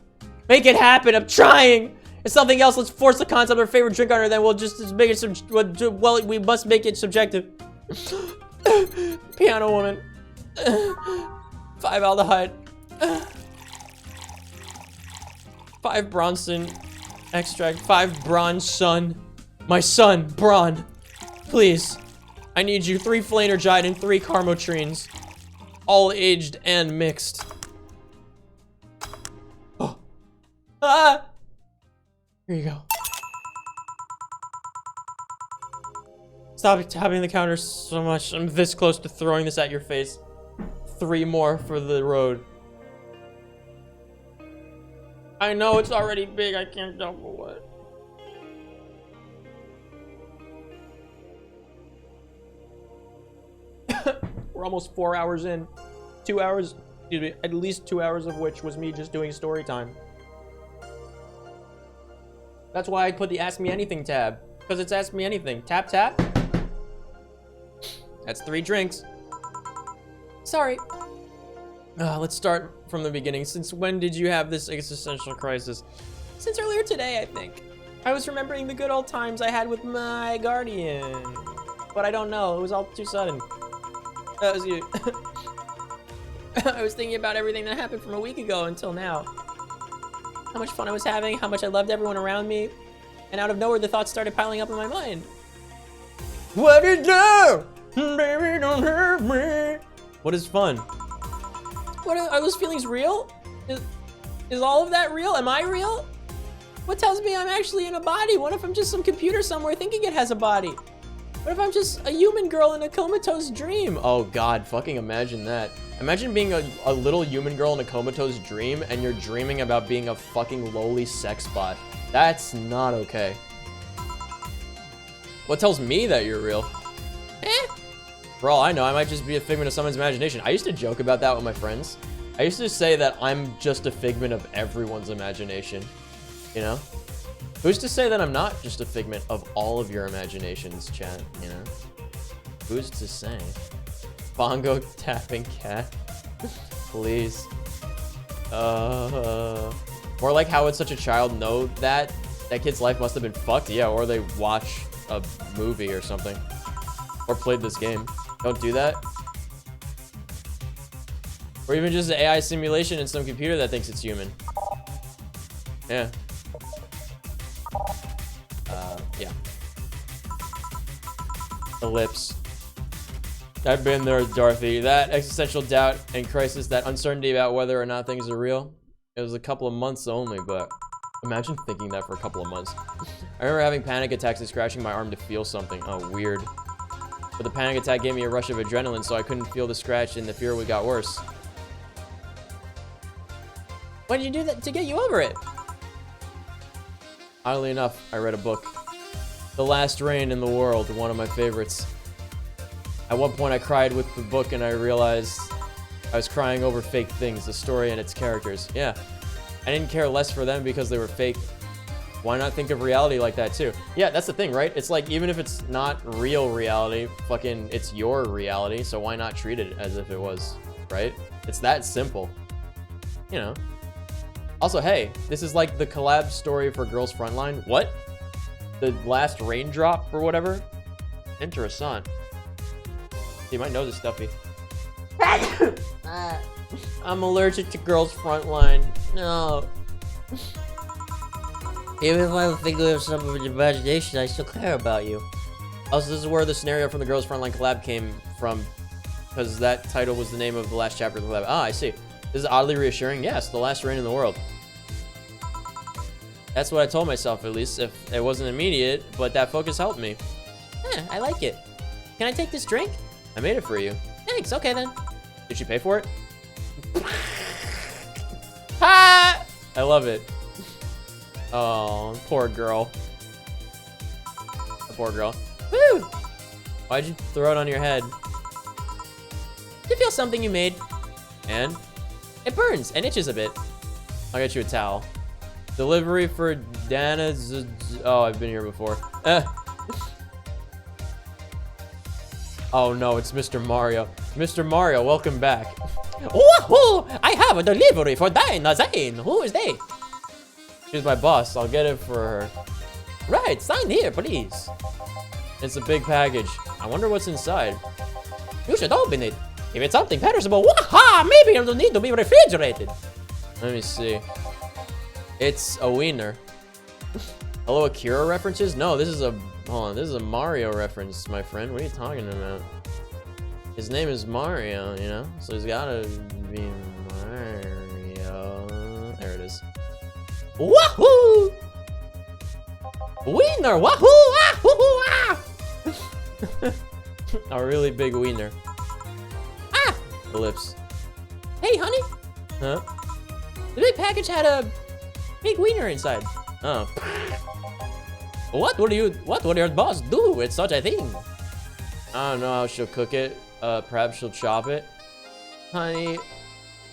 Speaker 6: Make it happen, I'm trying. If something else, let's force the concept of our favorite drink on her, then we'll just make it well, we must make it subjective. Piano woman. 5 aldehyde. 5 Bronson extract. 5 Bronze Sun. My son, Bron. Please. I need you. 3 Flanergide and 3 karmotrines. All aged and mixed. Oh. Ah! Here you go. Stop tapping the counter so much. I'm this close to throwing this at your face. 3 more for the road. I know it's already big. I can't double what. We're almost 4 hours in. 2 hours, excuse me, at least 2 hours of which was me just doing story time. That's why I put the Ask Me Anything tab. Because it's Ask Me Anything. Tap, tap. That's 3 drinks. Sorry. Let's start from the beginning. Since when did you have this existential crisis? Since earlier today, I think. I was remembering the good old times I had with my guardian. But I don't know. It was all too sudden. That was you. I was thinking about everything that happened from a week ago until now. How much fun I was having, how much I loved everyone around me. And out of nowhere, the thoughts started piling up in my mind. What is love? Baby, don't hurt me. What is fun? Are those feelings real? Is all of that real? Am I real? What tells me I'm actually in a body? What if I'm just some computer somewhere thinking it has a body? What if I'm just a human girl in a comatose dream? Oh god, fucking imagine that. Imagine being a little human girl in a comatose dream and you're dreaming about being a fucking lowly sex bot. That's not okay. What tells me that you're real? For all I know, I might just be a figment of someone's imagination. I used to joke about that with my friends. I used to say that I'm just a figment of everyone's imagination. You know? Who's to say that I'm not just a figment of all of your imaginations, chat, you know? Who's to say? Bongo tapping cat. Please. Or like how would such a child know that kid's life must have been fucked? Yeah, or they watch a movie or something. Or played this game. Don't do that. Or even just an AI simulation in some computer that thinks it's human. Yeah. Yeah. Ellipse. I've been there, Dorothy. That existential doubt and crisis, that uncertainty about whether or not things are real. It was a couple of months only, but imagine thinking that for a couple of months. I remember having panic attacks and scratching my arm to feel something. Oh, weird. But the panic attack gave me a rush of adrenaline, so I couldn't feel the scratch and the fear got worse. What did you do that to get you over it? Oddly enough, I read a book. The Last Rain in the World, one of my favorites. At one point I cried with the book and I realized I was crying over fake things, the story and its characters. Yeah, I didn't care less for them because they were fake. Why not think of reality like that too? Yeah, that's the thing, right? It's like, even if it's not real reality, fucking, it's your reality, so why not treat it as if it was, right? It's that simple, you know? Also, hey, this is like the collab story for Girls Frontline. What? the last raindrop or whatever. Interessant. See, my nose is stuffy. I'm allergic to girls' frontline. No. Even if I figure out some of your imagination, I still care about you. Also, this is where the scenario from the Girls Frontline collab came from, because that title was the name of the last chapter of the collab. Ah, I see. This is oddly reassuring. Yes, the last rain in the world. That's what I told myself, at least, if it wasn't immediate, but that focus helped me. I like it. Can I take this drink? I made it for you. Thanks, okay then. Did she pay for it? Ha! I love it. Oh, poor girl. Poor girl. Woo! Why'd you throw it on your head? You feel something you made. And? It burns and itches a bit. I'll get you a towel. Delivery for Dana's... Oh, I've been here before. Oh no, it's Mr. Mario. Mr. Mario, welcome back. Woohoo! I have a delivery for Dinah Zane. Who is they? She's my boss. I'll get it for her. Right, sign here, please. It's a big package. I wonder what's inside. You should open it. If it's something perishable, waha! Maybe it'll need to be refrigerated. Let me see. It's a wiener. Hello, Akira references? No, this is a... Hold on, this is a Mario reference, my friend. What are you talking about? His name is Mario, you know? So he's gotta be Mario. There it is. Wahoo! Wiener! Wahoo! Ah! A really big wiener. Ah! The lips. Hey, honey! Huh? The big package had a big wiener inside. Oh. What will your boss do with such a thing? I don't know how she'll cook it. Perhaps she'll chop it. Honey,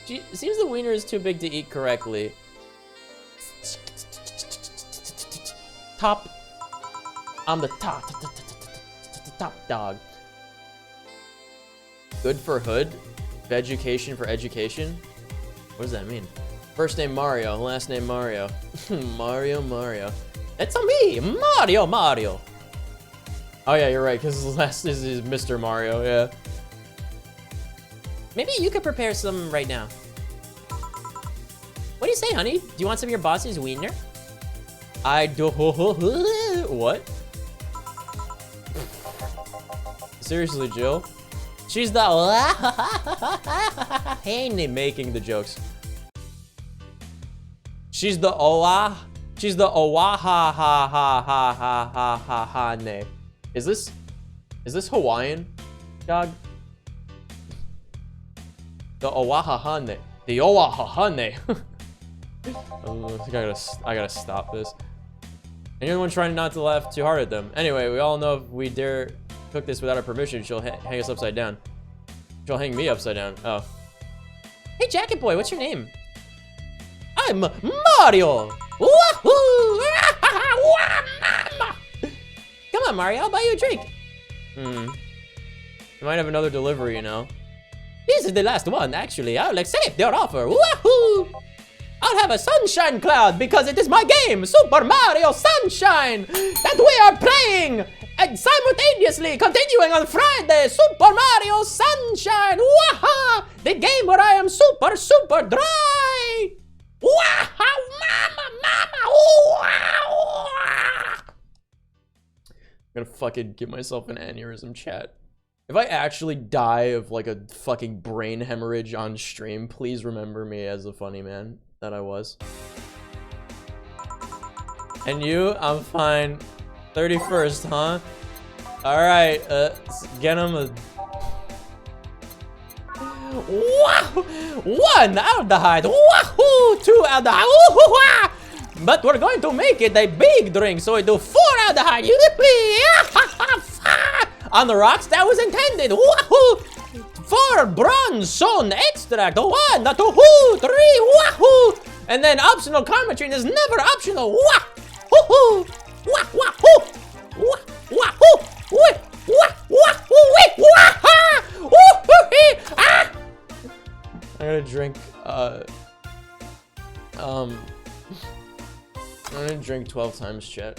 Speaker 6: it seems the wiener is too big to eat correctly. Top. I'm the top dog. Good for hood. Vegetation for education. What does that mean? First name Mario, last name Mario. Mario. It's a me, Mario. Oh yeah, you're right, because his last is Mr. Mario, yeah. Maybe you could prepare some right now. What do you say, honey? Do you want some of your boss's wiener? I do. What? Seriously, Jill? She's the making the jokes. She's the She's the ne. Is this Hawaiian, dog? The Oaxahane. The Oaxahane. I gotta stop this. And you're the one trying not to laugh too hard at them. Anyway, we all know if we dare cook this without our permission, she'll hang us upside down. She'll hang me upside down. Oh. Hey, Jacket Boy, what's your name? I'm Mario! Wahoo! Come on, Mario, I'll buy you a drink. You might have another delivery, you know. This is the last one, actually. I'll accept your offer. Wahoo! I'll have a sunshine cloud because it is my game, Super Mario Sunshine, that we are playing and simultaneously continuing on Friday. Super Mario Sunshine. Waha! The game where I am super dry. Waha! Mama! I'm gonna fucking give myself an aneurysm, chat. If I actually die of like a fucking brain hemorrhage on stream, please remember me as the funny man that I was. And you? I'm fine. 31st, huh? Alright, get him a... Wow! 1 aldehyde! Wahoo! 2 aldehyde! Woohoo! But we're going to make it a big drink, so we do 4 aldehyde! On the rocks, that was intended! Wahoo! 4 bronzone extract! 1, 2, 3, wahoo! And then optional karmotrine is never optional! Wahoo! Wahoo! Wahoo! I'm gonna drink, I'm gonna drink 12 times, chat.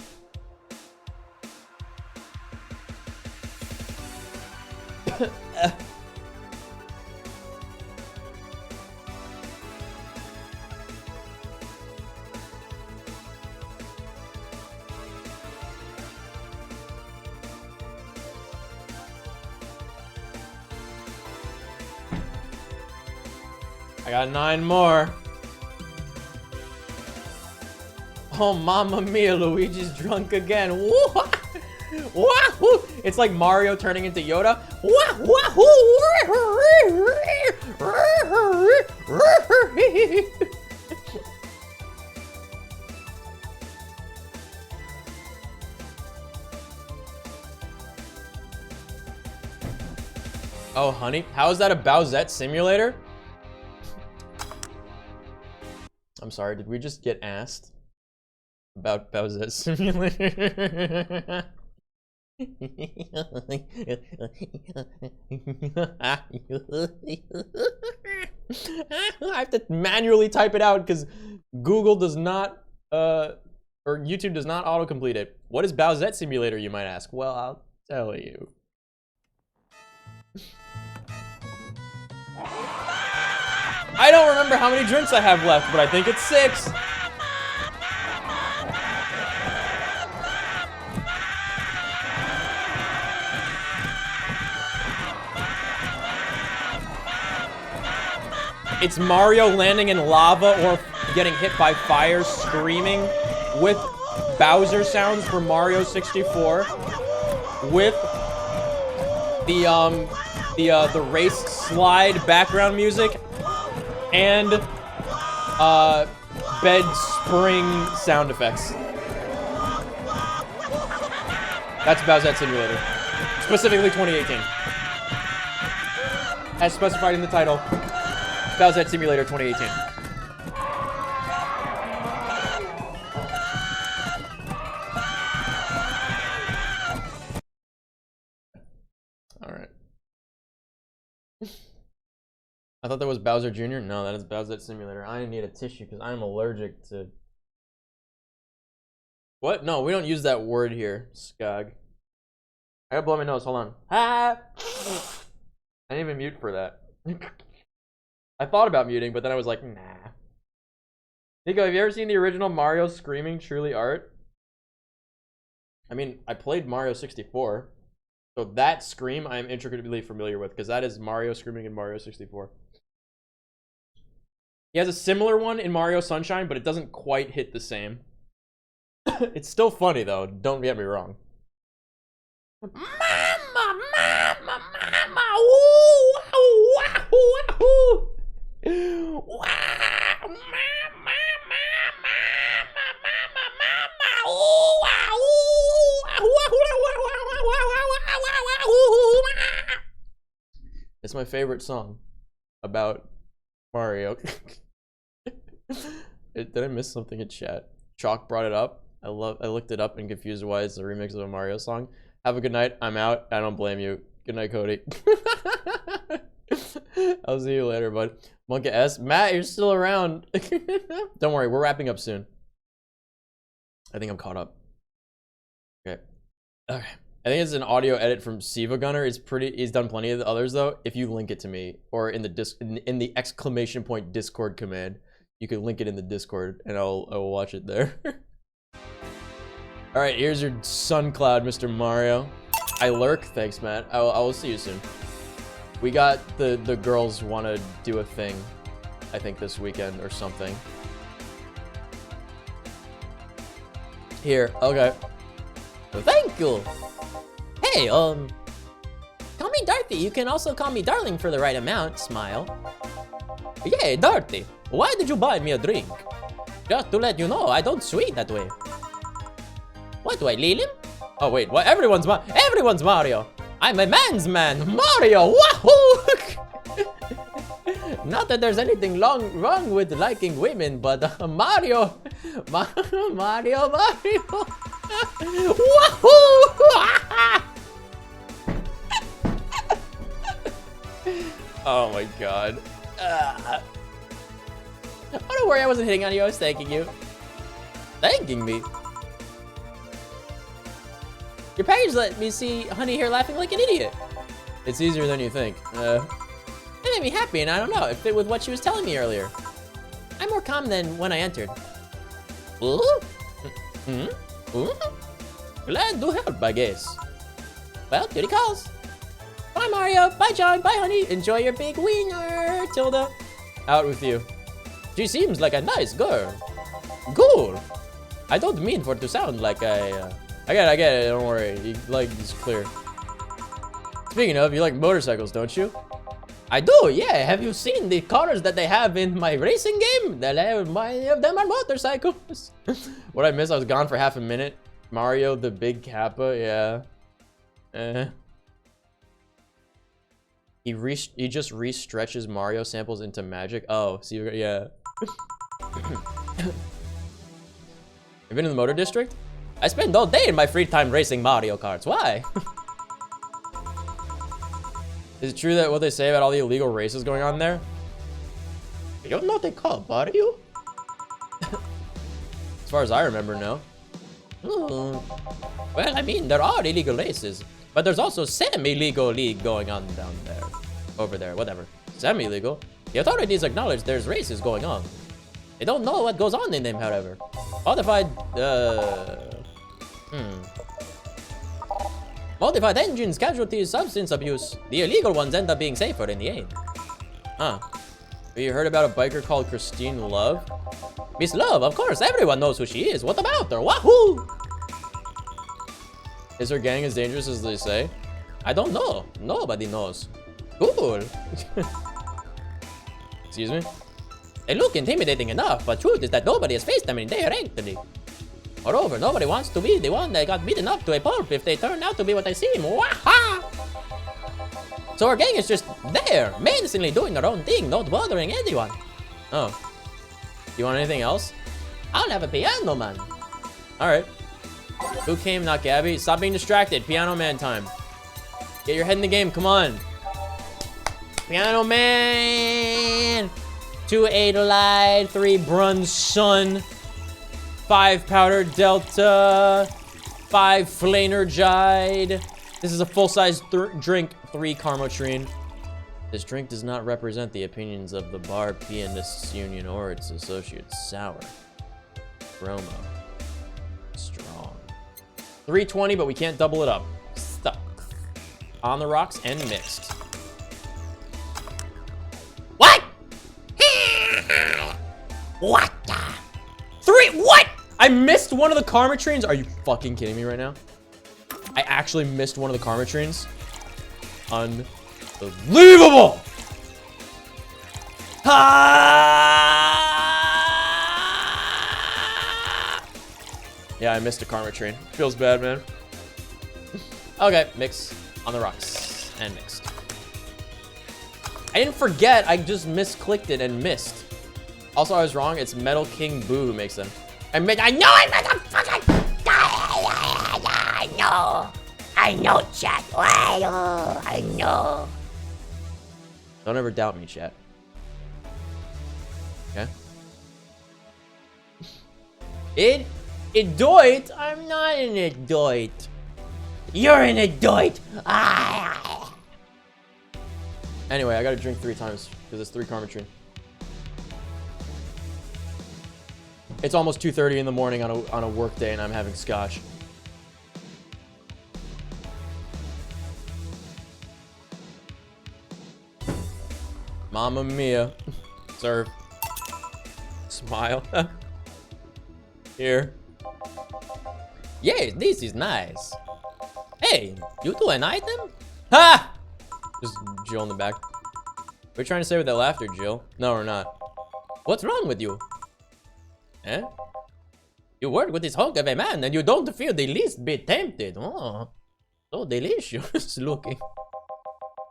Speaker 5: I got 9 more. Oh, mamma mia, Luigi's drunk again. Wahoo! It's like Mario turning into Yoda. Oh, honey, how is that a Bowsette simulator? I'm sorry, did we just get asked about Bowsette simulator? I have to manually type it out because Google does not, or YouTube does not autocomplete it. What is Bowsette simulator, you might ask? Well, I'll tell you. I don't remember how many drinks I have left, but I think it's 6. It's Mario landing in lava or getting hit by fire, screaming with Bowser sounds from Mario 64, with the race slide background music, and bed spring sound effects. That's Bowsette Simulator. Specifically 2018. As specified in the title, Bowsette Simulator 2018. Alright. I thought that was Bowser Jr. No, that is Bowsette Simulator. I need a tissue because I'm allergic to... What? No, we don't use that word here, Skag. I gotta blow my nose, hold on. Ah! I didn't even mute for that. I thought about muting, but then I was like, nah. Nico, have you ever seen the original Mario screaming Truly Art? I mean, I played Mario 64. So that scream I'm intricately familiar with, because that is Mario screaming in Mario 64. He has a similar one in Mario Sunshine, but it doesn't quite hit the same. It's still funny, though. Don't get me wrong. Mama, mama, mama, ooh, wow, wow, wow. Wow, mama, mama, mama, mama, ooh, wow, ooh. It's my favorite song about Mario. Did I miss something in chat? Chalk brought it up. I looked it up and confused why it's a remix of a Mario song. Have a good night. I'm out. I don't blame you. Good night, Cody. I'll see you later, bud. Monka S. Matt, you're still around. Don't worry, we're wrapping up soon. I think I'm caught up. Okay. Okay. I think it's an audio edit from Siva Gunner. He's done plenty of the others though. If you link it to me or in the exclamation point Discord command, you can link it in the Discord and I will watch it there. All right, here's your sun cloud, Mr. Mario. I lurk. Thanks, Matt. I will see you soon. We got the girls want to do a thing, I think this weekend or something. Here, okay. Thank you. Hey, call me Dorothy. You can also call me darling for the right amount. Smile. Yeah, Dorothy. Why did you buy me a drink? Just to let you know, I don't swing that way. What, do I lead him? Oh wait, what? Everyone's Mario. I'm a man's man. Mario, wahoo! Not that there's anything wrong with liking women, but Mario. Wahoo! Oh my god. Oh, don't worry, I wasn't hitting on you, I was thanking you. Thanking me? Your package let me see Honey here laughing like an idiot.
Speaker 6: It's easier than you think. It made me happy, and I don't know, it fit with what she was telling me earlier. I'm more calm than when I entered. Ooh? Ooh? Glad to help, I guess. Well, duty calls. Bye, Mario. Bye, John. Bye, honey. Enjoy your big wiener, Tilda. Out with you. She seems like a nice girl. Cool. I don't mean for it to sound like I get it. Don't worry. It's clear. Speaking of, you like motorcycles, don't you? I do, yeah. Have you seen the cars that they have in my racing game? Many of them are motorcycles. What I missed, I was gone for half a minute. Mario, the big Kappa, yeah. He just re-stretches Mario samples into magic. Oh, see, yeah. You been in the motor district? I spend all day in my free time racing Mario Karts. Why? Is it true that what they say about all the illegal races going on there? You're not a cop, are you? As far as I remember, no. Well, I mean, there are illegal races, but there's also semi-legal league going on down there. Over there, whatever. Semi-legal? The authorities acknowledge there's races going on. They don't know what goes on in them, however. Modified, Modified engines, casualties, substance abuse. The illegal ones end up being safer in the end. Huh. Have you heard about a biker called Christine Love? Miss Love, of course, everyone knows who she is. What about her? Wahoo! Is her gang as dangerous as they say? I don't know. Nobody knows. Cool. Excuse me? They look intimidating enough, but truth is that nobody has faced them in their entity. Moreover, nobody wants to be the one that got beaten up to a pulp if they turn out to be what they seem. Waha! So our gang is just there, menacingly doing their own thing, not bothering anyone. Oh. You want anything else? I'll have a piano man. Alright. Who came? Not Gabby. Stop being distracted. Piano man time. Get your head in the game. Come on. Piano man. 2 Adelaide, 3 Brunson, 5 Powder Delta, 5 Flanergide. This is a full-size drink, 3 karmotrine. This drink does not represent the opinions of the Bar Pianists Union or its associates. Sour. Promo. Strong. 320, but we can't double it up. Stuck. On the rocks and mixed. What? What the? 3, what? I missed one of the karmotrines? Are you fucking kidding me right now? I actually missed one of the karmotrines. Unbelievable! Yeah, I missed a karmotrine. Feels bad, man. Okay, mix on the rocks and mixed. I didn't forget, I just misclicked it and missed. Also, I was wrong. It's Metal King Boo who makes them. I know I made them fucking. I know, chat. I know. Don't ever doubt me, chat. Okay. Adult? I'm not an adult. You're an adult. Anyway, I gotta drink 3 times because it's 3 karmotrine. It's almost 2:30 in the morning on a work day and I'm having scotch. Mamma mia. Serve. Smile. Here. Yes, this is nice. Hey, you do an item? Ha! Just Jill in the back. What are you trying to say with that laughter, Jill? No, we're not. What's wrong with you? Eh? You work with this hunk of a man and you don't feel the least bit tempted. Oh, so delicious looking.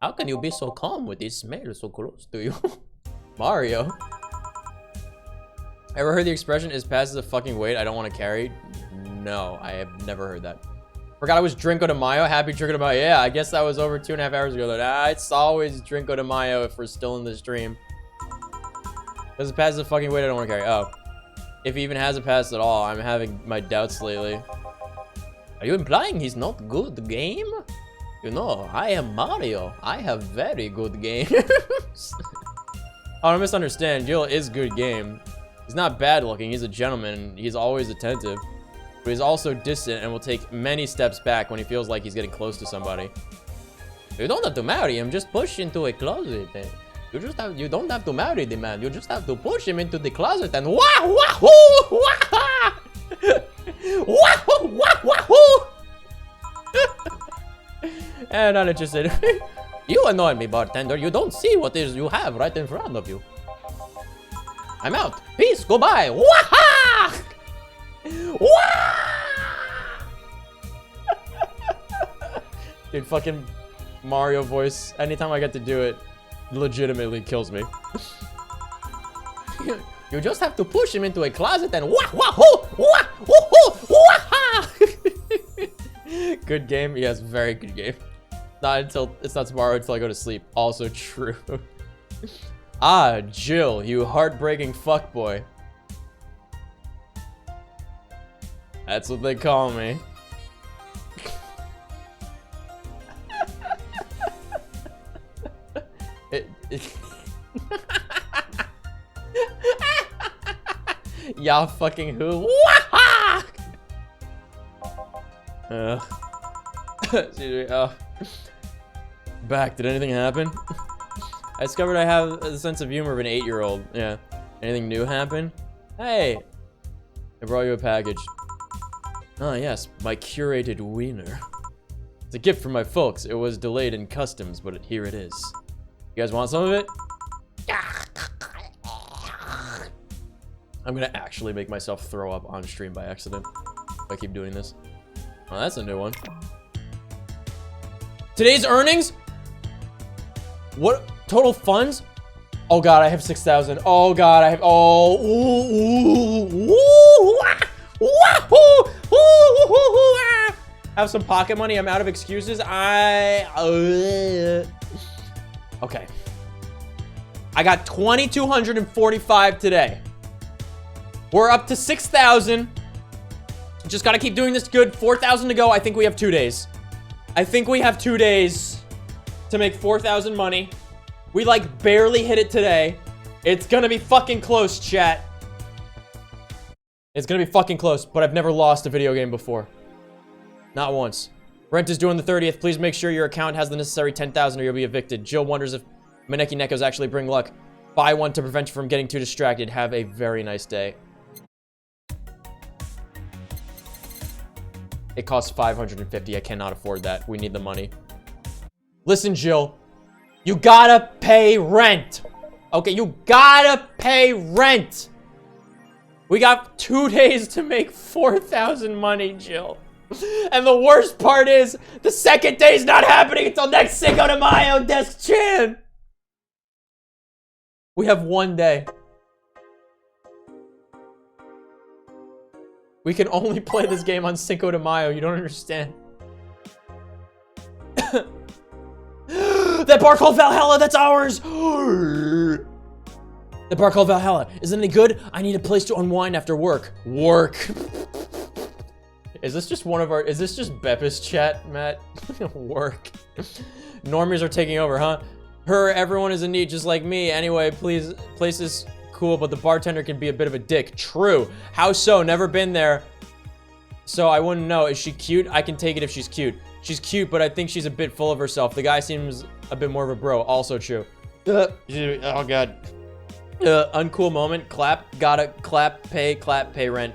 Speaker 6: How can you be so calm with this smell so close to you? Mario. Ever heard the expression, is passes a fucking weight I don't want to carry? No, I have never heard that. Forgot it was Drinco de Mayo. Happy Drinco de Mayo. Yeah, I guess that was over 2.5 hours ago. It's always Drinco de Mayo if we're still in the stream. Does it pass the fucking weight I don't want to carry? Oh. If he even has a pass at all, I'm having my doubts lately. Are you implying he's not good game? You know, I am Mario. I have very good games. Oh, don't misunderstand. Jill is good game. He's not bad looking. He's a gentleman. He's always attentive. But he's also distant and will take many steps back when he feels like he's getting close to somebody. You don't have to marry him. Just push into a closet. You don't have to marry the man. You just have to push him into the closet and wah wahoo wah wahoo wah wahoo. And I'm interested. You annoy me, bartender. You don't see what is you have right in front of you. I'm out. Peace. Goodbye. Wah! Wah! Dude, fucking Mario voice. Anytime I get to do it, legitimately kills me. You just have to push him into a closet and wah wahoo wah wahoo wah. Good game. Yes, very good game. Not until it's not tomorrow until I go to sleep. Also true. Ah, Jill, you heartbreaking fuckboy. That's what they call me. Y'all fucking who? Excuse me. Back. Did anything happen? I discovered I have the sense of humor of an 8-year-old. Yeah. Anything new happen? Hey! I brought you a package. Ah, yes. My curated wiener. It's a gift from my folks. It was delayed in customs, but here it is. You guys want some of it? I'm gonna actually make myself throw up on stream by accident if I keep doing this. Oh, that's a new one. Today's earnings? What? Total funds? Oh god, I have 6,000. Oh god, I have. Oh. Ooh, ooh, ooh, ah, wahoo, ooh, ooh, ooh, ooh, ah. Have some pocket money. I'm out of excuses. Okay. I got 2,245 today. We're up to 6,000. Just gotta keep doing this good. 4,000 to go. I think we have 2 days. I think we have 2 days to make 4,000 money. We like barely hit it today. It's gonna be fucking close, chat. It's gonna be fucking close, but I've never lost a video game before. Not once. Rent is due on the 30th. Please make sure your account has the necessary 10,000 or you'll be evicted. Jill wonders if Maneki Nekos actually bring luck. Buy one to prevent you from getting too distracted. Have a very nice day. It costs 550. I cannot afford that. We need the money. Listen, Jill. You gotta pay rent. Okay, you gotta pay rent. We got 2 days to make 4,000 money, Jill. And the worst part is, the second day's not happening until next Cinco de Mayo, Desk-chan. We have 1 day. We can only play this game on Cinco de Mayo. You don't understand. That bar called Valhalla, that's ours! The bar called Valhalla. Isn't it good? I need a place to unwind after work. Work. Is this just one of our... Is this just Beppis chat, Matt? Work. Normies are taking over, huh? Everyone is in need just like me. Anyway, please, place is cool, but the bartender can be a bit of a dick. True. How so? Never been there. So I wouldn't know. Is she cute? I can take it if she's cute. She's cute, but I think she's a bit full of herself. The guy seems a bit more of a bro. Also true. Oh, God. Uncool moment. Clap. Gotta clap, pay rent.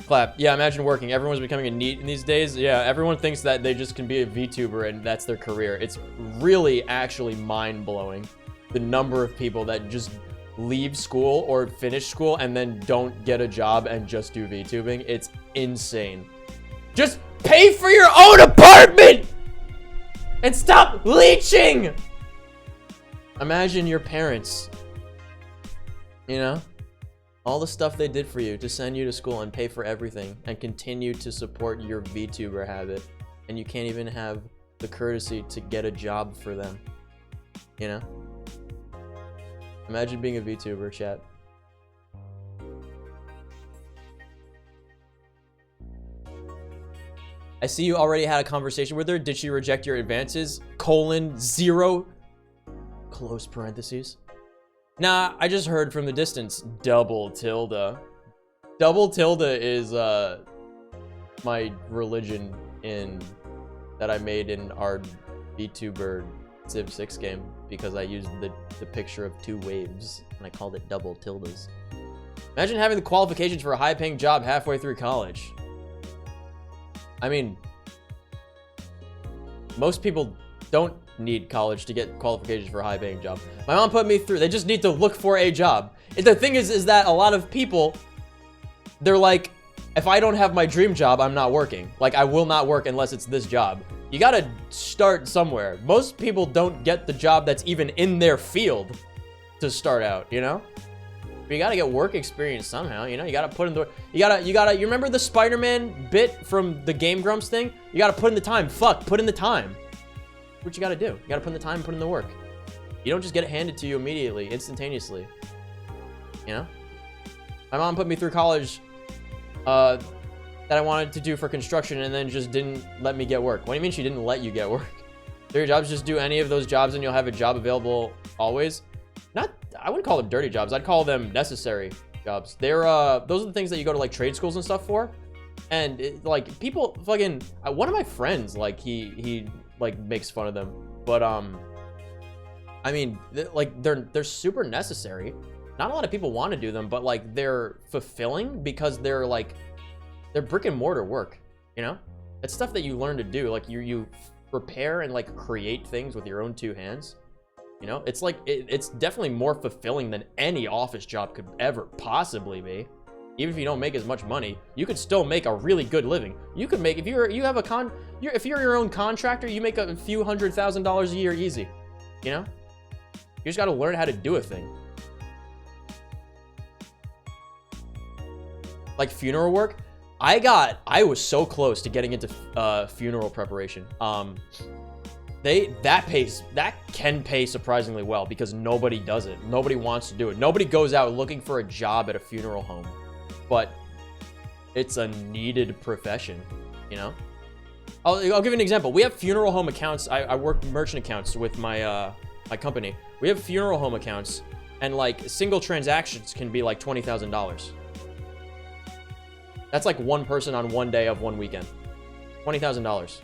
Speaker 6: Clap. Yeah, imagine working. Everyone's becoming a NEET in these days. Yeah, everyone thinks that they just can be a VTuber and that's their career. It's really actually mind-blowing. The number of people that just leave school or finish school and then don't get a job and just do VTubing. It's insane. Just pay for your own apartment and stop leeching. Imagine your parents, you know, all the stuff they did for you to send you to school and pay for everything and continue to support your VTuber habit, and you can't even have the courtesy to get a job for them, you know? Imagine being a VTuber, chat. I see you already had a conversation with her. Did she reject your advances? :0 close parentheses. Nah, I just heard from the distance. Double tilde. Double tilde is my religion in that I made in our VTuber Civ 6 game because I used the picture of 2 waves and I called it double tildes. Imagine having the qualifications for a high-paying job halfway through college. I mean, most people don't need college to get qualifications for a high-paying job. My mom put me through. They just need to look for a job. And the thing is that a lot of people, they're like, if I don't have my dream job, I'm not working. Like, I will not work unless it's this job. You gotta start somewhere. Most people don't get the job that's even in their field to start out, you know? But you gotta get work experience somehow, you know? You gotta put in the... You remember the Spider-Man bit from the Game Grumps thing? You gotta put in the time. Fuck, put in the time. What you gotta do. You gotta put in the time, put in the work. You don't just get it handed to you immediately, instantaneously. You know? My mom put me through college that I wanted to do for construction and then just didn't let me get work. What do you mean she didn't let you get work? Do your jobs, just do any of those jobs and you'll have a job available always? Not, I wouldn't call them dirty jobs. I'd call them necessary jobs. They're, those are the things that you go to like trade schools and stuff for. And it, like people fucking, one of my friends, like he like makes fun of them. But, I mean, they're super necessary. Not a lot of people want to do them, but like they're fulfilling because they're like, they're brick and mortar work, you know? It's stuff that you learn to do. Like you repair and like create things with your own 2 hands. You know, it's like, it's definitely more fulfilling than any office job could ever possibly be. Even if you don't make as much money, you could still make a really good living. You could make, if you're your own contractor, you make a few $100,000 a year easy, you know? You just got to learn how to do a thing. Like funeral work, I was so close to getting into funeral preparation. That can pay surprisingly well because nobody does it. Nobody wants to do it. Nobody goes out looking for a job at a funeral home, but it's a needed profession, you know? I'll give you an example. We have funeral home accounts. I work merchant accounts with my my company. We have funeral home accounts, and like single transactions can be like $20,000. That's like one person on one day of one weekend. $20,000.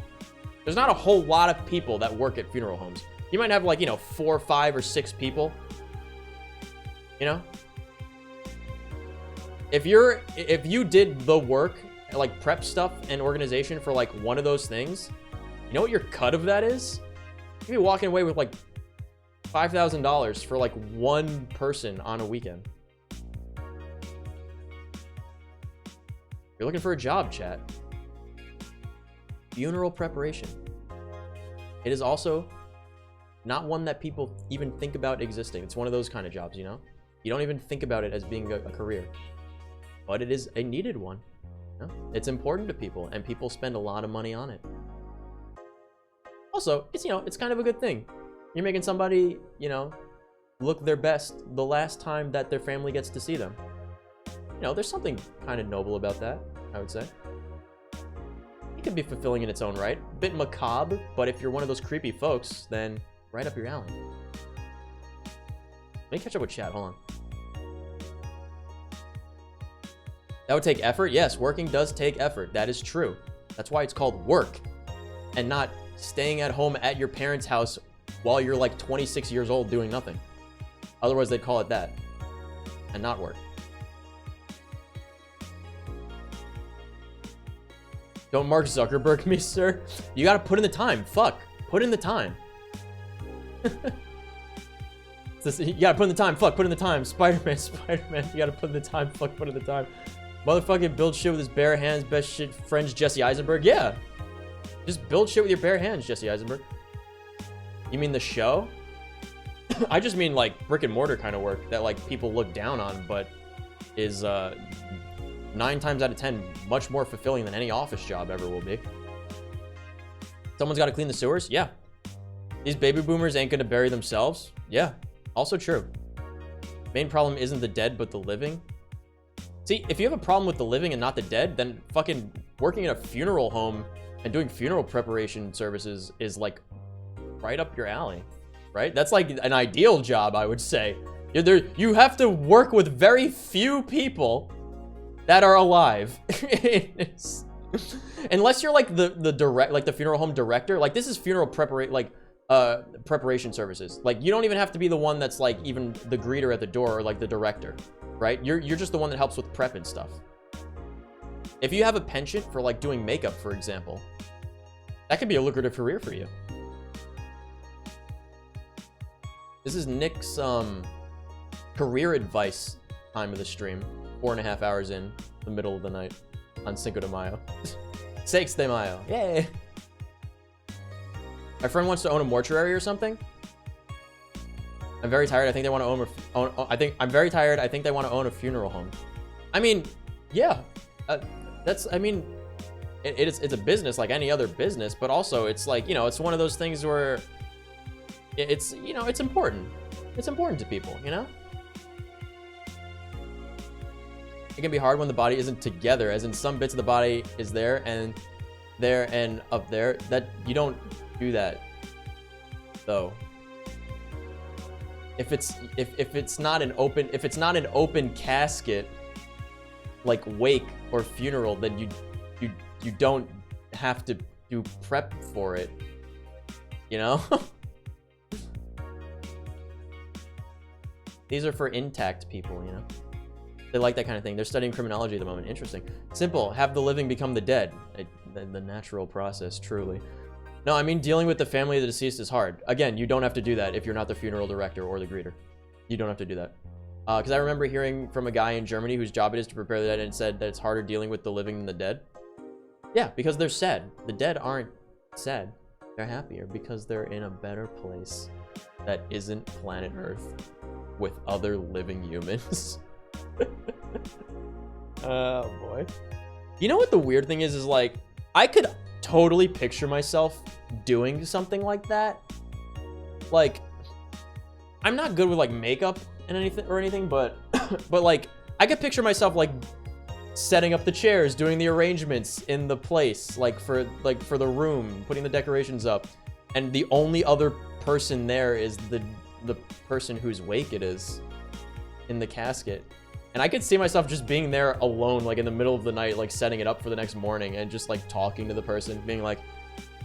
Speaker 6: There's not a whole lot of people that work at funeral homes. You might have like, you know, 4, 5, or 6 people. You know? If you did the work, like prep stuff and organization for like one of those things, you know what your cut of that is? You'd be walking away with like $5,000 for like one person on a weekend. You're looking for a job, chat. Funeral preparation. It is also not one that people even think about existing. It's one of those kind of jobs, you know? You don't even think about it as being a career. But it is a needed one. You know? It's important to people, and people spend a lot of money on it. Also, it's, you know, it's kind of a good thing. You're making somebody, you know, look their best the last time that their family gets to see them. You know, there's something kind of noble about that, I would say. It could be fulfilling in its own right. A bit macabre, but if you're one of those creepy folks, then right up your alley. Let me catch up with chat, hold on. That would take effort? Yes, working does take effort. That is true. That's why it's called work, and not staying at home at your parents' house while you're like 26 years old doing nothing. Otherwise, they'd call it that, and not work. Don't Mark Zuckerberg me, sir. You gotta put in the time. Fuck. Put in the time. You gotta put in the time. Fuck. Put in the time. Spider-Man. Spider-Man. You gotta put in the time. Fuck. Put in the time. Motherfucking build shit with his bare hands. Best shit friends, Jesse Eisenberg. Yeah. Just build shit with your bare hands, Jesse Eisenberg. You mean the show? I just mean like brick and mortar kind of work that like people look down on, but is 9 times out of 10 much more fulfilling than any office job ever will be. Someone's got to clean the sewers? Yeah. These baby boomers ain't gonna bury themselves? Yeah. Also true. Main problem isn't the dead, but the living. See, if you have a problem with the living and not the dead, then fucking working in a funeral home
Speaker 5: And doing funeral preparation services is like right up your alley, right? That's like an ideal job, I would say. You have to work with very few people that are alive. Unless you're like the funeral home director. Like this is funeral preparation services. Like you don't even have to be the one that's like even the greeter at the door or like the director, right? You're just the one that helps with prep and stuff. If you have a penchant for like doing makeup, for example, that could be a lucrative career for you. This is Nick's career advice time of the stream. 4.5 hours in the middle of the night on Cinco de Mayo. 6 de Mayo. Yay! My friend wants to own a mortuary or something. I'm very tired. I think they want to I'm very tired. I think they want to own a funeral home. I mean, yeah. It's a business like any other business, but also it's like, you know, it's one of those things where it's, you know, it's important. It's important to people, you know? It can be hard when the body isn't together, as in some bits of the body is there and up there. That you don't do that though. If it's not an open casket like wake or funeral, then you don't have to do prep for it, you know? These are for intact people, you know? They like that kind of thing. They're studying criminology at the moment. Interesting. Simple. Have the living become the dead. The natural process, truly. No, I mean, dealing with the family of the deceased is hard. Again, you don't have to do that if you're not the funeral director or the greeter. You don't have to do that. Because I remember hearing from a guy in Germany whose job it is to prepare the dead, and said that it's harder dealing with the living than the dead. Yeah, because they're sad. The dead aren't sad. They're happier because they're in a better place that isn't planet Earth with other living humans. Oh boy. You know what the weird thing is like, I could totally picture myself doing something like that. Like, I'm not good with like makeup and anything, but but like I could picture myself like setting up the chairs, doing the arrangements in the place, like for the room, putting the decorations up, and the only other person there is the person whose wake it is in the casket. And I could see myself just being there alone, like in the middle of the night, like setting it up for the next morning and just like talking to the person, being like,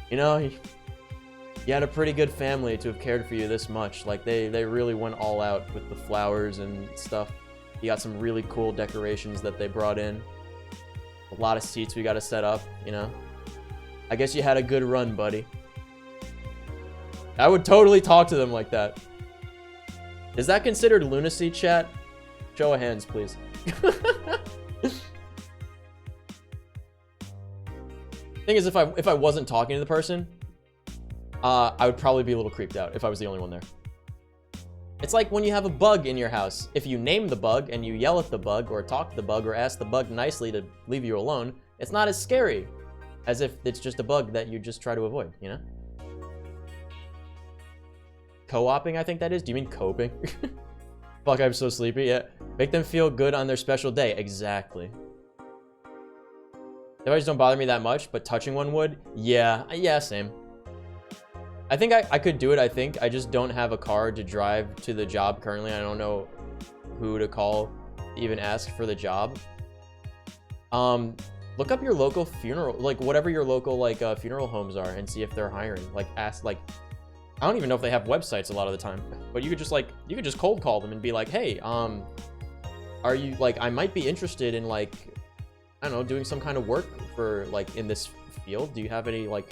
Speaker 5: you know, you had a pretty good family to have cared for you this much. Like they really went all out with the flowers and stuff. You got some really cool decorations that they brought in. A lot of seats we got to set up, you know. I guess you had a good run, buddy. I would totally talk to them like that. Is that considered lunacy, chat? Show of hands, please. Thing is, if I wasn't talking to the person, I would probably be a little creeped out if I was the only one there. It's like when you have a bug in your house. If you name the bug and you yell at the bug or talk to the bug or ask the bug nicely to leave you alone, it's not as scary as if it's just a bug that you just try to avoid, you know? Co-oping, I think that is. Do you mean coping? Fuck, I'm so sleepy. Yeah. Make them feel good on their special day. Exactly. Devices don't bother me that much, but touching one would. Yeah, same. I think I could do it, I think. I just don't have a car to drive to the job currently. I don't know who to call to even ask for the job. Look up your local funeral, like whatever your local like funeral homes are, and see if they're hiring. Like ask, like, I don't even know if they have websites a lot of the time, but you could just cold call them and be like, hey, are you, like, I might be interested in, like, I don't know, doing some kind of work for, like, in this field. Do you have any, like,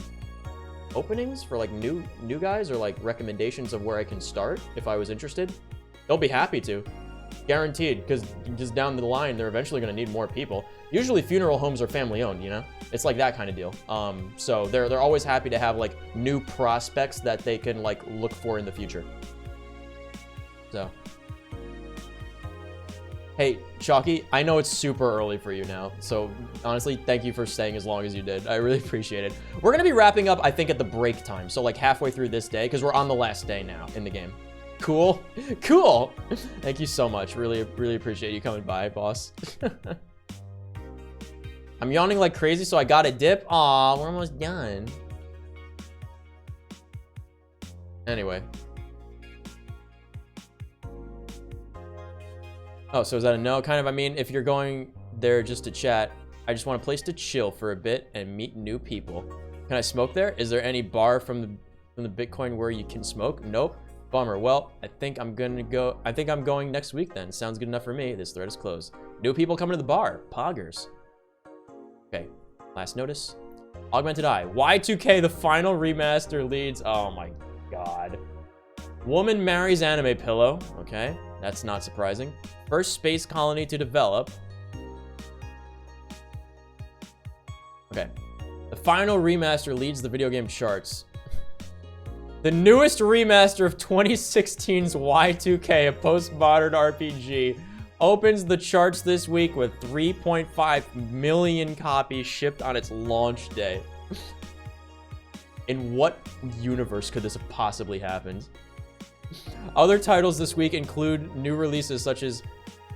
Speaker 5: openings for, like, new guys, or, like, recommendations of where I can start if I was interested? They'll be happy to. Guaranteed, because just down the line, they're eventually going to need more people. Usually funeral homes are family owned, you know? It's like that kind of deal. So they're always happy to have like new prospects that they can like look for in the future. So, hey, Chalky, I know it's super early for you now. So honestly, thank you for staying as long as you did. I really appreciate it. We're going to be wrapping up, I think, at the break time. So like halfway through this day, because we're on the last day now in the game. Cool. Cool. Thank you so much. Really appreciate you coming by, boss.
Speaker 6: I'm yawning like crazy, so I got a dip. Aw, we're almost done. Anyway. Oh, so is that a no? Kind of, I mean, if you're going there just to chat, I just want a place to chill for a bit and meet new people. Can I smoke there? Is there any bar from the Bitcoin where you can smoke? Nope. Bummer. Well, I think I'm going next week then. Sounds good enough for me. This thread is closed. New people coming to the bar. Poggers. Okay. Last notice. Augmented Eye. Y2K, the final remaster leads. Oh my god. Woman marries anime pillow. Okay. That's not surprising. First space colony to develop. Okay. The final remaster leads the video game charts. The newest remaster of 2016's Y2K, a postmodern RPG, opens the charts this week with 3.5 million copies shipped on its launch day. In what universe could this have possibly happened? Other titles this week include new releases such as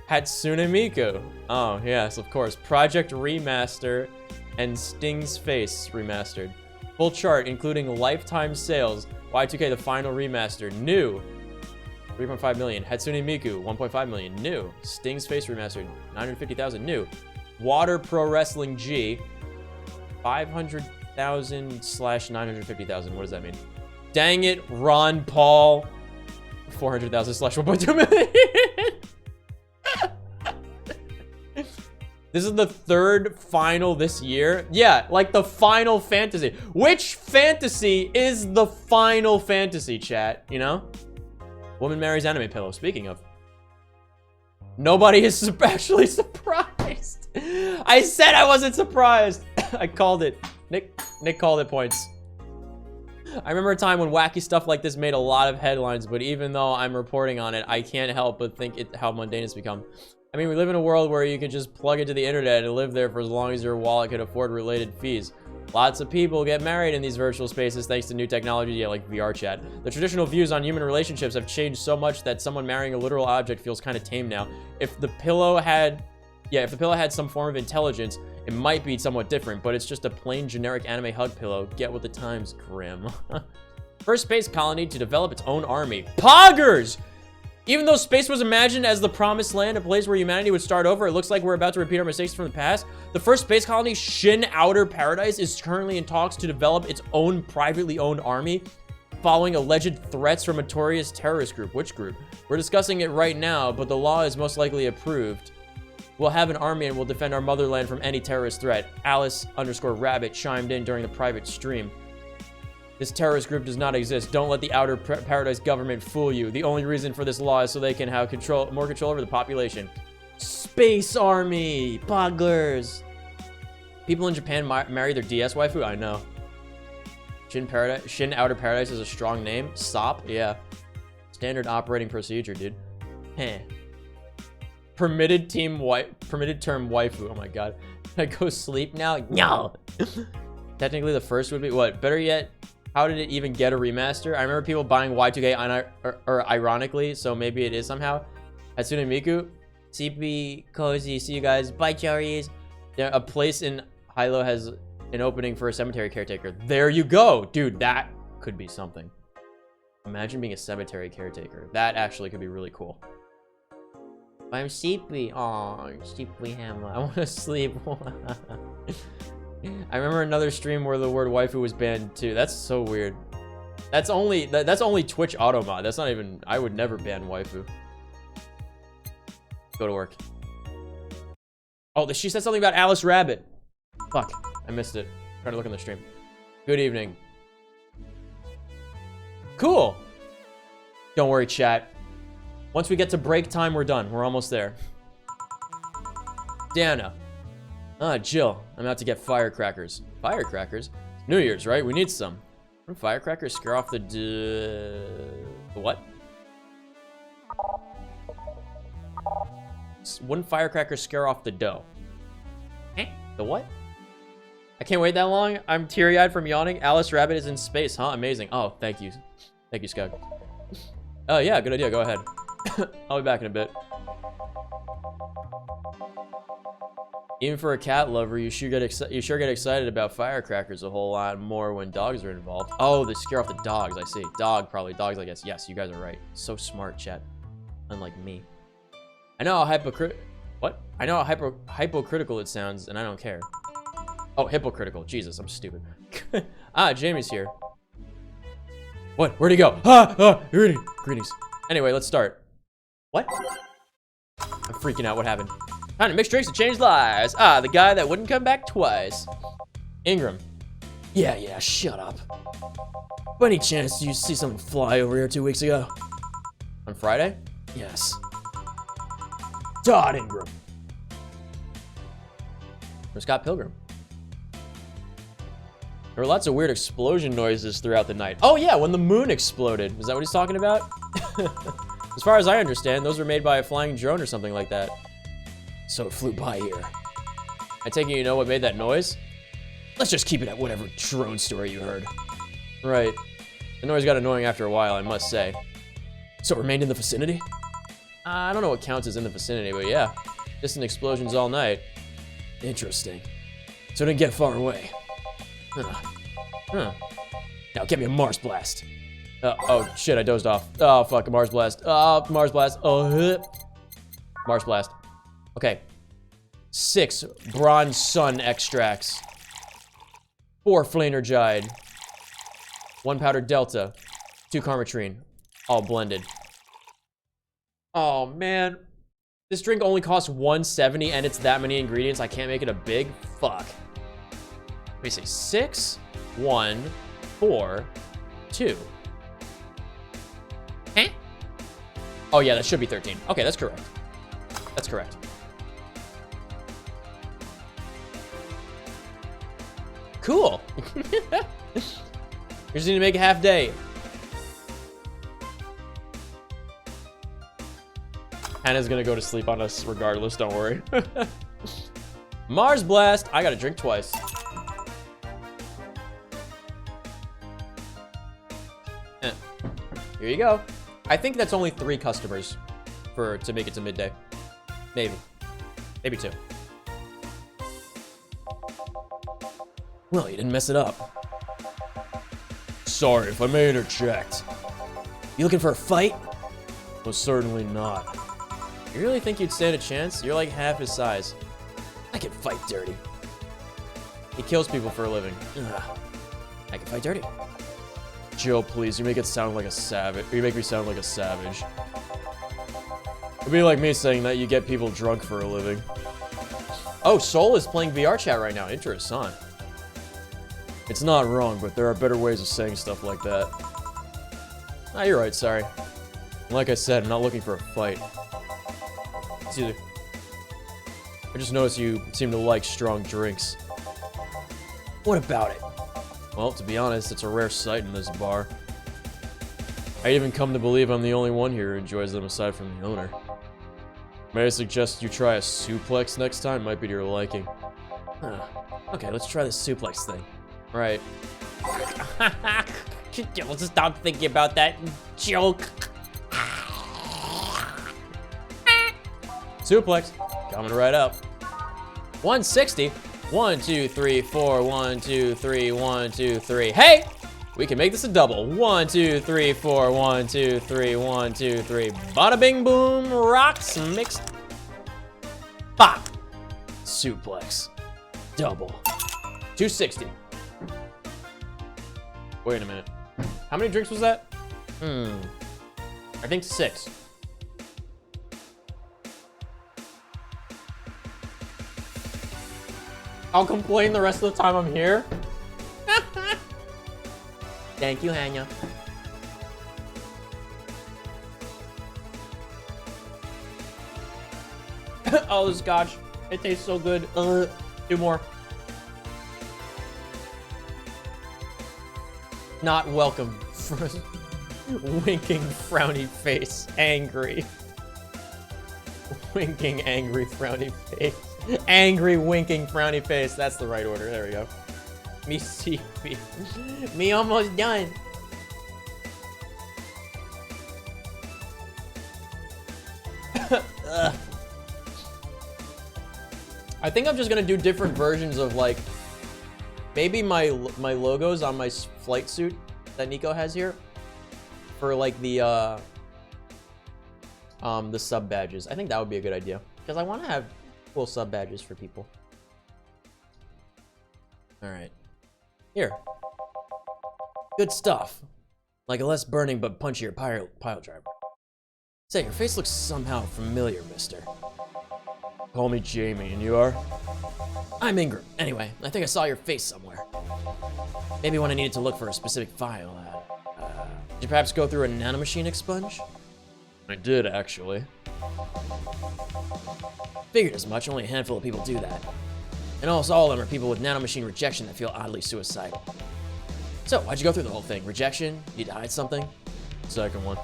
Speaker 6: Hatsune Miku. Oh, yes, of course. Project Remaster and Sting's Face Remastered. Full chart including lifetime sales. Y2K, the final remaster. New. 3.5 million. Hatsune Miku, 1.5 million. New. Sting's Face Remastered. 950,000. New. Water Pro Wrestling G. 500,000 / 950,000. What does that mean? Dang it, Ron Paul. 400,000 / 1.2 million. This is the third final this year. Yeah, like the Final Fantasy. Which fantasy is the Final Fantasy, chat? You know? Woman marries anime pillow. Speaking of. Nobody is actually surprised. I said I wasn't surprised. I called it. Nick called it points. I remember a time when wacky stuff like this made a lot of headlines, but even though I'm reporting on it, I can't help but think how mundane it's become. I mean, we live in a world where you can just plug into the internet and live there for as long as your wallet can afford related fees. Lots of people get married in these virtual spaces thanks to new technology, yeah, like VR chat. The traditional views on human relationships have changed so much that someone marrying a literal object feels kind of tame now. If the pillow had some form of intelligence, it might be somewhat different, but it's just a plain generic anime hug pillow. Get with the times, Grim. First space colony to develop its own army. Poggers! Even though space was imagined as the promised land, a place where humanity would start over, it looks like we're about to repeat our mistakes from the past. The first space colony, Shin Outer Paradise, is currently in talks to develop its own privately owned army, following alleged threats from a notorious terrorist group. Which group? We're discussing it right now, but the law is most likely approved. We'll have an army and we'll defend our motherland from any terrorist threat. Alice_Rabbit chimed in during the private stream. This terrorist group does not exist. Don't let the Outer Paradise government fool you. The only reason for this law is so they can have more control over the population. Space Army! Poggers! People in Japan marry their DS waifu? I know. Shin Outer Paradise is a strong name. SOP? Yeah. Standard operating procedure, dude. Heh. Permitted term waifu. Oh my god. Can I go sleep now? No! Technically the first would be, what? Better yet, how did it even get a remaster? I remember people buying Y2K ironically, so maybe it is somehow. Hatsune Miku. CP Cozy. See you guys. Bye, cherries. Yeah, a place in Hilo has an opening for a cemetery caretaker. There you go. Dude, that could be something. Imagine being a cemetery caretaker. That actually could be really cool. I'm sleepy. Oh, sleepy hammer. I want to sleep. I remember another stream where the word waifu was banned too. That's so weird. That's only Twitch automod. That's not even. I would never ban waifu. Go to work. Oh, she said something about Alice Rabbit. Fuck, I missed it. I'm trying to look on the stream. Good evening. Cool. Don't worry, chat. Once we get to break time, we're done. We're almost there. Dana. Jill, I'm out to get firecrackers. Firecrackers? New Year's, right? We need some. Wouldn't firecrackers scare off the what? Wouldn't firecrackers scare off the dough? The what? I can't wait that long. I'm teary-eyed from yawning. Alice Rabbit is in space, huh? Amazing. Oh, thank you. Thank you, Scug. Oh, yeah, good idea. Go ahead. I'll be back in a bit.
Speaker 5: Even for a cat lover, you sure get excited about firecrackers a whole lot more when dogs are involved. Oh, they scare off the dogs. I see. Probably dogs. I guess. Yes, you guys are right. So smart, chat. Unlike me. I know how I know how hypocritical it sounds, and I don't care. Oh, hypocritical. Jesus, I'm stupid. Ah, Jamie's here. What? Where'd he go? Greetings. Anyway, let's start. What? I'm freaking out. What happened? Time to mix drinks to change lives. Ah, the guy that wouldn't come back twice. Ingram. Yeah, shut up. By any chance, did you see something fly over here 2 weeks ago? On Friday? Yes. Todd Ingram. Or Scott Pilgrim. There were lots of weird explosion noises throughout the night. Oh yeah, when the moon exploded. Is that what he's talking about? As far as I understand, those were made by a flying drone or something like that. So it flew by here. I take it you know what made that noise? Let's just keep it at whatever drone story you heard. Right. The noise got annoying after a while, I must say. So it remained in the vicinity? I don't know what counts as in the vicinity, but yeah. Distant explosions all night. Interesting. So it didn't get far away. Now get me a Mars Blast. Oh shit, I dozed off. Oh fuck, a Mars Blast. Oh, Mars Blast. Oh, Mars Blast. Okay. 6 Bronze Sun extracts. 4 Flanergide. 1 Powdered Delta. 2 Karmotrine. All blended. Oh man. This drink only costs $1.70 and it's that many ingredients. I can't make it a big fuck. Let me see. 6, 1, 4, 2. Huh? Oh yeah, that should be 13. Okay, that's correct. That's correct. Cool. You just need to make a half day. Hannah's gonna go to sleep on us regardless, don't worry. Mars Blast. I gotta drink twice. Here you go. I think that's only 3 customers to make it to midday. Maybe 2. Well, you didn't mess it up. Sorry if I may interject. You looking for a fight? Well, certainly not. You really think you'd stand a chance? You're like half his size. I can fight dirty. He kills people for a living. Ugh. I can fight dirty. Joe, please, you make it sound like a savage. You make me sound like a savage. It'd be like me saying that you get people drunk for a living. Oh, Soul is playing VR chat right now. Interesting. It's not wrong, but there are better ways of saying stuff like that. Ah, you're right, sorry. Like I said, I'm not looking for a fight. It's either... I just noticed you seem to like strong drinks. What about it? Well, to be honest, it's a rare sight in this bar. I even come to believe I'm the only one here who enjoys them aside from the owner. May I suggest you try a suplex next time? Might be to your liking. Okay, let's try this suplex thing. Right.
Speaker 6: Let's stop thinking about that joke.
Speaker 5: Suplex. Coming right up. 160. 1, 2, 3, 4. 1, 2, 3. 1, 2, 3. Hey! We can make this a double. 1, 2, 3, 4. 1, 2, 3. 1, 2, 3. Bada bing boom. Rocks mixed. Bop. Suplex. Double. 260. Wait a minute. How many drinks was that? I think 6. I'll complain the rest of the time I'm here. Thank you, Hanya. Oh, the scotch. It tastes so good. 2 more. Not welcome. Winking, frowny face. Angry. Winking, angry, frowny face. Angry, winking, frowny face. That's the right order. There we go. Me see. Me almost done. I think I'm just gonna do different versions of like maybe my logos on my flight suit that Nico has here for like the sub badges. I think that would be a good idea because I want to have cool sub badges for people. All right, here, good stuff. Like a less burning but punchier pile driver. Say, your face looks somehow familiar, mister. Call me Jamie, and you are? I'm Ingram. Anyway, I think I saw your face somewhere. Maybe when I needed to look for a specific file. Did you perhaps go through a nanomachine expunge? I did, actually. Figured as much. Only a handful of people do that. And almost all of them are people with nanomachine rejection that feel oddly suicidal. So, why'd you go through the whole thing? Rejection? Need to hide something? Second one.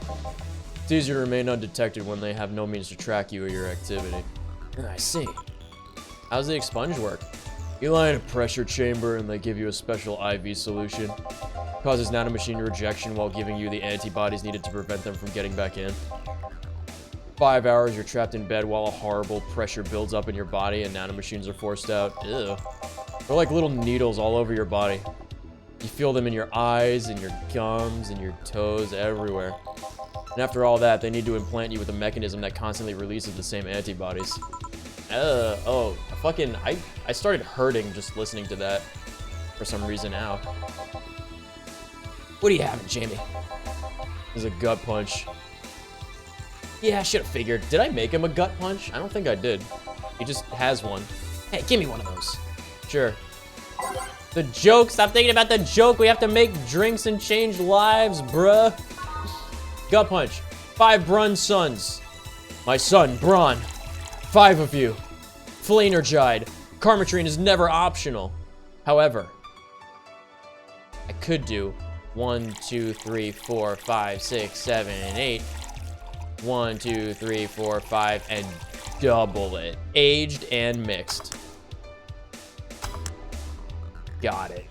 Speaker 5: It's easier to remain undetected when they have no means to track you or your activity. I see. How's the expunge work? You lie in a pressure chamber and they give you a special IV solution. Causes nanomachine rejection while giving you the antibodies needed to prevent them from getting back in. 5 hours, you're trapped in bed while a horrible pressure builds up in your body and nanomachines are forced out. Ew. They're like little needles all over your body. You feel them in your eyes, and your gums, and your toes, everywhere. And after all that, they need to implant you with a mechanism that constantly releases the same antibodies. I started hurting just listening to that for some reason now. What are you having, Jamie? There's a gut punch. Yeah, I should have figured. Did I make him a gut punch? I don't think I did. He just has one. Hey, give me one of those. Sure. The joke, stop thinking about the joke. We have to make drinks and change lives, bruh. Gut punch. 5 Brun sons. My son, Braun. 5 of you. Flanergide. Karmotrine is never optional. However, I could do 1, 2, 3, 4, 5, 6, 7, 8. 1, 2, 3, 4, 5, and double it. Aged and mixed. Got it.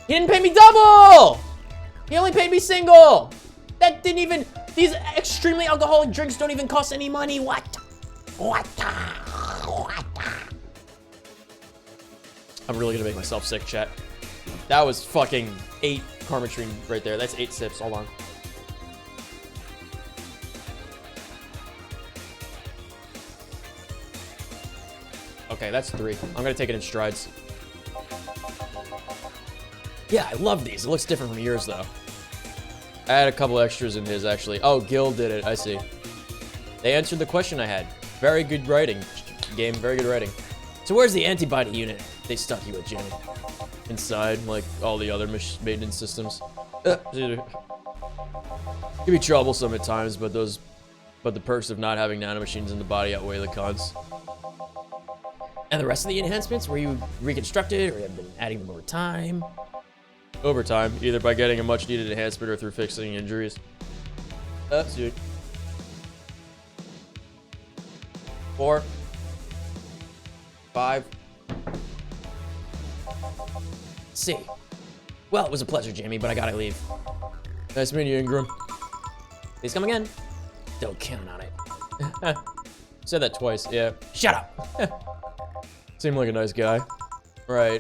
Speaker 5: He didn't pay me double! He only paid me single! That didn't even... These extremely alcoholic drinks don't even cost any money. What? I'm really gonna make myself sick, chat. That was fucking 8 karmotrine right there. That's 8 sips. Hold on. Okay, that's 3. I'm gonna take it in strides. Yeah, I love these. It looks different from yours, though. I had a couple extras in his, actually. Oh, Gil did it. I see. They answered the question I had. Very good writing, game. Very good writing. So where's the antibody unit they stuck you with, Jimmy? Inside, like all the other maintenance systems. It can be troublesome at times, but the perks of not having nanomachines in the body outweigh the cons. And the rest of the enhancements, were you reconstructed, or have been adding them over time? Over time, either by getting a much-needed enhancement or through fixing injuries. Dude. 4. 5. C. Well, it was a pleasure, Jamie, but I gotta leave. Nice meeting you, Ingram. Please come again. Don't count on it. Said that twice, yeah. Shut up! Seemed like a nice guy. Right.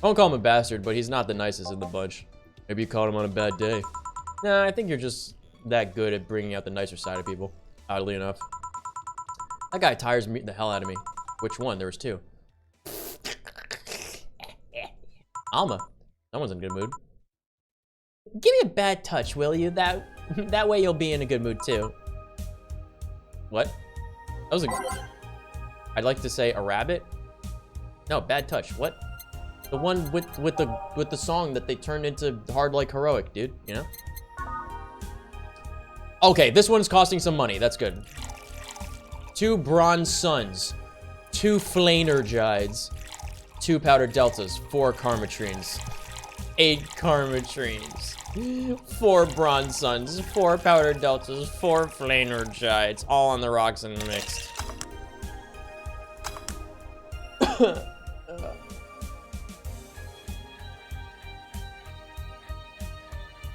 Speaker 5: I won't call him a bastard, but he's not the nicest in the bunch. Maybe you caught him on a bad day. Nah, I think you're just that good at bringing out the nicer side of people, oddly enough. That guy tires me the hell out of me. Which one? There was 2. Alma. Someone's in a good mood. Give me a bad touch, will you? That way you'll be in a good mood too. What? That was I'd like to say a rabbit. No, bad touch. What? The one with the song that they turned into Hard Like Heroic, dude. You know? Okay, this one's costing some money. That's good. 2 Bronze Suns, 2 Flanergides, 2 Powdered Deltas, 4 Karmotrines, 8 Karmotrines, 4 Bronze Suns, 4 Powdered Deltas, 4 Flanergides, all on the rocks and mixed.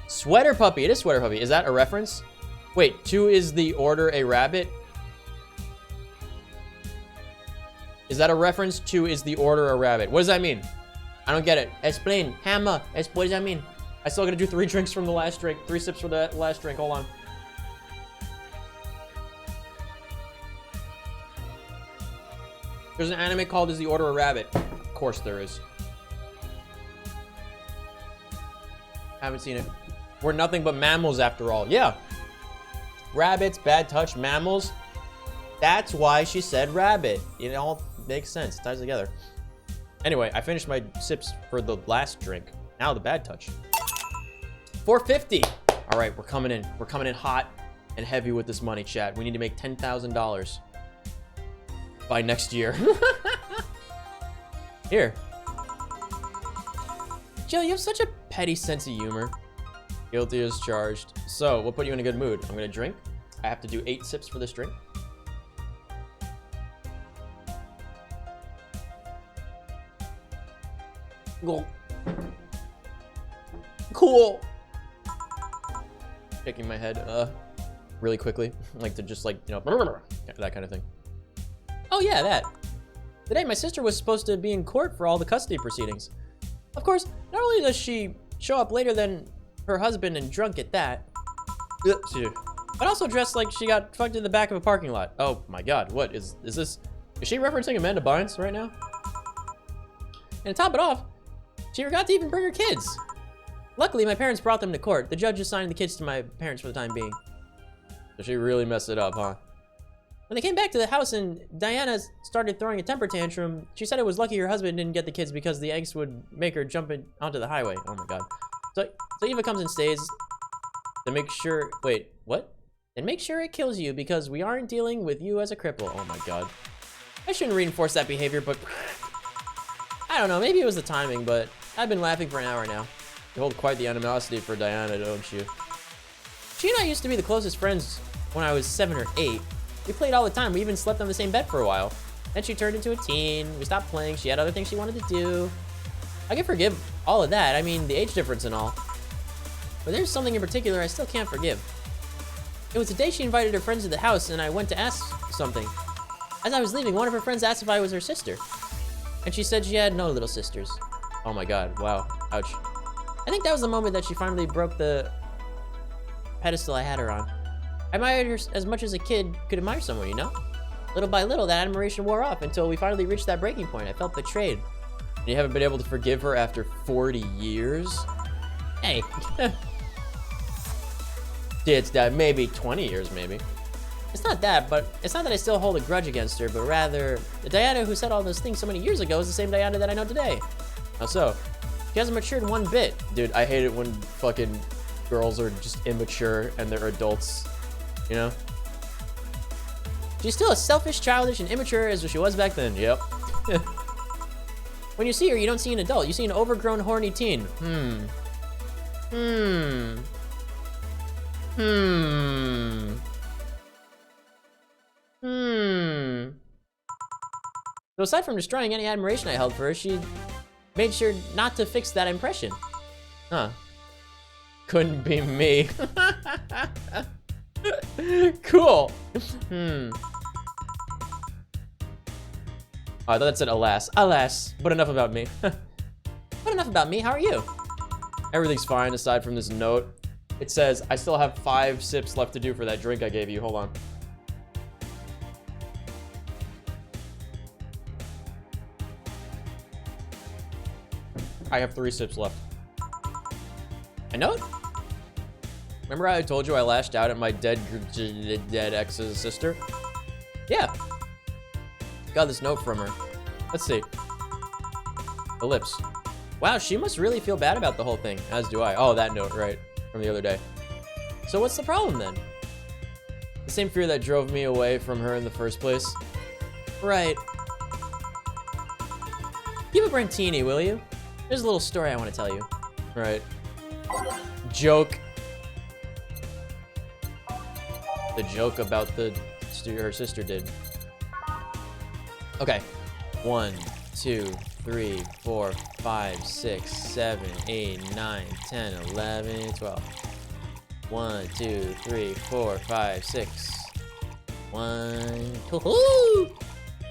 Speaker 5: Sweater Puppy. It is Sweater Puppy. Is that a reference? Wait, 2 is the order a rabbit?
Speaker 6: Is that a reference to is the order a rabbit? What does that mean? I don't get it. Explain. Hammer. What does that mean? I still gotta do 3 drinks from the last drink. 3 sips for the last drink. Hold on. There's an anime called Is the Order a Rabbit. Of course there is. Haven't seen it. We're nothing but mammals after all. Yeah. Rabbits, bad touch, mammals. That's why she said rabbit. It all makes sense. Ties together. Anyway, I finished my sips for the last drink. Now the bad touch. 450. All right, we're coming in. We're coming in hot and heavy with this money, chat. We need to make $10,000 by next year. Here. Jill, you have such a petty sense of humor. Guilty as charged. So, we'll put you in a good mood. I'm gonna drink. I have to do 8 sips for this drink. Cool. Cool. Shaking my head, really quickly. Like to just like, you know, that kind of thing. Oh yeah, that. Today my sister was supposed to be in court for all the custody proceedings. Of course, not only does she show up later than her husband and drunk at that, but also dressed like she got fucked in the back of a parking lot. Oh my god, what is this? Is she referencing Amanda Bynes right now? And to top it off, she forgot to even bring her kids. Luckily, my parents brought them to court. The judge assigned the kids to my parents for the time being. So she really messed it up, huh? When they came back to the house and Diana started throwing a temper tantrum, she said it was lucky her husband didn't get the kids because the angst would make her jump onto the highway. Oh my god. So Eva comes and stays to make sure, wait, what? And make sure it kills you because we aren't dealing with you as a cripple. Oh my god. I shouldn't reinforce that behavior, but I don't know, maybe it was the timing, but I've been laughing for an hour now. You hold quite the animosity for Diana, don't you? She and I used to be the closest friends when I was 7 or 8. We played all the time. We even slept on the same bed for a while. Then she turned into a teen. We stopped playing. She had other things she wanted to do. I can forgive all of that. I mean, the age difference and all. But there's something in particular I still can't forgive. It was the day she invited her friends to the house and I went to ask something. As I was leaving, one of her friends asked if I was her sister. And she said she had no little sisters. Oh my god, wow, ouch. I think that was the moment that she finally broke the pedestal I had her on. I admired her as much as a kid could admire someone, you know? Little by little, that admiration wore off until we finally reached that breaking point. I felt betrayed. And you haven't been able to forgive her after 40 years? Hey. It's that maybe 20 years, maybe. It's not that, but it's not that I still hold a grudge against her, but rather, the Diana who said all those things so many years ago is the same Diana that I know today. How so? She hasn't matured one bit. Dude, I hate it when fucking girls are just immature and they're adults, you know? She's still as selfish, childish, and immature as she was back then, yep. When you see her, you don't see an adult, you see an overgrown, horny teen. So aside from destroying any admiration I held for her, she made sure not to fix that impression. Huh. Couldn't be me. Cool. Oh, I thought that said alas. Alas. But enough about me. But enough about me. How are you? Everything's fine aside from this note. It says, I still have 5 sips left to do for that drink I gave you. Hold on. I have 3 sips left. I know it. Remember how I told you I lashed out at my dead ex's sister? Yeah. Got this note from her. Let's see. Ellipse. Wow, she must really feel bad about the whole thing, as do I. Oh, that note, right, from the other day. So what's the problem then? The same fear that drove me away from her in the first place. Right. Give a Brentini, will you? There's a little story I want to tell you. Right. Joke. The joke about her sister did. Okay. 1, 2, 3, 4, 5, 6, 7, 8, 9, 10, 11, 12. 1, 2, 3, 4, 5, 6. 1. Woohoo!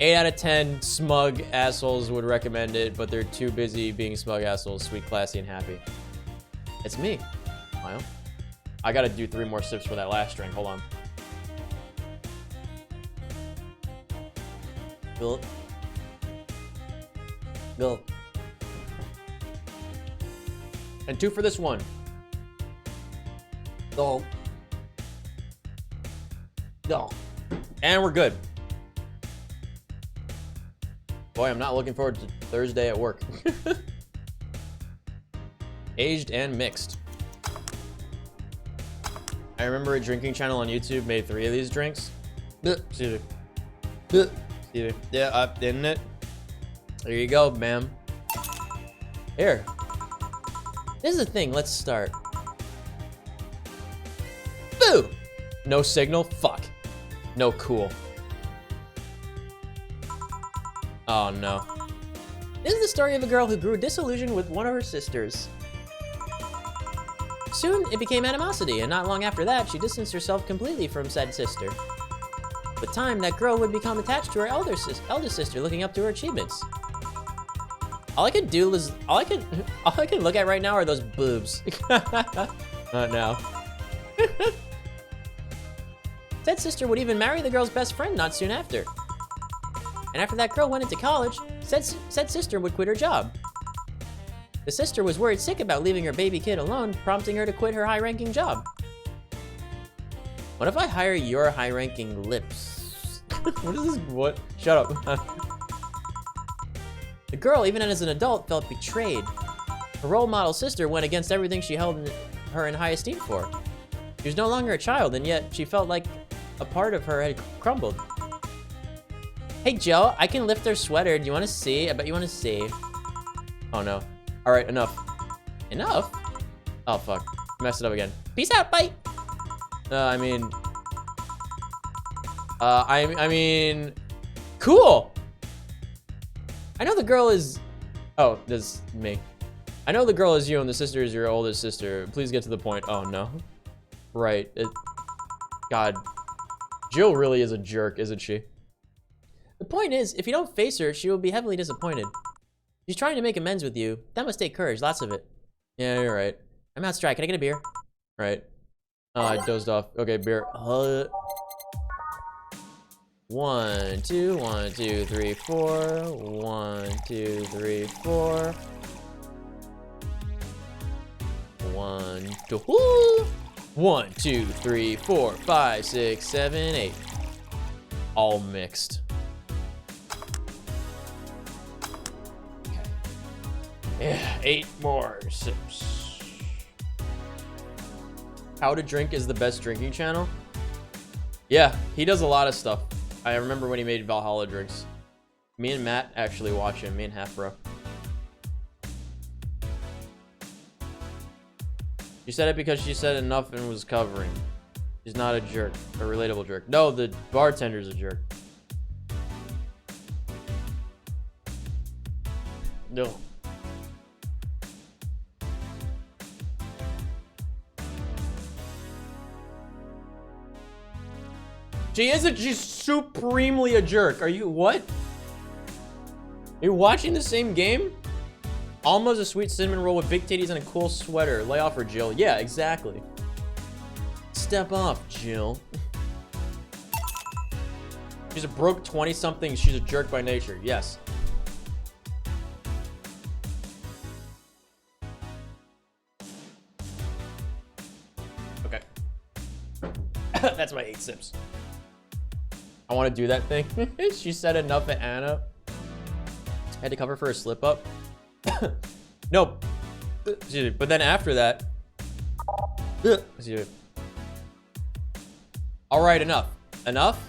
Speaker 6: 8 out of 10 smug assholes would recommend it, but they're too busy being smug assholes, sweet, classy, and happy. It's me. Well, I gotta do 3 more sips for that last drink. Hold on. Gulp. Gulp. And 2 for this one. Gulp. Gulp. And we're good. Boy, I'm not looking forward to Thursday at work. Aged and mixed. I remember a drinking channel on YouTube made 3 of these drinks. Yeah, didn't it? There you go, ma'am. Here. This is the thing. Let's start. Boo! No signal? Fuck. No cool. Oh no. This is the story of a girl who grew disillusioned with one of her sisters. Soon, it became animosity, and not long after that, she distanced herself completely from said sister. With time, that girl would become attached to her elder sister, looking up to her achievements. All I could do is, all I can look at right now are those boobs. Not now. Said sister would even marry the girl's best friend not soon after. And after that girl went into college, said sister would quit her job. The sister was worried sick about leaving her baby kid alone, prompting her to quit her high-ranking job. What if I hire your high-ranking lips? What is this? What? Shut up. The girl, even as an adult, felt betrayed. Her role model sister went against everything she held her in high esteem for. She was no longer a child, and yet she felt like a part of her had crumbled. Hey Joe, I can lift their sweater. Do you want to see? I bet you want to see. Oh no. All right, enough. Enough? Oh fuck. Messed it up again. Peace out, bye. I mean, cool. I know the girl is. Oh, this is me. I know the girl is you and the sister is your oldest sister. Please get to the point. Oh no. Right. God. Jill really is a jerk, isn't she? The point is, if you don't face her, she will be heavily disappointed. She's trying to make amends with you. That must take courage, lots of it. Yeah, you're right. I'm out strike. Can I get a beer? Right. Oh, I dozed off. Okay, beer. 1, 2, 1, 2, 3, 4. 1, 2, 3, 4. 1, 2. 1, 2, 3, 4, 5, 6, 7, 8. All mixed. Yeah, 8 more sips. How to Drink is the best drinking channel? Yeah, he does a lot of stuff. I remember when he made Valhalla drinks. Me and Matt actually watch him, me and Half Bro. She said it because she said enough and was covering. She's not a jerk, a relatable jerk. No, the bartender's a jerk. No. She isn't, she's supremely a jerk. Are you, what? Are you watching the same game? Almost a sweet cinnamon roll with big titties and a cool sweater. Lay off her, Jill. Yeah, exactly. Step off, Jill. She's a broke 20-something. She's a jerk by nature. Yes. Okay. That's my 8 sips. I want to do that thing. She said enough at Anna. I had to cover for a slip up. Nope. But then after that. All right, enough. Enough?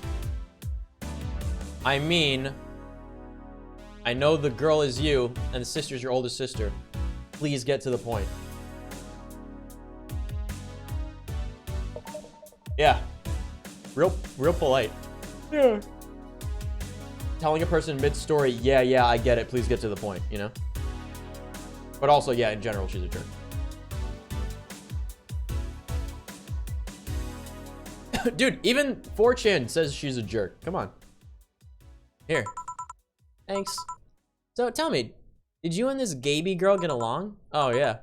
Speaker 6: I mean, I know the girl is you and the sister's your oldest sister. Please get to the point. Yeah. Real polite. Yeah. Telling a person mid-story, yeah, I get it. Please get to the point, you know? But also, yeah, in general, she's a jerk. Dude, even 4chan says she's a jerk. Come on. Here. Thanks. So tell me, did you and this Gaby girl get along? Oh yeah.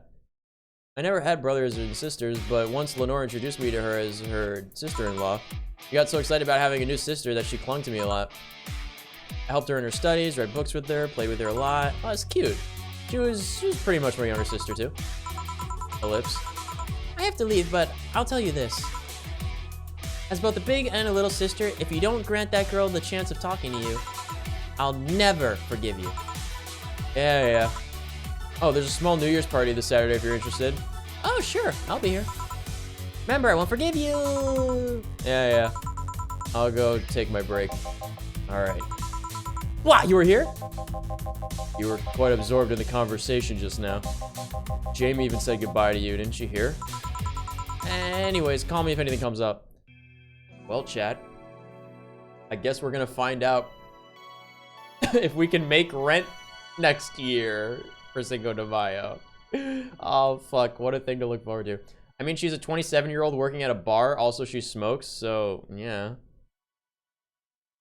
Speaker 6: I never had brothers and sisters, but once Lenore introduced me to her as her sister-in-law, she got so excited about having a new sister that she clung to me a lot. I helped her in her studies, read books with her, played with her a lot. Oh, it's cute. She was pretty much my younger sister too. Ellipse. I have to leave, but I'll tell you this. As both a big and a little sister, if you don't grant that girl the chance of talking to you, I'll never forgive you. Yeah. Oh, there's a small New Year's party this Saturday if you're interested. Oh, sure. I'll be here. Remember, I won't forgive you. Yeah. I'll go take my break. All right. Wow, you were here? You were quite absorbed in the conversation just now. Jamie even said goodbye to you, didn't she hear? Anyways, call me if anything comes up. Well, chat, I guess we're gonna find out if we can make rent next year for Cinco de Mayo. Oh, fuck, what a thing to look forward to. I mean, she's a 27-year-old working at a bar. Also, she smokes, so, yeah.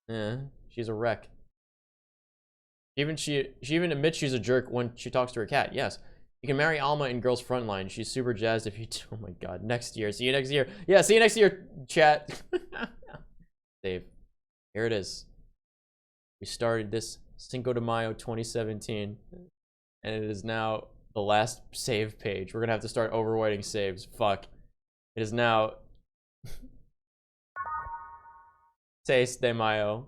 Speaker 6: Yeah, she's a wreck. She even admits she's a jerk when she talks to her cat. Yes. You can marry Alma in Girls Frontline. She's super jazzed if you do. Oh my god. Next year. See you next year. Yeah, see you next year, chat. Save. Here it is. We started this Cinco de Mayo 2017. And it is now the last save page. We're gonna have to start overwriting saves. Fuck. It is now 6 de Mayo.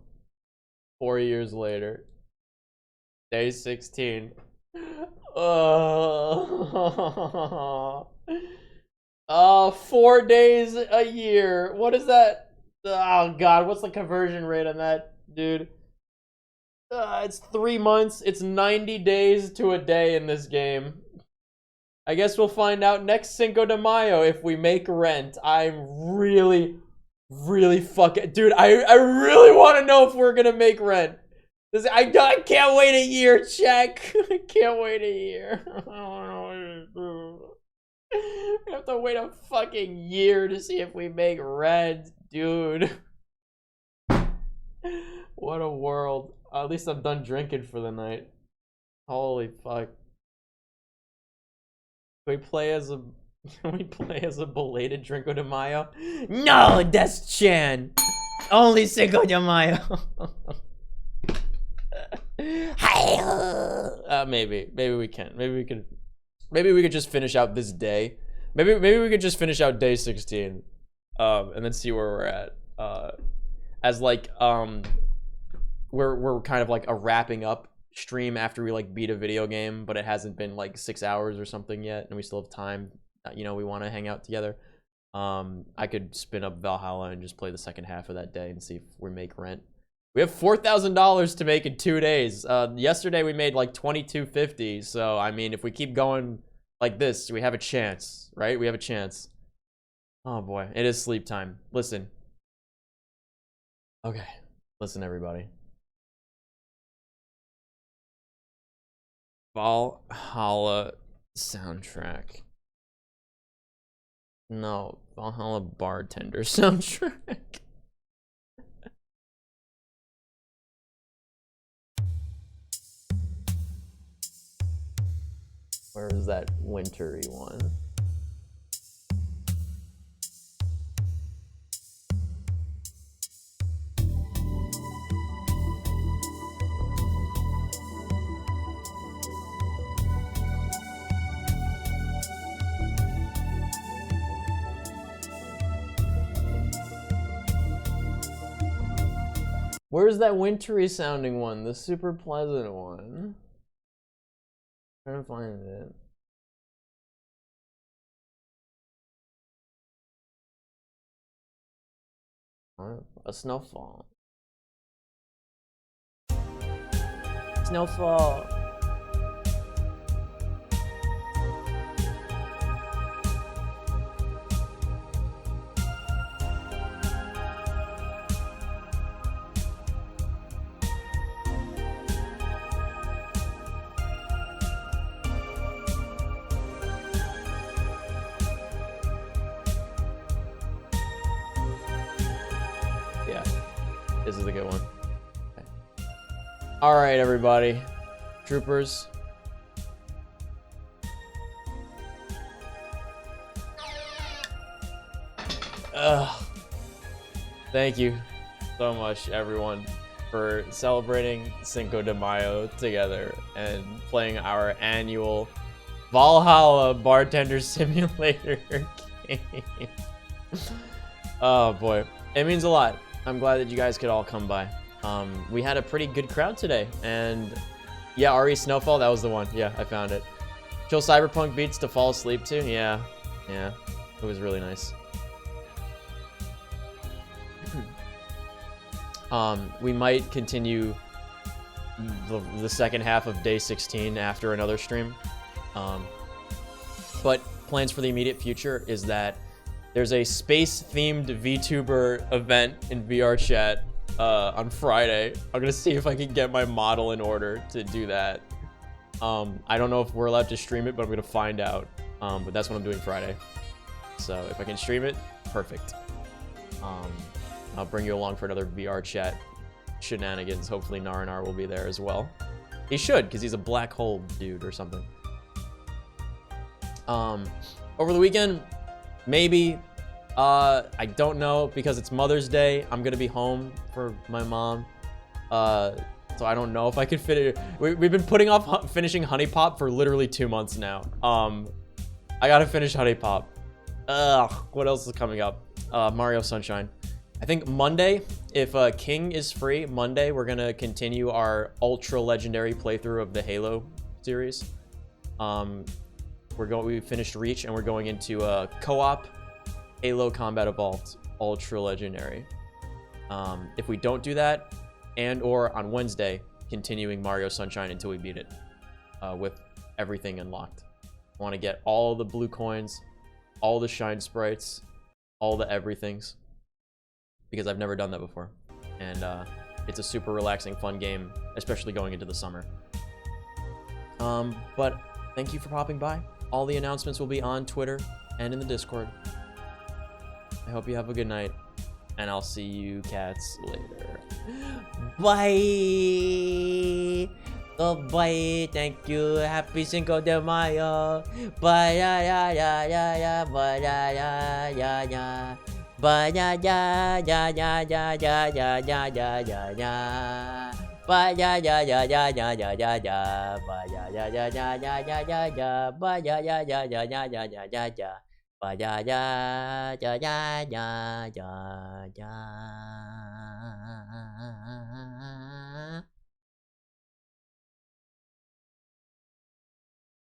Speaker 6: 4 years later. Day 16. 4 days a year. What is that? Oh god, what's the conversion rate on that, dude? It's 3 months. It's 90 days to a day in this game. I guess we'll find out next Cinco de Mayo if we make rent. I'm really fucking... Dude, I really want to know if we're gonna make rent. I can't wait a year, check. I can't wait a year. I don't know what to do. We have to wait a fucking year to see if we make rent, dude. What a world. At least I'm done drinking for the night. Holy fuck. Can we play as a belated Drinco de Mayo? No, Des-chan. Only Cinco de Mayo. Maybe we can. Maybe we could just finish out this day. Maybe we could just finish out day 16, and then see where we're at. As like we're kind of like a wrapping up stream after we like beat a video game, but it hasn't been like 6 hours or something yet, and we still have time. You know, we want to hang out together. I could spin up Valhalla and just play the second half of that day and see if we make rent. We have $4,000 to make in 2 days. Yesterday we made like $22.50. So I mean, if we keep going like this, we have a chance, right? We have a chance. Oh boy, it is sleep time. Listen. Okay, listen, everybody. Valhalla soundtrack. No, Valhalla bartender soundtrack. Where is that wintry one? Where's that wintry sounding one? The super pleasant one? I'm trying to find it. A snowfall. Snowfall. This is a good one. Okay.
Speaker 5: All right, everybody, troopers. Thank you so much, everyone, for celebrating Cinco de Mayo together and playing our annual Valhalla Bartender Simulator game. Oh boy, it means a lot. I'm glad that you guys could all come by. We had a pretty good crowd today, and yeah, RE Snowfall, that was the one. Yeah, I found it. Chill Cyberpunk beats to fall asleep to. Yeah, it was really nice. We might continue the second half of day 16 after another stream. But plans for the immediate future is that there's a space-themed VTuber event in VR chat on Friday. I'm gonna see if I can get my model in order to do that. I don't know if we're allowed to stream it, but I'm gonna find out. But that's what I'm doing Friday. So if I can stream it, perfect. I'll bring you along for another VR chat shenanigans. Hopefully Naranar will be there as well. He should, because he's a black hole dude or something. Over the weekend, maybe. I don't know, because it's Mother's Day. I'm gonna be home for my mom. So I don't know if I could fit it. We've been putting off finishing Honey Pop for literally 2 months now. I gotta finish Honey Pop. What else is coming up? Mario Sunshine. I think Monday, if King is free, Monday we're gonna continue our ultra legendary playthrough of the Halo series. We finished Reach and we're going into a co-op Halo Combat Evolved ultra legendary. If we don't do that, and or on Wednesday, continuing Mario Sunshine until we beat it with everything unlocked. I want to get all the blue coins, all the shine sprites, all the everythings, because I've never done that before, and it's a super relaxing, fun game, especially going into the summer. But thank you for popping by. All the announcements will be on Twitter and in the Discord. I hope you have a good night, and I'll see you cats later. Bye. Goodbye. Thank you. Happy Cinco de Mayo. Bye ya ya ya ya ya. Bye ya ya ya ya. Bye ya ya ya ya ya ya ya ya ya ya ya. Bye ya ya ya ya ya ya ya ya. Bye ya ya ya ya ya ya ya ya. Bye ya ya ya ya ya ya ya ya ya. Bye ya ya ya ya ya ya ya.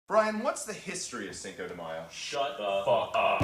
Speaker 9: Brian, what's the history of Cinco de Mayo?
Speaker 3: Shut the fuck up.